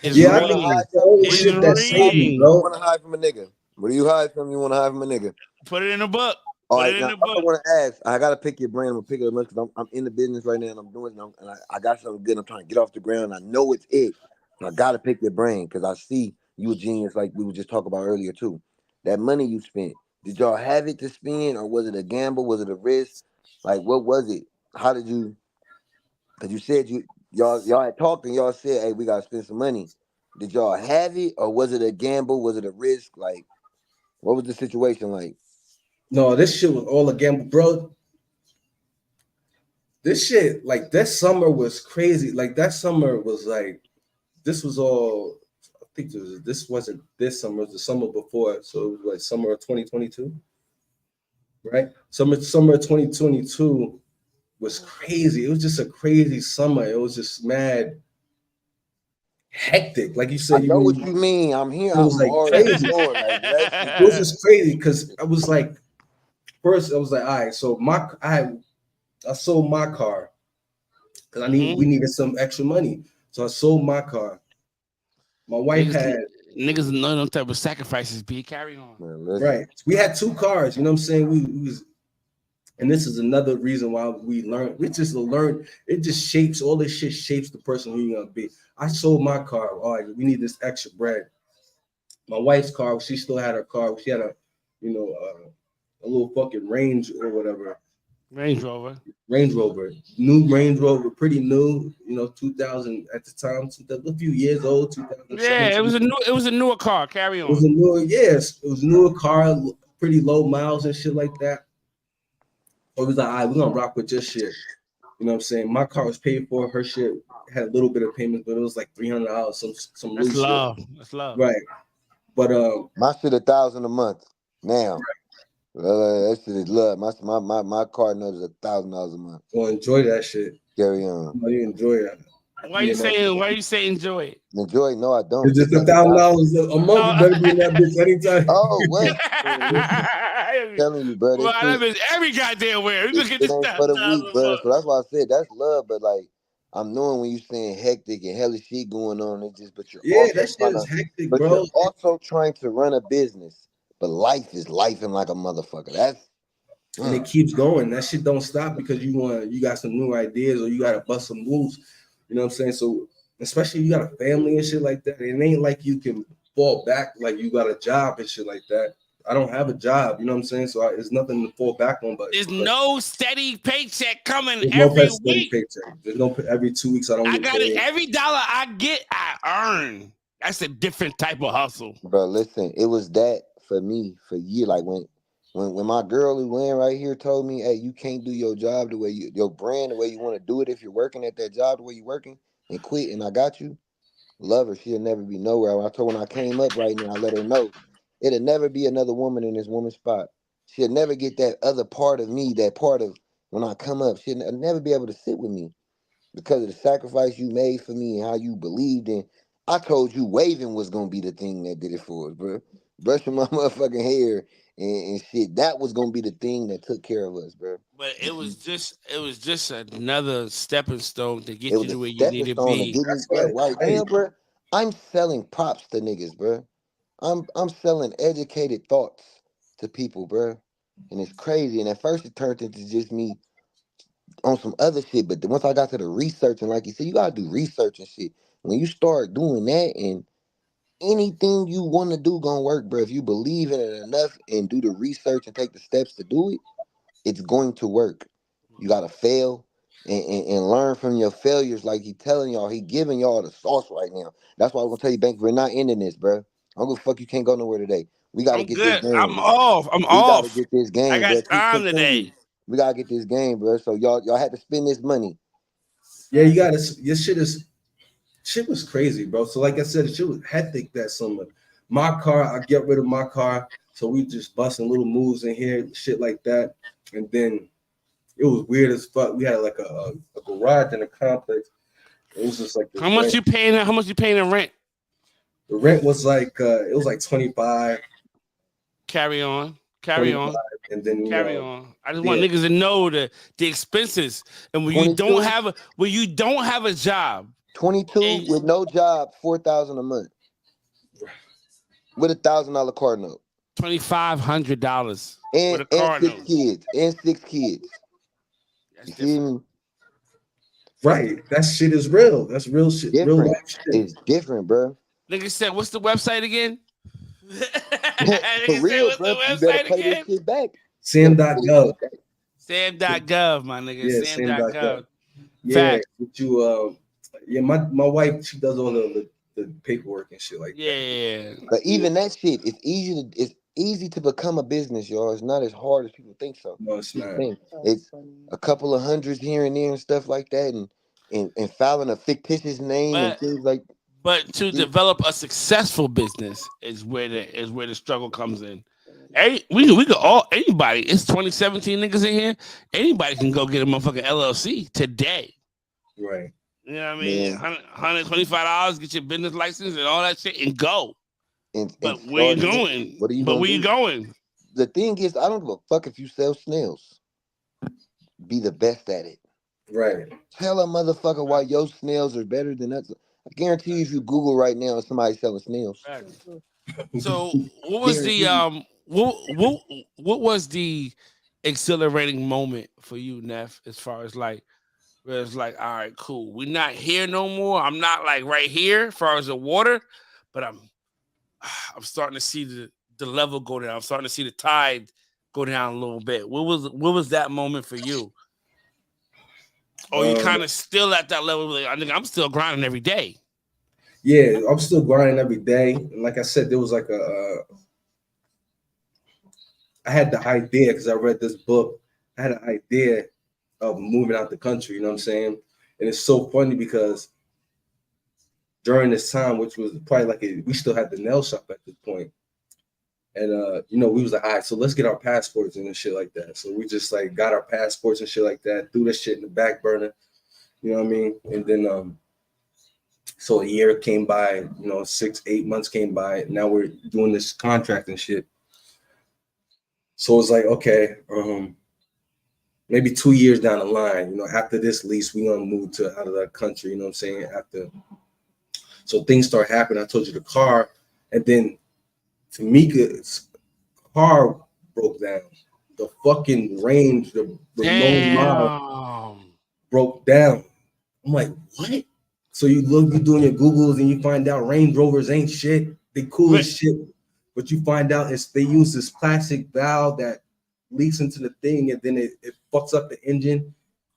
Is Yeah, reading. I think all the shit that saved me, bro. You want to hide from a nigga? What do you hide from? You want to hide from a nigga? Put it in a book. All Put right, it in now the book. I want to ask. I gotta pick your brain. I'm gonna pick it up because I'm in the business right now and I'm doing it. And I got something good. I'm trying to get off the ground. I know it's it. So I gotta pick your brain because I see you a genius, like we were just talking about earlier too. That money you spent, did y'all have it to spend, or was it a gamble? Was it a risk? Like, what was it? How did you? Because you said y'all had talked and y'all said, hey, we gotta spend some money. Did y'all have it, or was it a gamble? Was it a risk? Like, what was the situation like? No, this shit was all a gamble, bro. This shit, like that summer was crazy. Like that summer was like, this was all. I think this wasn't this summer. It was the summer before, so it was like summer of 2022, right? Summer of 2022 was crazy. It was just a crazy summer. It was just mad hectic. Like you said, I know what you mean. I'm here. It was I'm like already crazy. going. Like that shit. It was just crazy because I was like, first I was like, all right, so I sold my car because we needed some extra money, so I sold my car. My wife niggas know them type of sacrifices. Be carry on. Right. We had 2 cars. You know what I'm saying? We was, and this is another reason why we learn. We just learn. It just shapes all this shit. Shapes the person who you're gonna be. I sold my car. All right, we need this extra bread. My wife's car, she still had her car. She had a little fucking Range or whatever. Range Rover. New Range Rover, pretty new. 2000 at the time, a few years old. 2017. Yeah, it was a newer car. Carry on. It was a newer car, pretty low miles and shit like that. So it was like, all right, we're gonna rock with this shit. You know what I'm saying? My car was paid for. Her shit had a little bit of payments, but it was like $300. Some That's loose love. shit. That's love. Right. But my shit $1,000 a month now. That shit is love. My car knows $1,000 a month. Well, enjoy that shit. Carry on. You enjoy it. Why you say enjoy it? Enjoy it? No, I don't. It's just $1,000 a month. You better be in that bitch anytime. Oh, what? I'm telling you, bro. Well, that bitch every goddamn where. Look at this ain't for the week, bro. So that's why I said that's love. But like, I'm knowing when you saying hectic and hella shit going on, it's just, but you're that shit is hectic, bro. You're also trying to run a business, but life is lifing like a motherfucker. That's and it keeps going. That shit don't stop because you got some new ideas or you got to bust some moves. You know what I'm saying? So especially if you got a family and shit like that, it ain't like you can fall back like you got a job and shit like that. I don't have a job, you know what I'm saying? So there's nothing to fall back on. But there's no steady paycheck coming every week. Paycheck. There's no every 2 weeks. I got it. Every dollar I get, I earn. That's a different type of hustle, bro. Listen, it was that for me for years. Like when my girl who laying right here told me, hey, you can't do your job the way your brand the way you want to do it if you're working at that job the way you're working and quit. And I got you. Love her. She'll never be nowhere. When I came up right now, I let her know it'll never be another woman in this woman's spot. She'll never get that other part of me, that part of when I come up. She'll never be able to sit with me because of the sacrifice you made for me and how you believed in. I told you waving was going to be the thing that did it for us, bro. Brushing my motherfucking hair and shit. That was going to be the thing that took care of us, bro. But it was just another stepping stone to get you to where you need to be. Right now, bro, I'm selling props to niggas, bro. I'm selling educated thoughts to people, bro. And it's crazy. And at first it turned into just me on some other shit. But once I got to the research, and like you said, you gotta do research and shit. When you start doing that, and anything you want to do gonna work, bro. If you believe in it enough and do the research and take the steps to do it, it's going to work. You gotta fail and learn from your failures. Like he telling y'all, he giving y'all the sauce right now. That's why I'm gonna tell you, Bank, we're not ending this, bro. I don't give a fuck. You can't go nowhere today. We gotta get this game. I'm off. We gotta get this game. I got bro. time today. We gotta get this game, bro. So y'all had to spend this money. Yeah, you gotta. Your shit was crazy, bro. So like I said, shit was hectic that summer. My car, I get rid of my car, so we just busting little moves in here, shit like that. And then it was weird as fuck. We had like a garage in a complex. It was just like how much you paying in rent? The rent was like it was like 25. Carry on. 25, and then carry on. I just yeah. want niggas to know the expenses. And when 22? you don't have a job, 22 with no job, $4,000 a month. With $1,000 car note. $2,500 And, with a car six note. kids. And 6 kids. That's you see me? Right. That shit is real. That's real shit. Different. Real life shit. It's different, bro. Nigga said, what's the website again? For real, bro. You better pay this shit back. Sam.gov. Sam.gov, my nigga. Yeah, Sam.gov. Yeah, but you my wife, she does all the paperwork and shit like that. Yeah. But even that shit, it's easy to become a business, y'all. It's not as hard as people think so. No, it's not. It's a couple of hundreds here and there and stuff like that, and filing a fictitious name and things like. But to develop a successful business is where the struggle comes in. We could all anybody. It's 2017 niggas in here. Anybody can go get a motherfucking LLC today. Right. You know what I mean? $125, get your business license and all that shit and go. But where you going? What are you but gonna where do? you going? The thing is, I don't give a fuck if you sell snails. Be the best at it. Right. Tell a motherfucker why your snails are better than us. I guarantee you, if you Google right now, somebody's selling snails. So what was the what was the exhilarating moment for you, Neff, as far as like where it's like, all right, cool, we're not here no more. I'm not like right here as far as the water, but I'm starting to see the level go down. I'm starting to see the tide go down a little bit. What was that moment for you? Or you kind of still at that level? Like, I think I'm still grinding every day. Yeah, I'm still grinding every day. And like I said, there was like I had the idea because I read this book. I had an idea of moving out the country, you know what I'm saying? And it's so funny because during this time, which was probably like we still had the nail shop at this point. And we was like, all right, so let's get our passports and shit like that. So we just like got our passports and shit like that, threw that shit in the back burner, you know what I mean? And then so a year came by, 6-8 months came by. Now we're doing this contract and shit. So it's like, okay, maybe 2 years down the line, after this lease, we're gonna move out of the country, you know what I'm saying? So things start happening. I told you the car, and then Tamika's car broke down. The fucking range, the no model broke down. I'm like, what? So you're doing your Googles and you find out Range Rovers ain't shit. They cool as shit. But you find out they use this plastic valve that leaks into the thing and then it fucks up the engine.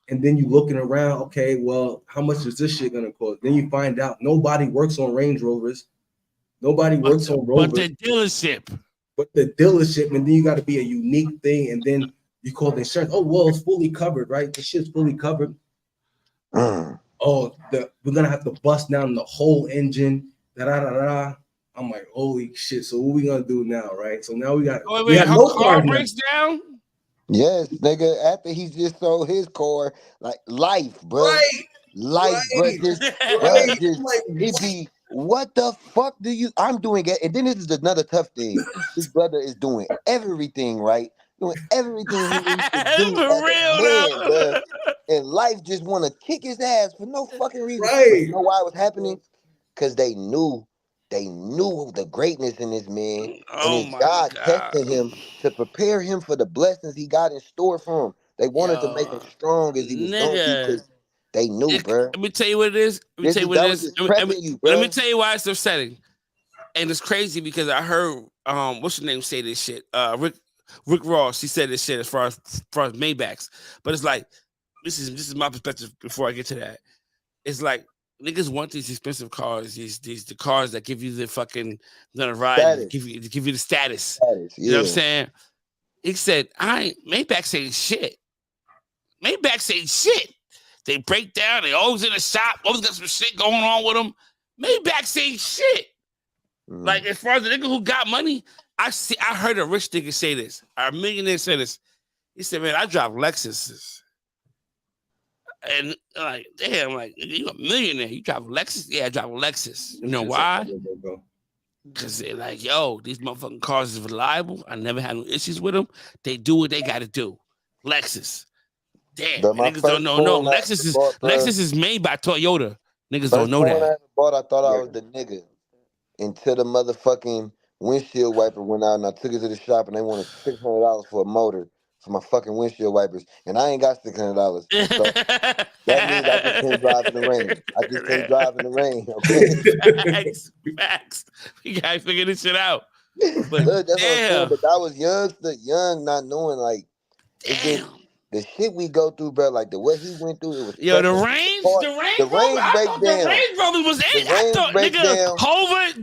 And then you looking around, okay, well, how much is this shit gonna cost? Then you find out nobody works on Range Rovers. Nobody works on Rovers. But the dealership. And then you got to be a unique thing. And then you call the insurance. Oh, well, it's fully covered, right? The shit's fully covered. Oh, we're gonna have to bust down the whole engine. I'm like, holy shit! So what we gonna do now, right? So now we got no car breaks down. Yes, nigga. After he just sold his car, like life, bro. Right. Life, bro. It be what the fuck do you? I'm doing it, and then this is another tough thing. His brother is doing everything right, doing everything he needs to do for as real, a man, bro. And life just want to kick his ass for no fucking reason. Right. But you know why it was happening? Because they knew the greatness in this man, and his God tested him to prepare him for the blessings he got in store for him. They wanted to make him strong as he was going to because they knew, bro. Let me tell you what it is. Let me tell you why it's upsetting. And it's crazy because I heard what's your name say this shit? Rick Ross, he said this shit as far as Maybachs. But it's like, this is my perspective before I get to that. It's like niggas want these expensive cars, the cars that give you the fucking ride, give you the status. You know what I'm saying? He said, Maybachs ain't shit. Maybachs ain't shit. They break down, they always in the shop, always got some shit going on with them. Maybachs ain't shit. Like, as far as the nigga who got money, I heard a rich nigga say this, a millionaire say this. He said, man, I drive Lexuses. And like, damn, like, you a millionaire, you drive a Lexus? Yeah, I drive a Lexus. You know why? Cause they're like, yo, these motherfucking cars is reliable. I never had no issues with them. They do what they got to do. Lexus. Damn, But my niggas don't first know. No, foreign I ever bought, bro. Lexus is made by Toyota. Niggas don't First know foreign I that. ever bought, I thought I was the nigga. Until the motherfucking windshield wiper went out and I took it to the shop and they wanted $600 for a motor for my fucking windshield wipers. And I ain't got $600. So that means I just can't drive in the rain. I just can't drive in the rain, okay? Facts. We gotta figure this shit out. But Look, that's what I'm saying. damn. But I was young, not knowing, like, it's just the shit we go through, bro. Like, what he went through, it was Yo, the stressful. Range The Rover. I breaks thought the down. Range Rover was it. The I range thought breaks nigga down. Hover,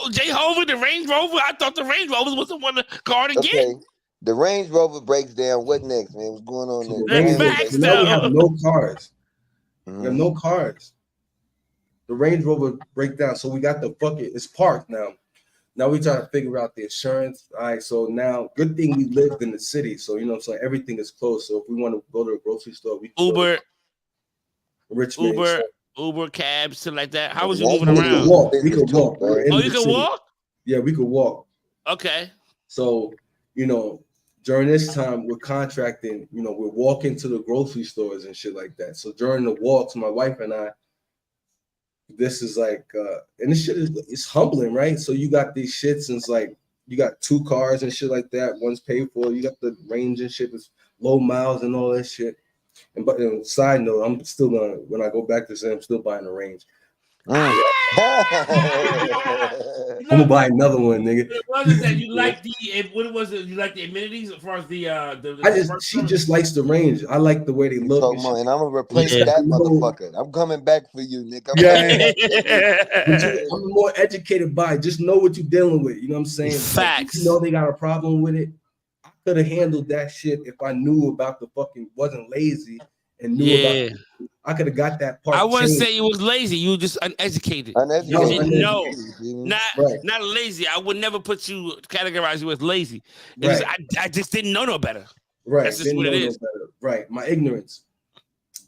Jay Hover, the Range Rover. I thought the Range Rover was the one car to get. Okay. The Range Rover breaks down. What next, man? What's going on So next? Facts, now we have though. no cars. Mm-hmm. We have no cars. The Range Rover break down. So we got the fucking, it's parked now. Now we trying to figure out the insurance. All right, so now, good thing we lived in the city. So, you know, so everything is close. So if we want to go to a grocery store, we can Uber, Richmond, Uber cabs, shit like that. How was And you that's moving really around? walk. We could walk. Too, We're in Oh, the you can city. walk? Yeah, we could walk. Okay. So, you know, during this time, we're contracting, you know, we're walking to the grocery stores and shit like that. So during the walks, my wife and I, this is like, and this shit it's humbling, right? So you got these shits and it's like, you got 2 cars and shit like that. One's paid for. You got the range and shit. It's low miles and all that shit. And but side note, I'm still gonna, when I go back to say, I'm still buying a Range. Mm. I'm gonna buy another one, nigga. What was it that you like what was it? You like the amenities as far as she just likes the Range. I like the way they look. And I'm gonna replace that motherfucker. I'm coming back for you, Nick. I'm more educated by it. Just know what you're dealing with. You know what I'm saying? Facts. Like, you know they got a problem with it. I could have handled that shit if I knew about the fucking, wasn't lazy and knew about. I could have got that part. I wouldn't say you was lazy. You were just uneducated. You didn't know. Not lazy. I would never categorize you as lazy. It was, I just didn't know no better. Right. That's just what it is. Right. My ignorance.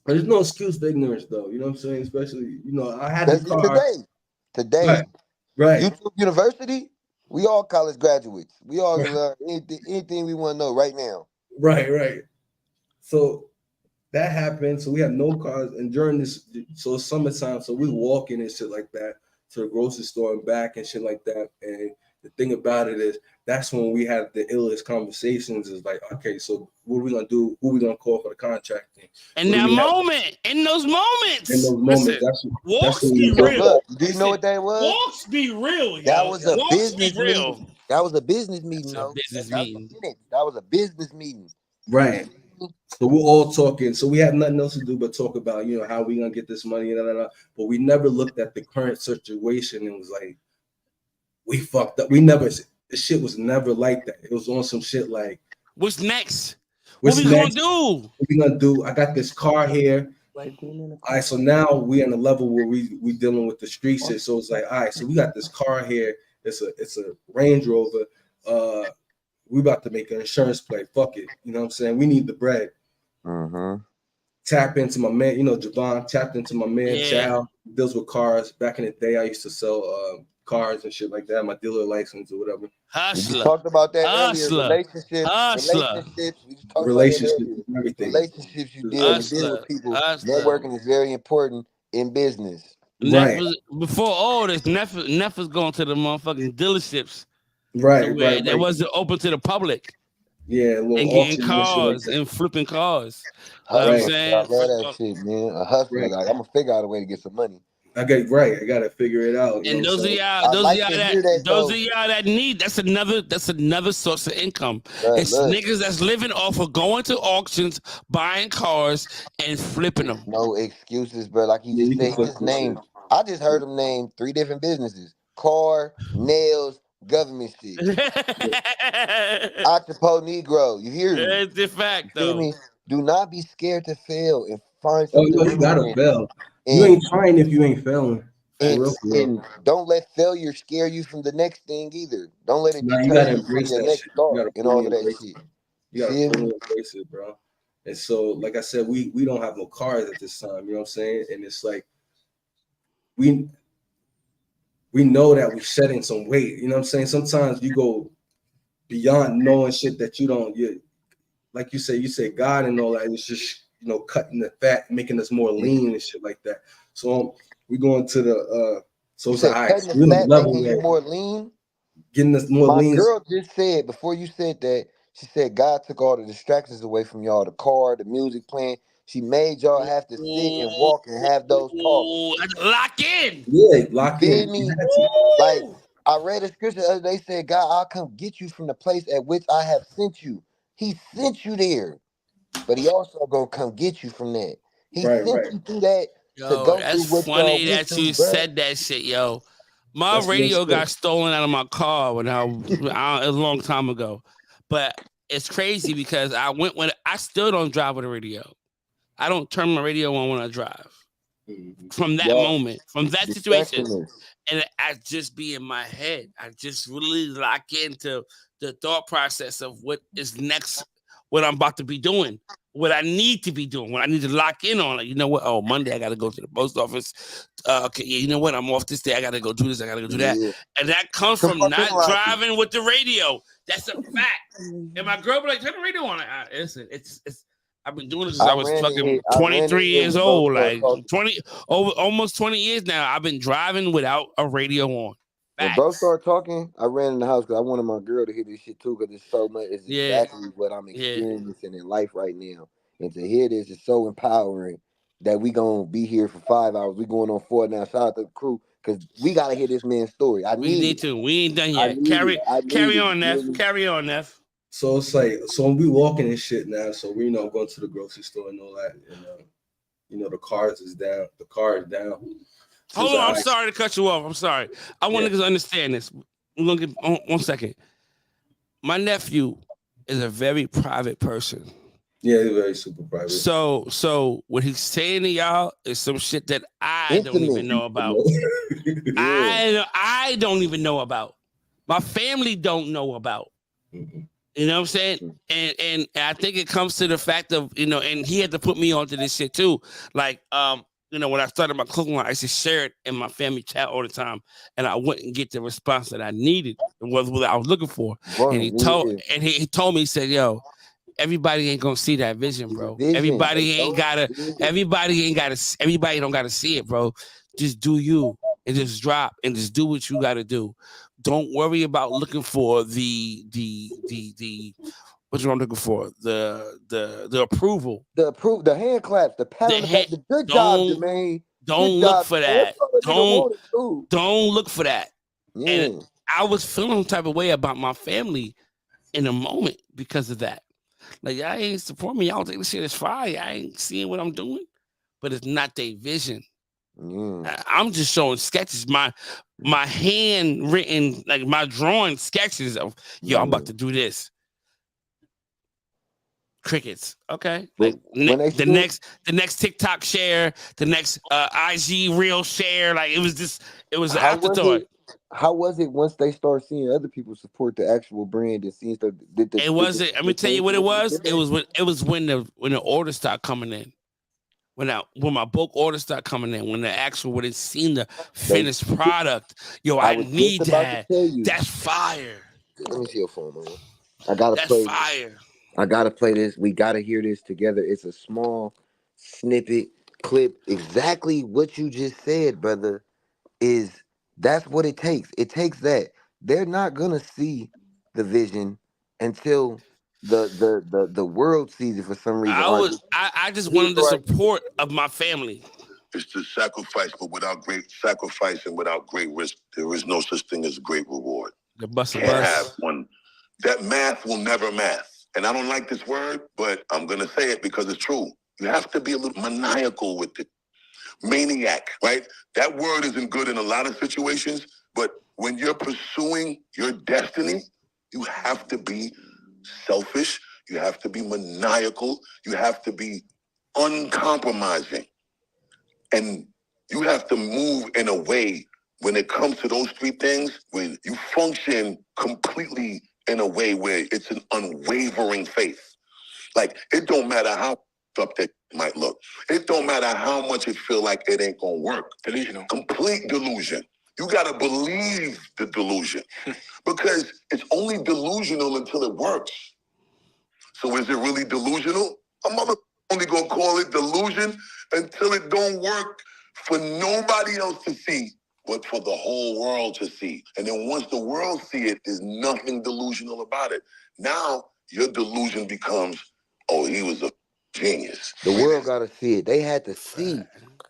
But there's no excuse for ignorance, though. You know what I'm saying? Especially, you know, I had today. Right. YouTube University. We all college graduates. We all can learn anything we want to know right now. Right. So that happened. So we had no cars, and during this, so it's summertime, so we walking and shit like that to the grocery store and back and shit like that. And the thing about it is, that's when we had the illest conversations. Is like, okay, so what are we gonna do? Who are we gonna call for the contracting? In those moments. Walks be real. Look, do you know what that was? Walks be real. That was a business meeting. That was a business meeting. That was a business meeting. Right. So we're all talking. So we had nothing else to do but talk about, you know, how we gonna get this money, but we never looked at the current situation and was like, we fucked up. The shit was never like that. It was on some shit like, what's next? What we gonna do? I got this car here. All right, so now we in a level where we dealing with the street shit. So it's like, all right, so we got this car here. It's a Range Rover. We about to make an insurance play. Fuck it. You know what I'm saying? We need the bread. Mm-hmm. Tap into my man, you know, Javon tapped into my man, Chow, deals with cars. Back in the day, I used to sell cars and shit like that, my dealer license or whatever. We talked about that earlier. Relationships, everything. Relationships you deal with people. Networking is very important in business. Right. Before all this, Neff was going to the motherfucking dealerships. Right. That wasn't open to the public. Yeah, and getting cars and flipping cars. You know what I'm saying? I love that shit, man. A hustler. Right. Like, I'm gonna figure out a way to get some money. I gotta figure it out. And those of y'all that need, that's another source of income. It's niggas that's living off of going to auctions, buying cars, and flipping them. No excuses, bro. Like you just said, his name. I just heard him name 3 different businesses: car, nails, government shit. Octopo Negro. You hear me? It's the fact, though. Do not be scared to fail and find something. Oh, no, you gotta fail. You ain't trying if you ain't failing. And don't let failure scare you from the next thing either. Don't let it deter you from your next thought and all of that shit. You gotta fully embrace it, bro. And so, like I said, we don't have no cars at this time. You know what I'm saying? And it's like we we know that we're shedding some weight. You know what I'm saying? Sometimes you go beyond knowing shit that you like you said God and all that. It's just, you know, cutting the fat, making us more lean and shit like that. So we going to the so it's like, cutting the we're on the fat, level making you where more lean. getting us more My lean. girl just said, before you said that, she said God took all the distractions away from y'all, the car, the music playing. She made y'all have to sit and walk and have those talks. Lock in. Yeah, lock in. Feel me? Like, I read a scripture the other day, said, God, I'll come get you from the place at which I have sent you. He sent you there, but he also gonna come get you from that. He sent you through that to Yo, go through that's what y'all funny went that you through, bro. said that shit, yo. My radio got stolen out of my car when it was a long time ago. But it's crazy because I still don't drive with a radio. I don't turn my radio on when I drive. From that moment, from that situation, and I just be in my head. I just really lock into the thought process of what is next, what I'm about to be doing, what I need to be doing, what I need to lock in on. Like, you know what? Oh, Monday I got to go to the post office. Okay, you know what? I'm off this day. I got to go do this. I got to go do that. And that comes from not driving with the radio. That's a fact. And my girl be like, turn the radio on. Listen, it's I've been doing this since I was fucking 23 years old, like almost 20 years now. I've been driving without a radio on. When bro started talking, I ran in the house because I wanted my girl to hear this shit too, because it's so much. It's exactly what I'm experiencing in life right now, and to hear this is so empowering. That we gonna be here for 5 hours. We going on 4 now. Shout out to the crew, because we gotta hear this man's story. We need to. We ain't done yet. Carry on, Neff. Carry on, Neff. So it's like, so we walking and shit now. So we, you know, going to the grocery store and all that. And, you know, the cars is down. The car is down. So hold on, I'm sorry to cut you off. I'm sorry. I want niggas to understand this. We're gonna get 1 second. My nephew is a very private person. Yeah, he's very super private. So what he's saying to y'all is some shit that I don't even know about. I don't even know about. My family don't know about. Mm-hmm. You know what I'm saying? And I think it comes to the fact of, you know, and he had to put me onto this shit too. Like, you know, when I started my cooking line, I used to share it in my family chat all the time, and I wouldn't get the response that I needed. It was what I was looking for. And he told me, he said, yo, everybody ain't gonna see that vision, bro. Everybody don't gotta see it, bro. Just do you and just drop and just do what you gotta do. Don't worry about looking for the what you I'm looking for, the approval, the hand claps, the pat on the back, the good job, Jermaine. Don't look for that. Don't look for that. Yeah. And I was feeling some type of way about my family in a moment because of that. Like, y'all ain't support me. Y'all think this shit is fire. I ain't seeing what I'm doing, but it's not their vision. I'm just showing sketches, my handwritten, like my drawing sketches of, yo, I'm about to do this. Crickets. Okay. Like the next TikTok share, the next IG reel share. Like it was an afterthought. How was it once they start seeing other people support the actual brand and seeing stuff? It wasn't. Let me tell you what it was. It was when the orders start coming in. When my bulk orders start coming in, when it's seen the finished product, yo, I need that. That's fire. Let me see your phone, man. I gotta play. That's fire. I gotta play this. We gotta hear this together. It's a small snippet clip. Exactly what you just said, brother. That's what it takes. It takes that. They're not gonna see the vision until the world sees it for some reason. I just wanted the support of my family. It's to sacrifice, but without great sacrifice and without great risk, there is no such thing as great reward. The bus. Have one. That math will never math. And I don't like this word, but I'm gonna say it because it's true. You have to be a little maniacal with it. Maniac, right? That word isn't good in a lot of situations, but when you're pursuing your destiny, you have to be selfish, you have to be maniacal, you have to be uncompromising. And you have to move in a way when it comes to those three things, when you function completely in a way where it's an unwavering faith. Like, it don't matter how up that might look. It don't matter how much it feel like it ain't gonna work. Delusional. Complete delusion. You got to believe the delusion because it's only delusional until it works. So is it really delusional? I'm only going to call it delusion until it don't work for nobody else to see, but for the whole world to see. And then once the world see it, there's nothing delusional about it. Now your delusion becomes, oh, he was a genius. The world got to see it. They had to see.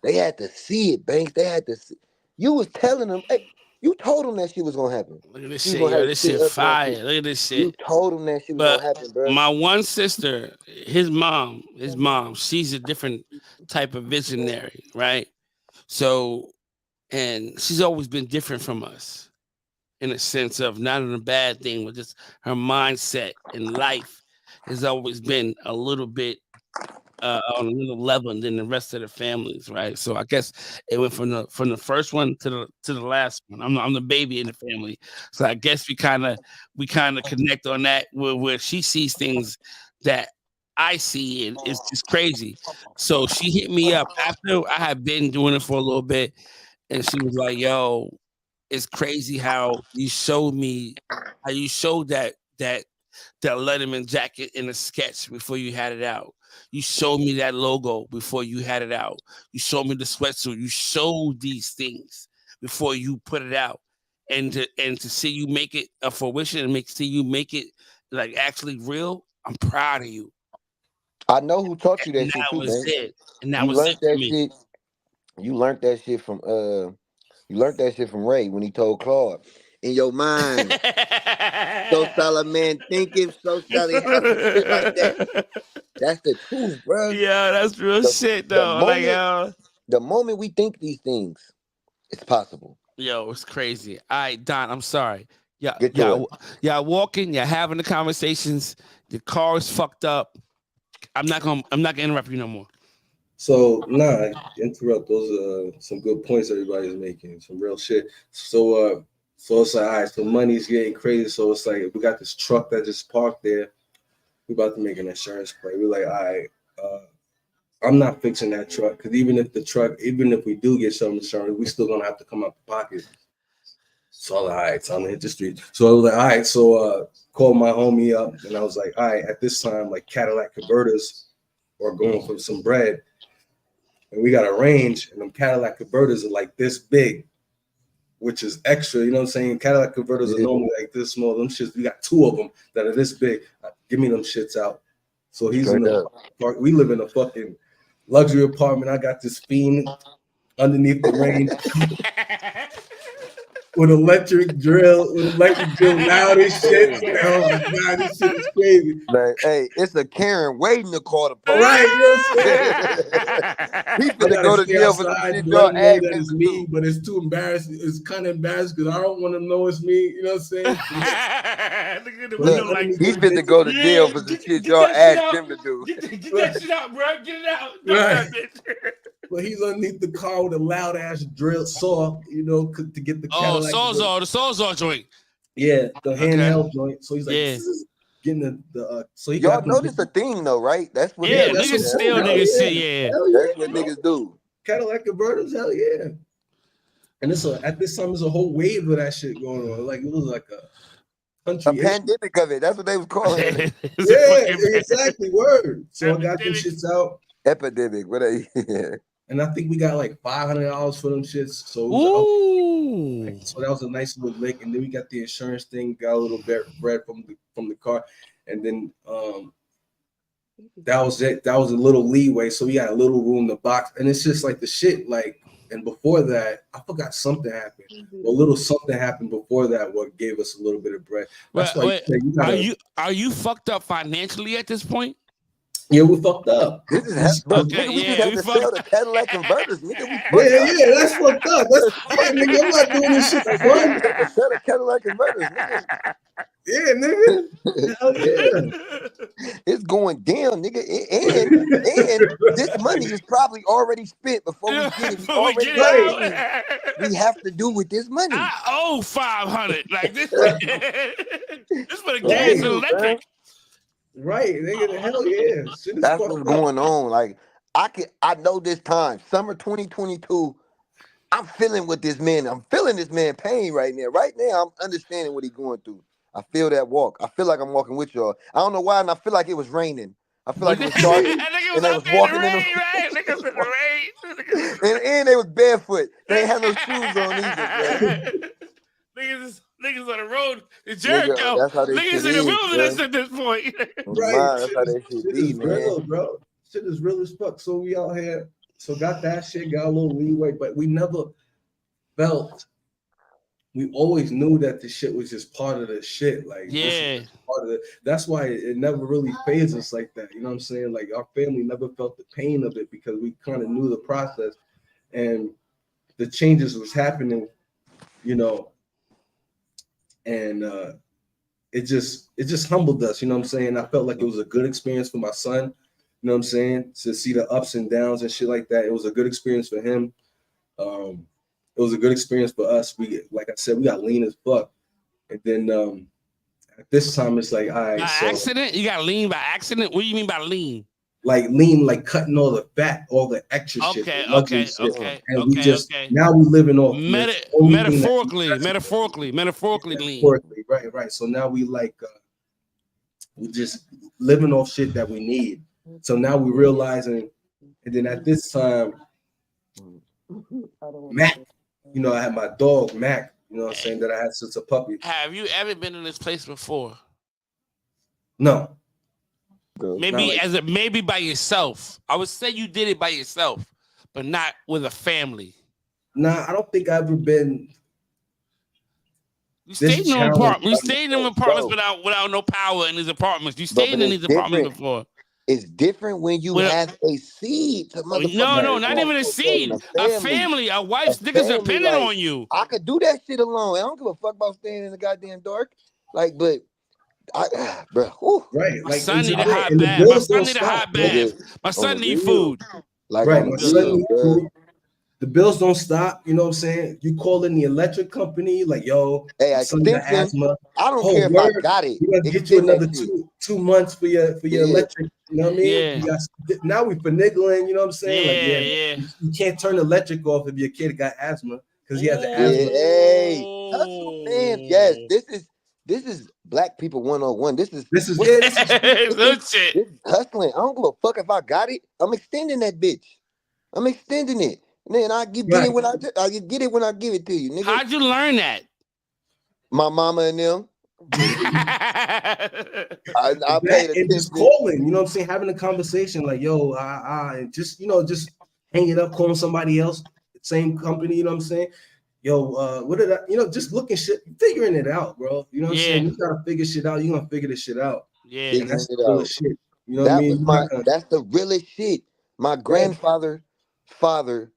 They had to see it, Banks. They had to see. You was telling them, hey, you told them that shit was gonna happen. Look at this shit, yo. This shit fire. Look at this shit. You told them that shit was gonna happen, bro. My one sister, his mom, she's a different type of visionary, right? So, and she's always been different from us in a sense of not in a bad thing, but just her mindset in life has always been a little bit on a little level than the rest of the families, right? So I guess it went from the first one to the last one. I'm the baby in the family, so I guess we kind of connect on that where she sees things that I see, and it's just crazy. So she hit me up after I had been doing it for a little bit, and she was like, "Yo, it's crazy how you showed that Letterman jacket in a sketch before you had it out. You showed me that logo before you had it out. You showed me the sweatsuit. You showed these things before you put it out, and to see you make it a fruition and see you make it like actually real. I'm proud of you. I know who taught you that shit too, man. And that was it for me. You learned that shit from Ray when he told Claude. In your mind, so Solomon thinking, so Sally have some shit like that. That's the truth, bro. Yeah, that's real shit, though. The moment we think these things, it's possible. Yo, it's crazy. All right, Don, I'm sorry. Yeah, y'all walking, y'all having the conversations. The car is fucked up. I'm not gonna interrupt you no more. So interrupt. Those are some good points everybody's making. Some real shit. So it's like, all right, so money's getting crazy. So it's like we got this truck that just parked there. We about to make an insurance play. We're like, all right, I'm not fixing that truck because even if we do get some insurance, we still gonna have to come out the pocket. So I was like, all right, time to hit the street. So I was like, all right, so called my homie up and I was like, all right, at this time, like Cadillac converters are going for some bread. And we got a range, and them Cadillac converters are like this big, which is extra. You know what I'm saying? Cadillac converters are normally like this small. Them shits, we got two of them that are this big. Give me them shits out. So he's in the park. We live in a fucking luxury apartment. I got this fiend underneath the range with electric drill, loud as shit. Oh my God, this shit is crazy. Like, hey, it's a Karen waiting to call the police. Right, you know what I'm saying? He's gonna go to jail for the shit y'all asked him to me, but it's too embarrassing. It's kind of embarrassing because I don't want to know it's me. You know what I'm saying? Look, he's finna go to jail for the shit y'all asked him to do. Get that shit out, bro. Get it out. Right. But he's underneath the car with a loud ass drill saw, you know, to get the Cadillac. The Sawzall joint. Yeah, the handheld joint. So he's like, getting the so he y'all notice the thing though, right? That's what niggas steal niggas shit. Yeah, that's what niggas do. Cadillac converters, hell yeah. And at this time, there's a whole wave of that shit going on. Like it was like a pandemic of it. That's what they was calling it. Yeah, exactly. Word. So I got them shits out. Epidemic. And I think we got like $500 for them shits. So so that was a nice little lick. And then we got the insurance thing, got a little bit bread from the car. And then that was it. That was a little leeway. So we got a little room to box. And it's just like the shit, like, and before that, I forgot something happened. A little something happened before that, what gave us a little bit of bread. That's are you fucked up financially at this point? Yeah, we fucked up. This is nigga, we just have to sell the Cadillac converters, nigga. Yeah, that's fucked up. Nigga, I'm not doing this shit for fun. Sell the Cadillac converters, nigga. Yeah, nigga. Hell yeah. It's going down, nigga. And this money is probably already spent before we get it. We have to do with this money. I owe $500. Like this. This for the gas and electric. Right, nigga, hell yeah. That's what's going on. Like I know this time, summer 2022, I'm feeling what this man. I'm feeling this man pain right now. Right now, I'm understanding what he's going through. I feel that walk. I feel like I'm walking with y'all. I don't know why, and I feel like it was raining. I feel like it was dark, Nigga and was they out was there in the walking in rain, the right? Niggas in the rain. and they was barefoot. They ain't had no shoes on either, bro. Niggas on the road in Nigga, Jericho. that's how they shit Niggas in the is, wilderness bro. at this point. Right. That's how that shit be, Is man. real, bro. Shit is real as fuck. So we out here, so got that shit, got a little leeway, but we never felt. We always knew that the shit was just part of the shit. Like, this is just part of it. That's why it never really fazed us like that. You know what I'm saying? Like, our family never felt the pain of it because we kind of knew the process and the changes was happening, you know, and it just humbled us. You know what I'm saying? I felt like it was a good experience for my son. You know what I'm saying? To see the ups and downs and shit like that. It was a good experience for him. It was a good experience for us. We, like I said, we got lean as fuck. And then at this time, it's like, all right. By accident? You got lean by accident? What do you mean by lean? Like lean, like cutting all the fat, all the extra shit. And we just, now we living off. Metaphorically lean. Right. So now we like, we just living off shit that we need. So now we realizing, and then at this time, Mac, you know, I had my dog Mac, you know what I'm saying, that I had since a puppy. Have you ever been in this place before? No. Maybe by yourself. I would say you did it by yourself, but not with a family. Nah, I don't think I've ever been. You stayed in them apartments. You stayed in them apartments without no power in these apartments. You stayed in these apartments before. It's different when you have a seed to motherfucker. No, not even a seed. A family, a wife's niggas depending on you. I could do that shit alone. I don't give a fuck about staying in the goddamn dark. Like, but bro, right? My son need a hot bath. My son need a hot bath. My son need food. Like, right, my son need food. The bills don't stop. You know what I'm saying? You call in the electric company, like, yo, son got asthma. I don't care if I got it. We're gonna get you another 2 months for your electric. You know what I mean? Yeah. Now we finagling. You know what I'm saying? You can't turn the electric off if your kid got asthma because he has the asthma. Hey, hustle, man. Yes, this is black people 101. This is hustling. I don't give a fuck if I got it. I'm extending that bitch. I'm extending it. Man, I get it when I get it when I give it to you, nigga. How'd you learn that? My mama and them. I paid attention. Just calling, you know what I'm saying? Having a conversation like, yo, and just, you know, just hanging up, calling somebody else, same company, you know what I'm saying? Yo, what did I, you know, just looking shit, figuring it out, bro. You know what I'm saying? You gotta figure shit out. You're gonna figure this shit out. Yeah, and that's the realest shit. You know what I mean? That's the realest shit. My grandfather, father,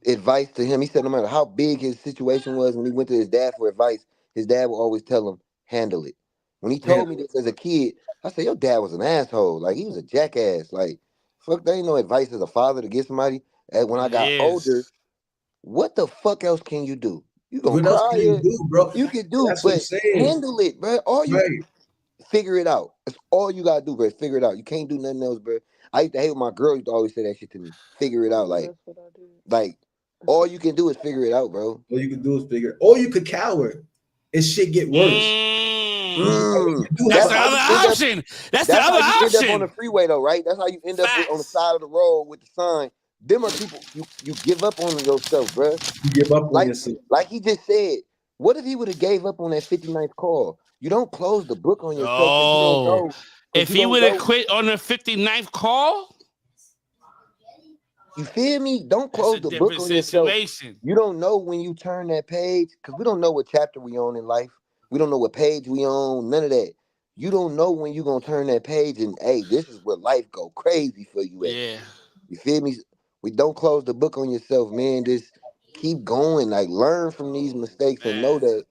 advice to him. He said no matter how big his situation was, when he went to his dad for advice, his dad would always tell him, handle it. When he told me this as a kid, I said, your dad was an asshole. Like, he was a jackass. Like, fuck, there ain't no advice as a father to give somebody. And when I got older, what the fuck else can you do? You gonna cry? What else can you do, bro? You can do, That's but handle it, bro. Figure it out. That's all you gotta do, bro. Figure it out. You can't do nothing else, bro. I used to hate when my girl used to always say that shit to me. Figure it out, like all you can do is figure it out, bro. All you can do is figure it. Or you could cower. And shit get worse. That's the other option. That's the other option. You end up on the freeway though, right? That's how you end up on the side of the road with the sign. Them are people you give up on yourself, bro. You give up on yourself. Like he just said. What if he would have gave up on that 59th call? You don't close the book on yourself. You don't know, if he would have quit on the 59th call, you feel me? Don't close the book on yourself. You don't know when you turn that page, because we don't know what chapter we on in life. We don't know what page we on, none of that. You don't know when you're going to turn that page and, hey, this is where life go crazy for you at. Yeah. You feel me? We don't close the book on yourself, man. Just keep going. Like, learn from these mistakes and know that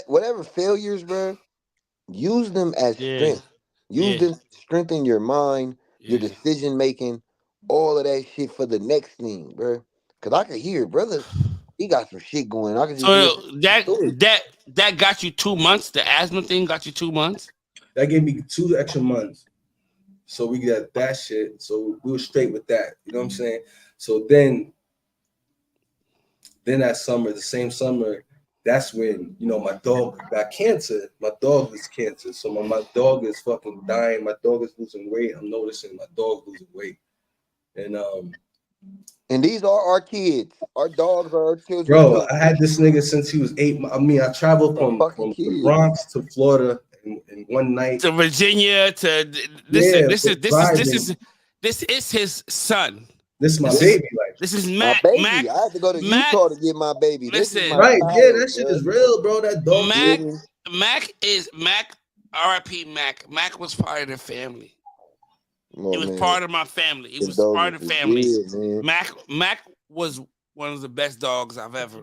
whatever failures, bro, use them as strength. Use them to strengthen your mind, your decision making, all of that shit for the next thing, bro. Cause I could hear, brother, he got some shit going. I could just that got you 2 months. The asthma thing got you 2 months. That gave me 2 extra months. So we got that shit. So we were straight with that. You know what I'm saying? So then Then that summer, the same summer, that's when, you know, my dog got cancer. My dog is cancer. So my dog is fucking dying. My dog is losing weight. I'm noticing my dog losing weight. And these are our kids. Our dogs are our children. Bro, I had this nigga since he was 8. I mean, I traveled from the Bronx to Florida in one night. To Virginia, to this is his son. This is my baby. Like, this is Mac. My baby. Mac, I had to go to Utah to get my baby. Listen, this is my right? child, Yeah, that shit is real, bro. That dog. Mac. R.I.P. Mac. Mac was part of the family. Oh, he was man. part of my family. He was part of the family. Mac was one of the best dogs I've ever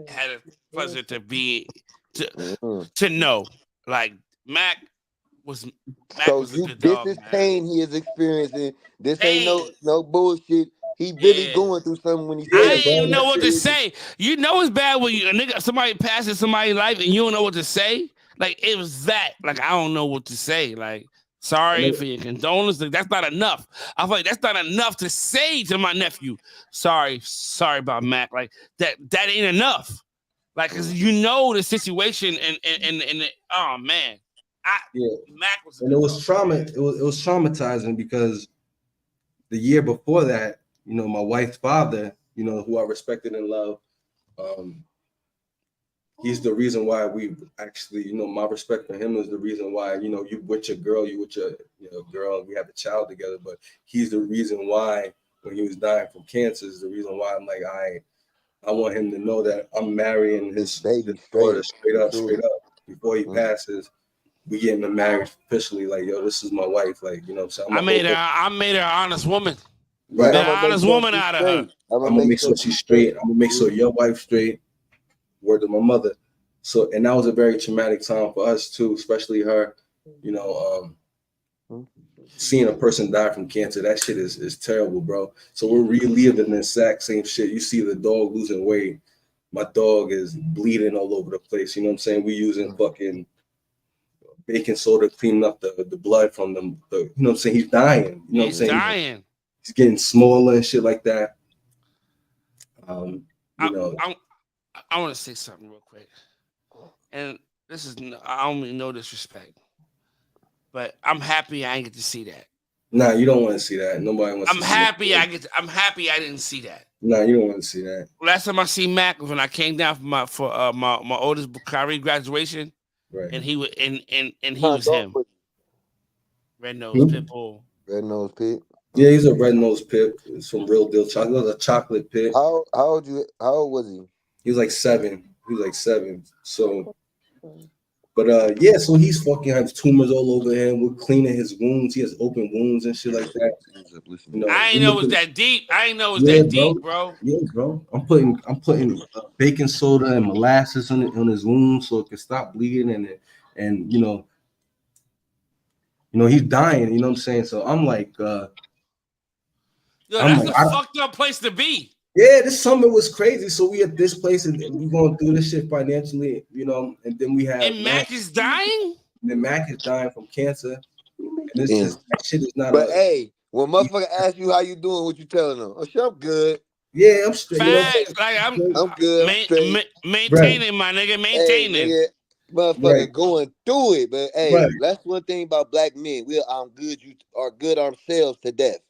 had a pleasure to be to know. Like Mac was. This is pain he is experiencing. This ain't no bullshit. He really going through something when he said, I didn't even know what to say. You know it's bad when a nigga, somebody passes somebody's life and you don't know what to say. Like it was that. Like I don't know what to say. Like sorry for your condolences. That's not enough. I feel like that's not enough to say to my nephew. Sorry about Mac. Like that ain't enough. Like because you know the situation and oh man. Mac was, and it was trauma. It was traumatizing because the year before that, you know, my wife's father, you know, who I respected and loved, he's the reason why we actually, you know, my respect for him is the reason why, you know, you with your girl, you with your, you know, girl, and we have a child together. But he's the reason why when he was dying from cancer is the reason why I'm like, I want him to know that I'm marrying his baby straight up before he passes. We getting him married officially, like, yo, this is my wife, like, you know what I'm saying? I made her an honest woman. Right. Made an honest woman out of her. I'm gonna make sure she's straight. I'm gonna make sure your wife's straight. Word to my mother. So, and that was a very traumatic time for us too, especially her. You know, seeing a person die from cancer, that shit is terrible, bro. So we're reliving the exact same shit. You see the dog losing weight. My dog is bleeding all over the place. You know what I'm saying? We using fucking baking soda cleaning up the blood from them. You know what I'm saying? He's dying. You know what I'm saying? Dying. He's getting smaller and shit like that. You know. I want to say something real quick. And this is, I don't mean no disrespect. But I'm happy I didn't get to see that. Nah, you don't want to see that. Nobody wants to see that. I'm happy I didn't see that. Nah, you don't want to see that. Last time I see Mac was when I came down for my oldest Kyrie graduation. Right. And he was and he was him. Red nose pit bull. Red nose pit. Yeah, he's a red nose pit. It's from Real Deal Chocolate. It was a chocolate pit. How old was he? He was like 7. So, but yeah, so he's fucking has tumors all over him. We're cleaning his wounds. He has open wounds and shit like that. You know, I ain't know it was that deep. Deep, bro. Yeah, bro. I'm putting baking soda and molasses on his wounds so it can stop bleeding and you know he's dying. You know what I'm saying? So I'm like, yo, that's a fucked up place to be. Yeah, this summer was crazy. So we at this place and we're gonna do this shit financially, you know, and then we have Mac is dying? And then Mac is dying from cancer. And this that shit is not. But hey, when motherfucker ask you how you doing, what you telling them? Oh, shit, I'm good. Yeah, I'm straight. Facts. Like I'm good. Maintaining, my nigga, maintaining. Hey, motherfucker going through it. But hey, that's one thing about black men. I'm good. You are good ourselves to death.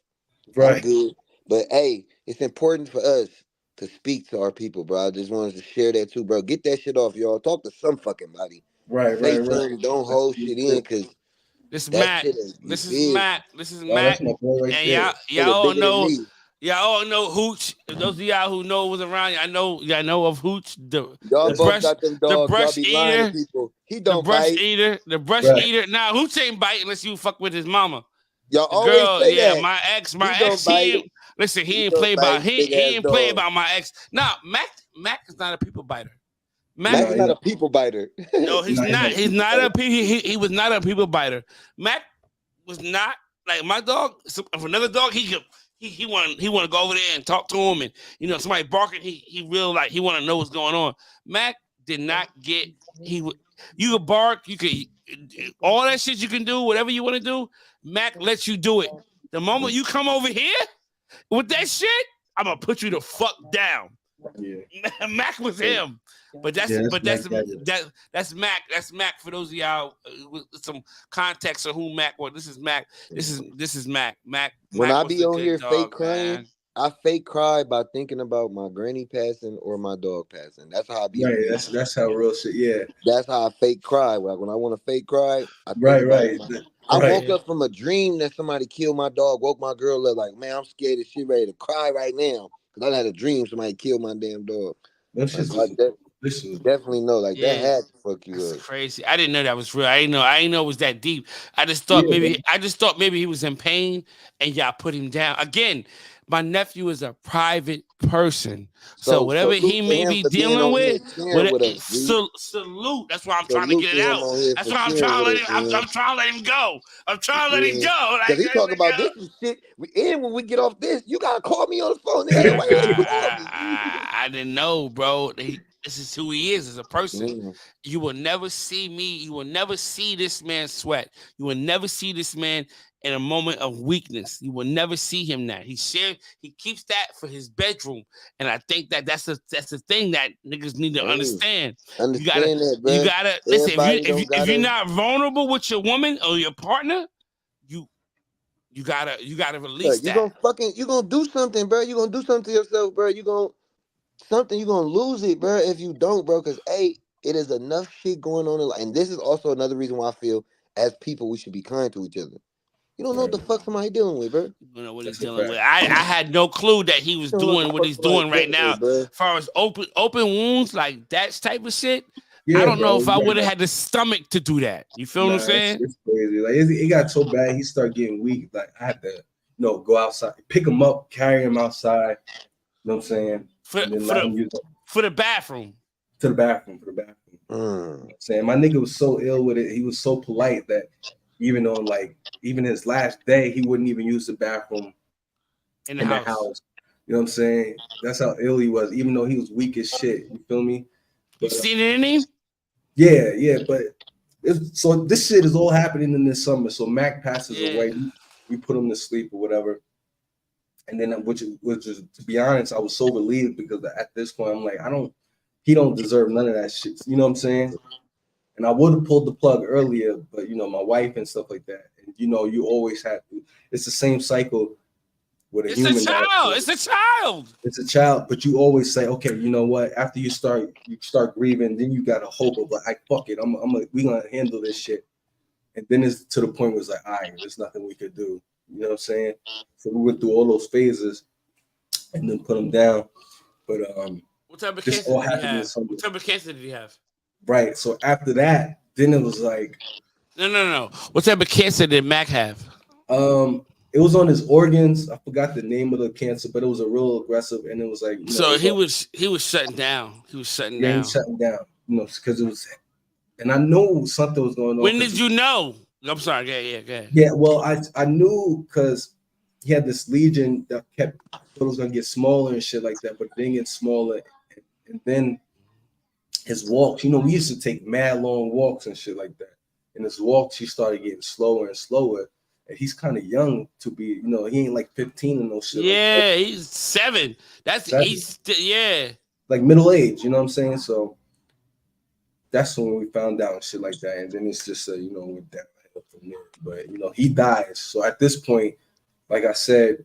Right. I'm good. But hey, it's important for us to speak to our people, bro. I just wanted to share that too, bro. Get that shit off, y'all. Talk to some fucking body. Right. Don't hold shit in, because this is Matt. This is Matt. That's my boy right and there. y'all all know. Y'all all know Hooch. Those of y'all who know was around, y'all know of Hooch. The brush eater. He don't bite. The brush eater. Nah, Hooch ain't bite unless you fuck with his mama. Y'all always say that. My ex. Listen, he ain't play about my ex. Nah, Mac is not a people biter. Mac is not a people biter. No, he's not. He's not a he was not a people biter. Mac was not like my dog. If another dog, he want to go over there and talk to him, and you know somebody barking. He real like he want to know what's going on. Mac did not get. You could bark. You could all that shit you can do. Whatever you want to do. Mac lets you do it. The moment you come over here with that shit, I'm gonna put you the fuck down. Yeah. Mac was him. But that's Mac. That's Mac. For those of y'all with some context of who Mac was, this is Mac. This is Mac. Mac. When Mac I was be a on good here fake dog, crying, man. I fake cry by thinking about my granny passing or my dog passing. That's how I be on here. That's how real shit. Yeah. That's how I fake cry. Like when I want to fake cry, I think Right. I woke up from a dream that somebody killed my dog. Woke my girl up like, man, I'm scared as shit, ready to cry right now because I had a dream somebody killed my damn dog. Definitely know, like that had to fuck you up. Crazy. I didn't know that was real. I didn't know it was that deep. I just thought maybe he was in pain and y'all put him down. Again, my nephew is a private person. So whatever he may be dealing with, salute. That's why I'm trying to get it out. That's why I'm trying to let him. I'm trying to let him go. I'm trying to let him go. Because he talk about this and shit. And when we get off this, you gotta call me on the phone. Nigga, why you gotta call me? I didn't know, bro. This is who he is as a person. You will never see me. You will never see this man sweat. You will never see this man in a moment of weakness. You will never see him that. He keeps that for his bedroom. And I think that's the thing that niggas need to understand. You gotta listen, if you're not vulnerable with your woman or your partner, you gotta release that. You gonna do something, bro. You gonna do something to yourself, bro. You gonna lose it, bro, if you don't, bro. Because it is enough shit going on in life. And this is also another reason why I feel as people we should be kind to each other. You don't know what the fuck somebody dealing with, bro. You don't know what he's dealing with. I had no clue that he was doing what he's doing right now. As far as open wounds, like that type of shit, I don't know if I would have had the stomach to do that. You feel what I'm saying? It's crazy. Like it got so bad, he started getting weak. Like I had to, go outside, pick him up, carry him outside. You know what I'm saying? For the bathroom. For the bathroom. You know what I'm saying? My nigga was so ill with it. He was so polite that even on even his last day, he wouldn't even use the bathroom in the house. You know what I'm saying? That's how ill he was, even though he was weak as shit. You feel me? You seen it in him? Yeah. But so this shit is all happening in this summer. So Mac passes away. We put him to sleep or whatever. And then, which is, to be honest, I was so relieved because at this point, I'm like, he don't deserve none of that shit. You know what I'm saying? And I would have pulled the plug earlier, but my wife and stuff like that. And you always have to. It's the same cycle with a human. It's a child. But you always say, okay, you know what? After you start grieving, then you got a hope of like, fuck it, we gonna handle this shit. And then it's to the point where it's like, all right, there's nothing we could do. You know what I'm saying? So we went through all those phases and then put them down. But what type of cancer did he have? What type of cancer did he have? Right. So after that, then it was like No. What type of cancer did Mac have? It was on his organs. I forgot the name of the cancer, but it was a real aggressive, and it was like he was shutting down. He was shutting down. He was shutting down. Because it was, and I knew something was going on. When did you know? I'm sorry. Yeah. Yeah, well, I knew because he had this legion that thought it was gonna get smaller and shit like that, but it didn't get smaller. And then his walks, we used to take mad long walks and shit like that. And his walks, he started getting slower and slower. And he's kind of young to be, he ain't like 15 and no shit. Yeah, like he's 7. Like middle age, you know what I'm saying? So that's when we found out and shit like that. And then it's just went down from there. But he dies. So at this point, like I said,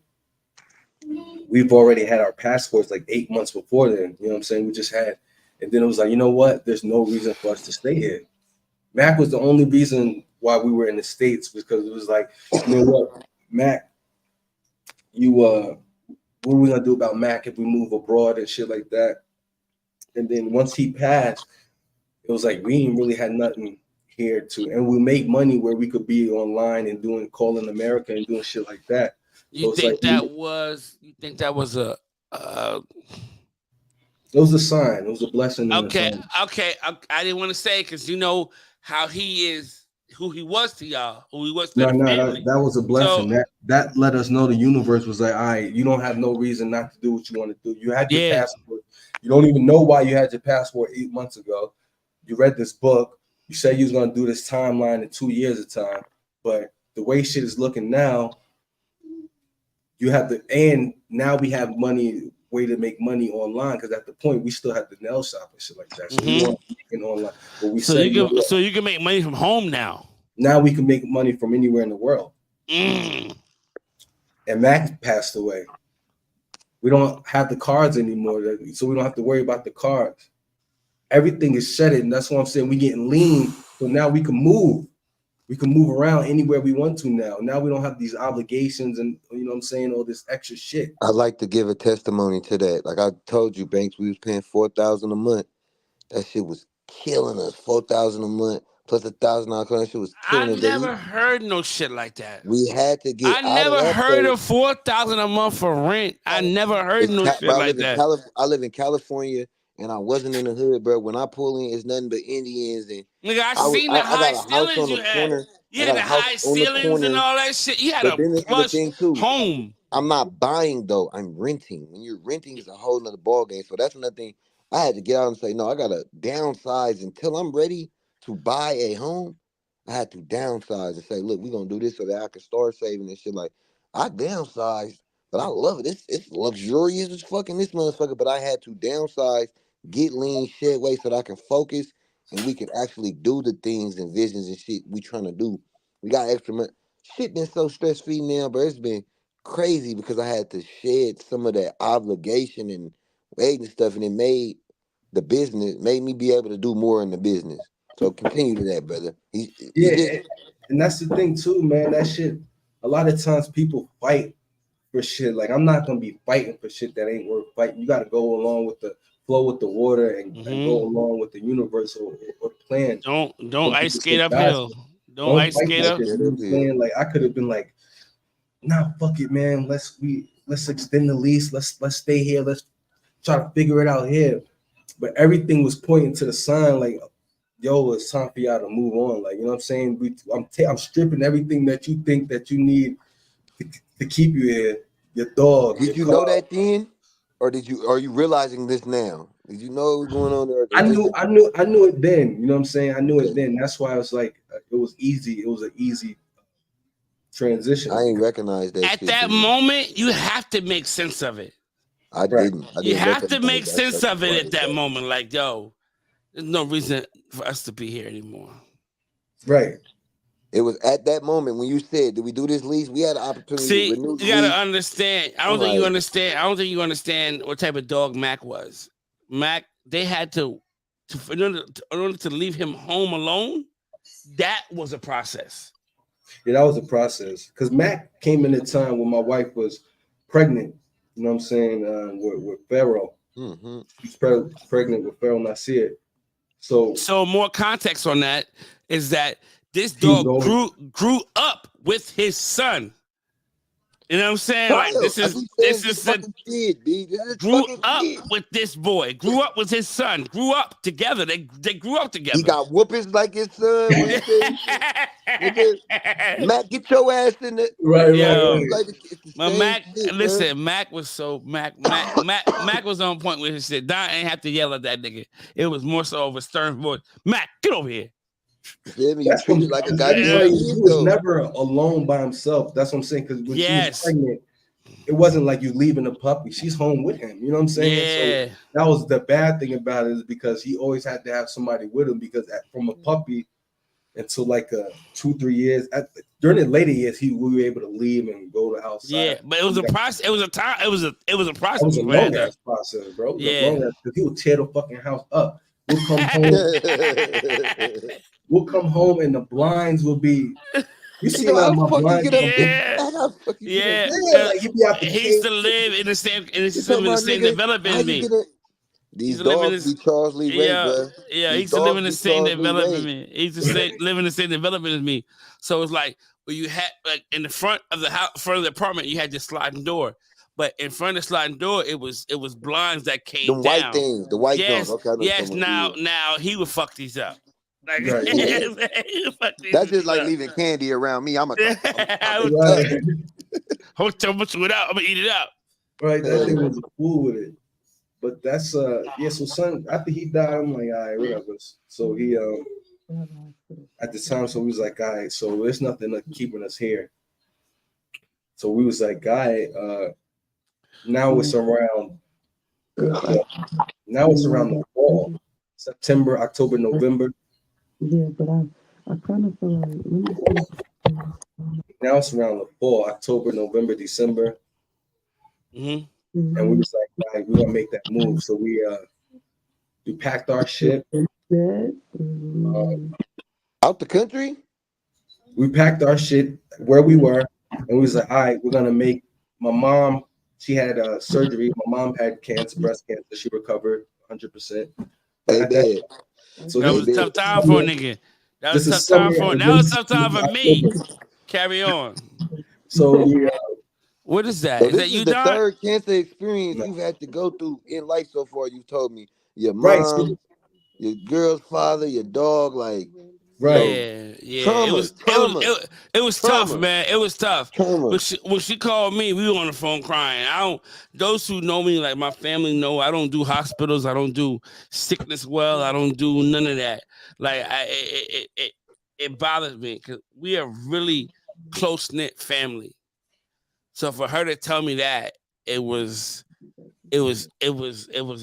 we've already had our passports like 8 months before then. You know what I'm saying? We just had, and then it was like, you know what? There's no reason for us to stay here. Mac was the only reason why we were in the States, because it was like, you know what, Mac, what are we gonna do about Mac if we move abroad and shit like that? And then once he passed, it was like we ain't really had nothing here to, and we make money where we could be online and calling America and doing shit like that. You think that was a it was a sign, it was a blessing. Okay. I didn't want to say it because how he is, who he was to y'all, who he was to the family. That was a blessing. So, that let us know the universe was like, all right, you don't have no reason not to do what you want to do. You had your passport. You don't even know why you had your passport 8 months ago. You read this book. You said you was gonna do this timeline in 2 years of time, but the way shit is looking now, you have and now we have money way to make money online, because at the point we still had the nail shop and shit like that. So we weren't making online. But we said, so you can make money from home now. Now we can make money from anywhere in the world. And Mac passed away. We don't have the cards anymore, so we don't have to worry about the cards. Everything is shedded, and that's what I'm saying. We getting lean, so now we can move. We can move around anywhere we want to now. Now we don't have these obligations and, you know what I'm saying, all this extra shit. I'd like to give a testimony to that. Like I told you, Banks, we was paying $4,000 a month. That shit was killing us. $4,000 a month plus $1,000 car. That shit was killing us. I never heard no shit like that. We had to get I out of never that. heard of $4,000 a month for rent. I never heard no shit like that. I live in California, and I wasn't in the hood, bro. When I pull in, it's nothing but Indians. And nigga, I seen the high ceilings you had. You had the high ceilings and all that shit. You had a plush home. I'm not buying though. I'm renting. When you're renting, it's a whole nother ball game. So that's another thing. I had to get out and say, no, I gotta downsize until I'm ready to buy a home. I had to downsize and say, look, we're gonna do this so that I can start saving and shit. Like I downsized, but I love it. It's luxurious as fucking this motherfucker. But I had to downsize, get lean, shed weight so that I can focus and we can actually do the things and visions and shit we trying to do. We got extra money. Shit been so stress-free now, but it's been crazy because I had to shed some of that obligation and weight and stuff, and it made me be able to do more in the business. So continue to that, brother. And that's the thing too, man. That shit, a lot of times people fight for shit. Like I'm not gonna be fighting for shit that ain't worth fighting. You gotta go along with the flow with the water and go along with the universe or plan. Don't ice skate uphill. Don't ice skate up. You know what I'm saying? Like I could have been like, nah, fuck it, man. Let's extend the lease. Let's stay here. Let's try to figure it out here. But everything was pointing to the sign, like, yo, it's time for y'all to move on. Like, you know what I'm saying? I'm stripping everything that you think that you need to keep you here. Your dog. Did you know that then, or are you realizing this now? Did you know what was going on there? I knew it then. You know what I'm saying? I knew it then. That's why I was like, it was easy. It was an easy transition. I ain't recognize that. At that moment, you have to make sense of it. I didn't. You have to make sense of it at that moment. Like, yo, there's no reason for us to be here anymore. Right. It was at that moment when you said, "Did we do this lease?" We had an opportunity to renew the you gotta lease. understand. I don't think you understand what type of dog Mac was. Mac, they had to in order to leave him home alone. That was a process. Yeah, that was a process. Because Mac came in a time when my wife was pregnant. You know what I'm saying? With Pharaoh. Mm-hmm. She's pregnant with Pharaoh Nasir. So more context on that is that this dog grew up with his son. You know what I'm saying? Like this is a kid, B. Grew up with this boy. Grew up with his son. Grew up together. They grew up together. He got whoopings like his son. Mac, get your ass in the right. Mac was so Mac was on point with his shit. Don ain't have to yell at that nigga. It was more so of a stern voice. Mac, get over here. You treat it like a goddamn he was never alone by himself. That's what I'm saying. Because when she was pregnant, it wasn't like you leaving a puppy. She's home with him. You know what I'm saying? Yeah. So that was the bad thing about it, is because he always had to have somebody with him, because from a puppy until like 2-3 years, during the later years, we were able to leave and go to outside. Yeah, but it was a process. It was a time. It was a process. It was a long ass process, bro. Because he would tear the fucking house up. We'll come home. And the blinds will be. You see my blinds? Like he used to live in the same development as me. These dogs be Charles Lee Ray, bro. Yeah, he used to live in the same development. He used to live in the same development as me. So it's like, well, you had like in the front of the house, front of the apartment, you had this sliding door. But in front of the sliding door, it was blinds that came down. The white things, the white yes, ones. Okay, yes. Now he would fuck these up. Like, that's just like leaving candy around me. I'm hold so much without. I'm gonna eat it out. Right, that thing was a fool with it. But that's So son, after he died, I'm like, all right, whatever. So he at the time, so we was like, all right, so there's nothing keeping us here. So we was like, all right, now it's around Now it's around the fall, September, October, November. Yeah, but I kind of feel like, let me see. Now it's around the fall, October, November, December. And we was like, right, we're gonna make that move. So we packed our shit. Out the country? We packed our shit where we were, and we was like, all right, we're gonna make. My mom, she had surgery. My mom had cancer, breast cancer. She recovered 100%. So that was a tough time for a nigga. That was a tough time for me. Carry on. So what is that? So is this that you, is the Don? third cancer experience you've had to go through in life so far. You told me your mom, your girl's father, your dog, like Yeah. Trauma, it was tough, man. It was tough. When she called me, we were on the phone crying. Those who know me, like my family know, I don't do hospitals. I don't do sickness well. I don't do none of that. Like it bothers me because we are really close knit family. So for her to tell me that, it was a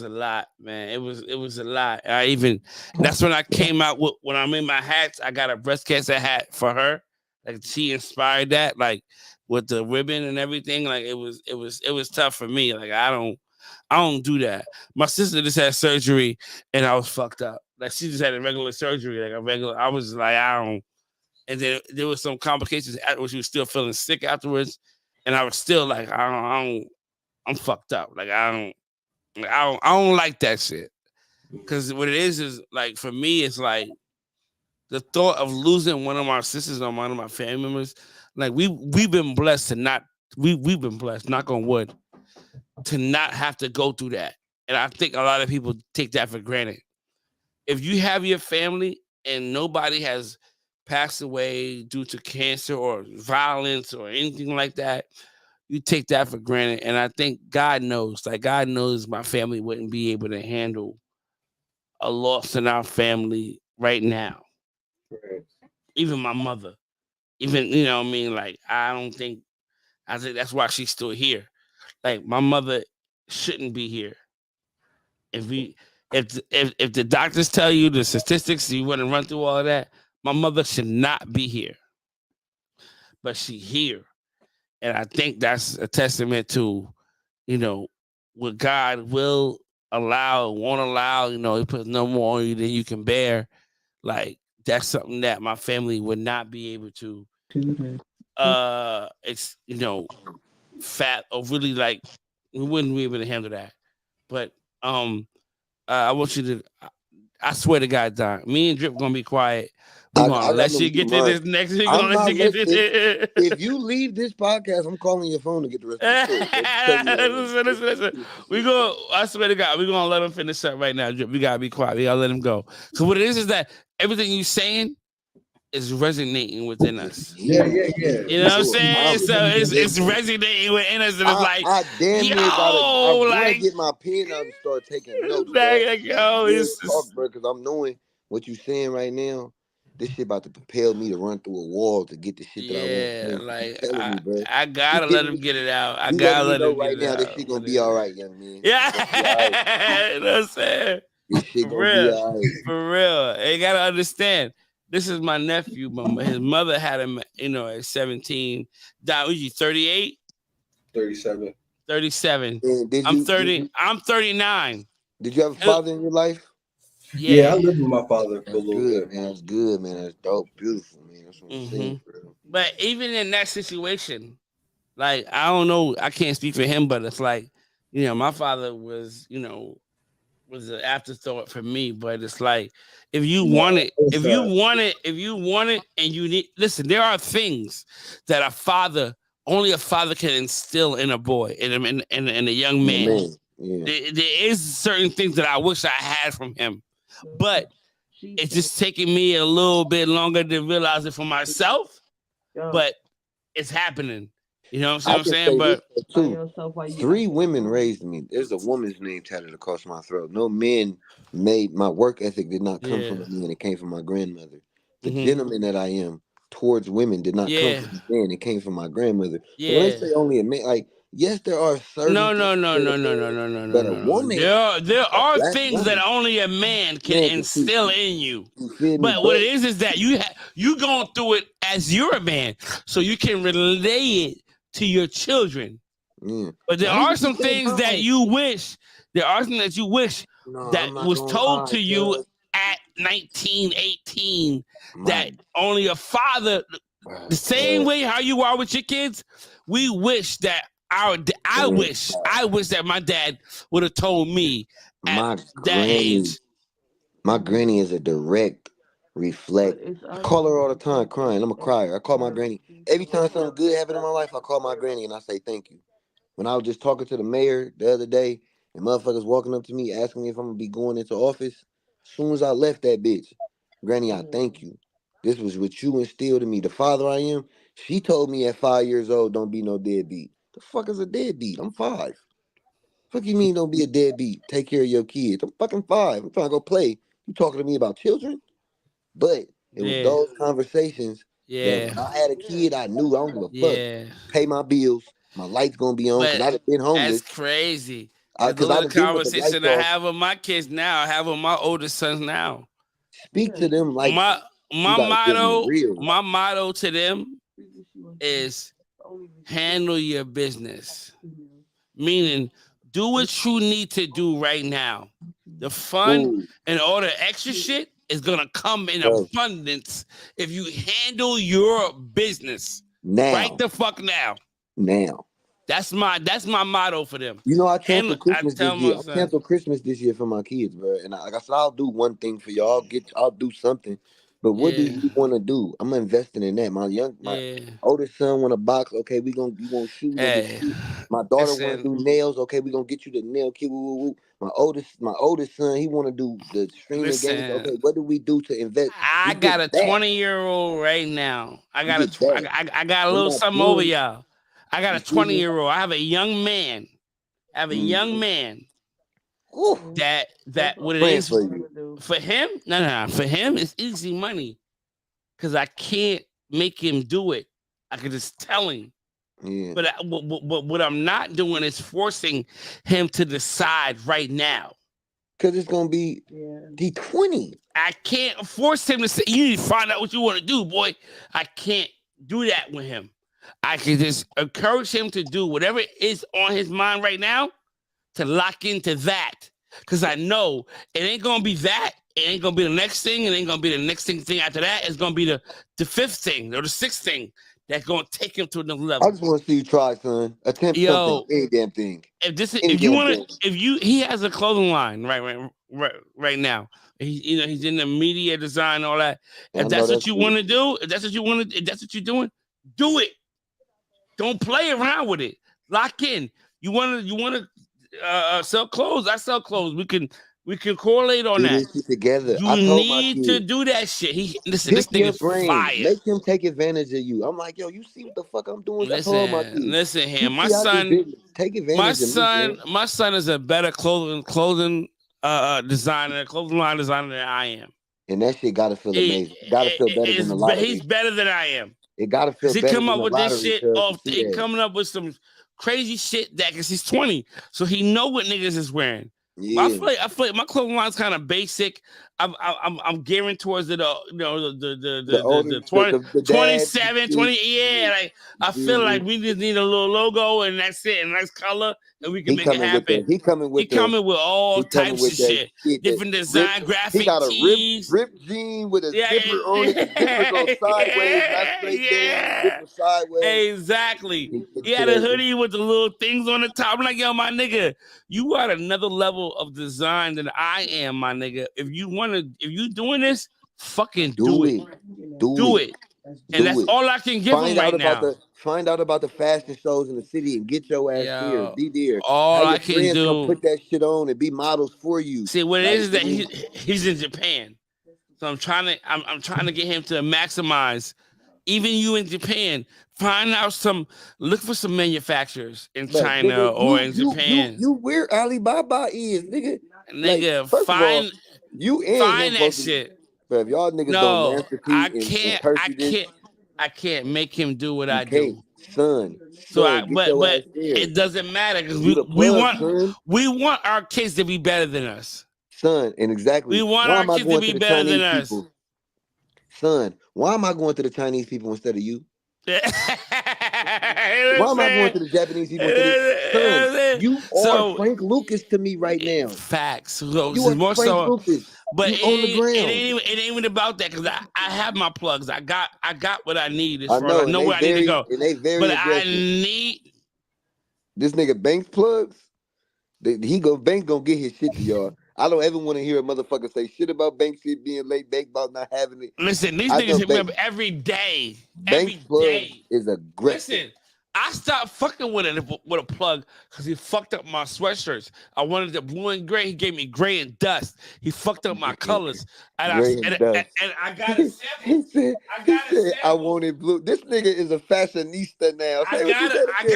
lot, man. It was a lot. That's when I came out with, when I made my hats, I got a breast cancer hat for her. Like she inspired that, like with the ribbon and everything. Like it was tough for me. Like I don't do that. My sister just had surgery and I was fucked up. Like she just had a regular surgery, I was like, I don't. And then there was some complications afterwards. She was still feeling sick afterwards, and I was still like, I'm fucked up. Like I don't like that shit. Because what it is like for me, it's like the thought of losing one of my sisters or one of my family members. Like we've been blessed to not we've been blessed, knock on wood, to not have to go through that. And I think a lot of people take that for granted. If you have your family and nobody has passed away due to cancer or violence or anything like that, you take that for granted. And I think God knows my family wouldn't be able to handle a loss in our family right now. Right. Even my mother. Even, you know what I mean? Like, I think that's why she's still here. Like, my mother shouldn't be here. If the doctors tell you the statistics, you want to run through all of that, my mother should not be here. But she's here. And I think that's a testament to, what God will allow, won't allow, he puts no more on you than you can bear. Like, that's something that my family would not be able to, it's, fat or really like, we wouldn't be able to handle that. But I want you to, I swear to God, Don, me and Drip gonna be quiet. We're gonna let you get to this next. We're gonna let you get to this. If you leave this podcast, I'm calling your phone to get the rest of the story. Listen. I swear to God, we're gonna let him finish up right now, Drip. We gotta be quiet. We gotta let him go. So what it is that everything you're saying is resonating within us. Yeah. You know what I'm saying? So it's resonating within us, and it's like, I damn near gotta get my pen out and start taking notes. It's talk, bro, because I'm knowing what you're saying right now. This shit about to propel me to run through a wall to get the shit that I want. Like I gotta let him get it out. I gotta let him get it out. This shit gonna be all right, young man. Yeah, you know what I'm saying? This shit gonna be all right. For real. You gotta understand. This is my nephew. His mother had him, at 17. Died, was he 38? 37. 37. I'm 30. I'm 39. Did you have a father in your life? Yeah, I lived with my father for a little bit. Man. That's good, man. That's dope. Beautiful, man. That's what I'm saying, bro. But even in that situation, like, I don't know, I can't speak for him, but it's like, my father was, was an afterthought for me. But it's like, if you want it, and you need, listen, there are things that only a father can instill in a boy, in a young man. Yeah. There is certain things that I wish I had from him, but it's just taking me a little bit longer to realize it for myself. But it's happening. You know what I'm saying? But 3 women raised me. There's a woman's name tatted across my throat. No men made my work ethic did not come from me, and it came from my grandmother. The gentleman that I am towards women did not come from a man. It came from my grandmother. So when I say only a man, like, Yes, there are certain No. that a woman, There a are black things that woman, only a man can man can see. instill in you. You feel me? But what it is that you going through it as you're a man, so you can relay it to your children. Yeah. But there are some things that you wish. There are things that you wish that was told to you at 19, 18. That only a father. The same way how you are with your kids, we wish that I wish that my dad would have told me at that age. My granny is a direct reflect. I call her all the time crying. I'm a crier. I call my granny. Every time something good happened in my life, I call my granny and I say thank you. When I was just talking to the mayor the other day, and motherfuckers walking up to me asking me if I'm gonna be going into office, as soon as I left that bitch, granny, I thank you. This was what you instilled in me. The father I am, she told me at 5 years old, don't be no deadbeat. The fuck is a deadbeat? I'm 5. Fuck you mean don't be a deadbeat? Take care of your kids. I'm fucking 5. I'm trying to go play. You talking to me about children? But it was those conversations that when I had a kid, I knew I don't give a fuck. Pay my bills. My light's gonna be on because I'd have been homeless. That's crazy. Because the I'd have been with the lights conversation I off. have with my kids now, I have with my oldest sons now. Speak to them like my motto to them is handle your business. Meaning, do what you need to do right now. The fun and all the extra shit is gonna come in abundance if you handle your business now. Right the fuck now. Now. That's my motto for them. You know, I canceled Christmas this year. I canceled Christmas this year for my kids, bro. And like I said, I'll do one thing for y'all. I'll do something. But what do you want to do? I'm investing in that. My oldest son want a box. Okay, you gonna shoot. My daughter want to do nails. Okay, we gonna get you the nail kit. Woo, woo, woo. My oldest son, he want to do the streaming games. Okay, what do we do to invest? I got a 20-year-old right now. I got a little something over y'all. I got a 20-year-old. I have a young man. That what it is for him. No. For him, it's easy money because I can't make him do it. I can just tell him. Yeah. But what I'm not doing is forcing him to decide right now. Because it's gonna be the 20. I can't force him to say, you need to find out what you want to do, boy. I can't do that with him. I can just encourage him to do whatever is on his mind right now to lock into that. Because I know it ain't going to be that. It ain't going to be the next thing. It ain't going to be the next thing after that. It's going to be the fifth thing or the sixth thing that's going to take him to another level. I just want to see you try, son. Attempt something. Any damn thing. He has a clothing line right now. He's in the media design, all that. If that's what you want to do, if that's what you're doing, do it. Don't play around with it. Lock in. You want to sell clothes? I sell clothes. We can correlate on that. Together. You need to do that shit. This nigga is fire. Make him take advantage of you. I'm like, yo, you see what the fuck I'm doing? Listen here. My son, take advantage of me. My son is a better clothing designer, clothing line designer than I am. And that shit gotta feel amazing. Gotta feel better than the lottery. He's better than I am. It gotta feel better. He come up with this shit he coming up with some crazy shit that because he's 20, so he know what niggas is wearing. Yeah. I feel like my clothing line's kind of basic. I'm gearing towards the 27, 20. Yeah, like I feel like we just need a little logo and that's it, and nice color, and we can make it happen. He coming with all types of shit, different design, graphic. He got a ripped jean with a zipper on it. The zipper goes sideways, not straight down. Zipper sideways. Exactly. He had a hoodie with the little things on the top. I'm like, yo, my nigga, you are at another level of design than I am, my nigga. If you doing this, fucking do it. Do it. And that's all I can give him right now. Find out about the fashion shows in the city and get your ass here. Be there. All I can do. Put that shit on and be models for you. See, what it is that he's in Japan. So I'm trying to get him to maximize. Even you in Japan, look for some manufacturers in China or in Japan. You where Alibaba is, nigga. Nigga, find that shit. But if y'all niggas don't master I can't make him do what I do. son. So Get your ass there. it doesn't matter because You the plug, we want our kids to be better than us, son. And exactly, we want why our am I kids to going be to the better than Chinese us. people, son? Why am I going to the Chinese people instead of you? Why am I going to the Japanese people instead of son? You are Frank Lucas to me right now. Facts. So, you are more Frank so, Lucas. But you on the ground. It ain't even about that because I have my plugs. I got what I need as I far as I know where I need to go. And they very but aggressive. I need this nigga Banks plugs. Banks gonna get his shit to y'all. I don't ever want to hear a motherfucker say shit about Banks shit being late, Banks about not having it. Listen, these niggas hit me up every day. Banks plug is aggressive. Listen, I stopped fucking with a plug because he fucked up my sweatshirts. I wanted the blue and gray. He gave me gray and dust. He fucked up my colors. And I got a sample. I wanted blue. This nigga is a fashionista now. I got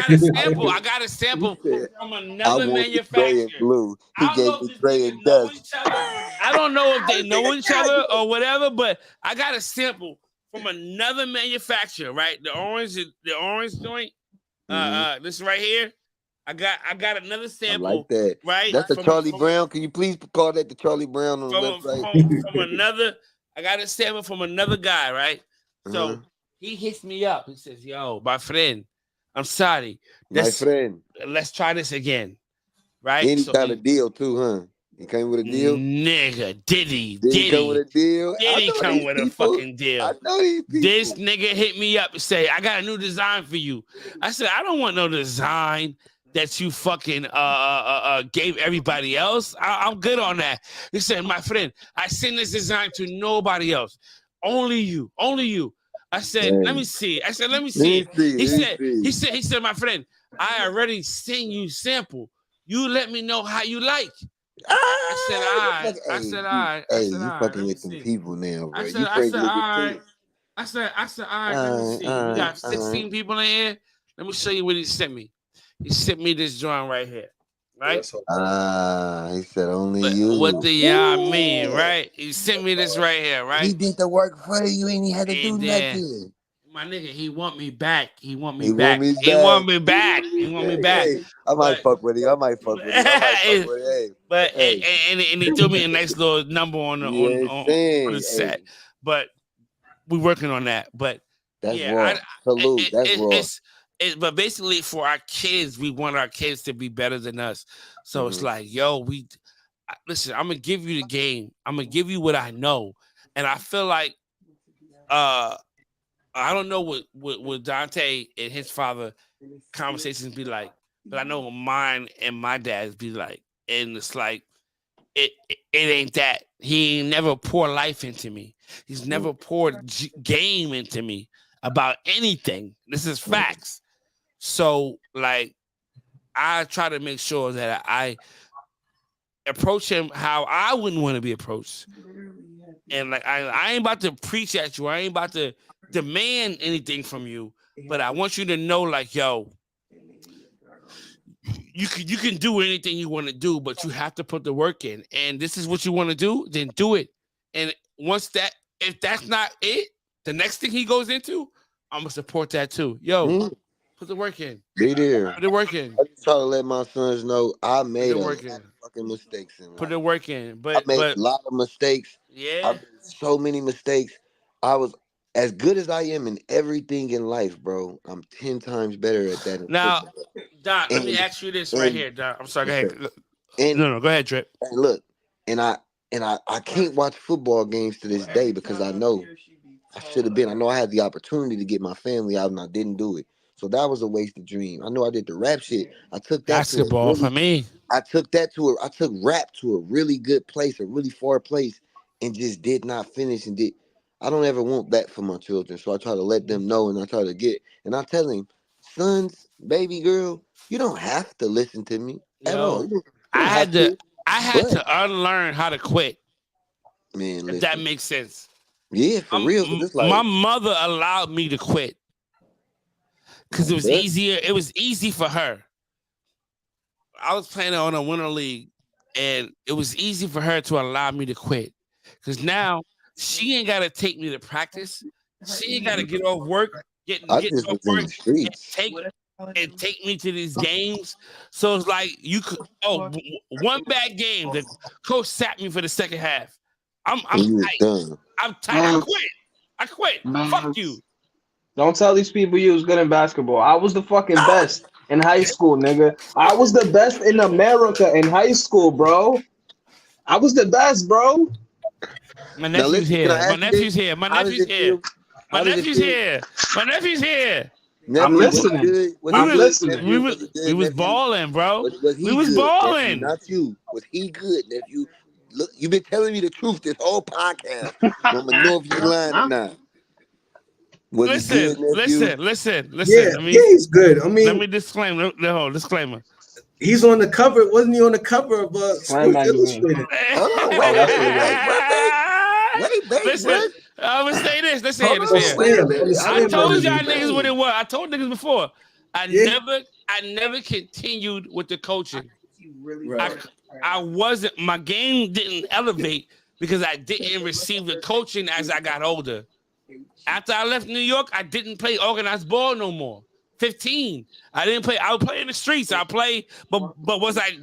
a sample. I got a sample from another manufacturer. Blue. He gave me gray and dust. I don't know if they know each other or whatever, but I got a sample from another manufacturer, right? The orange joint. This right here. I got another sample. I like that. Right? That's the Charlie Brown. Can you please call that the Charlie Brown on the website? From another, I got a sample from another guy, right? So he hits me up. He says, "Yo, my friend, I'm sorry. My friend, let's try this again." Right? And he got a deal too, huh? He came with a deal? Nigga, did he come with a deal? Did he come with a fucking deal? I know these people. This nigga hit me up and say, I got a new design for you. I said, I don't want no design that you fucking gave everybody else. I'm good on that. He said, my friend, I send this design to nobody else. Only you. I said, let me see. He said, my friend, I already sent you sample. You let me know how you like. I said, all right. You fucking with some people now, bro. I said, all right. Let me see. We got 16 people in here. Let me show you what he sent me. He sent me this drawing right here. Right? He said only you. What do y'all mean, right? He sent me this right here, right? He did the work for you and he had to do nothing. My nigga, he want me back. He want me He back. Hey, I might fuck with him. Hey. But and he threw me a nice little number on the set. But we're working on that. But that's raw. Salute. That's raw. But basically, for our kids, we want our kids to be better than us. So it's like, yo, listen. I'm gonna give you the game. I'm gonna give you what I know, and I feel like, I don't know what Dante and his father conversations be like, but I know what mine and my dad's be like, and it's like, it ain't that. He ain't never poured life into me. He's never poured game into me about anything. This is facts. So, like, I try to make sure that I approach him how I wouldn't want to be approached. And, like, I ain't about to preach at you. I ain't about to demand anything from you. But I want you to know, like, yo, you can do anything you want to do, but you have to put the work in. And this is what you want to do, then do it. And if that's not it, the next thing he goes into, I'm gonna support that too. Yo, put the work in. Be there. Put the work in. I just try to let my sons know I made a lot of fucking mistakes in life. Put the work in. But I made a lot of mistakes. Yeah. I made so many mistakes. I was as good as I am in everything in life, bro. I'm 10 times better at that. Now, Doc, let me ask you this right here, Doc. I'm sorry. Go ahead. No, go ahead, Trip. And look, and I can't watch football games to this day because I know I should have been. I know I had the opportunity to get my family out and I didn't do it. So that was a wasted dream. I know I did the rap shit. I took that basketball for me. I took rap to a really good place, a really far place, and just did not finish and did. I don't ever want that for my children. So I try to let them know and I try to and I tell them, sons, baby girl, you don't have to listen to me at all. I had to unlearn how to quit. Man, if that makes sense. Yeah, for real. My mother allowed me to quit because it was easier. It was easy for her. I was playing on a winter league, and it was easy for her to allow me to quit because now she ain't got to take me to practice. She ain't got to get off work. get I to just a was in point the streets. and take me to these games. So it's like you could one bad game, the coach sat me for the second half. I'm tight. Done. I'm tight. I quit. Fuck you. Don't tell these people you was good in basketball. I was the fucking best in high school, nigga. I was the best in America in high school, bro. I was the best, bro. My nephew's here. My nephew's here. My How does nephew's it here. feel? My nephew's here. My nephew's here. I'm Nephew, was he listening. good? Was I'm he good, listening. nephew? Was he good, We was nephew? balling, bro. Was he We was good, nephew? balling. Not you. Was he good, nephew? Look, you've been telling me the truth this whole podcast. I'm gonna know if you lying or not. Was he good, nephew? Listen. Yeah, he's good. I mean, let me disclaim. The whole disclaimer. He's on the cover. Wasn't he on the cover of Slam Sports magazine. Illustrated? Oh, wait, listen, I'm gonna say this. Listen Hold here. on, I told y'all niggas what it was. I told niggas before. I never continued with the coaching. Right. I wasn't. My game didn't elevate because I didn't receive the coaching as I got older. After I left New York, I didn't play organized ball no more. 15. I didn't play. I would play in the streets. I play, but was I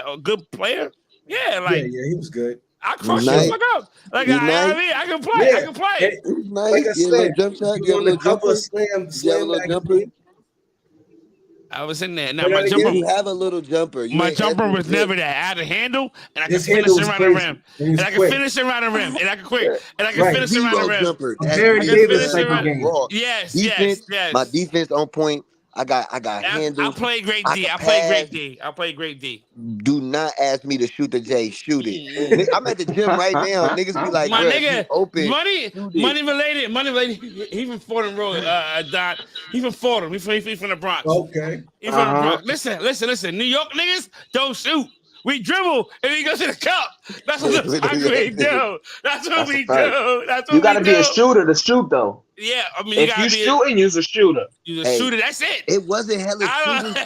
a good player? Yeah, like yeah, he was good. I crushed the fuck up. Like I can play. Yeah. I can play. Nice. Like I said, jump shot. you on the cover of Slam magazine. I was in there. Now my jumper. You have a little jumper. My jumper was never that. I had a handle, and I could finish around the rim, and I could finish around the rim, and I could quick, and I could finish around the rim. Yes. My defense on point. I got handles. I play great D. I play great D. Do not ask me to shoot the J. Shoot it. I'm at the gym right now. Niggas be like, my nigga, open. Money related. He from Fordham Road. Don. He from Fordham. He from the Bronx. Okay. He from the Bronx. Listen. New York niggas don't shoot. We dribble and we go to the cup. That's what we do. That's what we do. You gotta be a shooter to shoot though. Yeah, I mean, if you shooting, you're a shooter. You're a shooter. That's it. It wasn't hella shooters.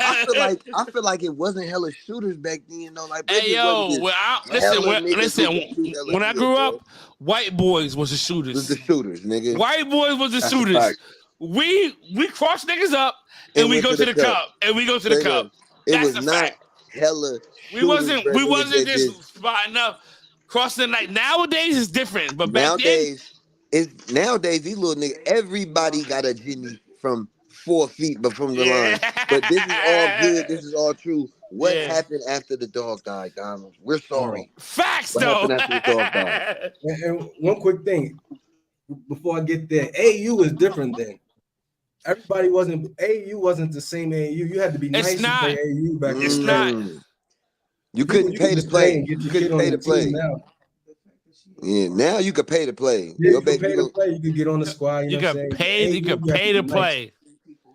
I feel like it wasn't hella shooters back then. Like, hey yo, listen. When I grew up, white boys was the shooters. Nigga. White boys was the shooters. We cross niggas up and we go to the cup. And we go to the cup. It was not hella. We wasn't just spotting up crossing. Like nowadays is different, but back nowadays these little niggas, everybody got a Jimmy from 4 feet, but from the line. But this is all good. This is all true. What happened after the dog died, Donald? We're sorry. Facts, what though. happened after the dog died? And one quick thing before I get there, AU is different then. Everybody wasn't the same AU. You had to be nice to play AU back then. It's not. You couldn't pay to play. You couldn't pay to play. Yeah, now you can pay to play. Yeah, you can pay to play. You can get on the squad. You can pay to play.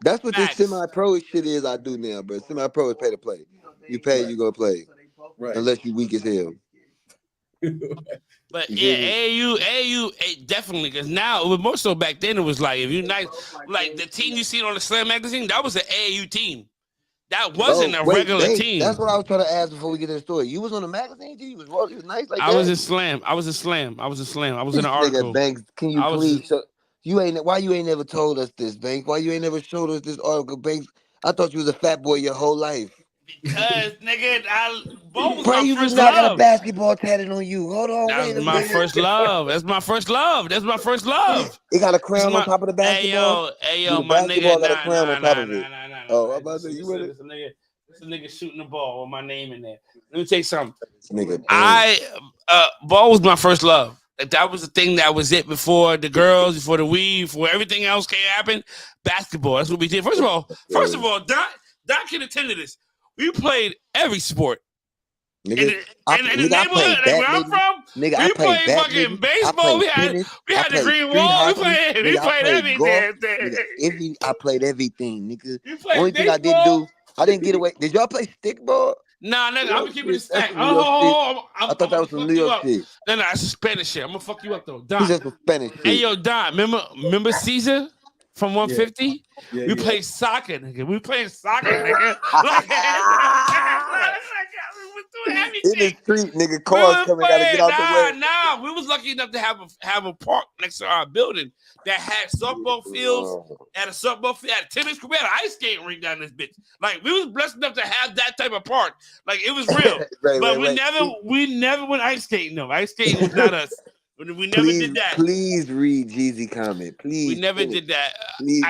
That's what this semi-pro shit is. I do now, bro. Semi-pro is pay to play. You pay, you go play. Right. Unless you weak as hell. But yeah, AU definitely, because now it was more so back then. It was like if you like the team you seen on the Slam magazine, that was an AAU team. That wasn't a regular team. That's what I was trying to ask before we get to the story. You was on the magazine team. You was nice like that. I was in Slam. I was in an article. Banks, can you please? Why you ain't never told us this, Banks? Why you ain't never showed us this article, Banks? I thought you was a fat boy your whole life. Because nigga, bro, you was not got a basketball tatted on you. Hold on, That's my first love. That's my first love. It got a crown on top of the basketball. Hey yo, my nigga. Got a crown on top of it. Oh, I'm about to say you ready? This nigga shooting the ball with my name in there. Let me tell you something. Nigga, ball was my first love. That was the thing that was it before the girls, before the weed, before everything else came happen. Basketball. That's what we did. First of all, Doc can attend to this. We played every sport. Nigga, in the neighborhood where I'm from, we played fucking baseball. We had the green wall. We played every damn thing. I played everything, nigga. Only thing I didn't do, I didn't get away. Did y'all play stickball? Nah, nigga, I'm keeping it stacked. I thought that was some New York shit. No, that's some Spanish shit. I'm gonna fuck you up though, Don. He's just some Spanish shit. Hey yo, Don, remember Caesar from 150? Yeah, we played soccer, nigga. We playing soccer, nigga. In the street, nigga, cars coming, gotta get out the way. nah. We was lucky enough to have a park next to our building that had softball fields, had a softball field, had a tennis court, we had an ice skating rink down this bitch. Like we was blessed enough to have that type of park. Like it was real. We never went ice skating though. Ice skating was not us. We never did that. Please read Jeezy comment. Please. We never did that. Please.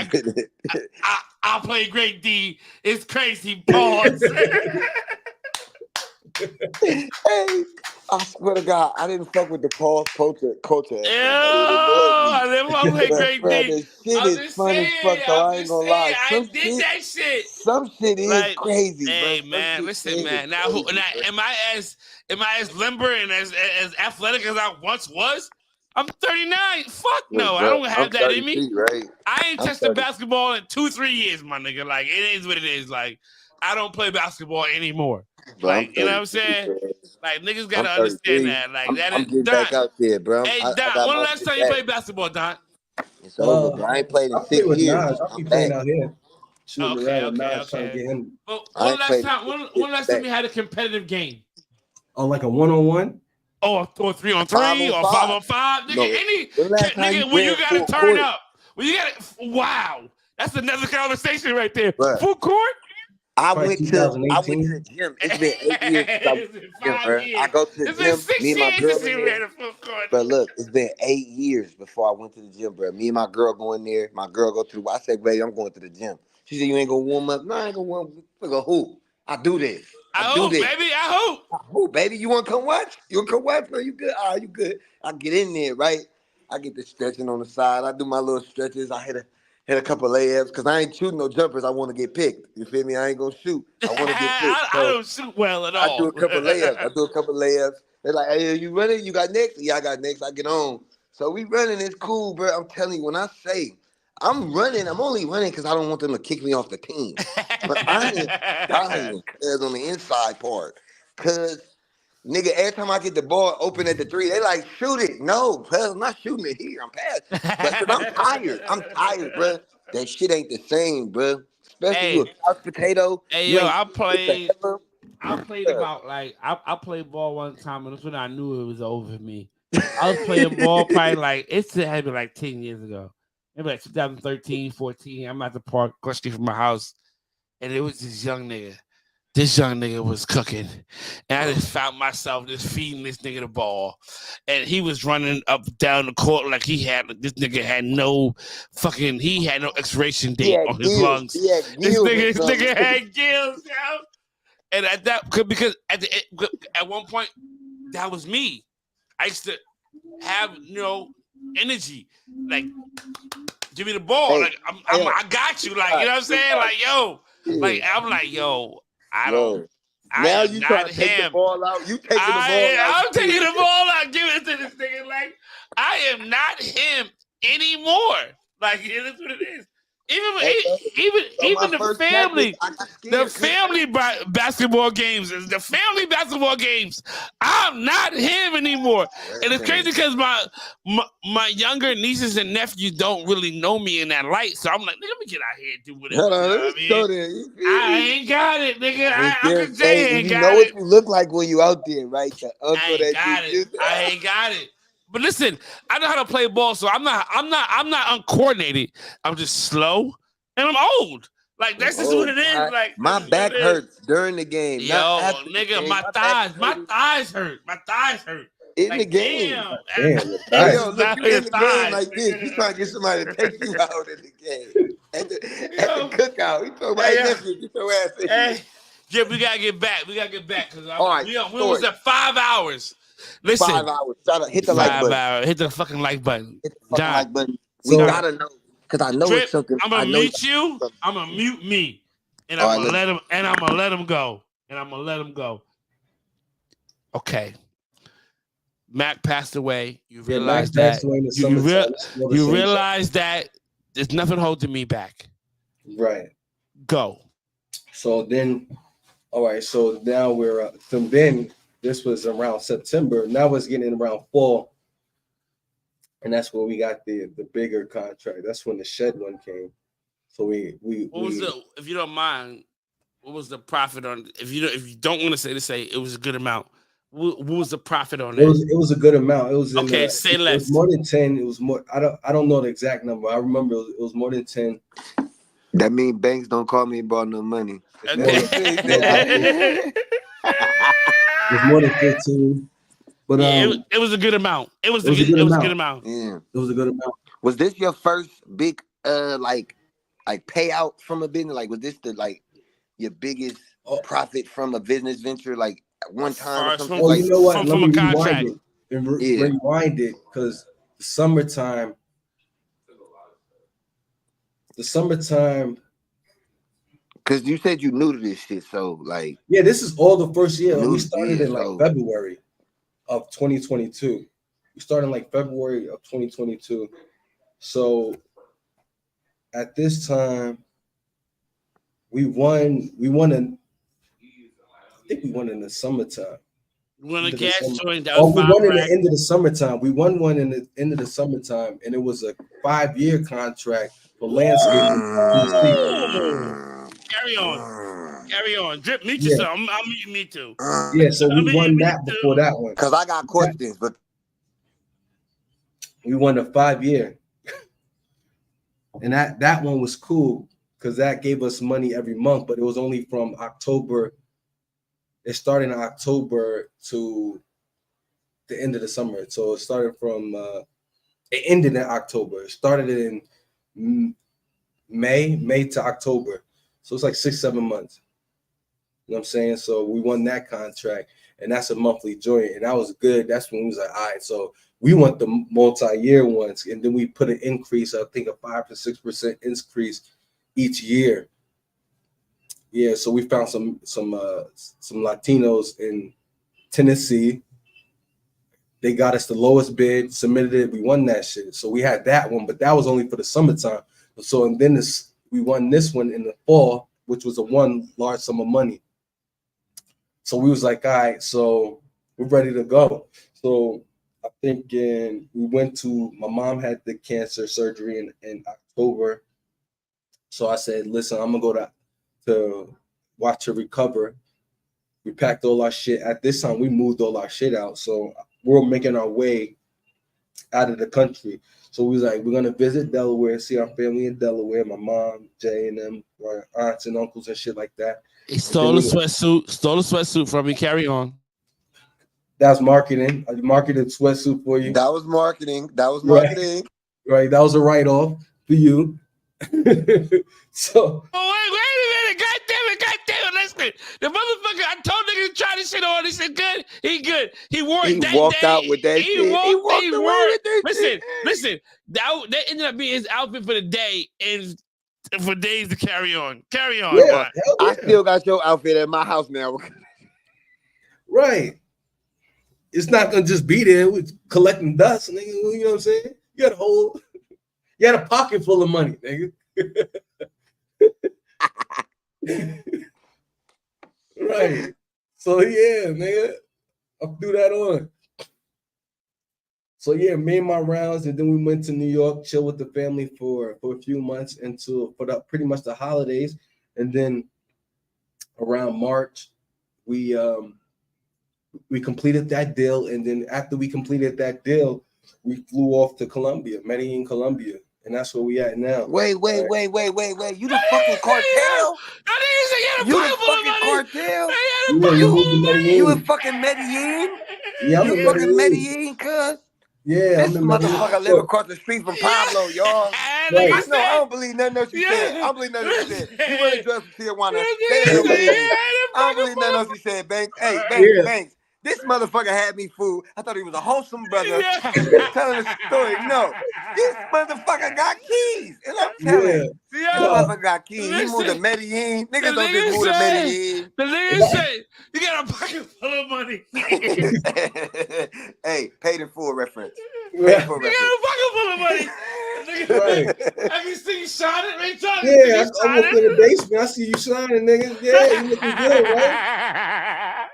I play great D. It's crazy. Pause. Hey, I swear to God, I didn't fuck with the pause culture. I play great D. The shit is fun as fuck, so I ain't gonna lie. I did that shit. Some shit is like, crazy, hey, bro. Man, listen, man. Now, am I as limber and as athletic as I once was? I'm 39. Fuck no, I don't have that in me. Right? I ain't touched basketball in 2-3 years, my nigga. Like, it is what it is. Like, I don't play basketball anymore. Bro, like, you know what I'm saying? Bro. Like, niggas gotta understand that. Like, I'm getting back out there, bro. Hey, Don, when the last time you played basketball, Don? It's over, bro. I ain't played in 6 years. I'll be playing out here. Okay. Trying to get him. But when last time you had a competitive game? Oh, like a 1-on-1? Or 3-on-3 or 5-on-5. Nigga, when you gotta turn up. When you gotta wow. That's another conversation right there. Bruh. Full court? I went to the gym. It's been 8 years since I went to the gym, bro. I go to the gym. Me and my girl in there. But look, it's been 8 years before I went to the gym, bro. Me and my girl go in there. My girl go to I said, baby, I'm going to the gym. She said, you ain't gonna warm up? No, I ain't gonna warm up. I go, who? I do this. I hope, baby. I hope, baby. You want to come watch? You want to come watch, bro? You good? All right, you good. I get in there, right? I get the stretching on the side. I do my little stretches. I hit a couple layups because I ain't shooting no jumpers. I want to get picked. You feel me? I ain't gonna shoot. I want to get picked. I don't shoot well at all. I do a couple layups. They're like, hey, you running? You got next? Yeah, I got next. I get on. So we running. It's cool, bro. I'm telling you, when I say I'm running, I'm only running because I don't want them to kick me off the team. But I am dying on the inside part. Because, nigga, every time I get the ball open at the 3, they like, shoot it. No, cuz I'm not shooting it here. I'm past. But I'm tired. I'm tired, bro. That shit ain't the same, bro. Especially you a couch potato. Hey, yo, I played about like I played ball one time, and that's when I knew it was over for me. I was playing ball probably like it had been like 10 years ago, maybe like 2013, 14. I'm at the park, across the street from my house, and it was this young nigga. This young nigga was cooking, and I just found myself just feeding this nigga the ball, and he was running up down the court like this nigga had no expiration date on his lungs. This nigga had gills, yo. And because at one point that was me. I used to have energy, like give me the ball, like I got you, like you know what I'm saying, like yo, like I'm like yo. Now you trying to take the ball out. You taking the ball out. I'm taking the ball out. Give it to this nigga. Like, I am not him anymore. Like, it is what it is. Even the family basketball games, I'm not him anymore. And it's crazy because my younger nieces and nephews don't really know me in that light. So I'm like, let me get out here and do whatever. I ain't got it, nigga. I can say I ain't got it. You know what you look like when you out there, right? I ain't got it. But listen, I know how to play ball, so I'm not uncoordinated. I'm just slow and I'm old. Like that's just what it is. Like my back hurts during the game. Yo, nigga, my thighs hurt. In the game. Yo, look, you in the game like this. You trying to get somebody to take you out in the game. At the cookout. You throw my nephew, get your ass in. Hey, Jim, we gotta get back. Because we was at 5 hours. Listen, 5 hours. Hit the like button. Hit the fucking like button. Like button. We gotta know, because I know it's something. I'm gonna mute you. I'm gonna mute me, and I'm gonna let him. And I'm gonna let him go. Okay. Mac passed away. You realize that. You realize that there's nothing holding me back. Right. Go. So then, all right. So now we're from then. This was around September. Now it's getting around fall. And that's when we got the bigger contract. That's when the shed one came. So if you don't mind, what was the profit on? If you don't want to say it was a good amount. What was the profit on It that? was a good amount. It was in okay. Say less. It was more than 10. It was more. I don't know the exact number. I remember it was more than 10. That means banks don't call me about no money. Okay. It was more than 15. But yeah, it was a good amount. It was a good amount. Yeah. It was a good amount. Was this your first big like payout from a business? Like was this your biggest profit from a business venture like at one time or something? You know what? Let me contract. rewind it and rewind it because the summertime. Because you said you new to this shit, so like. Yeah, this is all the first year. We started in like February of 2022. We started in like February of 2022. So at this time, we won in the summertime. We won a gas joint. We won in the end of the summertime. We won one in the end of the summertime, and it was a 5-year contract for landscaping. Carry on. Drip, meet yourself. I'm meeting me too. Yeah, so we won that before that one. Because I got questions, but we won a 5-year. And that one was cool because that gave us money every month, but it was only from October. It started in October to the end of the summer. So it started from it ended in October. It started in May to October. So it's like 6-7 months. You know what I'm saying? So we won that contract, and that's a monthly joint, and that was good. That's when we was like, all right, so we want the multi-year ones, and then we put an increase, I think a 5 to 6% increase each year. Yeah, so we found some Latinos in Tennessee. They got us the lowest bid, submitted it, we won that shit. So we had that one, but that was only for the summertime. So and then we won this one in the fall, which was one large sum of money. So we was like, all right, so we're ready to go. So I think my mom had the cancer surgery in October. So I said, listen, I'm gonna go to watch her recover. We packed all our shit. At this time, we moved all our shit out. So we're making our way out of the country. So we was like, we're gonna visit Delaware, see our family in Delaware, my mom, Jay, and them, our aunts and uncles and shit like that. He stole a sweatsuit from me. Carry on. That's marketing. I marketed sweatsuit for you. That was marketing. Right. That was a write-off for you. So. Oh, wait a minute. God damn it. Listen. The motherfucker, I told niggas to try this shit on. He said, good. He good. He wore it that day. He walked out with that shit. He walked away with that shit. Listen. That ended up being his outfit for the day and for days to carry on. Yeah, I still got your outfit at my house now. Right. It's not gonna just be there with collecting dust, nigga. You know what I'm saying? You had a pocket full of money, nigga. Right. So yeah, nigga, I threw that on. So yeah, made my rounds, and then we went to New York, chill with the family for a few months for pretty much the holidays, and then around March, we completed that deal, and then after we completed that deal, we flew off to Medellin, Colombia, and that's where we at now. Wait! You the fucking cartel? You the fucking cartel? You in fucking Medellin? Yeah, I'm in fucking Medellin, cuz. Yeah, this motherfucker live across the street from Pablo, y'all. Right. I don't believe nothing else you said. I don't believe nothing else you said. You really dressed for Tijuana. I don't believe nothing else you said, Banks. Hey, Banks. This motherfucker had me fooled. I thought he was a wholesome brother telling a story. No, this motherfucker got keys. And I'm telling you, this motherfucker got keys. He moved to Medellin. Niggas don't just move to Medellin. The nigga said, you got a pocket full of money. Hey, paid in full reference. You got a pocket full of money. Right. Have you seen you shining? Yeah, I went to the basement. I see you shining, nigga. Yeah, you looking good, right?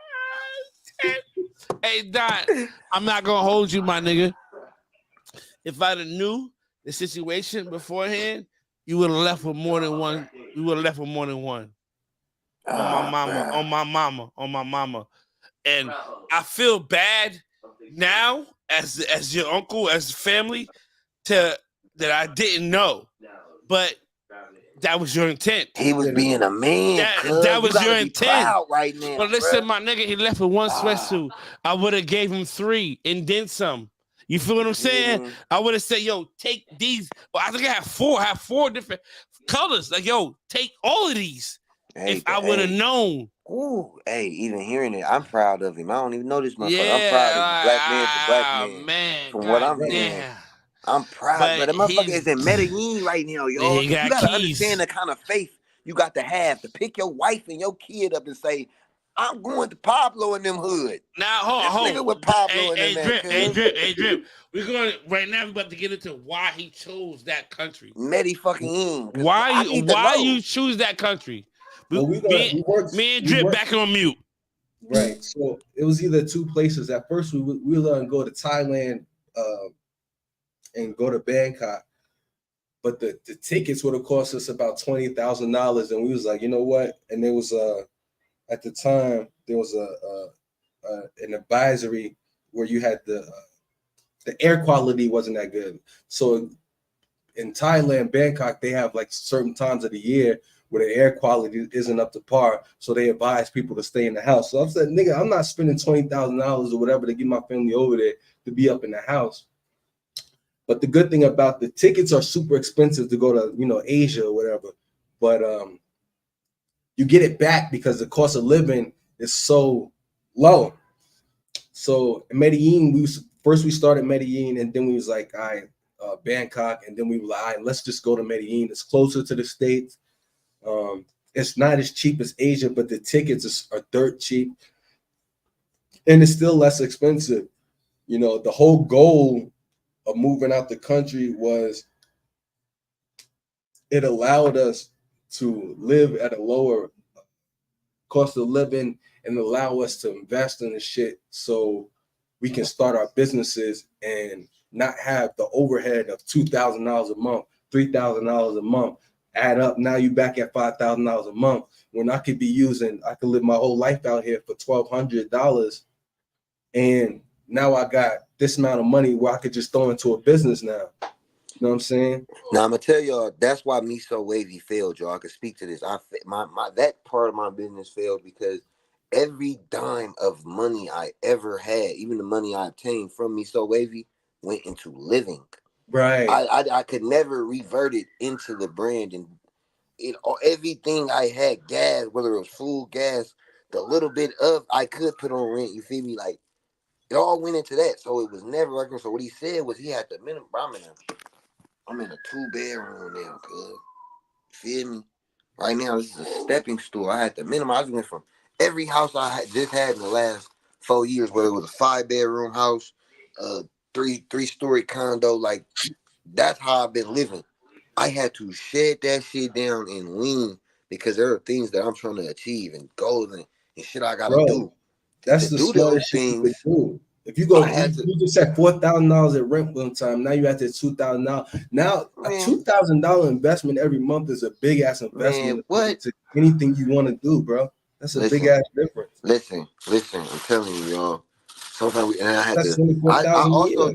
Hey, Don, I'm not gonna hold you, my nigga. If I'd have knew the situation beforehand, you would have left with more than one. You would have left with more than one. On my mama. And I feel bad now as your uncle, as family, that I didn't know. But that was your intent. He was being a man. That was your intent. Proud right now. But listen, my nigga, he left with one sweatsuit. I would have gave him 3 and then some. You feel what I'm saying? I would have said, yo, take these. Well, I think I have 4. I have 4 different colors. Like, yo, take all of these. Hey, if I would have known. Ooh, hey, even hearing it, I'm proud of him. I don't even know this motherfucker. I'm proud of him. Black man to black man. From what I'm hearing. I'm proud, but the motherfucker is in Medellin right now, y'all. You gotta understand the kind of faith you got to have to pick your wife and your kid up and say, I'm going to Pablo in them hood. Now, hold on. Nigga with Pablo in them Drip. We're going right now. We're about to get into why he chose that country. Medellin. Why you choose that country? Me and Drip back on mute. Right. So it was either 2 places. At first, we were going to go to Thailand and go to Bangkok, but the tickets would have cost us about $20,000, and we was like, you know what? And there was at the time there was an advisory where you had the air quality wasn't that good. So in Thailand, Bangkok, they have like certain times of the year where the air quality isn't up to par, so they advise people to stay in the house. So I'm saying, nigga, I'm not spending $20,000 or whatever to get my family over there to be up in the house. But the good thing about the tickets are super expensive to go to, Asia or whatever. But you get it back because the cost of living is so low. So in Medellin, we started Medellin, and then we was like, all right, Bangkok, and then we were like, all right, let's just go to Medellin. It's closer to the States. It's not as cheap as Asia, but the tickets are dirt cheap, and it's still less expensive. The whole goal of moving out the country was it allowed us to live at a lower cost of living and allow us to invest in the shit so we can start our businesses and not have the overhead of $2,000 a month, $3,000 a month add up. Now you back at $5,000 a month when I could live my whole life out here for $1,200, and now I got this amount of money where I could just throw into a business now. You know what I'm saying? Now I'm gonna tell y'all that's why Me So Wavy failed, y'all. I can speak to this. That part of my business failed because every dime of money I ever had, even the money I obtained from Me So Wavy, went into living. Right. I could never revert it into the brand, and everything I had, gas, whether it was food, gas, the little bit of I could put on rent. You feel me? Like it all went into that, so it was never working. So what he said was he had the minimum. I'm in a 2-bedroom now, cuz. Feel me? Right now, this is a stepping stool. I had the minimum. I went from every house I just had in the last 4 years, whether it was a 5-bedroom house, a three-story condo, like that's how I've been living. I had to shed that shit down and lean because there are things that I'm trying to achieve and goals and shit I gotta do. That's the smartest shit you could do. If you you just said $4,000 at rent one time, now you have to $2,000. Now a $2,000 investment every month is a big ass investment to anything you want to do, bro. That's a big ass difference. Listen, I'm telling you, y'all. Sometimes I also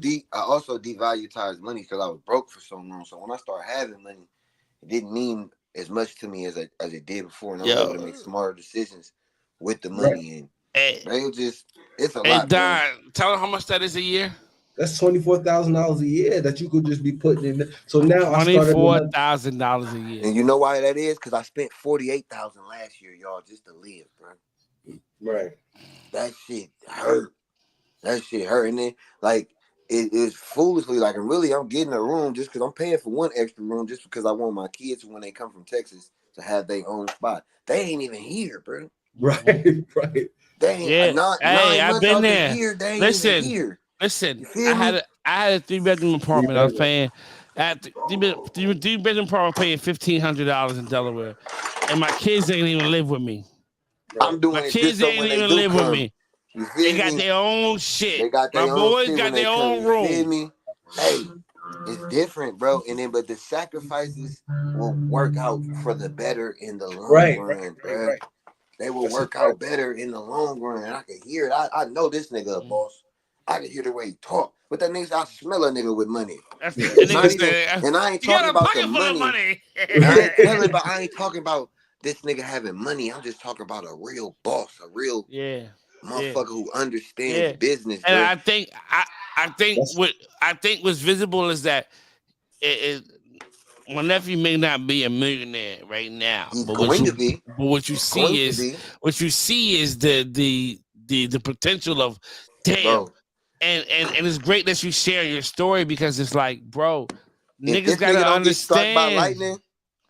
devalued money because I was broke for so long. So when I started having money, it didn't mean as much to me as it did before, and I was able to make smarter decisions with the money. It's a lot. Don, tell them how much that is a year. That's $24,000 a year that you could just be putting in. So now $24,000 a year. And you know why that is? Because I spent $48,000 last year, y'all, just to live, bro. Right. That shit hurt. And then like it is foolishly like, and really I'm getting a room just because I'm paying for one extra room just because I want my kids when they come from Texas to have their own spot. They ain't even here, bro. Right. They ain't I've been there. They ain't even here. Listen, I had a 3-bedroom apartment. I was paying at 3-bedroom apartment, paying $1,500 in Delaware, and my kids ain't even live with me. I'm doing my kids ain't even live with me. They got their own shit. They got their my own boys shit got their own room. You feel me? Hey, it's different, bro. And then, but the sacrifices will work out for the better in the long run, bro. they will work out better in the long run. And I can hear it. I know this nigga a boss. I can hear the way he talk. But that nigga, I smell a nigga with money. That's the nigga say, and I ain't you talking got a about pocket the full of money. money. I ain't talking about this nigga having money. I'm just talking about a real boss, a real motherfucker who understands business. And bro. I think what's visible is that my nephew may not be a millionaire right now, He's but going to be. But what you see is the potential of damn. Bro. And it's great that you share your story because it's like, bro, if niggas gotta don't understand. Get struck by lightning,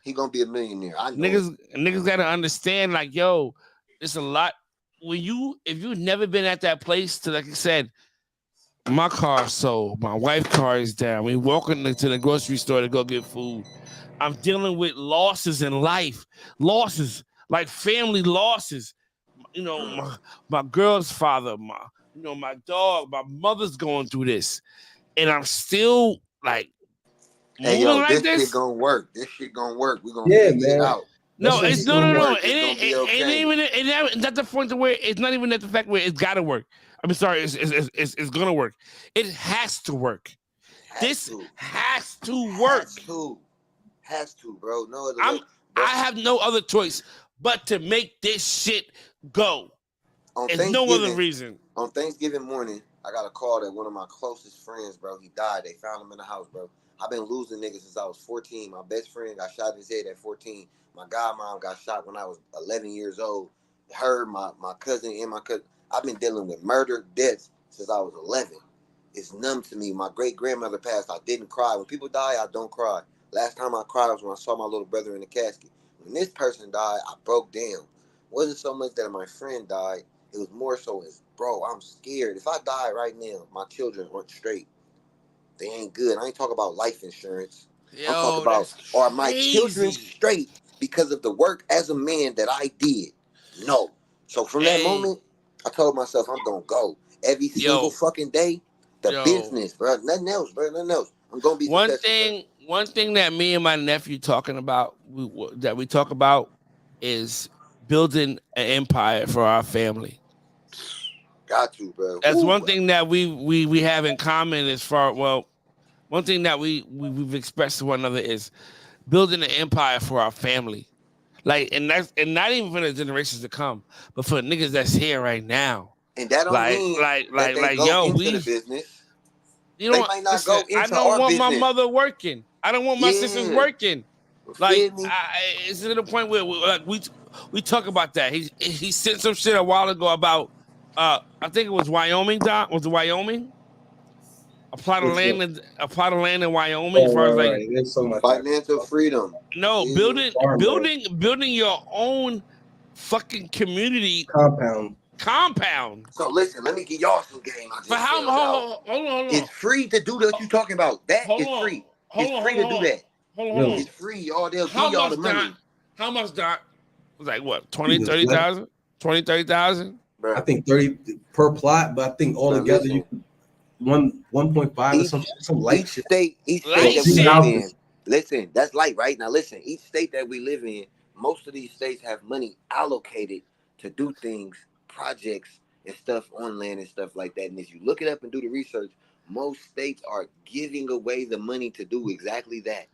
he gonna be a millionaire. I know. Niggas gotta understand, like, yo, it's a lot. If you've never been at that place, to like I said, my car's sold, my wife's car is down. We walking to the grocery store to go get food. I'm dealing with losses in life, losses like family losses. You know, my girl's father, my dog, my mother's going through this, and I'm still like moving like this. Shit gonna work. This shit gonna work. We gonna figure it out. No, it's no. It's not the point to where it's not even at the fact where it's gotta work. I'm sorry, it's gonna work. It has to work. Has to work. Has to, bro. No other way. I have no other choice but to make this shit go. There's no other reason. On Thanksgiving morning, I got a call that one of my closest friends, bro, he died. They found him in the house, bro. I've been losing niggas since I was 14. My best friend got shot in his head at 14. My godmom got shot when I was 11 years old. Her, my cousin, and my cousin. I've been dealing with murder, deaths since I was 11. It's numb to me. My great-grandmother passed. I didn't cry. When people die, I don't cry. Last time I cried was when I saw my little brother in the casket. When this person died, I broke down. It wasn't so much that my friend died. It was more so as, bro, I'm scared. If I die right now, my children aren't straight. They ain't good. I ain't talking about life insurance. I'm talking about, are my children straight because of the work as a man that I did? No. So from that moment, I told myself I'm going to go. Every single fucking day, business, bro. Nothing else, bro. Nothing else. I'm going to be successful. One thing that me and my nephew talking about, that we talk about, is building an empire for our family. Got to, bro. That's one thing that we have in common as far, one thing that we've expressed to one another is building an empire for our family. Like, and not even for the generations to come, but for the niggas that's here right now. And that don't mean that they go into the business. You know, they might not go into I don't want business. my mother working. I don't want my sisters working. Like, it's to the point where we talk about that. He sent some shit a while ago about I think it was Wyoming. Was it Wyoming? A plot of land in Wyoming. As far as like so much financial freedom. No, building your own fucking community compound. So listen, let me give y'all some game. For how hold on. It's free to do what you talking about. That is free. It's free to do that. Hold on. It's free, y'all. They'll give y'all the money. How much, Doc? It was like what, 20, 30,000? 20, 30,000? I think 30 per plot, but I think all together you 1.5 or some light shit. Each state that we live in. Listen, that's light, right? Now listen, each state that we live in, most of these states have money allocated to do things, projects and stuff on land and stuff like that. And if you look it up and do the research, most states are giving away the money to do exactly that.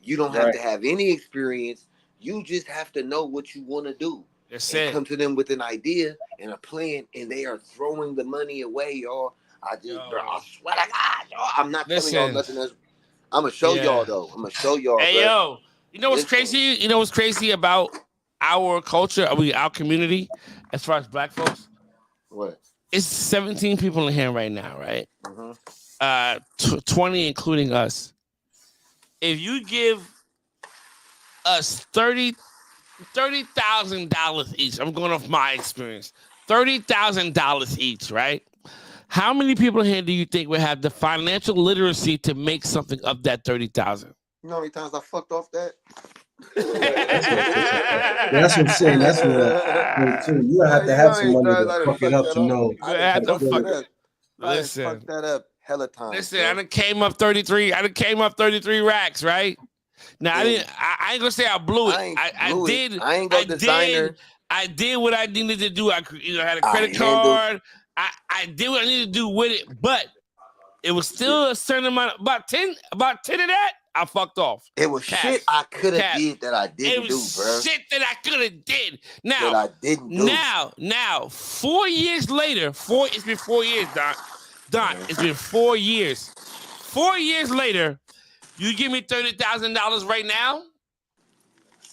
You don't have to have any experience. You just have to know what you want to do. And come to them with an idea and a plan, and they are throwing the money away, y'all. I swear to God, y'all. I'm not telling y'all nothing else. I'm gonna show y'all though. I'm gonna show y'all. Hey, yo, you know what's crazy? You know what's crazy about our culture, our community, as far as black folks? What? It's 17 people in here right now, right? 20 including us. If you give us $30,000 each, I'm going off my experience, $30,000 each, right? How many people here do you think would have the financial literacy to make something of that 30,000? You know how many times I fucked off that? That's what I'm saying. That's what you have to have some money to fuck it up to know. Listen, fuck that up hella times. Listen, bro. I done came up 33 racks, right? Now I ain't gonna say I blew it. I ain't go designer. I did what I needed to do. I had a credit card. I did what I needed to do with it, but it was still a certain amount. About 10 of that, I fucked off. It was shit I could have did that I didn't do, bro. Shit that I could have did. Now, that I didn't do. Now, 4 years later, it's been 4 years, Don, it's been 4 years. 4 years later, you give me $30,000 right now.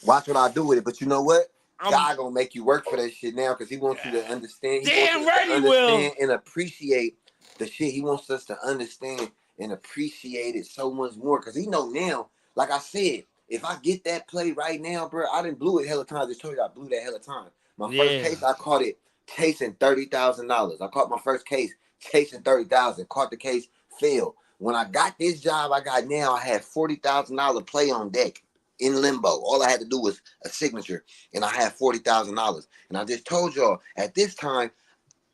Watch what I do with it. But you know what? God gonna make you work for that shit now because he wants you to understand. Damn right he will. And appreciate the shit. He wants us to understand and appreciate it so much more because he know now. Like I said, if I get that play right now, bro, I didn't blew it hella times. I just told you I blew that hella time. My first case, I caught it chasing $30,000. I caught my first case chasing $30,000. Caught the case, failed. When I got this job I got now, I had $40,000 play on deck. In limbo. All I had to do was a signature, and I had $40,000. And I just told y'all at this time,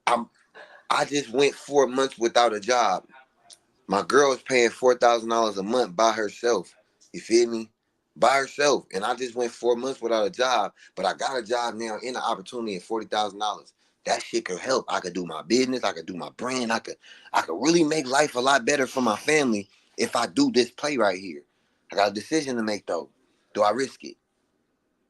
I just went 4 months without a job. My girl was paying $4,000 a month by herself. You feel me? By herself, and I just went 4 months without a job. But I got a job now in the opportunity at $40,000. That shit could help. I could do my business. I could do my brand. I could really make life a lot better for my family if I do this play right here. I got a decision to make though. Do I risk it?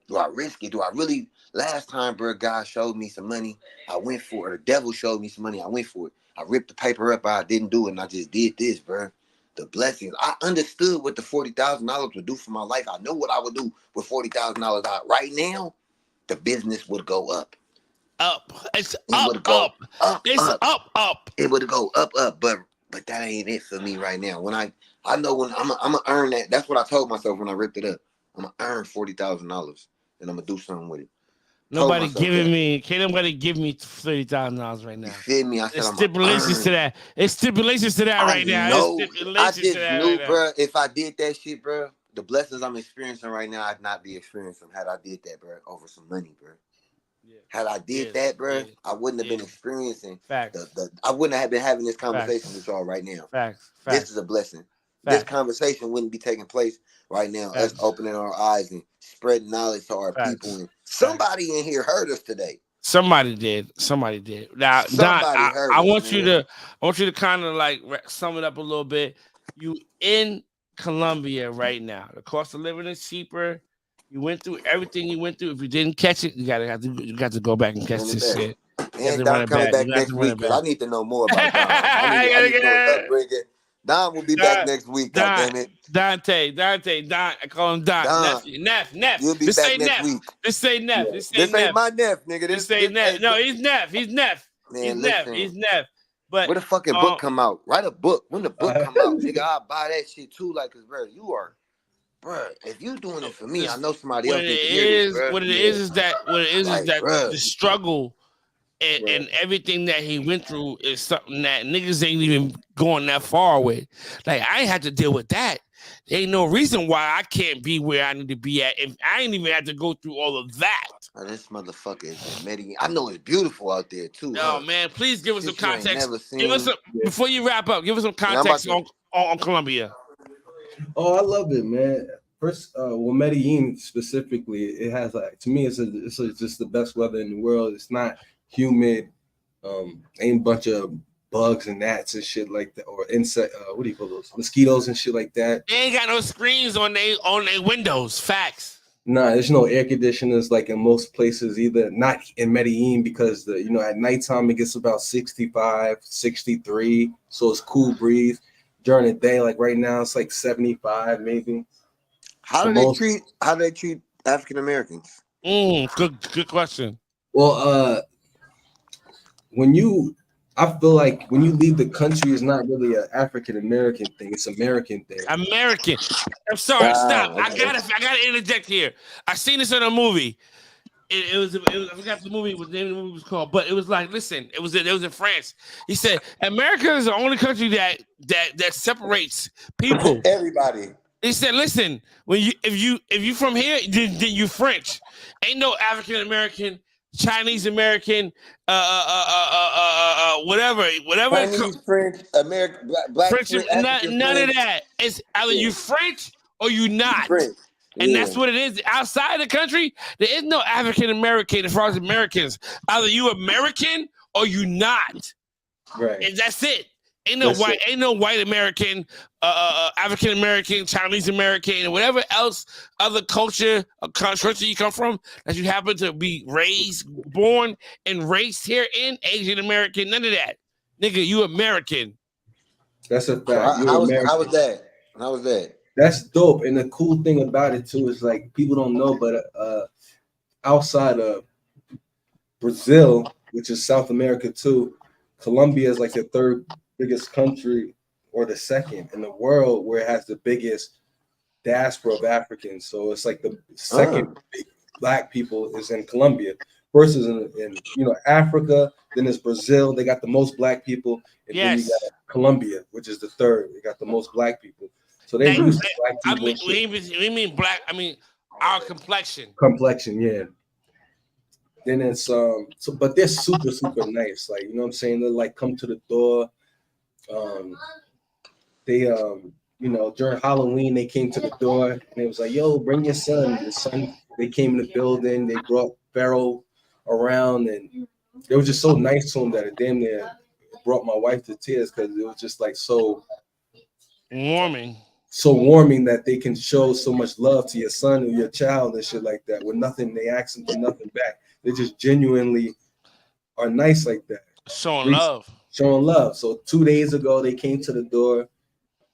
Do I risk it? Do I really? Last time, bro, God showed me some money. I went for it. The devil showed me some money. I went for it. I ripped the paper up. I didn't do it, and I just did this, bro. The blessings. I understood what the $40,000 would do for my life. I know what I would do with $40,000. Right now, the business would go up. It's It up. would go up. It's up. It would go up. But that ain't it for me right now. When I know when I'm gonna earn that. That's what I told myself when I ripped it up. I'm gonna earn $40,000 and I'm gonna do something with it. Nobody giving me. Can't nobody give me $30,000 right now. You feel me? I said There's stipulations to that. It's stipulations to that right now. I just knew, bro. If I did that shit, bro, the blessings I'm experiencing right now, I'd not be experiencing had I did that, bro, over some money, bro. Yeah. Had I did that, bro, I wouldn't have been experiencing I wouldn't have been having this conversation with y'all right now. Facts. This is a blessing. This conversation wouldn't be taking place right now. Us opening our eyes and spreading knowledge to our people. And somebody in here heard us today. Somebody did. Now, Don, I want you to kind of like sum it up a little bit. You in Colombia right now. The cost of living is cheaper. You went through everything you went through. If you didn't catch it, you got to go back and catch this shit. And Don coming back next week because I need to know more about Don. I need to know upbringing. Don will be back next week. Goddammit. Don. I call him Don. Neff. You'll be back next week. This ain't Neff. This ain't my Neff, nigga. This ain't Neff. No, he's Neff. Man, He's Neff. But where the fucking book come out? Write a book. When the book come out, nigga, I'll buy that shit too. Like, cause bro, you are, bro. If you doing it for me, I know somebody else. What it is that the struggle. And everything that he went through is something that niggas ain't even going that far with. Like, I ain't had to deal with that. There ain't no reason why I can't be where I need to be at if I ain't even had to go through all of that. Oh, this motherfucker is Medellin. I know it's beautiful out there too. No, man, please give us some context. Before you wrap up, give us some context on Colombia. Oh, I love it, man. First, Medellin specifically, it has like, to me, it's just the best weather in the world. It's not humid, ain't a bunch of bugs and gnats and shit like that, or insect, what do you call those, mosquitoes and shit like that. They ain't got no screens on their windows. Facts. Nah, there's no air conditioners like in most places, either not in Medellin, because at nighttime it gets about 65, 63, so it's cool breeze. During the day, like right now, it's like 75 maybe. How do they treat African Americans? Good question. Well, I feel like when you leave the country, it's not really an African American thing; it's American thing. American. I'm sorry. Stop. Okay. I gotta interject here. I seen this in a movie. It was I forgot the movie. What the name of the movie was called, but it was like, listen. It was in France. He said America is the only country that separates people. Everybody. He said, listen. If you from here, then you French. Ain't no African American. Chinese American, whatever. Chinese, French, American, black, French, none of that. It's either you French or you not. French. And that's what it is. Outside the country, there is no African American as far as Americans. Either you American or you not. Right. And that's it. Ain't no white American, African American, Chinese American, whatever else other culture or country you come from that you happen to be born and raised here in, Asian American, none of that. Nigga, you American. That's a fact. So how was that? How was that? That's dope. And the cool thing about it too is like people don't know, but outside of Brazil, which is South America too, Colombia is like the third biggest country or the second in the world where it has the biggest diaspora of Africans. So it's like the second big black people is in Colombia. First is in Africa, then it's Brazil. They got the most black people, and then you got Colombia, which is the third. They got the most black people. So they use black people. We mean black. I mean our complexion. Complexion, yeah. Then it's but they're super nice. Like, you know what I'm saying? They like come to the door. They during Halloween they came to the door and it was like, yo, bring your son. The son, they came in the building. They brought Pharaoh around, and they were just so nice to him that it damn near brought my wife to tears because it was just like so warming that they can show so much love to your son or your child and shit like that with nothing. They ask them for nothing back. They just genuinely are nice like that. Showing love. So 2 days ago, they came to the door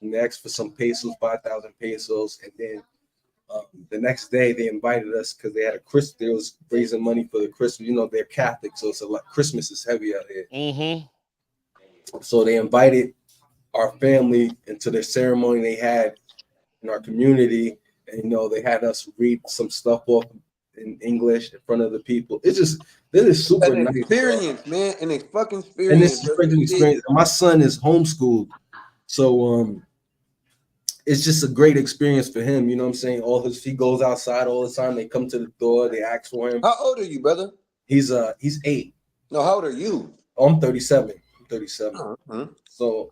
and they asked for some pesos, 5,000 pesos. And then the next day they invited us because they had they was raising money for the Christmas. You know, they're Catholic, so it's a lot. Christmas is heavy out here. Mm-hmm. So they invited our family into their ceremony they had in our community. And, they had us read some stuff off in English in front of the people. It's just, this is super nice. Experience, man. An fucking experience. And this is experience. My son is homeschooled. So it's just a great experience for him. You know what I'm saying? He goes outside all the time. They come to the door, they ask for him. How old are you, brother? He's 8. No, how old are you? Oh, I'm 37. I'm 37. Uh-huh. So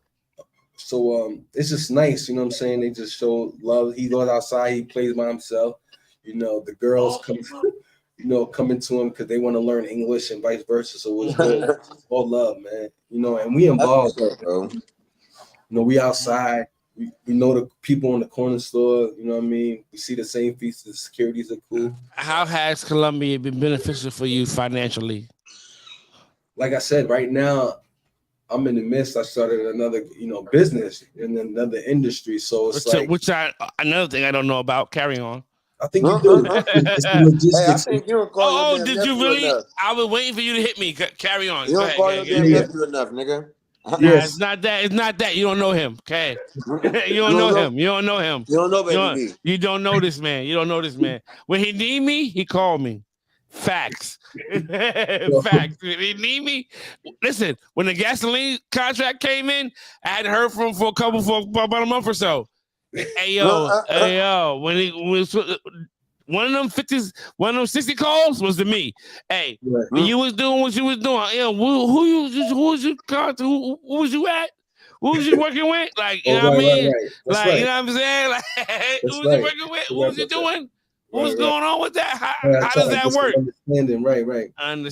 it's just nice, you know what I'm saying? They just show love. He goes outside, he plays by himself. The girls coming to him because they want to learn English and vice versa. So it's good. All love, man. And we involved, bro. We outside. We know the people in the corner store. You know what I mean? We see the same features. The securities are cool. How has Colombia been beneficial for you financially? Like I said, right now, I'm in the midst. I started another, business in another industry. So it's another thing I don't know about. Carry on. I think you do. It's the logistics. Hey, I think you don't call your did you really? Enough. I was waiting for you to hit me. Carry on. You don't call your damn nephew enough, nigga. Yes. It's not that. It's not that. You don't know him. Okay. You don't know him. You don't know him. You don't know baby. You don't know this man. You don't know this man. When he need me, he called me. Facts. Facts. When he need me, listen. When the gasoline contract came in, I hadn't heard from him for about a month or so. Hey yo, when he was one of them 50s, one of them 60 calls was to me. Hey, you was doing what you was doing. Yo, who was you at? Who was you working with? Like, you know what I mean? Like, you know what I'm saying? Like, who was you working with? What was you doing? What was going on with that? How does that work? Understanding, right.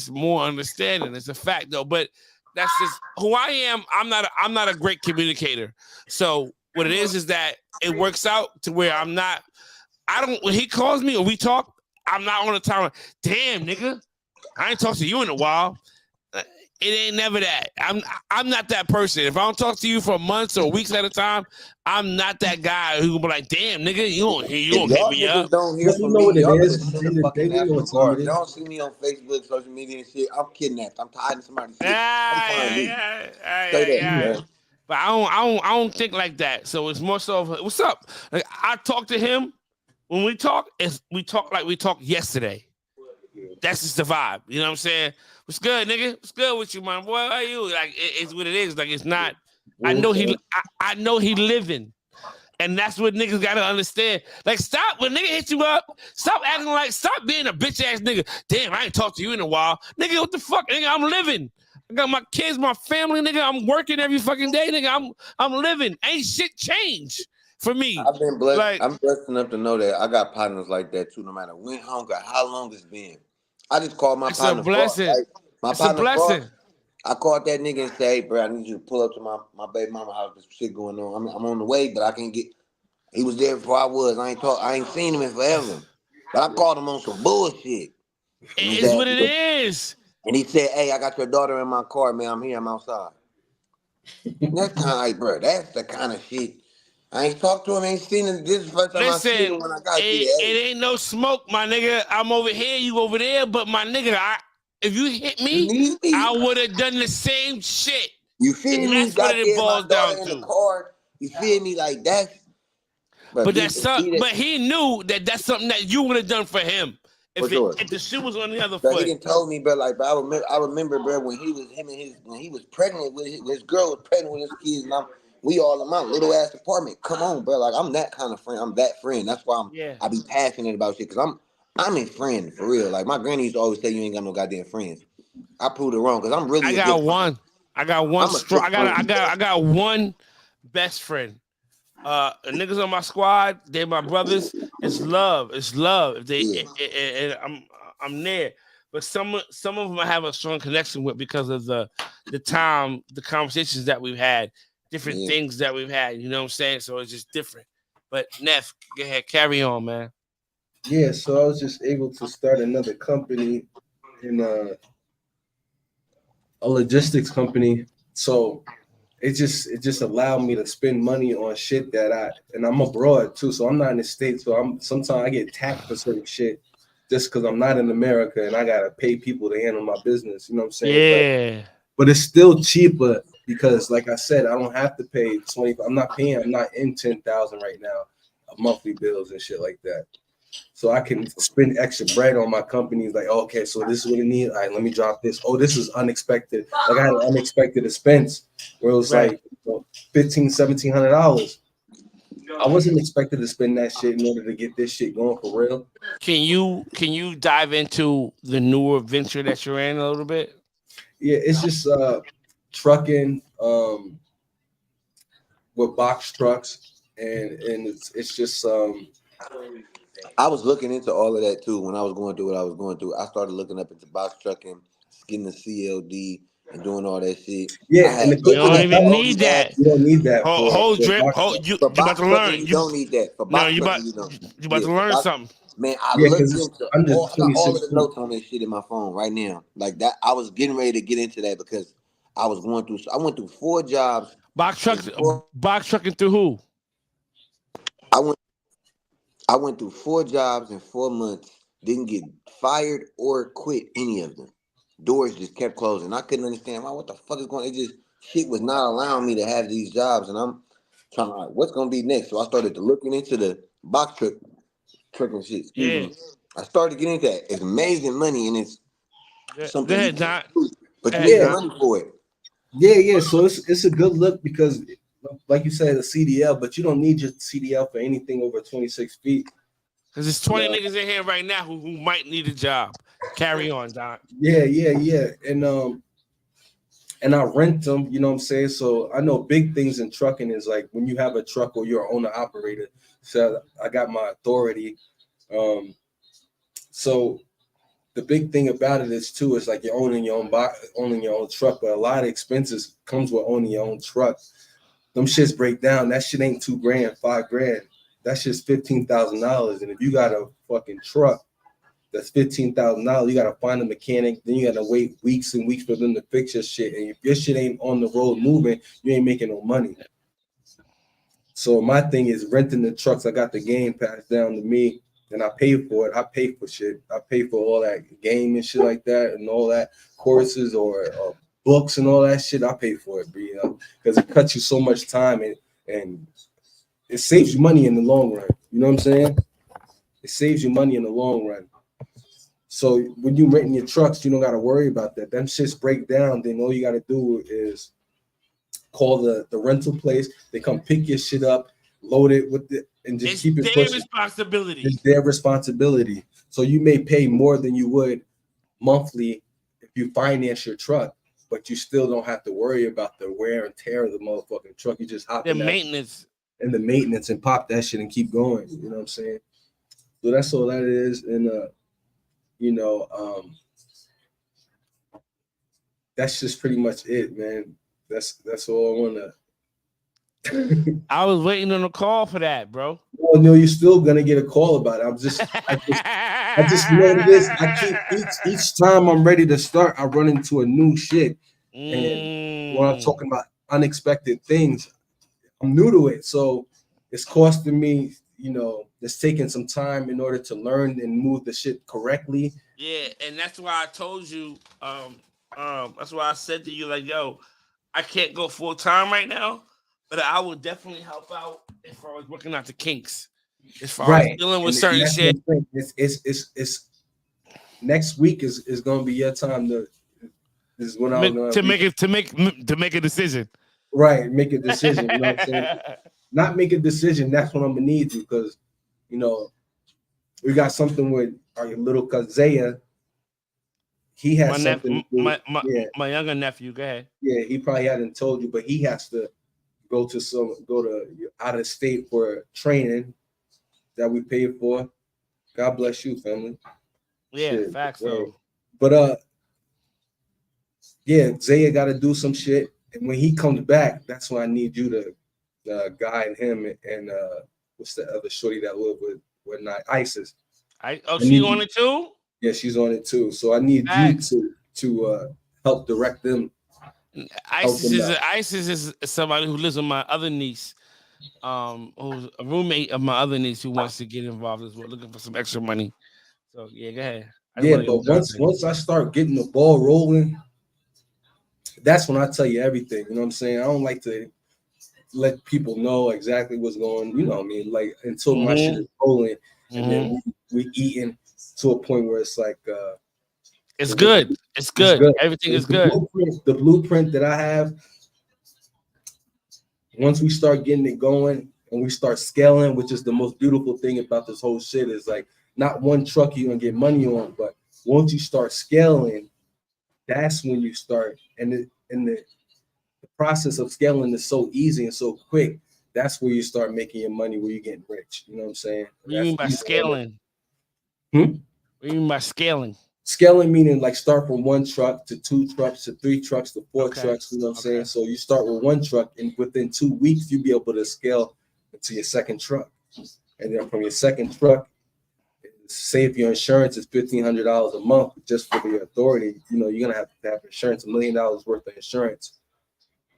More understanding. It's a fact though, but that's just who I am. I'm not a great communicator. So what it is that it works out to where when he calls me or we talk, I'm not on the time. Damn, nigga, I ain't talked to you in a while. It ain't never that. I'm not that person. If I don't talk to you for months or weeks at a time, I'm not that guy who will be like, damn, nigga, you don't hit me up. Don't hear from me. Y'all see me on Facebook, social media and shit. I'm kidnapped. I'm tired of somebody's shit. But I don't think like that. So it's more so of, what's up? Like, I talk to him. When we talk, we talk like we talked yesterday. That's just the vibe. You know what I'm saying? What's good, nigga? What's good with you, man? Boy, how are you? Like, it's what it is. Like, it's not. I know he living. And that's what niggas gotta understand. Like, stop when nigga hit you up. Stop being a bitch ass nigga. Damn, I ain't talked to you in a while. Nigga, what the fuck? Nigga, I'm living. I got my kids, my family, nigga. I'm working every fucking day, nigga. I'm living. Ain't shit changed. For me, I've been blessed. like, I'm blessed enough to know that I got partners like that too. No matter when hungry, how long it's been. I just called my it's a partner Frost. blessing. Right? My It's a partner blessing. Frost. I called that nigga and said, "Hey, bro, I need you to pull up to my baby mama house. There's shit going on. I'm on the way, but I can't get." He was there before I was. I ain't seen him in forever. But I called him on some bullshit. And It's what it is. And he said, "Hey, I got your daughter in my car, man. I'm here. I'm outside." That's kind of like, bro. That's the kind of shit. I ain't talked to him. Ain't seen him. This is the first time I seen Listen, him when I got here. it ain't no smoke, my nigga. I'm over here, you over there. But my nigga, if you hit me, I would have done the same shit. You feel And me? that's what it boils down in the to. car. You feel me? Like that. But he knew that that's something that you would have done for him if the shoe was on the other But foot. he didn't told me, bro. Like, bro, I remember, bro, when he was pregnant with his girl was pregnant with his kids, and we all in my little ass apartment. Come on, bro. Like, I'm that kind of friend. I'm that friend. That's why I be passionate about shit, because I'm a friend for real. Like, my granny used to always say you ain't got no goddamn friends. I proved it wrong, because I'm really. I got one. I got one best friend. Niggas on my squad, they my brothers. It's love. It's love. If they, I'm there. But some of them I have a strong connection with because of the conversations that we've had, different things that we've had. You know what I'm saying? So it's just different. But Neff, go ahead, carry on, man. Yeah, so I was just able to start another company in a logistics company. So it just allowed me to spend money on shit and I'm abroad too, so I'm not in the States. So sometimes I get taxed for certain shit just because I'm not in America and I gotta pay people to handle my business. You know what I'm saying? Yeah. But it's still cheaper because, like I said, I don't have to pay 20. I'm not in 10,000 right now, monthly bills and shit like that. So I can spend extra bread on my companies. Like, okay, so this is what it needs. All right, let me drop this. Oh, this is unexpected. Like, I had an unexpected expense where it was like $1,500-$1,700. I wasn't expected to spend that shit in order to get this shit going for real. Can you dive into the newer venture that you're in a little bit? Yeah, it's just trucking with box trucks, and it's just I was looking into all of that too when I was going through what I was going through. I started looking up into box trucking, getting the CLD, and doing all that shit. Yeah, and you don't even need that. You don't need that. Hold drip. You about to learn. You don't need that. For box trucking, you don't. You about to learn something. Man, I looked into I got all of the notes on this shit in my phone right now. Like that, I was getting ready to get into that because I went through 4 jobs. Box trucking through who? I went through 4 jobs in 4 months. Didn't get fired or quit any of them. Doors just kept closing. I couldn't understand what the fuck is going on. It just shit was not allowing me to have these jobs, and I'm trying to like, what's gonna be next? So I started looking into the box trucking shit. Excuse me. I started getting into that. It's amazing money, and it's something. Go ahead, Don. But you get money for it. Yeah. So it's a good look because, like you said, a CDL, but you don't need your CDL for anything over 26 feet. Because there's 20 niggas in here right now who might need a job. Carry on, Doc. Yeah. And I rent them, you know what I'm saying? So I know big things in trucking is like when you have a truck or you're an owner operator. So I got my authority. So the big thing about it is too, is like you're owning your own truck, but a lot of expenses comes with owning your own truck. Them shits break down. That shit ain't $2,000, $5,000. That shit's $15,000. And if you got a fucking truck that's $15,000, you gotta find a mechanic. Then you gotta wait weeks and weeks for them to fix your shit. And if your shit ain't on the road moving, you ain't making no money. So my thing is renting the trucks. I got the game passed down to me, and I pay for it. I pay for shit. I pay for all that game and shit like that, and all that courses or books and all that shit. I pay for it, because it cuts you so much time and it saves you money in the long run. You know what I'm saying? It saves you money in the long run. So when you renting your trucks, you don't got to worry about that. Them shits break down, then all you got to do is call the rental place. They come pick your shit up, load it with it, and just keep it pushing. It's their responsibility. It's their responsibility. So you may pay more than you would monthly if you finance your truck, but you still don't have to worry about the wear and tear of the motherfucking truck. You just hop in maintenance. and the maintenance and pop that shit and keep going. You know what I'm saying? So that's all that is. And that's just pretty much it, man. That's all I wanna. I was waiting on a call for that, bro. Well, no, you're still gonna get a call about it. I just know what it is. I keep each time I'm ready to start, I run into a new shit. And when I'm talking about unexpected things, I'm new to it. So it's costing me, it's taking some time in order to learn and move the shit correctly. Yeah, and that's why I told you, that's why I said to you, like, yo, I can't go full time right now, but I would definitely help out if I was working out the kinks. As far as dealing with certain shit. It's next week is gonna be your time to make a decision. Right, make a decision. You know what I'm saying? Not make a decision. That's what I'm gonna need you, because we got something with our little cousin Zaya. He has my younger nephew. Go ahead. Yeah, he probably hadn't told you, but he has to go to out of state for training that we paid for. God bless you, family. Yeah, shit, facts though. But yeah, Zaya got to do some shit, and when he comes back, that's when I need you to guide him and what's the other shorty that live with Isis? She on it too? Yeah, she's on it too. So I need you to help direct them. Isis is somebody who lives with my other niece, who's a roommate of my other niece who wants to get involved as well, looking for some extra money. So yeah, go ahead. But once I start getting the ball rolling, that's when I tell you everything. You know what I'm saying? I don't like to let people know exactly what's going. You know what I mean? Like until my shit is rolling, and then we eating to a point where it's like it's good. It's good. Everything is good. The blueprint that I have, once we start getting it going and we start scaling, which is the most beautiful thing about this whole shit, is like not one truck you're gonna get money on, but once you start scaling, that's when you start. And the process of scaling is so easy and so quick. That's where you start making your money, where you're getting rich. You know what I'm saying? What do you mean by scaling? What do you mean by scaling? Scaling meaning like start from 1 truck to 2 trucks to 3 trucks to 4 trucks. You know what I'm saying? So you start with 1 truck, and within 2 weeks you'll be able to scale to your 2nd truck, and then from your 2nd truck, say if your insurance is $1,500 a month just for the authority, you're gonna have to have insurance, $1 million worth of insurance,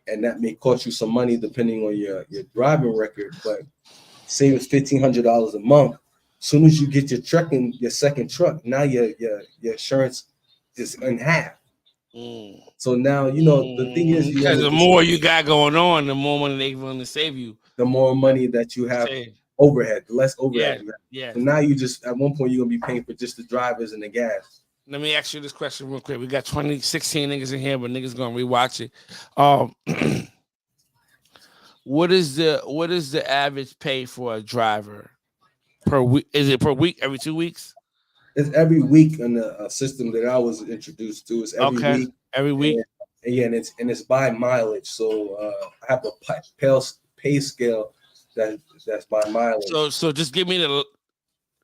and that may cost you some money depending on your driving record. But say it's $1,500 a month. As soon as you get your truck in your 2nd truck, now your insurance is in half. So now the thing is, because the more you got going on, the more money they're willing to save you. The more money that you have overhead, the less overhead you have. Yeah. So now you just at one point you're gonna be paying for just the drivers and the gas. Let me ask you this question real quick. We got 16 niggas in here, but niggas gonna rewatch it. What is the average pay for a driver per week? Is it per week? Every 2 weeks? It's every week in the system that I was introduced to. It's every week. Every week. And it's by mileage. So I have a pay scale that's by mileage. So just give me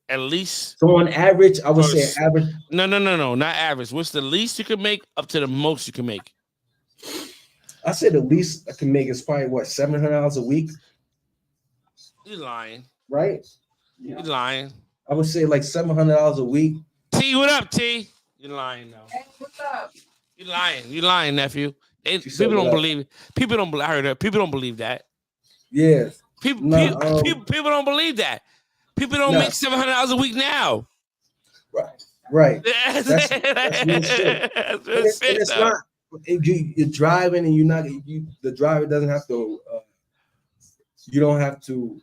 at least. So on average, I would say average. No, not average. What's the least you can make up to the most you can make? I said the least I can make is probably $700 a week. You're lying, right? You're lying. I would say like $700 a week. T, what up, T? You're lying though. Hey, what's up? You're lying. You're lying, nephew. People don't believe it. People don't. I heard that. People don't believe that. Yes. People don't believe that. People don't make $700 a week now. Right. That's real shit. It's not. You're driving and you're not. The driver doesn't have to. You don't have to.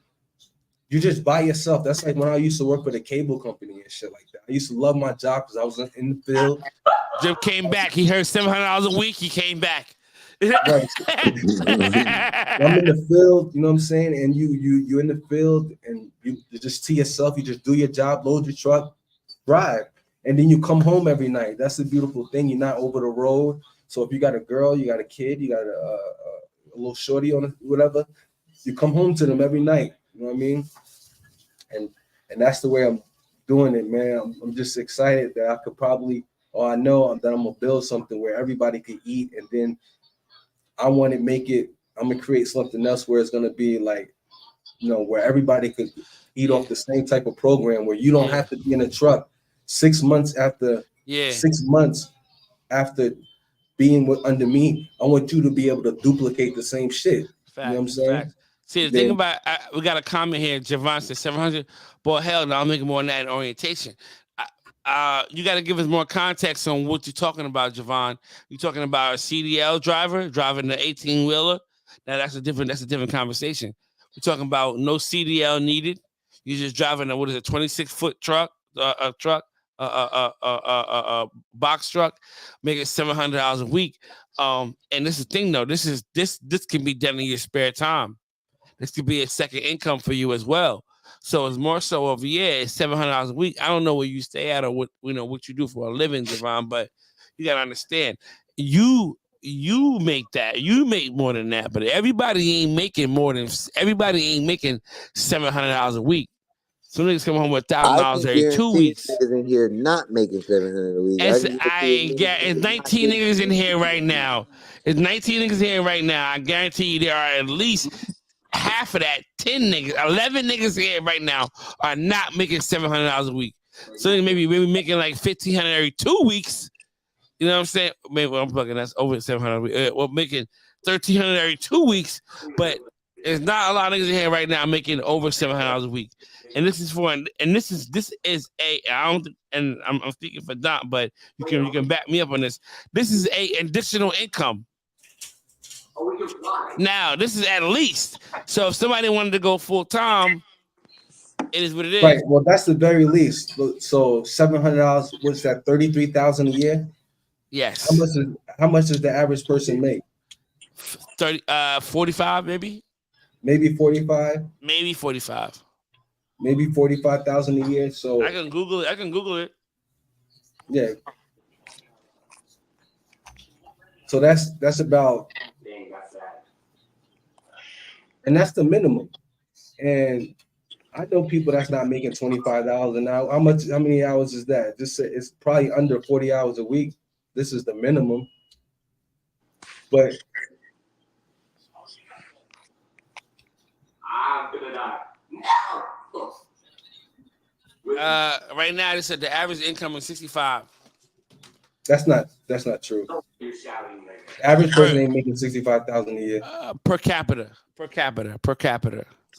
You're just by yourself. That's like when I used to work for the cable company and shit like that. I used to love my job because I was in the field. Jim came back. He heard $700 a week. He came back. Right. I'm in the field, you know what I'm saying? And you're in the field and you just to yourself, you just do your job, load your truck, drive, and then you come home every night. That's the beautiful thing. You're not over the road. So if you got a girl, you got a kid, you got a little shorty on it, whatever, you come home to them every night. You know what I mean? And that's the way I'm doing it, man. I'm just excited that I could probably, or I know that I'm gonna build something where everybody could eat, and then I want to make it. I'm gonna create something else where it's gonna be like, you know, where everybody could eat off the same type of program, where you don't have to be in a truck 6 months after 6 months after being under me. I want you to be able to duplicate the same shit. Facts, you know what I'm saying? Facts. See, the thing about we got a comment here. Javon said 700. Boy, hell no, I'm making more than that in orientation. You got to give us more context on what you're talking about, Javon. You're talking about a CDL driver driving the 18-wheeler. Now that's a different conversation. We're talking about no CDL needed. You're just driving a 26-foot truck, box truck, making $700 a week. And this is the thing though. This can be done in your spare time. This could be a second income for you as well. So it's more so of it's $700 a week. I don't know where you stay at or what you do for a living, Javon, but you gotta understand you make that. You make more than that, but everybody ain't making $700 a week. Some niggas come home with $1,000 every 2 weeks. Niggas in here not making 700 a week. It's 19 niggas in here right now. It's 19 niggas here right now. I guarantee you there are at least half of that, 10 niggas, 11 niggas here right now are not making $700 a week. So maybe making like $1,500 every 2 weeks. You know what I'm saying? Maybe I'm fucking that's over $700 a week. We're making $1,300 every 2 weeks, but there's not a lot of niggas in here right now making over $700 a week. And this is I'm speaking for Don, but you can back me up on this. This is a additional income. Now, this is at least. So if somebody wanted to go full time, it is what it is. Right. Well, that's the very least. So $700, what's that? $33,000 a year. Yes. How much does the average person make? 45 maybe. Maybe 45. Maybe 45. Maybe 45,000 a year. So I can Google it. Yeah. So that's about, and that's the minimum. And I know people that's not making $25 an hour. How many hours is that? It's probably under 40 hours a week. This is the minimum. But I'm gonna die. Right now, they said the average income is 65. That's not true. Average person ain't making 65,000 a year. Per capita. So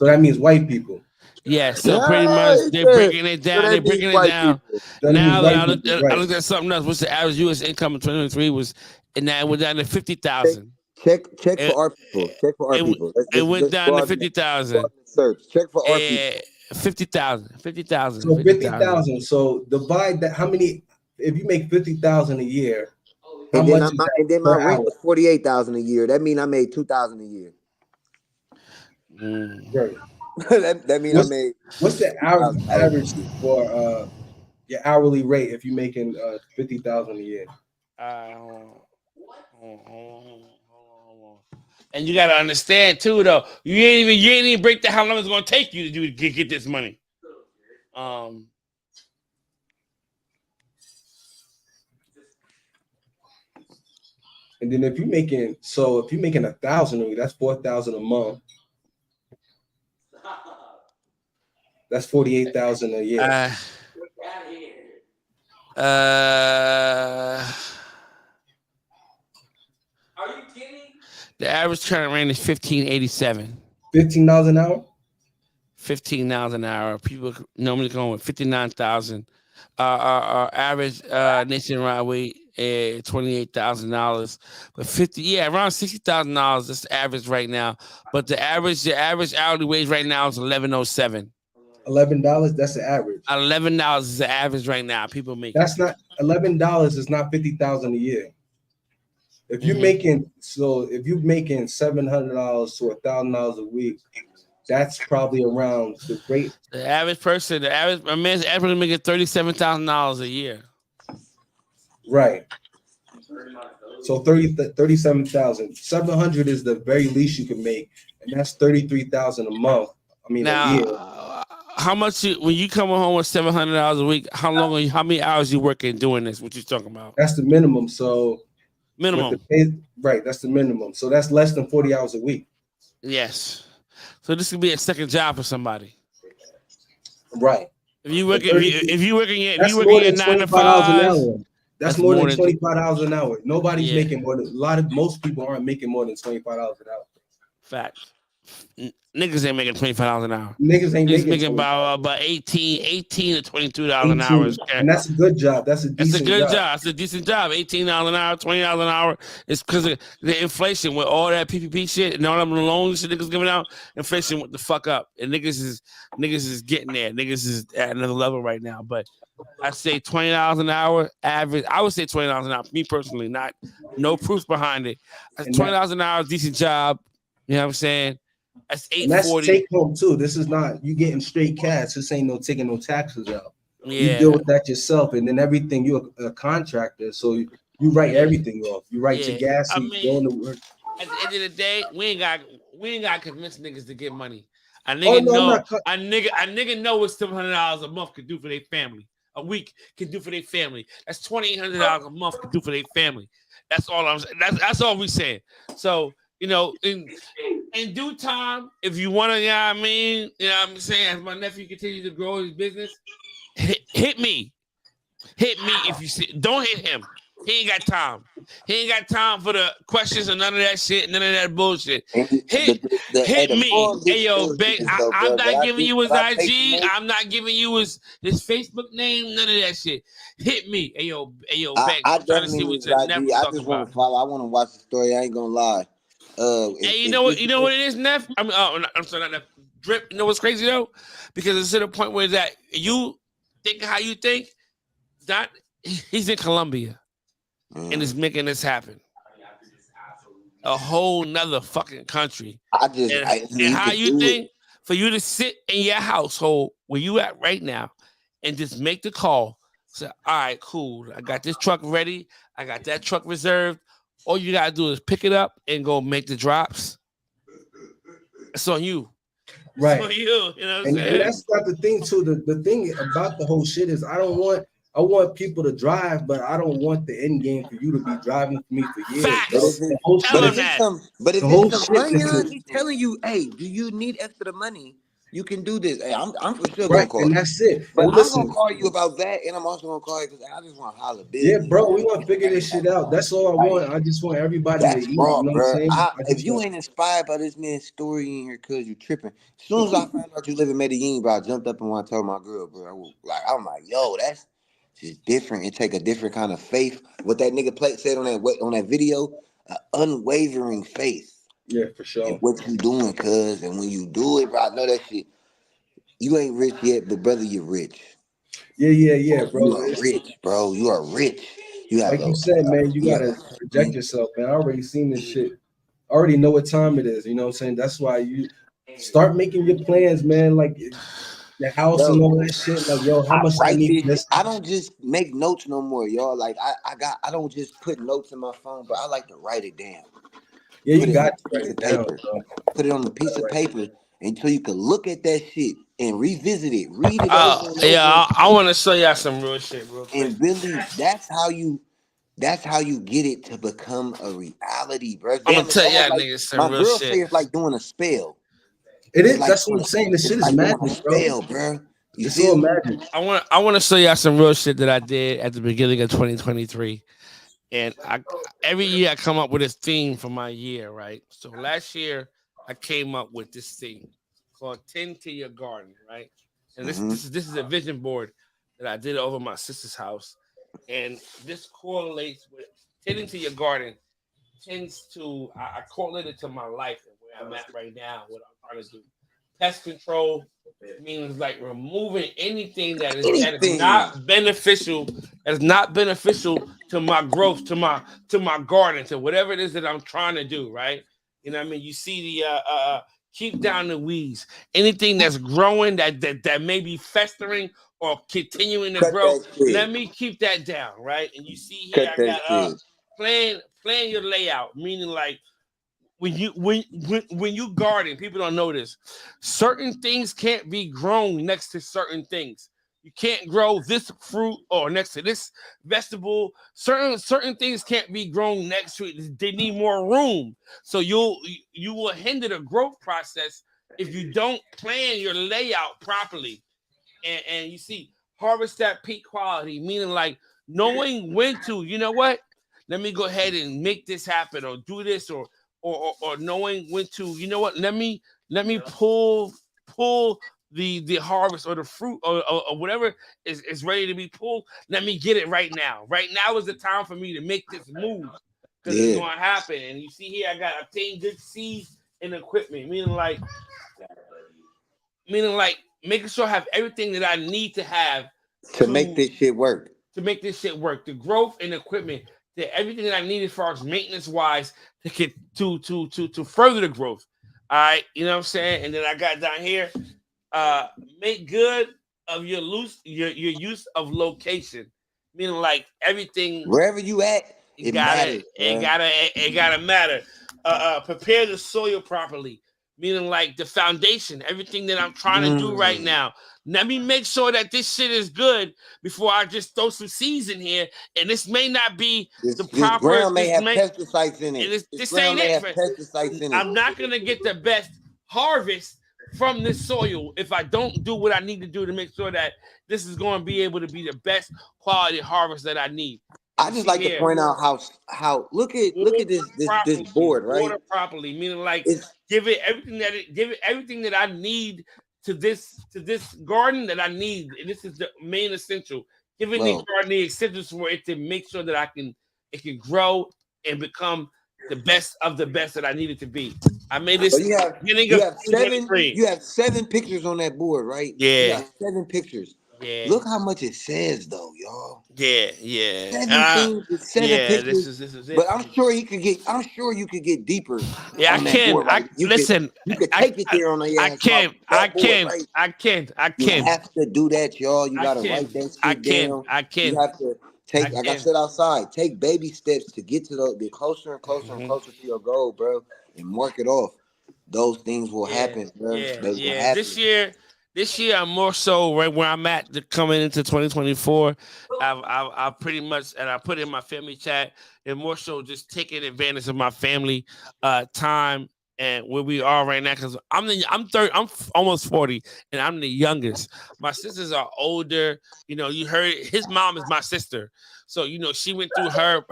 that means white people. Yeah, so pretty much they're breaking it down. They're breaking it down. Now I looked at something else. What's the average U.S. income in 2023 was, and now it went down to 50,000. Check for our people. It went down to 50,000. Search. Check for our people. 50,000. So 50,000. So divide that. How many? If you make 50,000 a year, and then my rent was 48,000 a year. That means I made 2,000 a year. Right. that means I made. What's the average for your hourly rate if you're making 50,000 a year? Hold on. And you gotta understand too, though. You ain't even break down how long it's gonna take you to get this money. And then if you're making 1,000 a week, that's 4,000 a month. That's 48,000 a year. Are you kidding? The average current rate is $15.87. $15 an hour. $15 an hour. People normally going with 59,000. Our average nationwide wage is $28,000, but around $60,000 is the average right now. But the average hourly wage right now is $11.07. $11. That's the average. $11 is the average right now. People make. That's not $11. Is not 50,000 a year. If you're making $700 to $1,000 a week, that's probably around the rate. The average person, a man's average making $37,000 a year. Right. So 37,000. 700 is the very least you can make, and that's 33,000 a month. I mean, now, a year. How much when you come home with $700 a week? How many hours you working doing this? What you talking about? That's the minimum. So minimum, right? That's the minimum. So that's less than 40 hours a week. Yes. So this could be a second job for somebody. Right. If you work, if you working your 9 to 5, that's more than $25 an hour. Nobody's making more than most people aren't making more than $25 an hour. Facts. Niggas ain't making $25 an hour. Niggas ain't making about $18 to $22 an hour. And that's a good job. That's a decent job. That's a decent job. $18 an hour, $20 an hour. It's because of the inflation with all that PPP shit and all them loans shit niggas giving out. Inflation went the fuck up, and niggas is getting there. Niggas is at another level right now. But I say $20 an hour average. I would say $20 an hour. Me personally, no proof behind it. $20 an hour, decent job. You know what I'm saying? That's $840. That's take home too. This is not you getting straight cash. This ain't taking no taxes out. Yeah. You deal with that yourself, and then everything. You're a contractor, so you write everything off. You write your gas. I you mean, go into work. At the end of the day, we ain't got to convince niggas to get money. A nigga know what $700 a month could do for their family. A week can do for their family. That's $2,800 a month could do for their family. That's all I'm saying. That's all we saying. So in due time, if you want to, you know what I mean? You know what I'm saying? As my nephew continues to grow his business, hit me. Hit me if you see. Don't hit him. He ain't got time. He ain't got time for the questions and none of that shit, none of that bullshit. Hit me. Hey, yo, babe, I'm not giving you his IG. I'm not giving you his Facebook name, none of that shit. Hit me. Hey, yo, babe. I'm trying to see what your nephew I just want to follow. I want to watch the story. I ain't going to lie. Hey, you know what it is, Neff? I'm sorry, not Neff. Drip. You know what's crazy though? Because it's to the point where that you think how you think. That he's in Colombia and is making this happen. A whole nother fucking country. And how you think for you to sit in your household where you at right now and just make the call. Say, all right, cool. I got this truck ready. I got that truck reserved. All you gotta do is pick it up and go make the drops. It's on you. Right. It's on you. You know what I'm saying? And that's not the thing too. The thing about the whole shit is I want people to drive, but I don't want the end game for you to be driving for me for years. But if it's some money, he's telling you, hey, do you need extra money? You can do this. Hey, I'm for sure gonna call you. And that's it. But I'm gonna call you about that, and I'm also gonna call you because I just want to holler business. Yeah, bro, we want to figure this shit out. That's all I want. I just want everybody to eat. Raw, you know bro. what I'm saying? If you ain't inspired by this man's story in here, cause you tripping. As soon as I found out you live in Medellin, bro, I jumped up and want to tell my girl, bro. I'm like, yo, that's just different. It take a different kind of faith. What that nigga said on that video, unwavering faith. Yeah, for sure. And what you doing, cuz, and when you do it, bro, I know that shit. You ain't rich yet, but brother, you're rich. Yeah, bro. You are rich, bro. You are rich. You have you said, man, you gotta project yourself, man. I already seen this shit. I already know what time it is. You know what I'm saying? That's why you start making your plans, man. Like the house and all that shit. Like, yo, how much I need this? I don't just make notes no more, y'all. Like I don't just put notes in my phone, but I like to write it down. Yeah, you got to write it down. Put it on a piece of paper until you can look at that shit and revisit it, read it over. I want to show y'all some real shit, real quick. And really, that's how you get it to become a reality, bro. I'm gonna tell y'all niggas some real shit. My girl say it's like doing a spell. It is. Like, that's what I'm saying. This shit is magic, bro. It's all magic. I want to show y'all some real shit that I did at the beginning of 2023. And every year I come up with a theme for my year, right? So last year I came up with this theme called "Tend to Your Garden," right? And this is a vision board that I did over my sister's house, and this correlates with tending to your garden. Tends to I correlate it to my life and where I'm at right now. What I'm trying to do, pest control means like removing anything that is not beneficial. That is not beneficial to my growth, to my garden, to whatever it is that I'm trying to do. Right? You know what I mean? You see the keep down the weeds. Anything that's growing that may be festering or continuing to grow. Let me keep that down. Right? And you see here I got plant plan your layout, meaning like when you garden, people don't know this. Certain things can't be grown next to certain things. You can't grow this fruit or next to this vegetable. Certain things can't be grown next to it. They need more room. So you will hinder the growth process if you don't plan your layout properly. And you see, harvest that peak quality, meaning like knowing when to, you know what? Let me go ahead and make this happen or do this or knowing when to, you know what? Let me pull the harvest or the fruit or whatever is ready to be pulled. Let me get it right now. Right now is the time for me to make this move because it's going to happen. And you see here, I got obtained good seeds and equipment, meaning like making sure I have everything that I need to have to make this shit work. To make this shit work, the growth and equipment, everything that I need as far as maintenance wise to get to further the growth. All right, you know what I'm saying? And then I got down here, make good of your use of location, meaning like everything wherever you at, it matters. It gotta matter. Prepare the soil properly, meaning like the foundation, everything that I'm trying to do right now. Let me make sure that this shit is good before I just throw some seeds in here. And this may not be the proper. This ground may have pesticides in it. This ain't it. I'm not gonna get the best harvest from this soil if I don't do what I need to do to make sure that this is going to be able to be the best quality harvest that I need. I just like to point out how look at this board, right? Water properly, meaning like give it everything that I need to this garden that I need. And this is the main essential. Give it the garden essentials for it to make sure that it can grow and become the best of the best that I need it to be. I made this. So you have 7 pictures on that board, right? Yeah. You have 7 pictures. Yeah. Look how much it says, though, y'all. Yeah. 7 pictures. This is it. But I'm sure you could get deeper. Yeah, I can. Board, right? You could take it there on the I can. You have to do that, y'all. You gotta write that shit down. I can. You have to take, like I said outside, take baby steps to get to the closer and closer and closer to your goal, bro, and mark it off. Those things will happen, bro. Will happen. This year, I'm more so right where I'm at coming into 2024. I pretty much, and I put in my family chat, and more so just taking advantage of my family time and where we are right now. Because I'm almost 40, and I'm the youngest. My sisters are older. You know, you heard his mom is my sister, so you know she went through her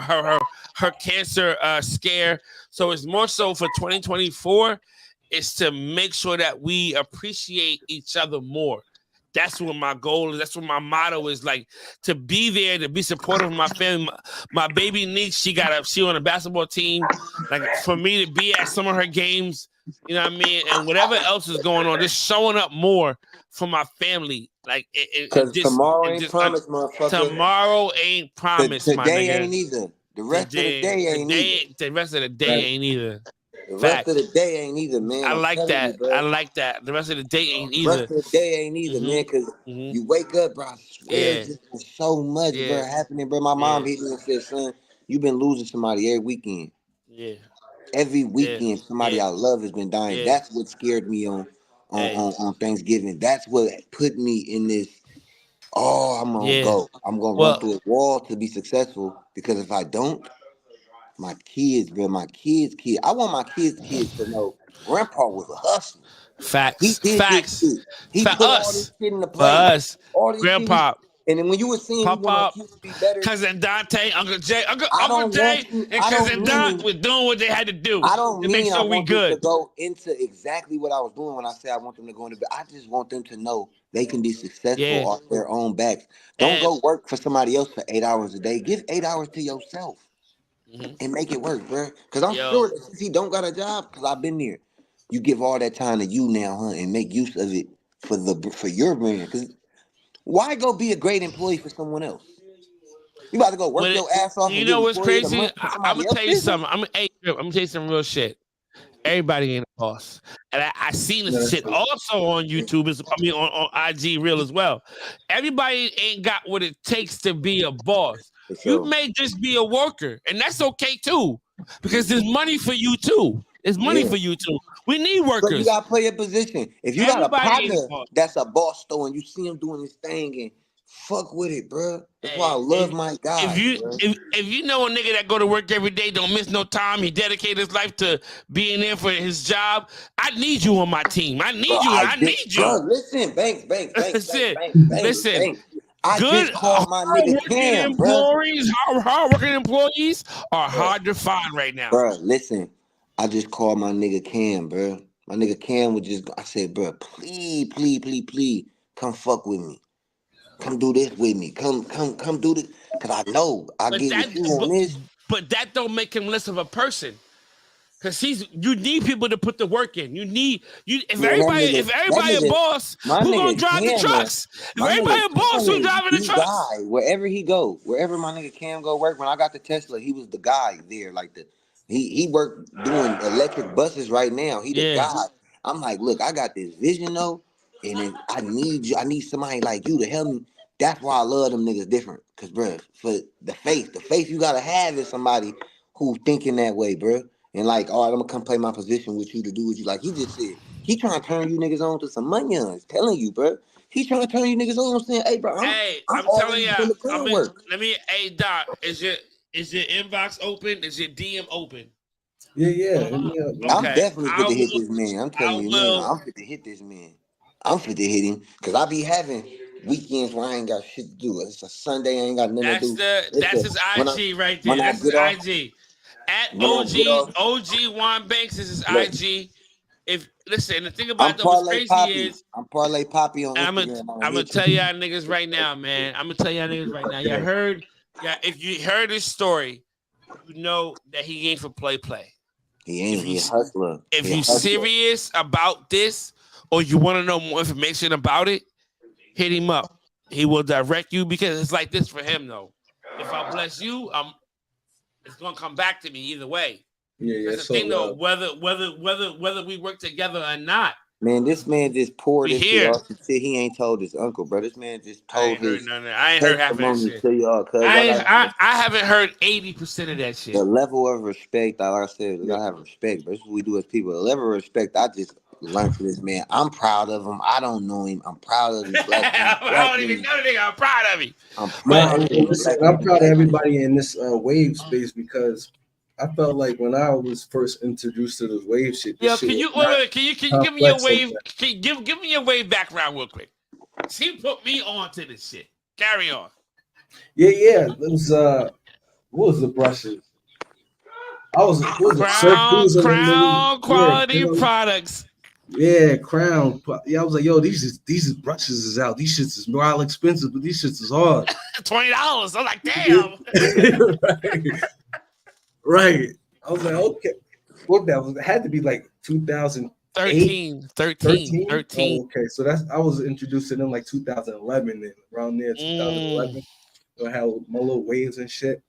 cancer scare. So it's more so for 2024. Is to make sure that we appreciate each other more. That's what my goal is. That's what my motto is, like, to be there, to be supportive of my family. My baby niece, she on a basketball team. Like, for me to be at some of her games, you know what I mean? And whatever else is going on, just showing up more for my family. Like, because tomorrow ain't promised, motherfucker. Tomorrow ain't promised, my nigga. Today ain't either. The rest of the day ain't either. The rest of the day ain't either. The rest of the day ain't either, man. I like that. The rest of the day ain't either. The rest of the day ain't either, man, because you wake up, bro. I swear, there's so much, bro, happening, bro. My mom hit me and said, son, you've been losing somebody every weekend. Yeah. Every weekend, somebody I love has been dying. Yeah. That's what scared me on Thanksgiving. That's what put me in this, I'm going to go. I'm going to run through a wall to be successful, because if I don't, my kids, bro, my kids. I want my kids to know Grandpa was a hustler. Facts. He put all this shit in the place. All this Grandpa. And then when you were saying you want my kids to be better, Cousin Dante, Uncle Jay, Uncle Jay, and Cousin Don was doing what they had to do. I don't to mean make sure I want we good. them to go into exactly what I was doing when I said I want them to go into bed. I just want them to know they can be successful off their own backs. Don't go work for somebody else for 8 hours a day. Give 8 hours to yourself. And make it work, bro. Because I'm sure that since he don't got a job, because I've been there, you give all that time to you now, and make use of it for your brand. Because why go be a great employee for someone else? You about to go work your ass off. You know what's crazy? I'm gonna tell you something. I'm gonna tell you some real shit. Everybody ain't a boss, and I seen this shit also on YouTube. On IG Reel as well. Everybody ain't got what it takes to be a boss. Sure. You may just be a worker, and that's okay too. because there's money for you too. There's money for you too. We need workers. But you gotta play your position. If you got a partner that's a boss though, and you see him doing his thing, and fuck with it, bro. That's why I love my guys. If you know a nigga that go to work every day, don't miss no time, he dedicated his life to being there for his job. I need you on my team. I need you. I need you. Bro, listen, Banks. Listen. I just called my nigga Cam, bro. Hard-working employees are hard to find right now. Bro, listen. I just called my nigga Cam, bro. My nigga Cam I said, bro, please, come fuck with me. Come do this with me. Come do this. Cause I know I get with you on this. But that don't make him less of a person. Cause you need people to put the work in. If everybody a boss, who gonna drive the trucks? If everybody a boss, who driving the trucks? Guy, wherever he go, wherever my nigga Cam go work. When I got the Tesla, he was the guy there. Like he worked doing electric buses right now. He the guy. I'm like, look, I got this vision though, and then I need somebody like you to help me. That's why I love them niggas different. Cause bro, for the faith you gotta have is somebody who thinking that way, bro. And like, all right, I'm gonna come play my position with you to do what you like. He just said he trying to turn you niggas on to some money. Telling you, bro. He trying to turn you niggas on. Saying, hey, bro, I'm telling you, hey Doc, is your inbox open? Is your DM open? Yeah. I'm definitely fit to hit this man. I'm telling you, man, I'm fit to hit this man. I'm fit to hit him because I be having weekends where I ain't got shit to do. It's a Sunday, I ain't got nothing to do. That's his IG right there. That's his IG. At OG Juan Banks is his IG. The thing about what's crazy is I'm Parlay Poppy on Instagram. I'm gonna tell y'all niggas right now, man. Y'all heard, if you heard this story, you know that he ain't for play. He ain't. He's a hustler. If you're serious about this, or you want to know more information about it, hit him up. He will direct you because it's like this for him though. If I bless you, it's gonna come back to me either way. That's the thing though, whether we work together or not. Man, this man just poured this shit off the shit he ain't told his uncle, bro. This man just told his I ain't heard half of that shit. To y'all, I haven't heard 80% of that shit. The level of respect, like I said, we gotta have respect, bro. That's what we do as people. The level of respect I just learned from this man. I'm proud of him. I don't know him. I'm proud of him. I don't even know the nigga. I'm proud of him. I'm proud of everybody in this wave space because I felt like when I was first introduced to this wave shit. Can you give me your wave? Give me your wave background real quick. She put me on to this shit. Carry on. Yeah. It was what was the brushes? Crown quality products. Yeah, Crown. Yeah, I was like, yo, these brushes is out. These shits is more expensive, but these shits is hard. $20. I'm like, damn. Right. I was like, okay. What that was? It had to be like 2013. 13. Oh, okay, so I was introduced to them like 2011 and around there, 2011. So I had my little waves and shit.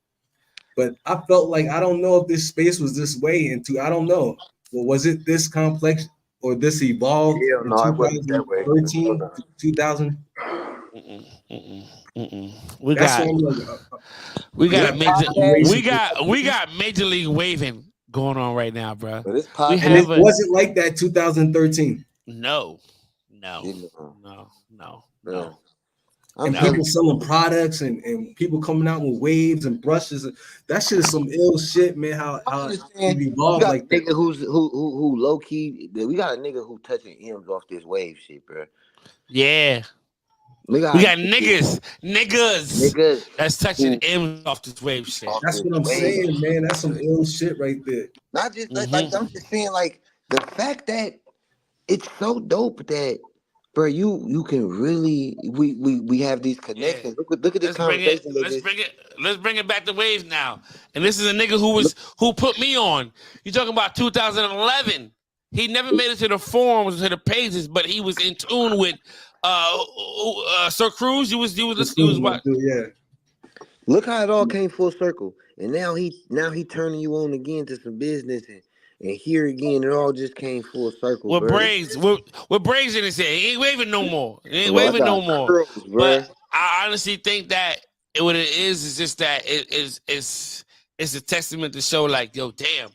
But I felt like I don't know if this space was this way I don't know. Well, was it this complex or this evolved in 2013 to 2000? We got Major League Waving going on right now, bro. It wasn't like that 2013. No. And people selling products and people coming out with waves and brushes. That shit is some ill shit, man. How it evolved like that. Who low key. We got a nigga who touching M's off this wave shit, bro. Yeah. We got niggas that's touching M's off this wave shit. That's what I'm saying, man. That's some ill shit right there. Not just like I'm just saying, like the fact that it's so dope that, bro, you can really we have these connections. Yeah. Look at this conversation. Let's bring it back to waves now. And this is a nigga who put me on. You talking about 2011? He never made it to the forums, to the pages, but he was in tune with Sir Cruz. You was what? Yeah. Look how it all came full circle, and now he turning you on again to some business, and here again it all just came full circle. With braids in his head, he ain't waving no more. But I honestly think that what it is just that it's it's a testament to show like, yo, damn,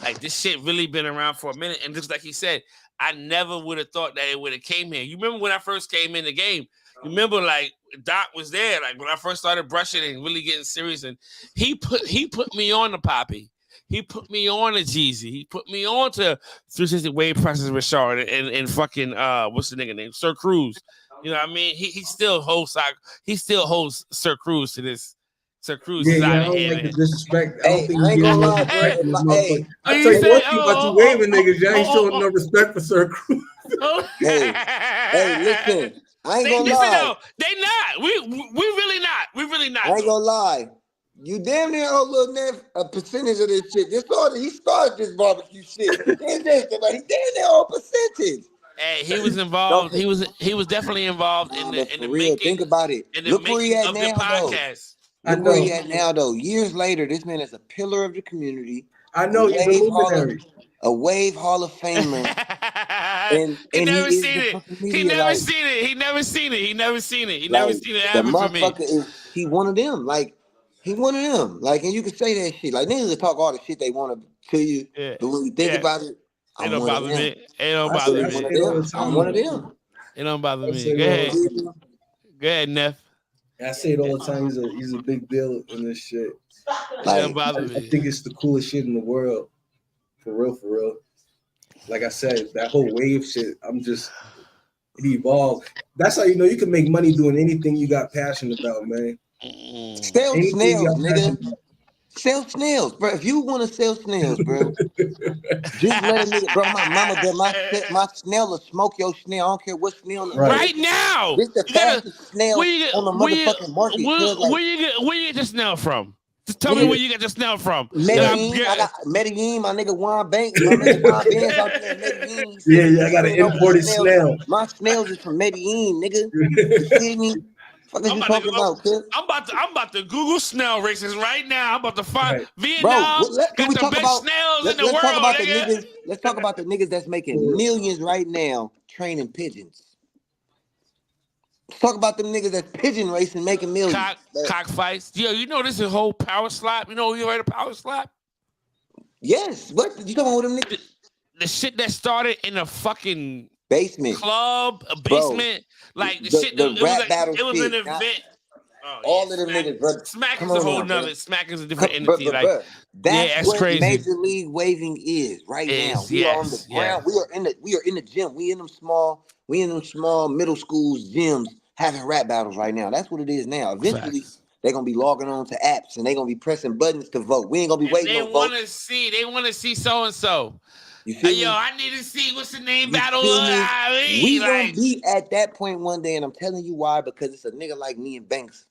like this shit really been around for a minute. And just like he said, I never would have thought that it would have came here. You remember when I first came in the game? You remember like Doc was there, like when I first started brushing and really getting serious, and he put me on the Poppy. He put me on to Jeezy. He put me on to 360 Wave Process Richard and fucking what's the nigga name? Sir Cruz. You know what I mean? He still holds Sir Cruz to this. Sir Cruz is Yeah, out I of don't here. like the disrespect. I Hey, don't think I you ain't give gonna no lie, bro. respect to this motherfucker. What I you tell you say? one thing about you waving niggas, y'all ain't showing no respect for Sir Cruz. Hey, listen. I ain't gonna Listen lie. though, they not. We really not. We really not. I ain't gonna lie. You damn near owe Lil Neff a percentage of this shit. He started this barbecue shit. He damn near owe a percentage. Hey, he was involved. He was definitely involved in But the for real, think about it. Look where he at of the now, though. podcast. Look where he at now, though. Years later, this man is a pillar of the community. I know he's a luminary. A Wave Hall of Famer. and he he never is seen the it. fucking He media. never Like, seen it. He never seen it. He never seen it. He like, never seen it the happen for me. motherfucker he one of them. Like, he one of them. Like, and you can say that shit. Like, niggas will talk all the shit they want to you. Yeah. But when you think about it, It I'm don't one of bother them. me. It don't I bother say me. it all the time. I'm one of them. It don't bother me. say Go it all ahead. the time. Go ahead, Neff. I say it all the time. He's a big deal in this shit. It don't bother I me. think it's the coolest shit in the world. For real. Like I said, that whole wave shit, it evolved. That's how you know you can make money doing anything you got passion about, man. Sell snails, nigga. Sell snails, bro. If you want to sell snails, bro, just let a nigga, bro. My mama did my snail will smoke your snail. I don't care what snail. Right now, this the fastest snail on the motherfucking market. Where you get the snail from? Just tell me where you get the snail from. Medellin, I got Medellin, my nigga Juan Banks, my nigga Juan Banks out there in Medellin. Yeah, I got an imported snail. My snails is from Medellin, nigga. You see me? What are you talking about, kid? I'm about to Google snail races right now. I'm about to find Vietnam. Bro, got the best snails in the world, nigga. Let's talk about the niggas that's making millions right now training pigeons. Let's talk about them niggas that's pigeon racing making millions. Cockfights. Yo, you know this is a whole power slap. You know you heard of power slap? Yes. What? You talking about them niggas? The shit that started in a fucking basement club, a basement. Bro, like the rap battle it was shit, an event. All of them niggas, bro. Smack is a whole nother. Smack is a different entity. That's what crazy. Major League Waving is right now. We are on the ground. We are in the gym. We in them small middle schools gyms having rap battles right now. That's what it is now. Eventually, they're gonna be logging on to apps and they're gonna be pressing buttons to vote. We ain't gonna be waiting They no votes. They want to see so and so. You feel me? Yo, I need to see what's the name battle. We gonna be at that point one day, and I'm telling you why. Because it's a nigga like me and Banks.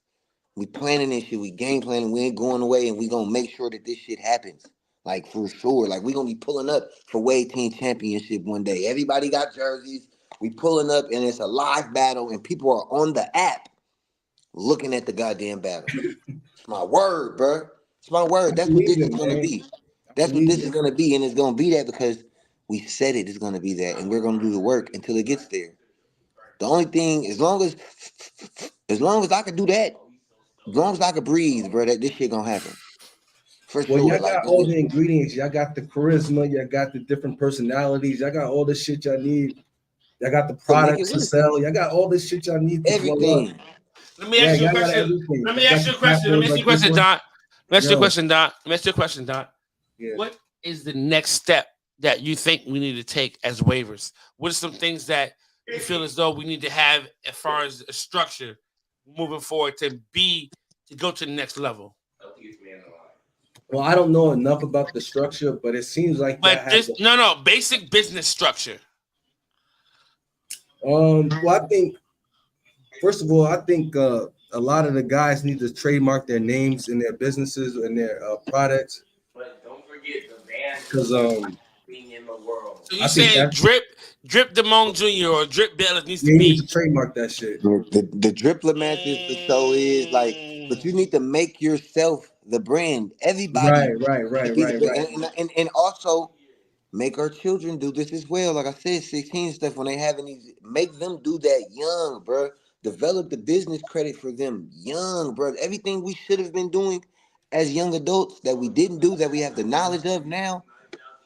We planning this shit. We game planning. We ain't going away, and we gonna make sure that this shit happens. Like for sure. Like we gonna be pulling up for Wave Team Championship one day. Everybody got jerseys. We pulling up, and it's a live battle, and people are on the app looking at the goddamn battle. It's my word, bro. It's my word. That's what this is gonna be. That's what this is gonna be, and it's gonna be that because we said it's gonna be that, and we're gonna do the work until it gets there. The only thing, as long as I can do that. As long as I can breathe, bro, that this shit gonna happen. For sure. Y'all got all the ingredients. Y'all got the charisma. Y'all got the different personalities. Y'all got all the shit y'all need. Y'all got the products to sell. Y'all got all this shit y'all need to everything. Let me ask you a question. Let me ask you a question, Don. Let me ask you a question, Don. Yeah. What is the next step that you think we need to take as waivers? What are some things that you feel as though we need to have as far as a structure moving forward to go to the next level? Well, I don't know enough about the structure, but it seems like basic business structure. Well, I think first of all, a lot of the guys need to trademark their names in their businesses and their products. But don't forget the van because being in the world. So you saying Drip Demone Jr. or Drip Bellis needs to be need to trademark that shit. The Driplet matches for show is like, but you need to make yourself the brand. Everybody, right. And also make our children do this as well. Like I said, 16 stuff when they having these, make them do that young, bro. Develop the business credit for them young, bro. Everything we should have been doing as young adults that we didn't do, that we have the knowledge of now,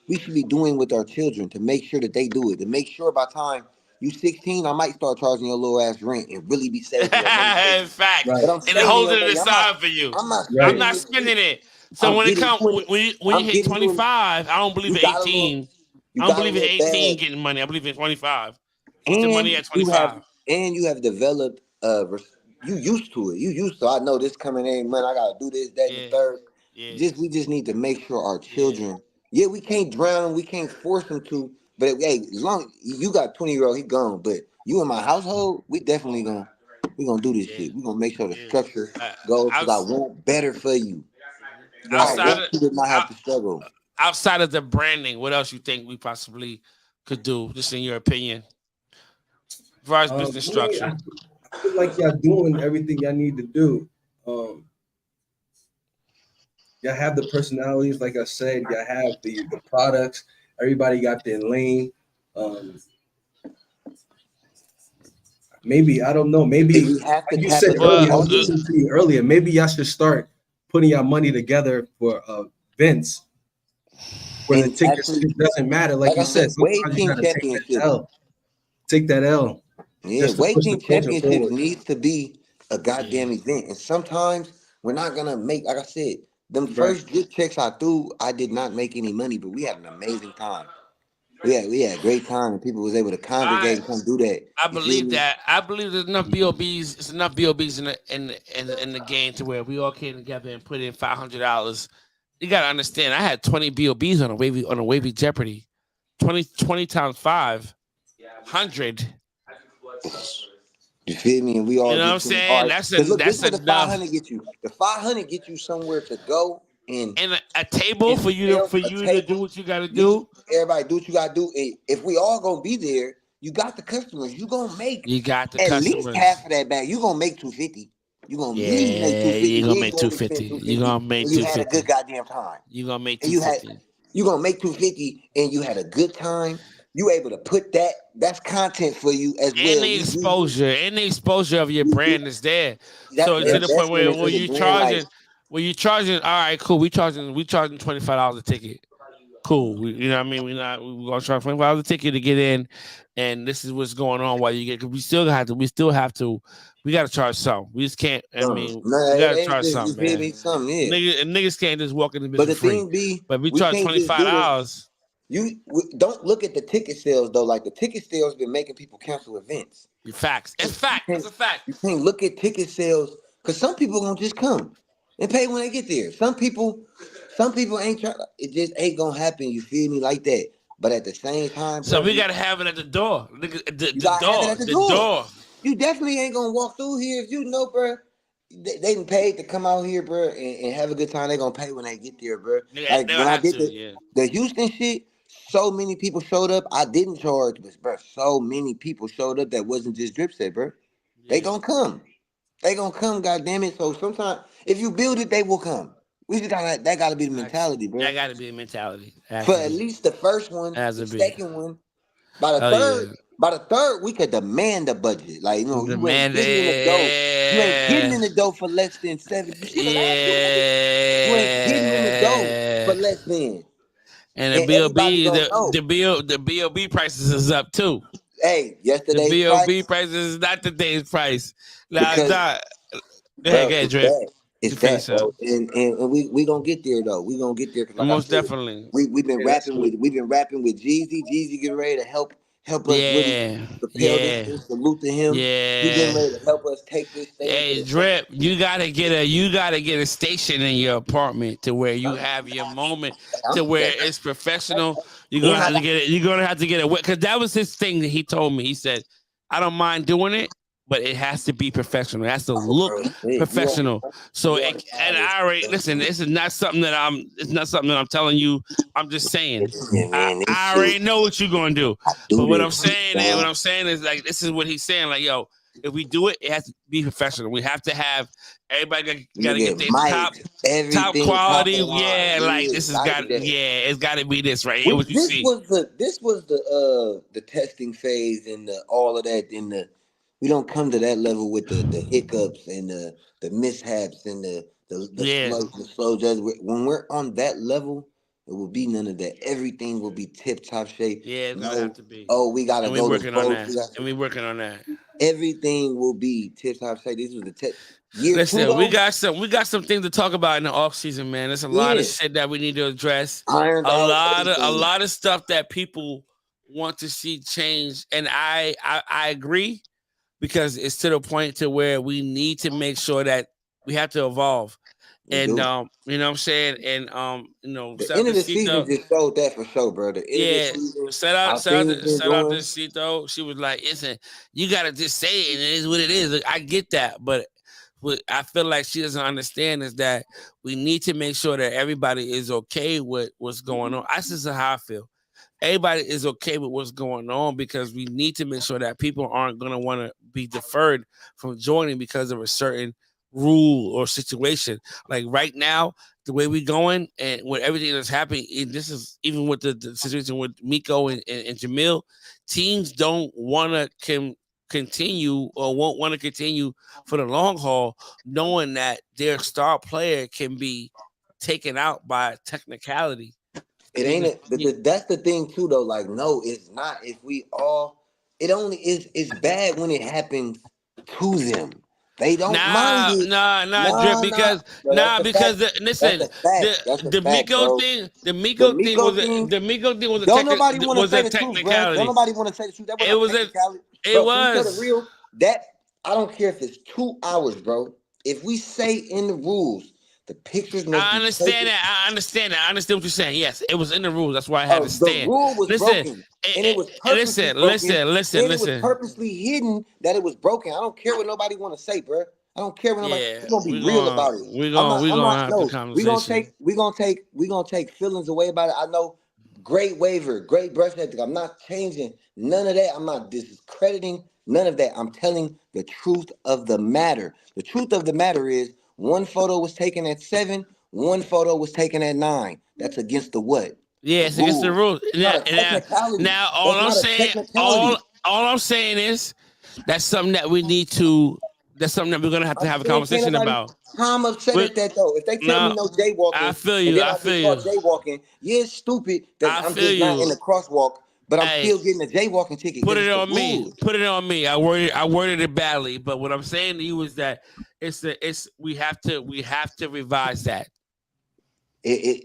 we should be doing with our children to make sure that they do it. To make sure by the time you 16, I might start charging your little ass rent and really be saving your money for you. Fact. But I'm And saving holding your it money. aside for you. I'm not I'm spending not this spending shit. it. So I'm when it getting comes, 20. when you I'm hit getting you. 25, I don't believe You in got a little. 18. You I don't got a believe in little 18 bag. getting money. I believe in 25. Get the And money at you have 25. developed you used to it. You used to, I know this coming in, man, I gotta do this, that, and the Yeah. third. Yeah. We just need to make sure our Yeah. children, we can't drown them, we can't force them to, but hey, as long you got 20-year-old, he gone. But you in my household, we definitely gonna do this Yeah. shit. We gonna make sure the Yeah. structure goes because I want better for you. I don't Outside want you to not have to struggle. outside of the branding, what else you think we possibly could do, just in your opinion, as far as business structure? I feel like y'all doing everything y'all need to do. Y'all have the personalities, like I said. Y'all have the products. Everybody got their lane. Maybe, I don't know. Maybe We have to like you tap said into earlier, I the was listening to you earlier. Maybe y'all should start putting your money together for events where the and tickets, actually, it doesn't matter. Like like you I said, said, Wave sometimes you Team gotta take that Championship. L. Take that L. Yeah, Just to Wave push the Team culture Championships forward. needs to be a goddamn event. And sometimes we're not gonna make, like I said, them Right. first drip checks I threw, I did not make any money, but we had an amazing time. We had a great time, and people was able to congregate and come do that. I You feel believe me? that. I believe there's enough BOBs. It's enough BOBs in the game to where we all came together and put in $500. You gotta understand. I had 20 BOBs on a wavy Jeopardy. 20 times 500. You feel me? And we You all know what I'm just went saying? hard. Cause look, this That's what the enough. 500 get you. The 500 get you somewhere to go and And a table for you sell a to do table. what you gotta You do. everybody do what you gotta do. And if we all gonna be there, you got the customers. You gonna make You got the at least customers. half of that back. You gonna make 250. You gonna at least make Yeah, 250. you're gonna You ain't make gonna spend 250. You're 250 gonna make and you had a good 250. goddamn time. You're gonna make And 250. you gonna make 250 and you had a good time. You able to put that's content for you as well. Any exposure of your brand is there. That's So the to the point investment where into the brand. Like, you charging, all right, cool. We charging $25 a ticket. Cool. You know what I mean? We're gonna charge $25 a ticket to get in, and this is what's going on while you get. Cause we still have to. We gotta charge some. We just can't. I mean, we gotta charge you some, feel man. me? Something, yeah. Niggas can't just walk in the bitch But for the free. thing be, But we we charge can't just do $25. don't look at the ticket sales though. Like the ticket sales been making people cancel events. Facts. It's fact. It's a fact. You can't look at ticket sales because some people gonna just come and pay when they get there. Some people ain't trying. It just ain't gonna happen. You feel me? Like that. But at the same time, So bro, we gotta have it at the door. you gotta have it at the The door. door. You definitely ain't gonna walk through here if you know, bro. They done paid to come out here, bro, and have a good time. They gonna pay when they get there, bro. They Like don't when I have did to. Yeah. the Houston shit, so many people showed up. I didn't charge, but bro, so many people showed up that wasn't just drip set, bro. They gonna come. They gonna come, goddamn it. So sometimes if you build it, they will come. We just gotta be the mentality, bro. That gotta be a mentality. For at least the first one, Has the to be. second one, by the Oh yeah. third, we could demand a budget. Like, The you ain't man. getting in the dough. You ain't getting in the dough for less than 7. You see the last 2 niggas? You ain't getting in the dough for Yeah. less than. And And everybody gonna know. the BOB prices is up too. Hey, The yesterday's BOB price, prices is not today's price. Now it's because not. Go bro, ahead, it's Drip. that. You It's finish that, up. bro. And we gonna get there though. We gonna get there because like I Most said, definitely. we've been Yeah, that's rapping true. with Jeezy. Jeezy getting ready to help us really Yeah. propel this Yeah. thing. Salute to him. He getting Yeah. ready to help us take this thing to Hey the next. Drip, you gotta get a station in your apartment to where you have your moment to where it's professional. You're gonna And I have to got get it. You're gonna have to get it because that was his thing that he told me. He said, "I don't mind doing it, but it has to be professional. It has to look professional." So, and I already listen. This is not something that I'm. It's not something that I'm telling you. I'm just saying. I already know what you're gonna do. But what I'm saying is like this is what he's saying. Like, yo, if we do it, it has to be professional. We have to have everybody got to get their top quality. Yeah, like this has got. Yeah, it's got to be this right here. What you see? This was the testing phase and all of that. We don't come to that level with the hiccups and the mishaps and the the slow judge. When we're on that level, it will be none of that. Everything will be tip top shape. Yeah, it's gonna have to be. Oh, we gotta go to vote. We working on that. Everything will be tip top shape. This was the year Listen, 2. Though, we got some things to talk about in the off season, man. There's a lot of shit that we need to address. A lot of stuff that people want to see change, and I agree, because it's to the point to where we need to make sure that we have to evolve. And you know what I'm saying? And the end of the season just showed that for sure, bro. The end of the season, shout out to Cito. She was like, listen, you gotta just say it, and it is what it is. Like, I get that, but what I feel like she doesn't understand is that we need to make sure that everybody is okay with what's going on. That's just how I feel. Everybody is okay with what's going on, because we need to make sure that people aren't going to want to be deferred from joining because of a certain rule or situation. Like right now, the way we're going and with everything that's happening, and this is even with the situation with Miko and Jamil, teams don't want to continue or won't want to continue for the long haul, knowing that their star player can be taken out by technicality. It ain't that's the thing too, though. Like, no, it's not. If we all, it only is. It's bad when it happens to them. They don't mind it. Drip, because listen, the Miko thing, the Miko thing was a don't nobody want to say the truth, bro. Don't nobody want to say the truth. That was it was real. That I don't care if it's 2 hours, bro. If we say in the rules, the pictures must I understand that. I understand what you're saying. Yes, it was in the rules. That's why I had to stand. The rule was broken. And it was purposely listen. It was purposely hidden that it was broken. I don't care what nobody want to say, bro. I don't care what nobody. We're gonna be real about it. We're gonna have the conversation. We're gonna take feelings away about it. I know, great waiver, great brush ethic. I'm not changing none of that. I'm not discrediting none of that. I'm telling the truth of the matter. The truth of the matter is, one photo was taken at 7, one photo was taken at 9. That's against the what? Yeah, it's against the rules. Now, all I'm saying is that's something that we need to. That's something that we're gonna have to have a conversation about. I'm upset at that though. If they tell me no jaywalking, I feel you. Jaywalking. Yeah, it's stupid that I'm just not in the crosswalk, but I'm still getting a jaywalking ticket. Put it on me. Put it on me. I worded it badly, but what I'm saying to you is that we have to revise that. We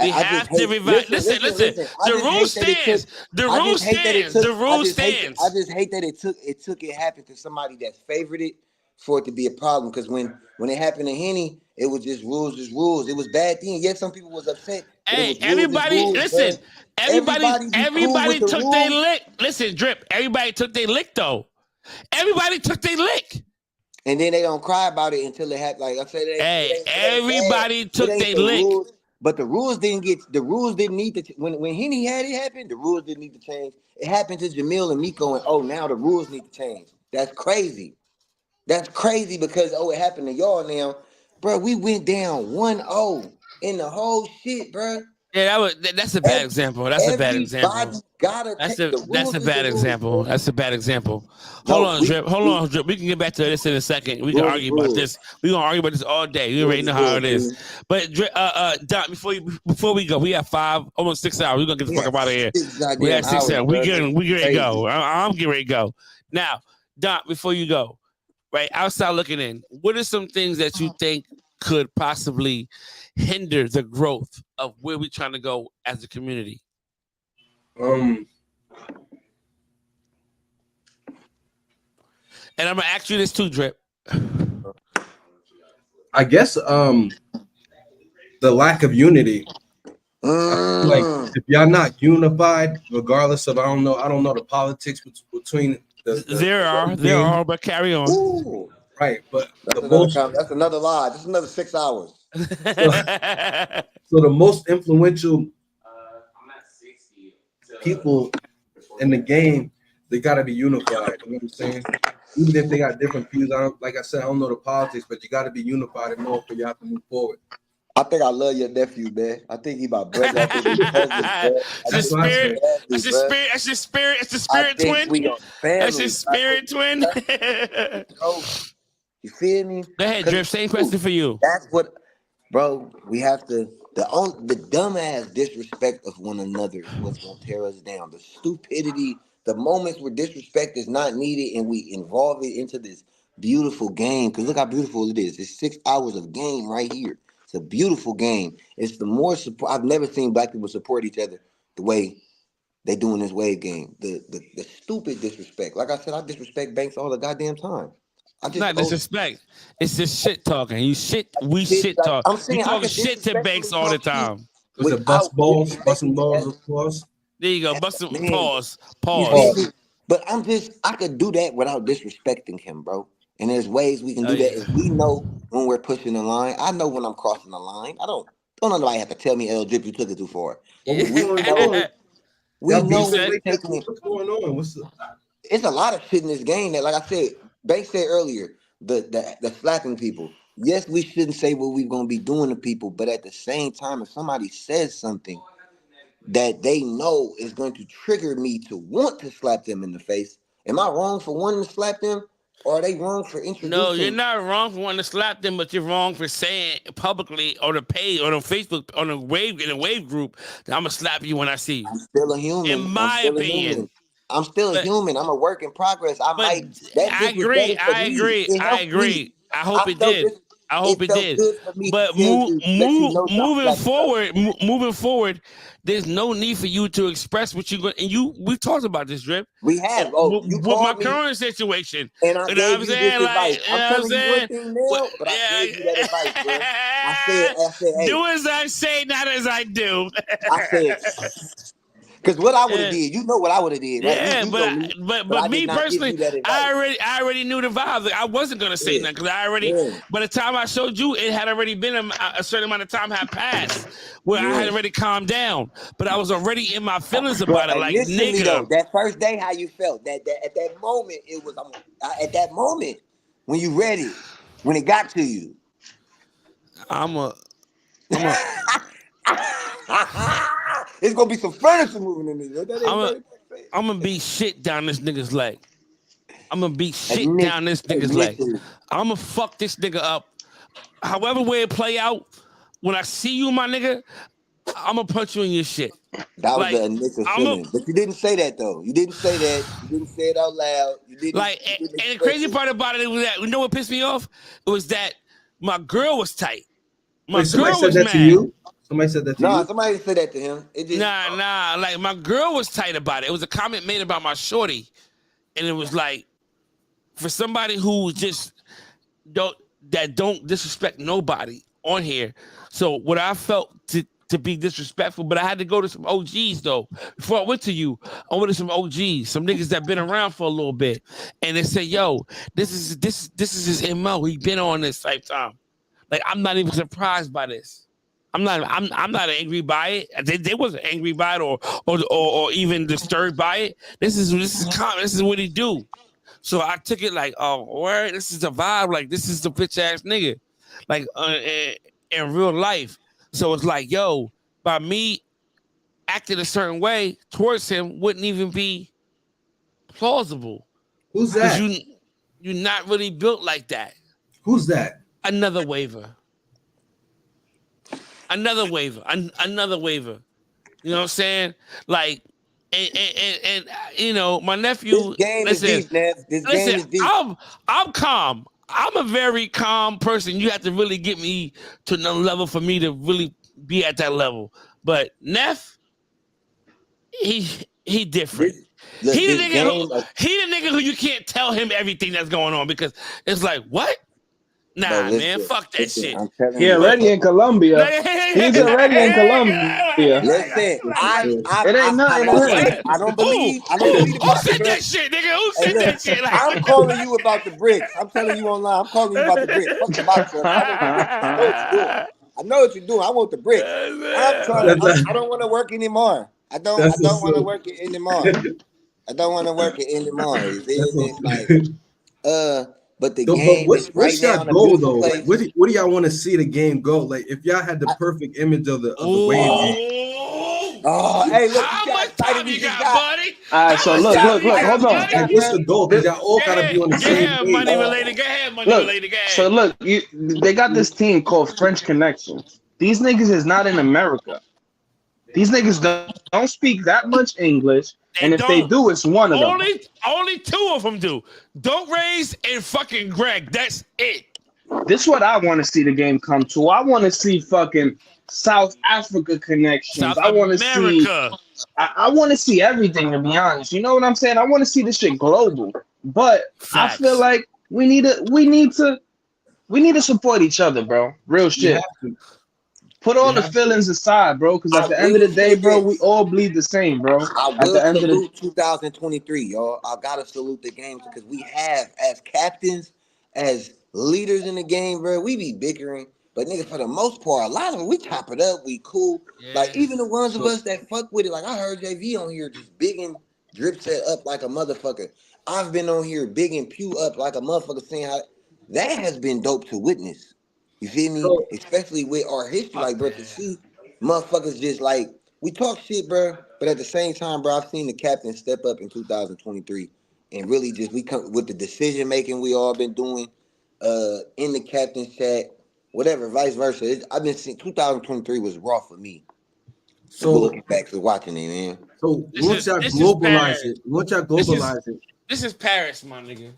have to revise. Listen. The rule stands. The rule stands. The rule stands. I just hate that it happened to somebody that's favored it for it to be a problem. Because when it happened to Henny, it was just rules. It was bad thing. Yes, some people was upset. Hey, everybody, listen. Everybody took their lick. Listen, Drip. Everybody took their lick though. Everybody took their lick. And then they don't cry about it until it happened. Like I said, everybody took their lick. But the rules didn't need to. When Henny had it happen, the rules didn't need to change. It happened to Jamil and Miko, and now the rules need to change. That's crazy. That's crazy because it happened to y'all now, bro. We went down 1-0 in the whole shit, bro. Yeah, that's a bad example. That's a bad example. That's a bad example. That's a bad example. Hold on, Drip. We can get back to this in a second. We can argue about this. We're gonna argue about this all day. You already know how it is. But Doc, before we go, we have almost 6 hours. We're gonna get the fuck up out of here. We have 6 hours. We getting ready to go. I'm getting ready to go. Now, Doc, before you go, right, outside looking in, what are some things that you think could possibly hinder the growth of where we're trying to go as a community? And I'm gonna ask you this too, Drip. I guess the lack of unity. Like if y'all not unified, regardless of I don't know the politics between there are, but carry on. Ooh. Right, but that's another lie. That's another 6 hours. So the most influential people in the game, they gotta be unified. You know what I'm saying? Even if they got different views, I don't know the politics, but you gotta be unified in order for y'all to move forward. I think I love your nephew, man. I think he my brother. That's your spirit twin. We are family. That's your spirit twin. You feel me? Go ahead, Drip. Same question for you. That's what, bro. We have to. The dumbass disrespect of one another is what's gonna tear us down. The stupidity, the moments where disrespect is not needed, and we involve it into this beautiful game. Because look how beautiful it is. It's 6 hours of game right here. It's a beautiful game. It's the more support. I've never seen black people support each other the way they do in this wave game. The stupid disrespect. Like I said, I disrespect Banks all the goddamn time. It's not disrespect. It's just shit talking. We shit talk. I'm saying you I talking could shit to Banks all the time. Was it busting balls, of course? There you go. Busting pause. But I could do that without disrespecting him, bro. And there's ways we can do that. If we know when we're pushing the line. I know when I'm crossing the line. Don't nobody have to tell me, Drip, you took it too far. We know when we're taking it. What's going on? It's a lot of shit in this game that, like I said, Banks said earlier, the slapping people. Yes, we shouldn't say what we're gonna be doing to people, but at the same time, if somebody says something that they know is going to trigger me to want to slap them in the face, am I wrong for wanting to slap them, or are they wrong for introducing? No, you're not wrong for wanting to slap them, but you're wrong for saying publicly on the page, on Facebook, in a wave group that I'm gonna slap you when I see you. I'm still a human. In my opinion. I'm still a human. I'm a work in progress. I agree. I hope it did. But moving forward, there's no need for you to express what you're going. And we've talked about this, Drip. We have. With my current situation, and I gave you this advice. I'm telling you one thing now, but I gave you that advice, bro. I said, hey, do as I say, not as I do. I said. Because what I would have did, you know what I would have did, right? Yeah, but me personally, I already knew the vibe. I wasn't gonna say nothing because I already. By the time I showed you, it had already been a certain amount of time had passed where I had already calmed down. But I was already in my feelings about it. Like nigga, though, that first day, how you felt? That at that moment, it was at that moment when you read it, when it got to you. It's gonna be some furniture moving in there. I'm gonna beat shit down this nigga's leg. I'm gonna beat shit down this nigga's leg. I'm gonna fuck this nigga up. However way it play out, when I see you, my nigga, I'm gonna punch you in your shit. That was the initial feeling. But you didn't say that though. You didn't say that. You didn't say it out loud. You didn't. And the crazy part about it was that, you know what pissed me off? It was that my girl was tight. My girl was mad. To you? Somebody said that to you? No, somebody said that to him. Nah. Like my girl was tight about it. It was a comment made about my shorty, and it was like, for somebody who just don't disrespect nobody on here. So what I felt to be disrespectful, but I had to go to some OGs though. Before I went to you, I went to some OGs, some niggas that been around for a little bit, and they said, "Yo, this is his MO. He been on this type time." Like I'm not even surprised by this. I'm not angry by it. They wasn't angry by it or even disturbed by it. This is what he do. So I took it like, oh, word, this is the vibe. Like this is the bitch ass nigga, like in real life. So it's like, yo, by me acting a certain way towards him wouldn't even be plausible. Who's that? You're not really built like that. Who's that? Another waiver. Another waiver. You know what I'm saying? Like, and you know, my nephew. This game is deep, man. This game is deep. I'm calm. I'm a very calm person. You have to really get me to another level for me to really be at that level. But Neff, he different. He the nigga who you can't tell him everything that's going on because it's like, what? Nah, man, fuck that shit. He already in Colombia. He's already in Colombia. Listen, it ain't nothing. I don't believe. Who said that shit, nigga? Who said that shit? I'm calling you about the bricks. I'm telling you online. I'm calling you about the bricks. Fuck the box. I know what you're doing. I want the bricks. I don't want to work anymore. I don't want to work it anymore. I don't want to work it anymore. It's like, but the game what's your goal though? Like, what do y'all want to see the game go? Like, if y'all had the perfect image of the wave game, Oh, hey, look, How you got much time you got, buddy? All right, How so much look, time you got, hold on. buddy? Hey, what's the goal? Because This, y'all all gotta be on the Go same ahead, page. money related. Go ahead, money look, related. Go so ahead. look, they got this team called French Connections. These niggas is not in America. These niggas don't speak that much English, They and if they don't. do, it's one of them. Only two of them do. Don't Raise and fucking Greg. That's it. This is what I want to see the game come to. I want to see fucking South Africa connections. South I want to see. America. I want to see everything. To be honest, you know what I'm saying. I want to see this shit global. But I feel Facts. like we need to support each other, bro. Real You shit. have to. Put all You the have to. feelings aside, bro. Because I at the end of will the day, say bro, we this. all bleed the same, bro. I At will the end of the salute 2023, y'all. I gotta salute the games because we have, as captains, as leaders in the game, bro, we be bickering. But nigga, for the most part, a lot of it, we chop it up, we cool. Like Yeah. even the ones of So us that fuck with it, like I heard JV on here just bigging drip set up like a motherfucker. I've been on here bigging Pew up like a motherfucker saying how that has been dope to witness. You feel me? so Especially with our history, Fuck like bro, to yeah. see motherfuckers just like we talk shit, bro, but at the same time, bro, I've seen the captain step up in 2023 and really just we come with the decision making we all been doing in the captain's chat, whatever, vice versa. I've been seeing 2023 was raw for me. so Looking back to watching it, man. so once y'all This is globalize Paris. it, once y'all This is globalize it, this is Paris, my nigga.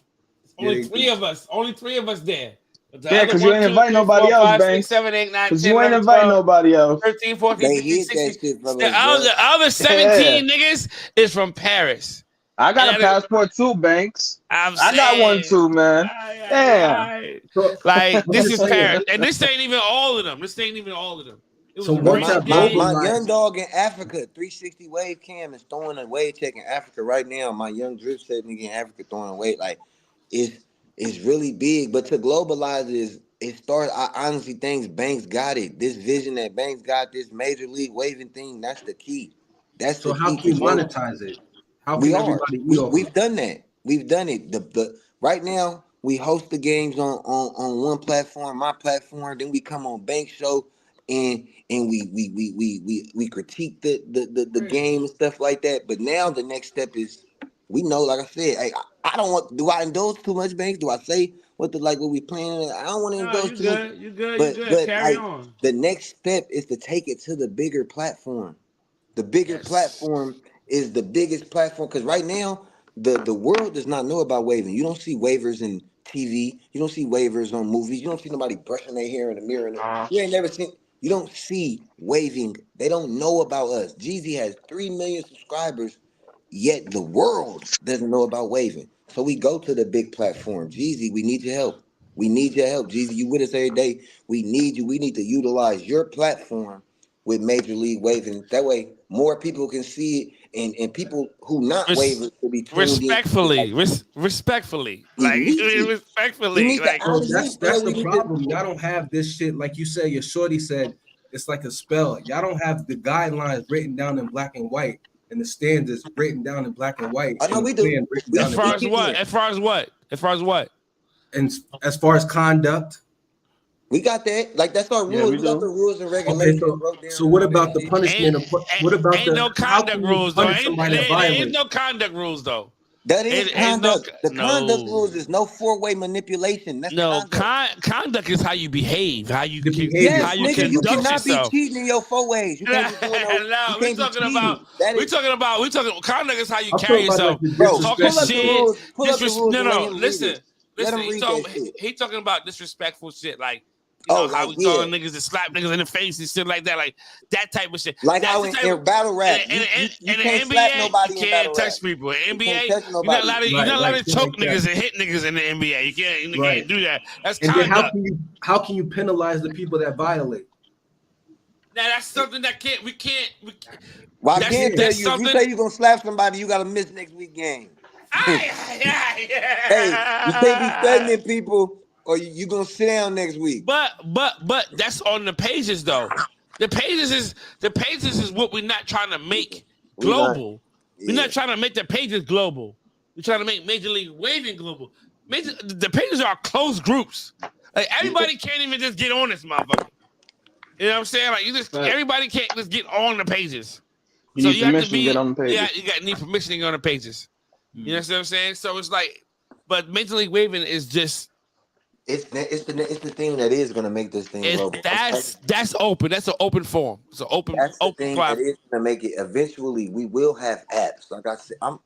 yeah, Only three of us. Only three of us there. But the yeah, other because you 1, ain't 2, invite 3, nobody 4, else, 5, 6, Banks. 7, 8, 9, Because 10, you ain't 11, invite 12, nobody else. 13, 14, They 15, hid that 16. shit from The us, bro. other 17 niggas is from Paris. I got And a passport too, Banks. I'm I got one saying, too, man. Damn. so like I'm this just is saying. Paris, and this ain't even all of them. This ain't even all of them. It was So a Bro, once rainy y'all day. my young globalize, dog in Africa, 360 wave cam is throwing a wave check in Africa right now. My young drip set nigga in Africa throwing a wave like it's really big. But to globalize it starts. I honestly think Banks got it. This vision that Banks got, this major league waving thing, that's the key. That's so the how key can you to global. monetize it? How We can are. everybody eat off of We've it? done that. We've done it. The right now we host the games on one platform, my platform. Then we come on Bank Show and we critique the game and stuff like that. But now the next step is we know, like I said, hey, I don't want. Do I indulge too much, Banks? Do I say what what we planning? I don't want to No, indulge you too much. good. You good. You good. But Carry like on. the next step is to take it to the bigger platform. The bigger Yes. platform is the biggest platform because right now the world does not know about waving. You don't see waivers in TV. You don't see waivers on movies. You don't see nobody brushing their hair in the mirror. You ain't never seen. You don't see waving. They don't know about us. Jeezy has 3 million subscribers, yet the world doesn't know about waving. So we go to the big platform. Jeezy, we need your help. We need your help, Jeezy. You with us every day. We need you. We need to utilize your platform with Major League Waving. That way, more people can see it, and people who not Res- wavers will be tuned in. respectfully, respectfully, We like need you. We respectfully, need the like So audience, bro. that's We the need to. problem. Y'all don't have this shit, like you said, your shorty said, it's like a spell. Y'all don't have the guidelines written down in black and white and the standards written down in black and white I know and the we do. plan written We as down in far we black as and kicking what? white. it. As far as what? As far as what? And as far as conduct, We got that. Like that's our Yeah, rules. we We got the do. rules and okay, regulations so broke down so and what all that about the shit. punishment of what about Ain't the no how conduct can you rules though. punish somebody that There ain't violates? no conduct rules though. That is Ain't no conduct. The conduct no. rules is no four-way manipulation. That's No, conduct. conduct is how you behave, The behavior. Yes, how you nigga, you conduct cannot be yourself. cheating in your four ways. You can't be doing no. You No, can't be cheating. That is, we talking conduct is how you I'm carry talking about like yourself, the bro. talking Pull disrespect up the shit. shit, rules. Pull up the rules no and let no him read listen, it. Let him read that shit. he talking about disrespectful shit, like Oh, how like we yeah, telling niggas to slap niggas in the face and shit like that, like that type of shit. like That's how the type of in battle rap, in you can't the slap NBA, you nobody in can't battle rap. touch people. In You NBA, can't touch nobody. you're Right, not allowed right, to shit choke like that. niggas and hit niggas in the NBA. You Right. can't do that. That's And then conduct. how can you penalize the people that violate? Now that's something that we can't. Well, I You can't can. tell That's you if you something. say you're gonna slap somebody, you gotta miss next week game. Hey, you can't be threatening people, or you gonna sit down next week. But that's on the pages though. The pages is what we're not trying to make We not. global. We're Yeah. not trying to make the pages global. We're trying to make Major League Waving global. The pages are closed groups. Like everybody can't even just get on this motherfucker. You know what I'm saying? Like everybody can't just get on the pages. You need permission to get on the pages. Yeah, you need permission to get on the pages. You know what I'm saying? So it's like, but Major League Waving is just. It's the thing that is gonna make this thing global. That's open. That's an open forum. It's an open. That's the open thing platform. that is gonna make it. Eventually, we will have apps. Like I said, I'm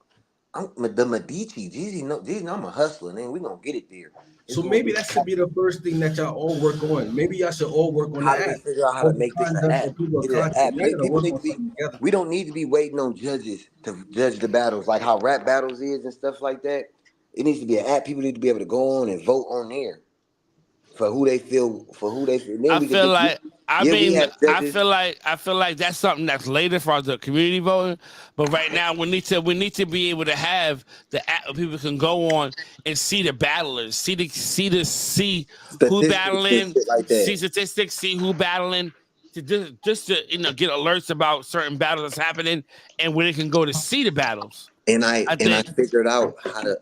the Medici. Jeezy, I'm a hustler, and then we gonna get it there. So maybe that should be the first thing that y'all all work on. Maybe y'all should all work on how the do we app. figure out how to make this an app? People need to be. We don't need to be waiting on judges to judge the battles, like how rap battles is and stuff like that. It needs to be an app. People need to be able to go on and vote on there for who they feel. I feel like that's something that's later for the community voting. But right now we need to be able to have the app where people can go on and see the battlers, see who battling, see statistics, see who battling, to just to get alerts about certain battles that's happening, and where they can go to see the battles. And I figured out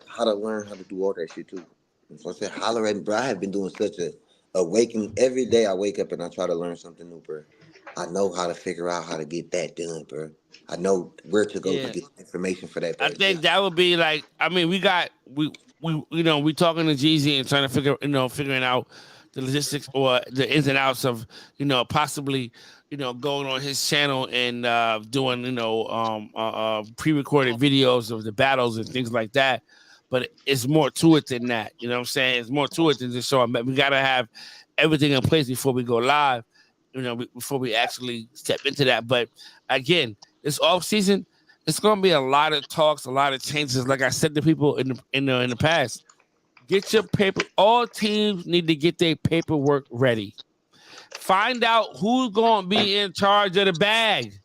how to learn how to do all that shit too. So I said, holler at me, bro. I have been doing such a awakening every day. I wake up and I try to learn something new, bro. I know how to figure out how to get that done, bro. I know where to go to get information for that. I think that would be like, I mean, we talking to Jeezy and trying to figuring out the logistics or the ins and outs of, possibly, going on his channel and doing, pre-recorded videos of the battles and things like that. But it's more to it than that. You know what I'm saying? It's more to it than just showing. We got to have everything in place before we go live, before we actually step into that. But again, this off season, it's going to be a lot of talks, a lot of changes. Like I said to people in the past, get your paper. All teams need to get their paperwork ready. Find out who's going to be in charge of the bag.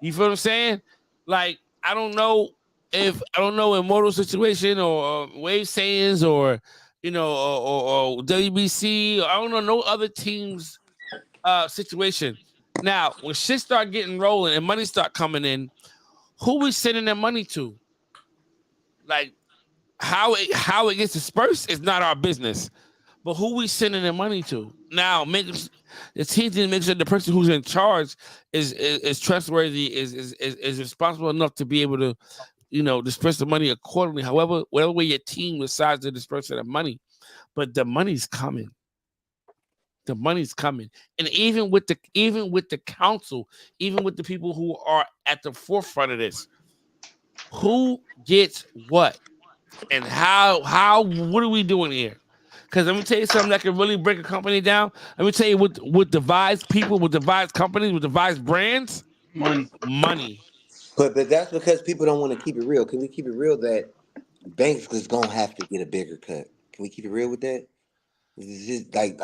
You feel what I'm saying? Like, I don't know Immortal situation or Wave Sayings or or WBC. I don't know no other team's situation. Now, when shit start getting rolling and money start coming in, who we sending that money to? Like how it gets dispersed is not our business. But who we sending the money to? Now, the team to make sure the person who's in charge is trustworthy, is responsible enough to be able to disperse the money accordingly. However, whatever way your team decides to disperse the money, but the money's coming. The money's coming, and even with the council, even with the people who are at the forefront of this, who gets what and how? What are we doing here? Because let me tell you something that can really break a company down. Let me tell you what divides people, what divides companies, what divides brands. Money. But that's because people don't want to keep it real. Can we keep it real that banks is gonna have to get a bigger cut? Can we keep it real with that? It's just like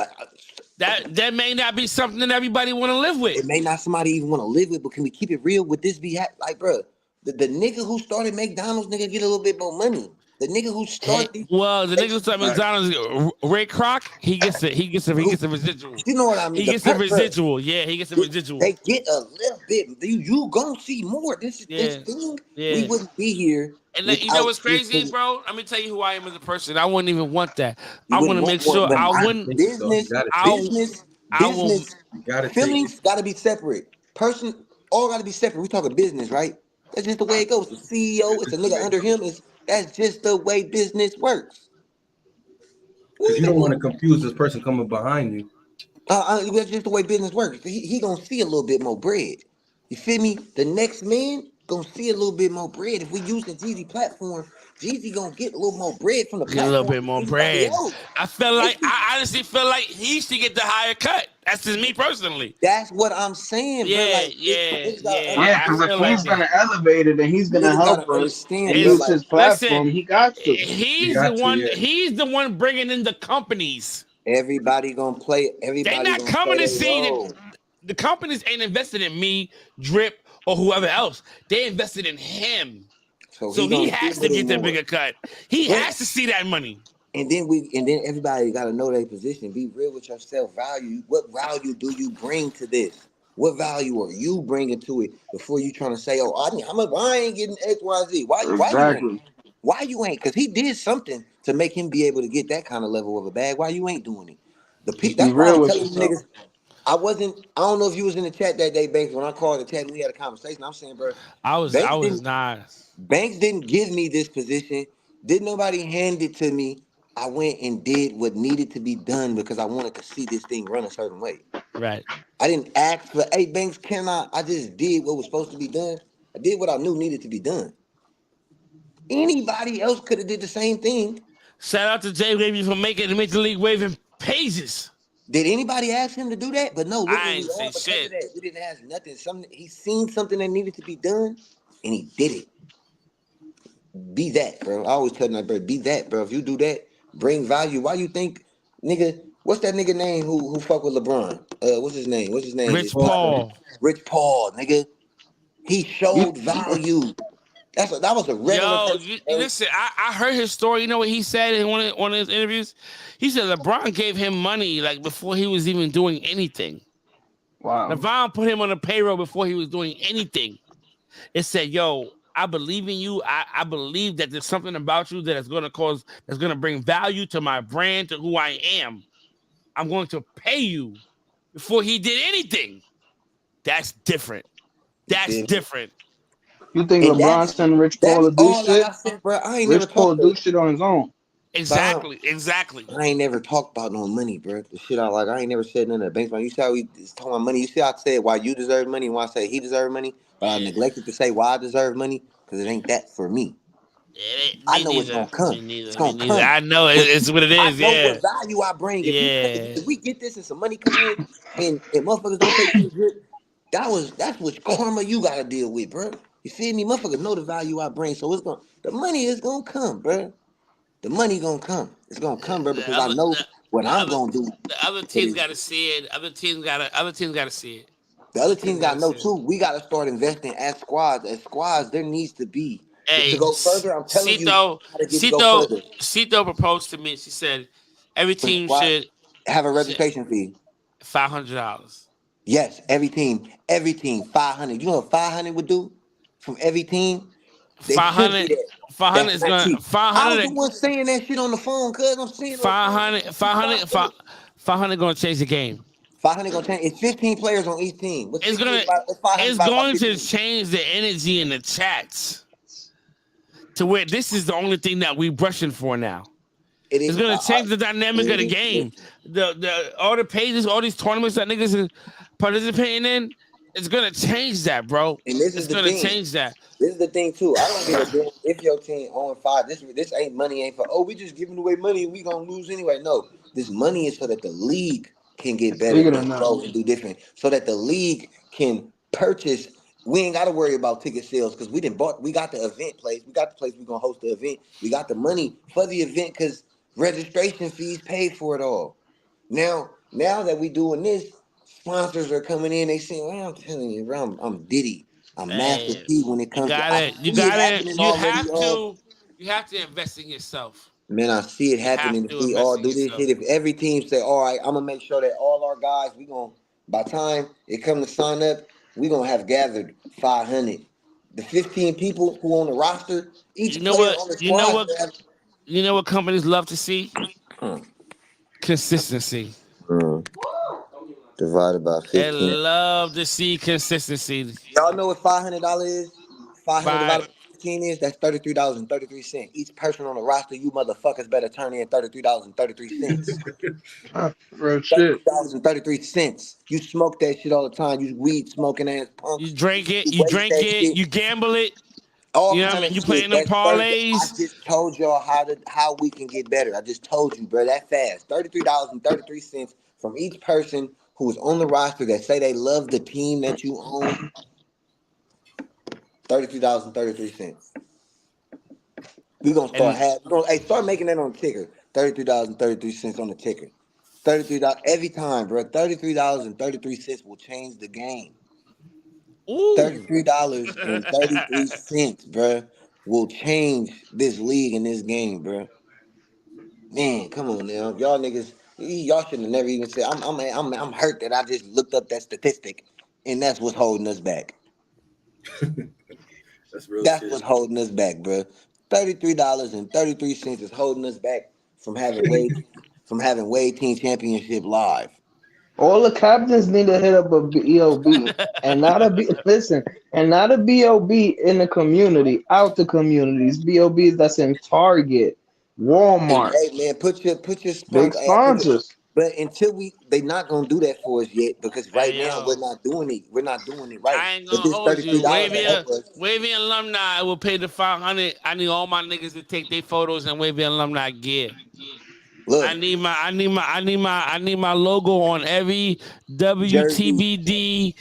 that may not be something that everybody want to live with. It may not somebody even want to live with, but can we keep it real? Would this be like, bro? The nigga who started McDonald's, nigga, get a little bit more money. The nigga who started the nigga who started McDonald's, Ray Kroc, he gets a residual. You know what I mean? He gets a residual. Yeah, he gets a residual. They get a little bit. You gonna see more. This thing. Yeah. We wouldn't be here. And you know what's crazy, bro? Let me tell you who I am as a person. I wouldn't even want that. I want to make sure business. Feelings got to be separate. Person, all got to be separate. We talking business, right? That's just the way it goes. The CEO, it's a nigga under him. That's just the way business works. Because you don't want to confuse this person coming behind you. That's just the way business works. He gonna see a little bit more bread. You feel me? The next man gonna see a little bit more bread. If we use the Jeezy platform, Jeezy gonna get a little more bread from the platform. A little bit more bread. I honestly feel like he should get the higher cut. That's just me personally. That's what I'm saying. Yeah, bro. Like, yeah. Because if he's gonna elevate it and he's gonna help us and use his platform, he got to. He's the one bringing in the companies. Everybody gonna play. Everybody. They're not coming to see that. The companies ain't invested in me, Drip, or whoever else. They invested in him. So he has to get the bigger cut. He has to see that money. And then everybody got to know their position. Be real with yourself. Value. What value do you bring to this? What value are you bringing to it before you trying to say, "Oh, I ain't getting X, Y, Z." Why you ain't? Because he did something to make him be able to get that kind of level of a bag. Why you ain't doing it? That's why I'm telling niggas. I don't know if you was in the chat that day, Banks. When I called the chat, and we had a conversation. I'm saying, bro, I was not. Banks didn't give me this position. Didn't nobody hand it to me. I went and did what needed to be done because I wanted to see this thing run a certain way. Right. I didn't ask for, hey, Banks, can I just did what was supposed to be done. I did what I knew needed to be done. Anybody else could have did the same thing. Shout out to Jay Wavy for making the Major League Waving pages. Did anybody ask him to do that? But no, look I where we ain't say are because shit. of that. We didn't ask nothing. He seen something that needed to be done, and he did it. Be that, bro. I always tell my bro, be that, bro. If you do that, bring value. Why you think, nigga? What's that nigga name who fuck with LeBron? What's his name? Rich Paul. Rich Paul, nigga. He showed value. That was a regular Yo, person. listen, I heard his story. You know what he said in one of his interviews? He said LeBron gave him money like before he was even doing anything. Wow. LeBron put him on the payroll before he was doing anything. It said, yo, I believe in you. I believe that there's something about you that is going to bring value to my brand, to who I am. I'm going to pay you before he did anything. That's different. That's different. You think LeBron sent Rich Paul to do shit? Like I said, bro, I ain't Rich never Paul talked do shit on his own. Exactly. I ain't never talked about no money, bro. The shit I ain't never said none of that. Banks, man, you see how we talking about money? You see how I said why you deserve money and why I say he deserve money? But I neglected to say why I deserve money because it ain't that for me. I know it's gonna come. It's gonna come. I know it's what it is. I know what value I bring. If we get this and some money come in and motherfuckers don't take any drip, that's what karma you gotta deal with, bro. You feel me? Motherfuckers know the value I bring, so the money is gonna come, bro. The money gonna come. It's gonna come, bro, because I know what I'm gonna do. The other teams gotta see it. Other teams gotta see it. The other teams gotta know too. We gotta start investing as squads. As squads, there needs to be to go further. I'm telling you how to go further. Cito proposed to me. She said every team should have a registration fee. $500. Yes, every team, 500. You know what 500 would do from every team? They 500. 500 is going. 500. I was the one saying that shit on the phone, cuz I'm saying 500 going to change the game. 500 going to change. It's 15 players on each team. It's going to change the energy in the chats to where this is the only thing that we brushing for now. It's going to change the dynamic of the game. All the pages, all these tournaments that niggas are participating in, it's going to change that, bro. And it's going to change that. This is the thing too. I don't give a damn if your team on 5. This ain't money. Ain't for we just giving away money and we gonna lose anyway. No, this money is so that the league can get better and grow and do different. So that the league can purchase. We ain't got to worry about ticket sales because we got the event place. We got the place we gonna host the event. We got the money for the event because registration fees paid for it all. Now that we doing this, sponsors are coming in. They saying, "Well, I'm telling you, bro, I'm Diddy. I'm Master P when it comes you have to invest in yourself. Man, I see it happening. If we all do this shit, if every team say, all right, I'm gonna make sure that all our guys, by the time it come to sign up, we gonna have gathered 500. The 15 people who on the roster, each player on the squad. You know what companies love to see? Consistency. Divided by 15. They love to see consistency. Y'all know what $500 is? 500 divided by 15 is? That's $33.33. Each person on the roster, you motherfuckers better turn in $33.33. Real shit. $33.33. You smoke that shit all the time. You weed smoking ass punks. You drink it. You gamble it. All you know what I mean? You playing them parlays. I just told y'all how we can get better. I just told you, bro, that fast. $33.33 from each person who is on the roster that say they love the team that you own. $33.33. We're gonna start making that on the ticker. $33.33 on the ticker. $33 every time, bro. $33.33 will change the game. $33.33, bro, will change this league and this game, bro. Man, come on now, y'all niggas. Y'all shouldn't have never even said. I'm hurt that I just looked up that statistic, and that's what's holding us back. That's what's holding us back, bro. $33.33 is holding us back from having Wade Team Championship live. All the captains need to hit up a BOB and not a B. Listen, and not a BOB in the community, out the communities. BOBs that's in Target, Walmart, Hey man, put your big sponsor. Hey, I tell you, sponsors. but until they not gonna do that for us yet because right Hey now yo, we're not doing it right. I ain't But gonna this hold you. $33 will help us. Wavy alumni will pay the 500. I need all my niggas to take their photos and Wavy alumni gear. Look, I need my logo on every jersey. WTBD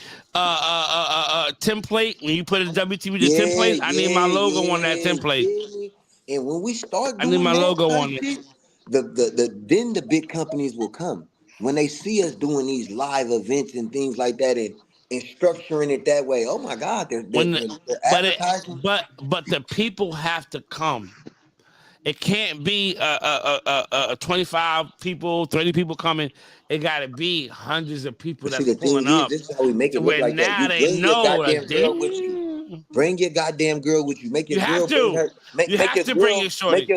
template. When you put a WTBD Yeah, template, I need my logo on that yeah. You template. feel me? And when we start I need doing my that logo type on it. shit, then the big companies will come. When they see us doing these live events and things like that and structuring it that way, oh my God, they're advertising. But the people have to come. It can't be 25 people, 30 people coming. It got to be hundreds of people But see, that's the thing pulling is, up this is how we make to it look where like that. now You they bring your know, like, goddamn girl with you. damn. Bring your goddamn girl with you. Make your You have girl bring to. her. Make You make have your to bring girl your shorty.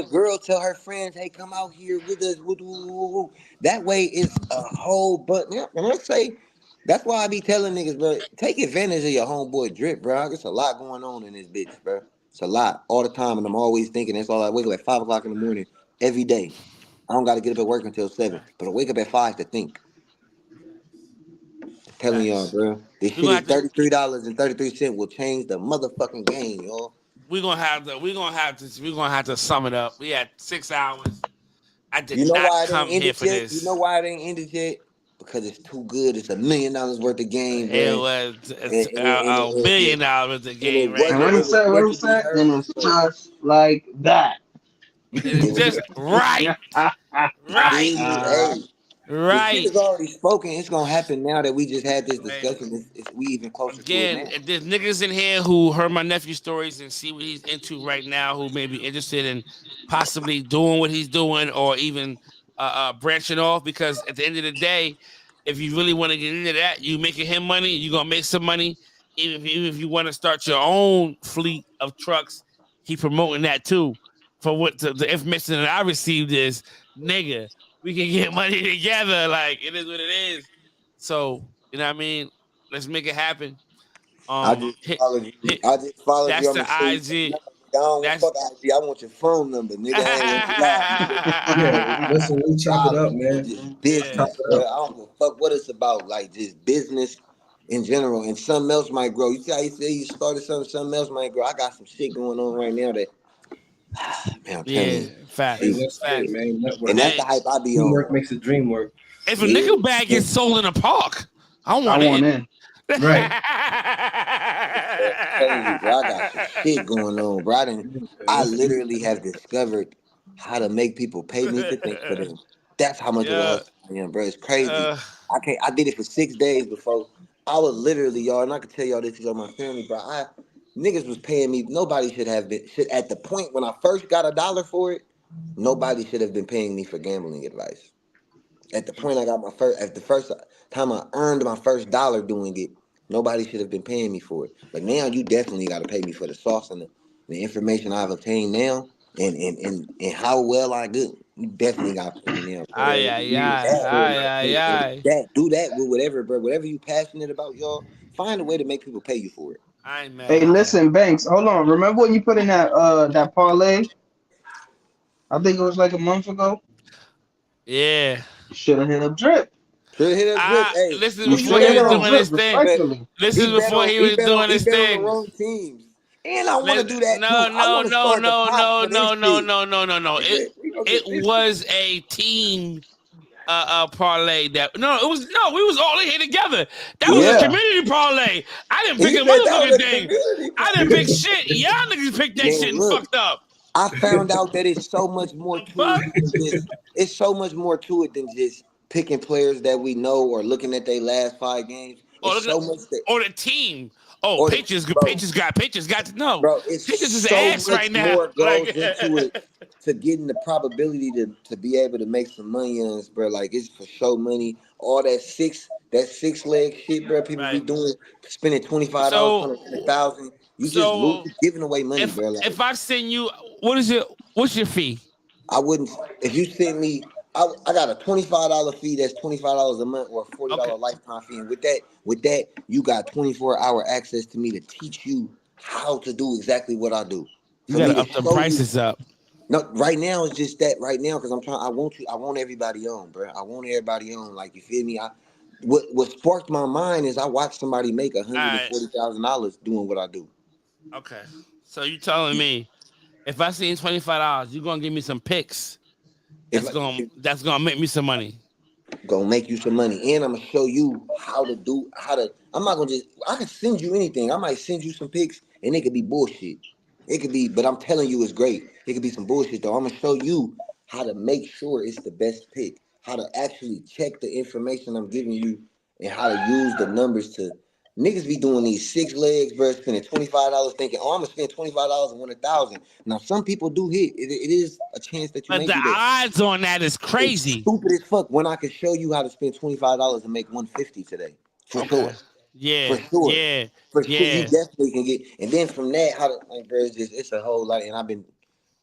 tell her friends, hey, come out here with us. Woo, woo, woo, woo. That way, it's a whole. But yeah, and I say that's why I be telling niggas, bro, take advantage of your homeboy drip, bro. There's a lot going on in this bitch, bro. It's a lot all the time, and I'm always thinking. That's all I wake up at 5 o'clock in the morning every day. I don't got to get up at work until 7, but I wake up at 5 to think. Telling y'all, Facts. bro, this We're shit gonna is have to. $33.33 will change the motherfucking game, y'all. We're gonna have to sum it up. We had 6 hours. I did You know not why it ain't come here ended for yet? You know this. why it ain't ended yet? Because it's too good. It's $1 million worth of game, bro. It was And, and, it, and, it, $1 and, billion it, the and game it right And wasn't. what he It now. was said, meant what he to be said, and heard. it's So just like that. it was. Just right, You right, feel me? Hey, the shit is right. already spoken. It's gonna happen now that we just had this Right. discussion. We even closer to it Again, now. if there's niggas in here who heard my nephew's stories and see what he's into right now, who may be interested in possibly doing what he's doing or even branching off, because at the end of the day, if you really want to get into that, you making him money, you're gonna make some money. Even if you want to start your own fleet of trucks, he promoting that too. For what the information that I received is, nigga, we can get money together. Like, it is what it is. So, you know what I mean? Let's make it happen. I just Hit, followed you. hit. I just followed you. That's I'm the gonna show you my IG. number. Nigga. I don't want That's fuck IG. I want your phone number, nigga. I ain't gonna lie. Yeah, listen, we chop it up, Solid. man. Just yeah, Chop business, it bro. up. I don't give a fuck what it's about. Like just business in general, and something else might grow. You see how you say you started something else might grow. I got some shit going on right now that, man, I'm telling yeah. you, And Facts, that's it, facts. man. and Network. that's the Hey, hype I be on. Teamwork makes the dream work. if a Yeah, nickel bag gets sold in a park, I I want want in. in. Right. bro, I'm telling you, bro. I got some shit going on, bro. I literally have discovered how to make people pay me to think for them. That's how much of a Yeah. hustler I am, bro. It's crazy. Uh, I did it for 6 days before. I was literally, y'all, and I can tell y'all this is on my family, bro. Niggas was paying me. Nobody should have been should at the point when I first got $1 for it, nobody should have been paying me for gambling advice. At the point I got at the first time I earned my first dollar doing it, nobody should have been paying me for it. But now you definitely got to pay me for the sauce and the information I've obtained now, and how well I do. You definitely got to pay me now, bro. ay, ay, ay, ay, ay, And ay. do that with whatever, bro. Whatever you passionate about, y'all. Find a way to make people pay you for it. I ain't mad Hey, at that. listen, Banks, hold on. Remember when you put in that parlay? I think it was like a month ago. Yeah. You should have hit up Drip. Should hit up drip. Hey, This is You he before should he have bet hit was up on. doing Drip, his thing. Bet, respectfully. This is before he was doing he his bet on the things. wrong teams. And I want to do that too. No, I no, want to no, start the no, pot no, for this no, no, shit. no, no, no, no. We gonna It get this shit. was a team parlay that we was all in here together. That was a Yeah. Yeah. community parlay. I didn't pick He a said that was motherfucking a thing. community I didn't pick parlay. shit. Y'all niggas picked that Man, shit and look, fucked up. I found out that it's so much more to Fuck. it than just it's so much more to it than just picking players that we know or looking at their last 5 games. Or It's look at so much that or the team. Oh, or the bro. Patriots got to know. It's Patriots is so ass much right now. more Like goes into it to getting the probability to be able to make some money on us, bro. Like it's for show money. All that 6 leg shit, bro. People be right. doing spending $25 So trying to win 1,000. You just lose so giving away money, if bro. Like if I send you what's your fee? I wouldn't if you send me I got a $25 fee. That's $25 a month, or a $40 lifetime fee. And with that, you got 24-hour access to me to teach you how to do exactly what I do. You gotta up the prices up. No, right now it's just that right now because I'm trying. I want everybody on, bro. I want everybody on. Like, you feel me? What sparked my mind is I watched somebody make $140,000 doing what I do. Okay, so you telling me if I see $25, you're gonna give me some picks? That's gonna make me some money. Gonna make you some money, and I'm gonna show you how to. I'm not gonna I can send you anything. I might send you some pics, and it could be bullshit. It could be, but I'm telling you, it's great. It could be some bullshit though. I'm gonna show you how to make sure it's the best pick. How to actually check the information I'm giving you, and how to use the numbers to. Niggas be doing these 6 legs, bro, spending $25, thinking, oh, I'm gonna spend $25 and win 1,000. Now, some people do hit. It is a chance that you but may the do that. odds on that is crazy. It's stupid as fuck when I can show you how to spend $25 and make $150 today. For sure. Yeah. For sure. Yeah. For sure. You definitely can get. And then from that, it's a whole lot. And I've been,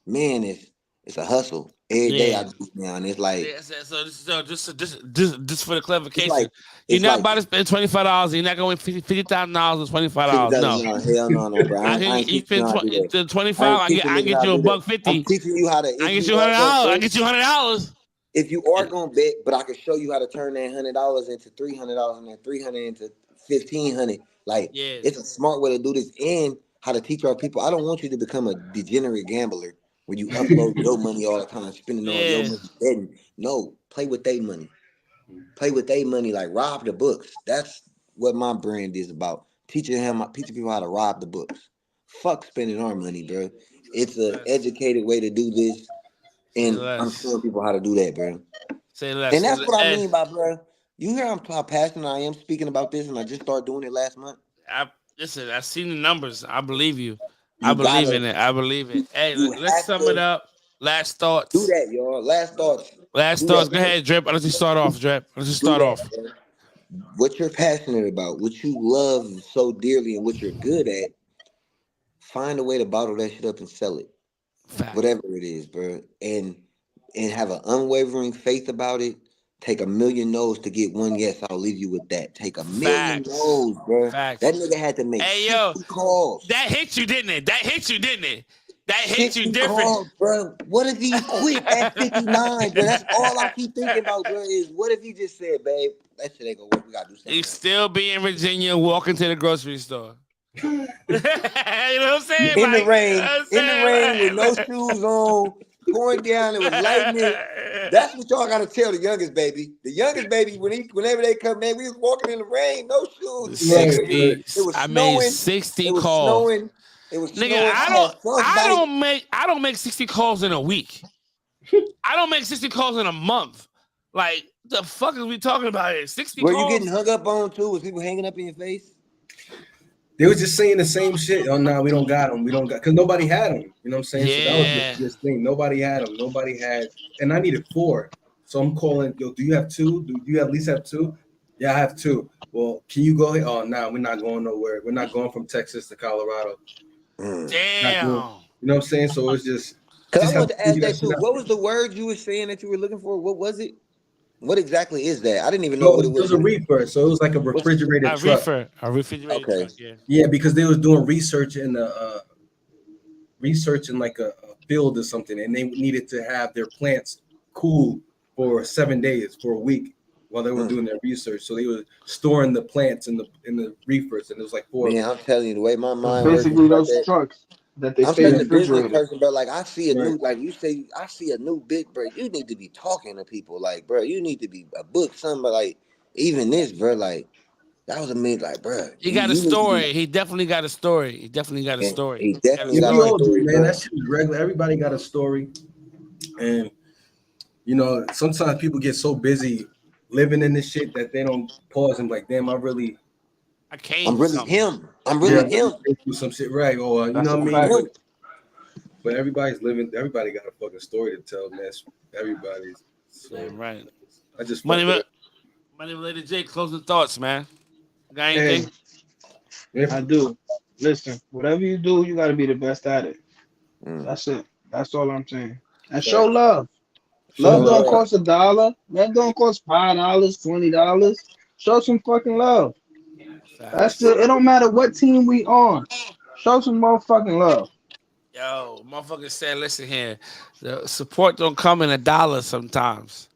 man, it's a hustle. Every day I do now, and it's like. Yeah, so just for the clarification, You're not about to spend $25. You're not going to win $50,000 or $25. No, hell no, bro. I ain't you spend $25. I get you $150. I'm teaching you how to. I get you $100. I get you $100. If you are gonna bet, but I can show you how to turn that $100 into $300 and that $300 into $1,500. Like, it's a smart way to do this, and how to teach our people. I don't want you to become a degenerate gambler where you upload your money all the time, spending all your money betting. No, play with their money. Play with their money, like rob the books. That's what my brand is about. Teaching people how to rob the books. Fuck spending our money, bro. It's an educated way to do this. And I'm showing people how to do that, bro. Say less. And that's what I mean by, bro. You hear how passionate I am speaking about this, and I just started doing it last month. Listen, I've seen the numbers. I believe you. I believe in it. I believe it. Hey, let's sum it up. Last thoughts. Do that, y'all. Last thoughts. Go ahead, Drip. Let's just start off, Drip. Let's just start off. Bro. What you're passionate about, what you love so dearly, and what you're good at, find a way to bottle that shit up and sell it. Fact. Whatever it is, bro. And have an unwavering faith about it. Take 1,000,000 no's to get one yes. I'll leave you with that. Take 1,000,000 no's, bro. Facts. That nigga had to make 60 calls. That hit you, didn't it? That hit you different. Calls, bro. What if he quit at 59, bro? That's all I keep thinking about, bro, is what if he just said, babe, that shit ain't gonna work. We gotta do something. He still be in Virginia walking to the grocery store. You know what I'm saying? In the rain with no shoes on. Pouring down, it was lightning. That's what y'all gotta tell the youngest baby. The youngest baby, whenever they come, man, we was walking in the rain, no shoes. It was snowing. Made 60 calls. It was nigga, I don't make 60 calls in a week. I don't make 60 calls in a month. Like, the fuck is we talking about here? 60 calls? Were you getting hung up on too? Was people hanging up in your face? They was just saying the same shit. Oh no, we don't got them. We don't got, because nobody had them. You know what I'm saying? Yeah. So that was this thing. Nobody had them. Nobody had, and I needed 4. So I'm calling. Yo, do you have 2? Do you at least have 2? Yeah, I have 2. Well, can you go? Oh no, we're not going nowhere. We're not going from Texas to Colorado. Damn. You know what I'm saying? So it's just. Because I wanted to ask that too. What was the word you were saying that you were looking for? What was it? What exactly is that? I didn't even know what it was. It was a reefer, so it was like a refrigerated truck. A refrigerated truck, yeah. Yeah, because they was doing research in like a field or something, and they needed to have their plants cool for 7 days, for a week, while they were doing their research. So they were storing the plants in the reefers, and it was like 4. Yeah, I'm telling you, the way my mind basically those trucks. That they I'm stay such a business refrigerated. person, bro. Like, I see a new, like you say, I see a new bit, bro. You need to be talking to people, like, bro. You need to be a book, something, but like, even this, bro, like, that was a minute, like, bro. He got a story. He definitely got a story. He definitely got a story. He definitely got a story, do, man. That shit is regular. Everybody got a story, and you know, sometimes people get so busy living in this shit that they don't pause and like, damn, I'm really him. I'm really him. Do some shit right, or you know what I mean. But everybody got a fucking story to tell, man. Everybody's right. I just Money Related Jake, closing thoughts, man. Got anything? Hey, I do. Listen, whatever you do, you got to be the best at it. That's it. That's all I'm saying. And show love. Love don't So cost $1. Love don't cost $5, $20. Show some fucking love. That's Facts. it. It don't matter what team we on. Show some motherfucking love. Yo, motherfucker said, listen here, the support don't come in a dollar sometimes.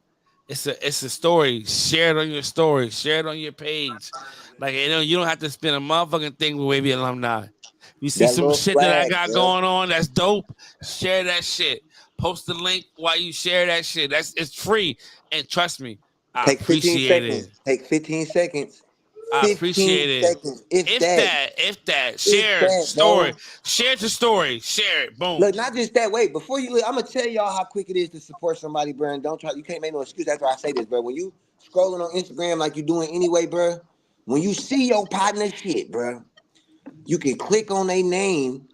It's a story. Share it on your story. Share it on your page. Like you don't have to spend a motherfucking thing with Wavy alumni. You see That some little shit that I flag, got bro. going on that's dope. Share that shit. Post the link while you share that shit. It's free. And trust me, I Take 15 appreciate it. seconds. Take 15 seconds. I 15 appreciate it. seconds. If If that. that, if that, If share that, story. bro. Share the story. Share it. Boom. Look, not just that. Wait, before you leave, I'm gonna tell y'all how quick it is to support somebody, bro. And don't try. You can't make no excuse after I say this, bro. When you scrolling on Instagram like you doing anyway, bro. When you see your partner shit, bro, you can click on their name,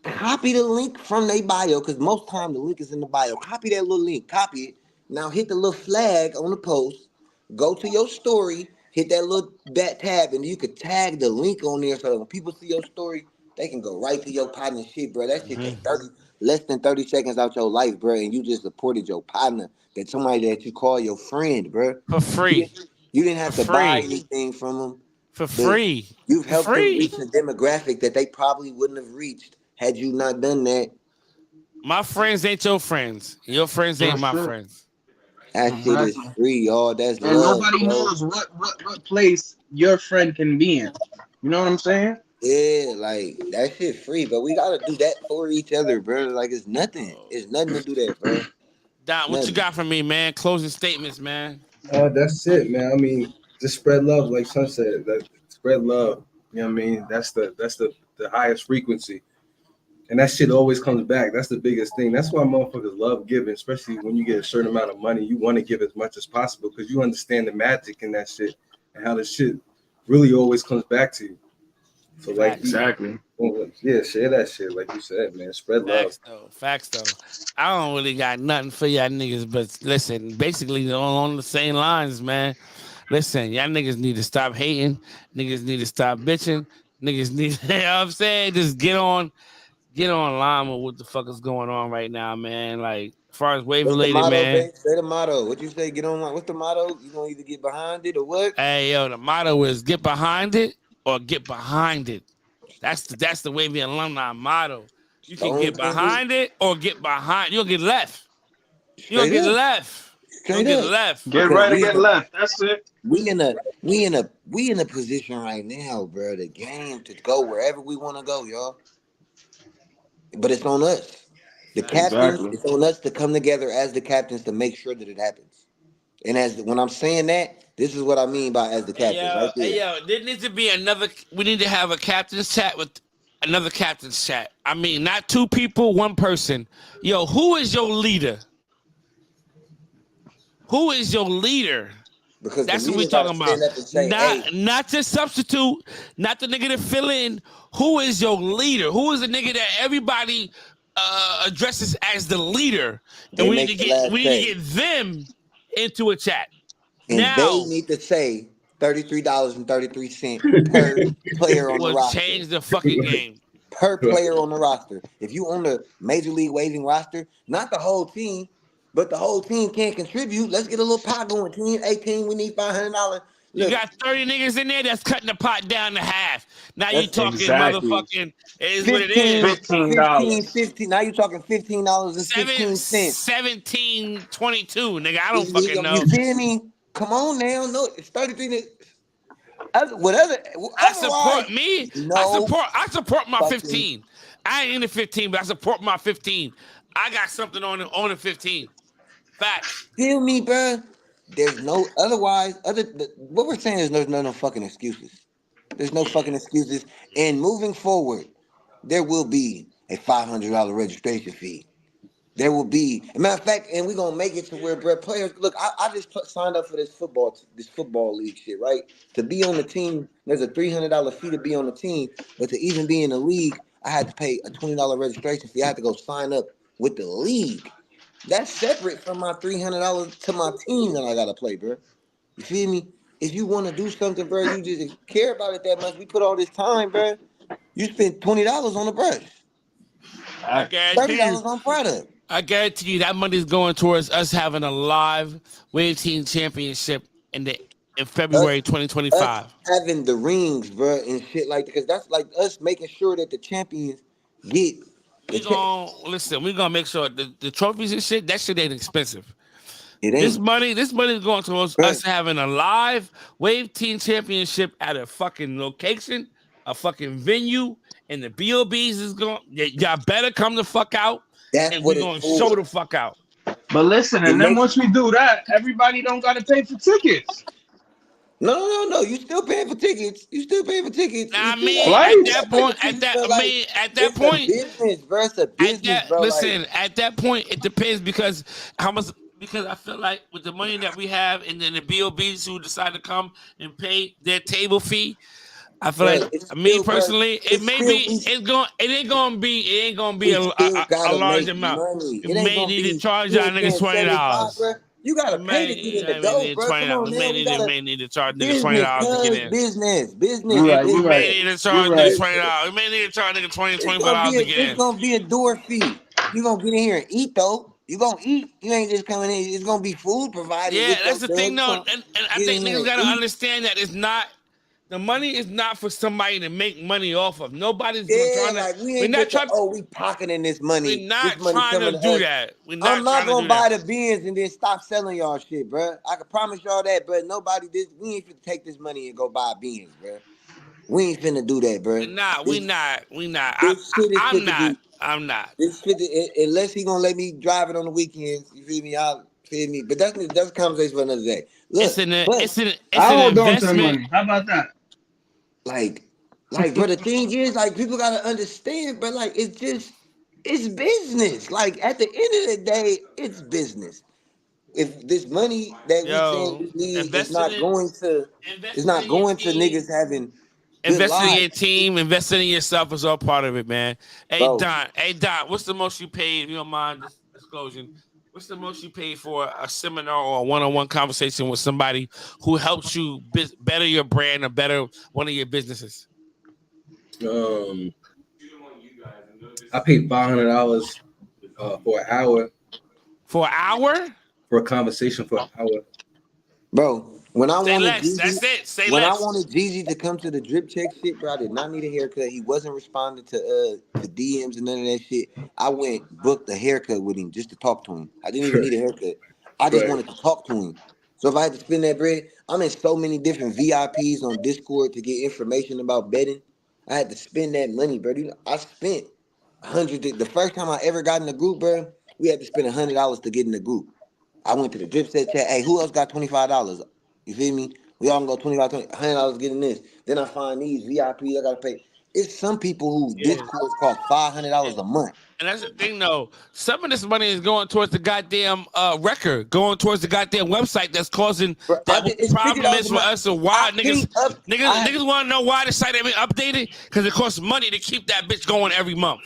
copy the link from their bio, because most time the link is in the bio. Copy that little link. Copy it. Now hit the little flag on the post. Go to your story. Hit that tab, and you could tag the link on there so that when people see your story, they can go right to your partner shit, bro. That shit take less than 30 seconds out your life, bro, and you just supported your partner. That somebody that you call your friend, bro. For free. You didn't For have to buy free. anything from them, For but free. you've For helped them free. reach a demographic that they probably wouldn't have reached had you not done that. My friends ain't your friends. Your friends ain't That's my it. friends. That shit is Exactly. free, y'all. That's And love, nobody bro. knows what place your friend can be in. You know what I'm saying? Yeah, like that shit free, but we gotta do that for each other, bro. Like it's nothing. Oh. It's nothing to do that, bro. Don, what you Nothing. got for me, man? Closing statements, man. That's it, man. I mean, just spread love, like Son said. That spread love. You know what I mean? That's the highest frequency. And that shit always comes back. That's the biggest thing. That's why motherfuckers love giving, especially when you get a certain amount of money. You want to give as much as possible because you understand the magic in that shit and how the shit really always comes back to you. So like, Facts. Exactly. yeah, share that shit, like you said, man. Spread love. Facts though. Facts though. I don't really got nothing for y'all niggas, but listen, basically on the same lines, man. Listen, y'all niggas need to stop hating. Niggas need to stop bitching. Niggas need, you know what I'm saying? Just get online with what the fuck is going on right now, man. Like, as far as wave What's the related, motto, man. babe? Say the motto. What you say? Get on. What's the motto? You gonna either get behind it or what? Hey, yo, the motto is get behind it or get behind it. That's the Wavy alumni motto. You The can only get thing is behind it or get behind. You'll get left. You'll straight get up, left. You'll straight get up. left. Get Because right or get left. That's it. we in a position right now, bro. The game to go wherever we want to go, y'all. But it's on us. The Facts. captains, Exactly. it's on us to come together as the captains to make sure that it happens. And when I'm saying that, this is what I mean by as the captain, right Hey there. yo, there needs to be another. We need to have a captain's chat with another captain's chat. I mean, not two people, one person. Yo, who is your leader? Who is your leader? Because the That's what we leader got to talking about. stand up and say, hey, Not just substitute, not the nigga to fill in. Who is your leader? Who is the nigga that everybody addresses as the leader? And they make the last we need to say. get them into a chat. And they Now need to say $33.33 per player on the will roster. change the fucking game. Per player on the roster. If you on the Major League Waging roster, not the whole team, but the whole team can't contribute. Let's get a little pot going. Team 18, we need $500. You Look, got 30 niggas in there that's cutting the pot down to half. Now you that's talking Exactly. motherfucking, it is what it 15, is. $15. 15. Now you're talking $15.15. 1722, nigga. I don't fucking You know. feel me? Come on now. No, it's 33. I Otherwise, support me. no I support my fucking 15. I ain't in the 15, but I support my 15. I got something on the 15. Facts. feel me, bro. There's no otherwise. What we're saying is there's no fucking excuses. There's no Yeah. fucking excuses. And moving forward, there will be a $500 registration fee. There will be, a matter of fact, and we're gonna make it to where, bro, players. Look, I just signed up for this football league shit, right? To be on the team, there's a $300 fee to be on the team, but to even be in the league, I had to pay a $20 registration fee. I had to go sign up with the league. That's separate from my $300 to my team that I gotta play, bro. You feel me? If you want to do something, bro, you just care about it that much. We put all this time, bro. You spent $20 on the brush, I $30 guarantee you. on product. I guarantee you that money is going towards us having a live Wave Team Championship in February Us 2025. having the rings, bro, and shit like that, because that's like us making sure that the champions get the We gonna make sure the trophies and shit, that shit ain't expensive. It This ain't, money is going towards bro. us having a live Wave Team Championship at a fucking location, a fucking venue, and the BOBs is going. Y'all better come the fuck out, That's and what we it's gonna for. show the fuck out. But listen, It and then makes once we do that, everybody don't gotta pay for tickets. no. You still paying for tickets. You still paying for tickets. Now, You I still mean, gotta at Flights. that pay for point, tickets, but like at that it's a point, business, bro. It's a business, bro. Like, listen, at that point, it depends because how much. Because I feel like with the money that we have, and then the BOBs who decide to come and pay their table fee, I feel bro, like it's me still, bro. personally, it It's may still be it ain't gonna be we still a gotta large make amount. money. You It ain't may gonna need to be charge you y'all ain't niggas paying $75, $20. bro. You gotta pay to get in the door, Need bro. Come on now, we gotta may need to charge niggas business, $20 to get cuz in. business You're is right. We You're may right. business. need to You're charge niggas right. $20. We may need to charge niggas $20, It's $25 to get in. gonna be a door fee. You gonna get in here and eat though. You gonna eat. You ain't just coming in. It's gonna be food provided Yeah, with your that's the dub. thing You though. gonna And I get in think here niggas and gotta eat. understand that it's not the money is not for somebody to make money off of. Nobody's gonna Yeah, try to like we we're ain't not just trying we pocketing this money. we're This not money trying to coming to do us. that. We're I'm not not trying to gonna do that. buy the beans and then stop selling y'all shit, bro. I can promise y'all that, but nobody did. We ain't finna take this money and go buy beans, bro. We ain't finna do that, bro. We not. This shit is I'm fit to not. be. I'm not. This fit to, unless he gonna let me drive it on the weekends. You feel me? I'll feel me. But that's a conversation for another day. Look, but It's I an hold on to the investment. money. How about that? like, but the thing is, like, people gotta understand, but like, it's business. Like, at the end of the day, it's business. If this money that we saying Yo, we need is investing not in going to, it's investing not in your going to team, niggas having good investing in your lives, team, investing in yourself is all part of it, man. bro. Hey Don, what's the most you paid, if you don't mind disclosing? What's the most you paid for a seminar or a one-on-one conversation with somebody who helps you better your brand or better one of your businesses? I paid $500 for an hour. For an hour? For a conversation for an hour. Bro, when I Say wanted less. Jeezy, That's it. Say when I less. wanted Jeezy to come to the drip check shit, bro, I did not need a haircut. He wasn't responding to DMs and none of that shit. I went booked a haircut with him just to talk to him. I didn't even need a haircut. I just wanted to talk to him. So if I had to spend that bread, I'm in so many different VIPs on Discord to get information about betting. I had to spend that money, bro. I spent $100. The first time I ever got in the group, bro, we had to spend $100 to get in the group. I went to the drip set chat. Hey, who else got $25? You feel me? We all can go $100 getting this. Then I find these VIPs I gotta pay. It's some people who Discords cost $500 a month. And that's the thing, though. Some of this money is going towards the goddamn record, going towards the goddamn website that's causing Bro, that. What the it's problem $50 is a for month. us and why niggas want to know why the site ain't been updated because it costs money to keep that bitch going every month.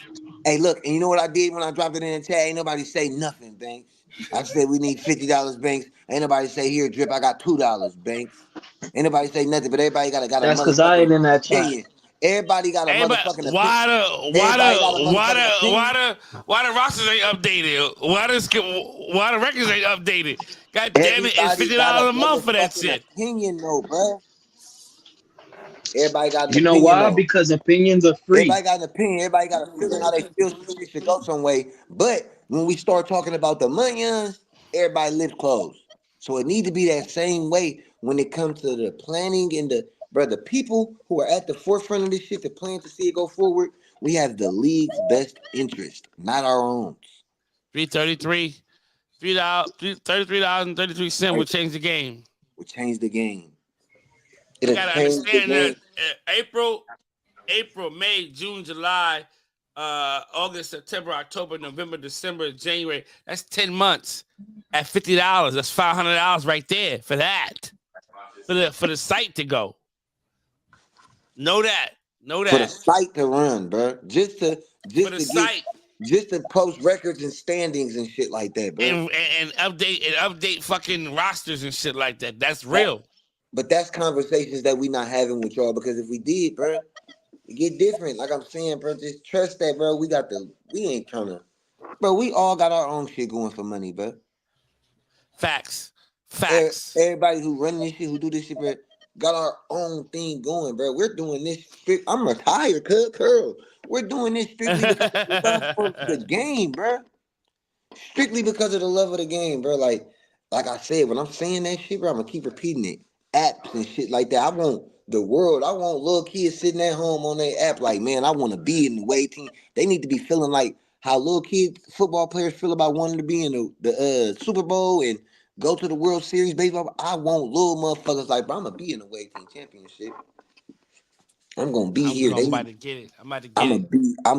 Hey, look, and you know what I did when I dropped it in the chat? Ain't nobody say nothing, Banks. I said we need $50, Banks. Ain't nobody say here, Drip, I got $2, Banks. Ain't nobody say nothing, but everybody got a That's because I ain't motherfucking in that chat. opinion. Everybody got a Hey, but motherfucking opinion. Everybody got a motherfucking opinion. why the rosters ain't updated? Why the records ain't updated? God damn it, it's Everybody got a $50 a month for that motherfucking shit. opinion, though, bro. Everybody got an You know opinion, why? though. Because opinions are free. Everybody got an opinion. Everybody got a feeling how they feel some shit should go some way. But when we start talking about the moneyons, everybody lips closed. So it need to be that same way when it comes to the planning and the people who are at the forefront of this shit, the plan to see it go forward. We have the league's best interest, not our own. $3.33, $33.33 will change the game. Will change the game. You It'll gotta change the understand game. that April, May, June, July, August, September, October, November, December, January. That's 10 months at $50. That's $500 right there for that. For the site to go. Know that. For the site to run, bro. Just to post records and standings and shit like that, bro. And update fucking rosters and shit like that. That's real. But that's conversations that we not having with y'all, because if we did, bro, it get different. Like I'm saying, bro, just trust that, bro. We ain't trying to Bro, we all got our own shit going for money, bro. Facts. Everybody who run this shit, who do this shit, bro, got our own thing going, bro. We're doing this. I'm retired, curl. We're doing this strictly because of the love for the game, bro. Strictly because of the love of the game, bro. Like I said, when I'm saying that shit, bro, I'm gonna keep repeating it. Apps and shit like that. I want the world. I want little kids sitting at home on their app, like, man, I want to be in the way team. They need to be feeling like how little kids, football players feel about wanting to be in the Super Bowl and go to the World Series baseball. I want little motherfuckers like, bro, I'm gonna be in the way team championship. I'm gonna be here. I'm about to get it. I'm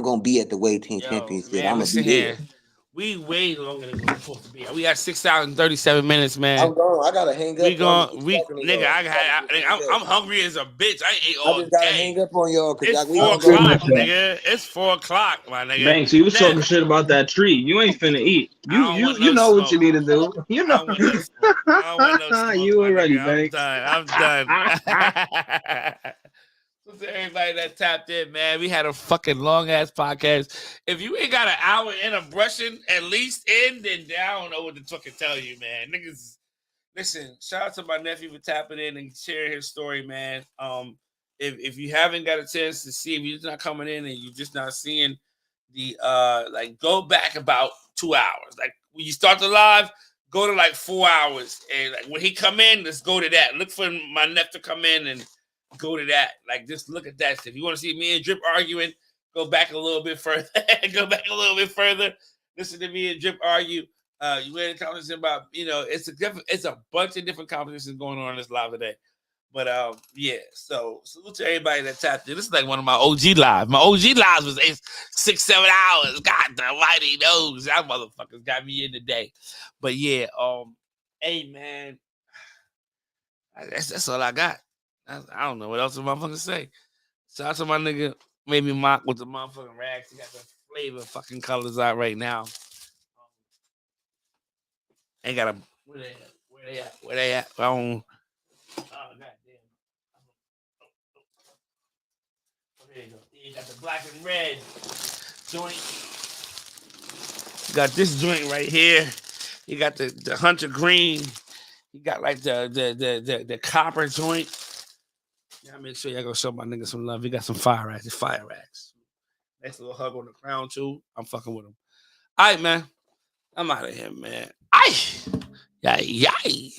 gonna be at the way team championship. Man, I'm gonna listen be here. there. We way longer than we're supposed to be. We got 6 hours and 37 minutes, man. I'm gone. I gotta hang up. I'm hungry as a bitch. I ate all I just gotta day. hang up on y'all because It's we 4 o'clock, nigga. It's 4 o'clock, my nigga. Banks, you was talking shit about that tree. You ain't finna eat. You know what you need to do. You know. I don't want no smoke. You already, nigga. Banks. I'm done. To everybody that tapped in, man, we had a fucking long ass podcast. If you ain't got an hour in of brushing at least in, then I don't know what to fucking tell you, man. Niggas, listen. Shout out to my nephew for tapping in and sharing his story, man. If you haven't got a chance to see, if you're just not coming in and you're just not seeing the like, go back about 2 hours. Like when you start the live, go to like 4 hours, and like when he come in, let's go to that. Look for my nephew to come in and go to that. Like, just look at that. If you want to see me and Drip arguing, go back a little bit further. Listen to me and Drip argue. You had a conversation about, it's a bunch of different conversations going on in this live today. But yeah, so salute to everybody that tapped in. This is like one of my OG lives. My OG lives was 6-7 hours. God the mighty knows. Y'all motherfuckers got me in today. But yeah, hey man, that's all I got. I don't know what else the motherfucker say. Shout out to my nigga, made me mock with the motherfucking rags. He got the flavor fucking colors out right now. Ain't got a where they at? Oh goddamn. There you go. You got the black and red joint. You got this joint right here. You got the hunter green. You got like the copper joint. Yeah, make sure y'all go show my nigga some love. He got some fire racks. Nice little hug on the crown too. I'm fucking with him. All right, man. I'm out of here, man. Aye. Yay.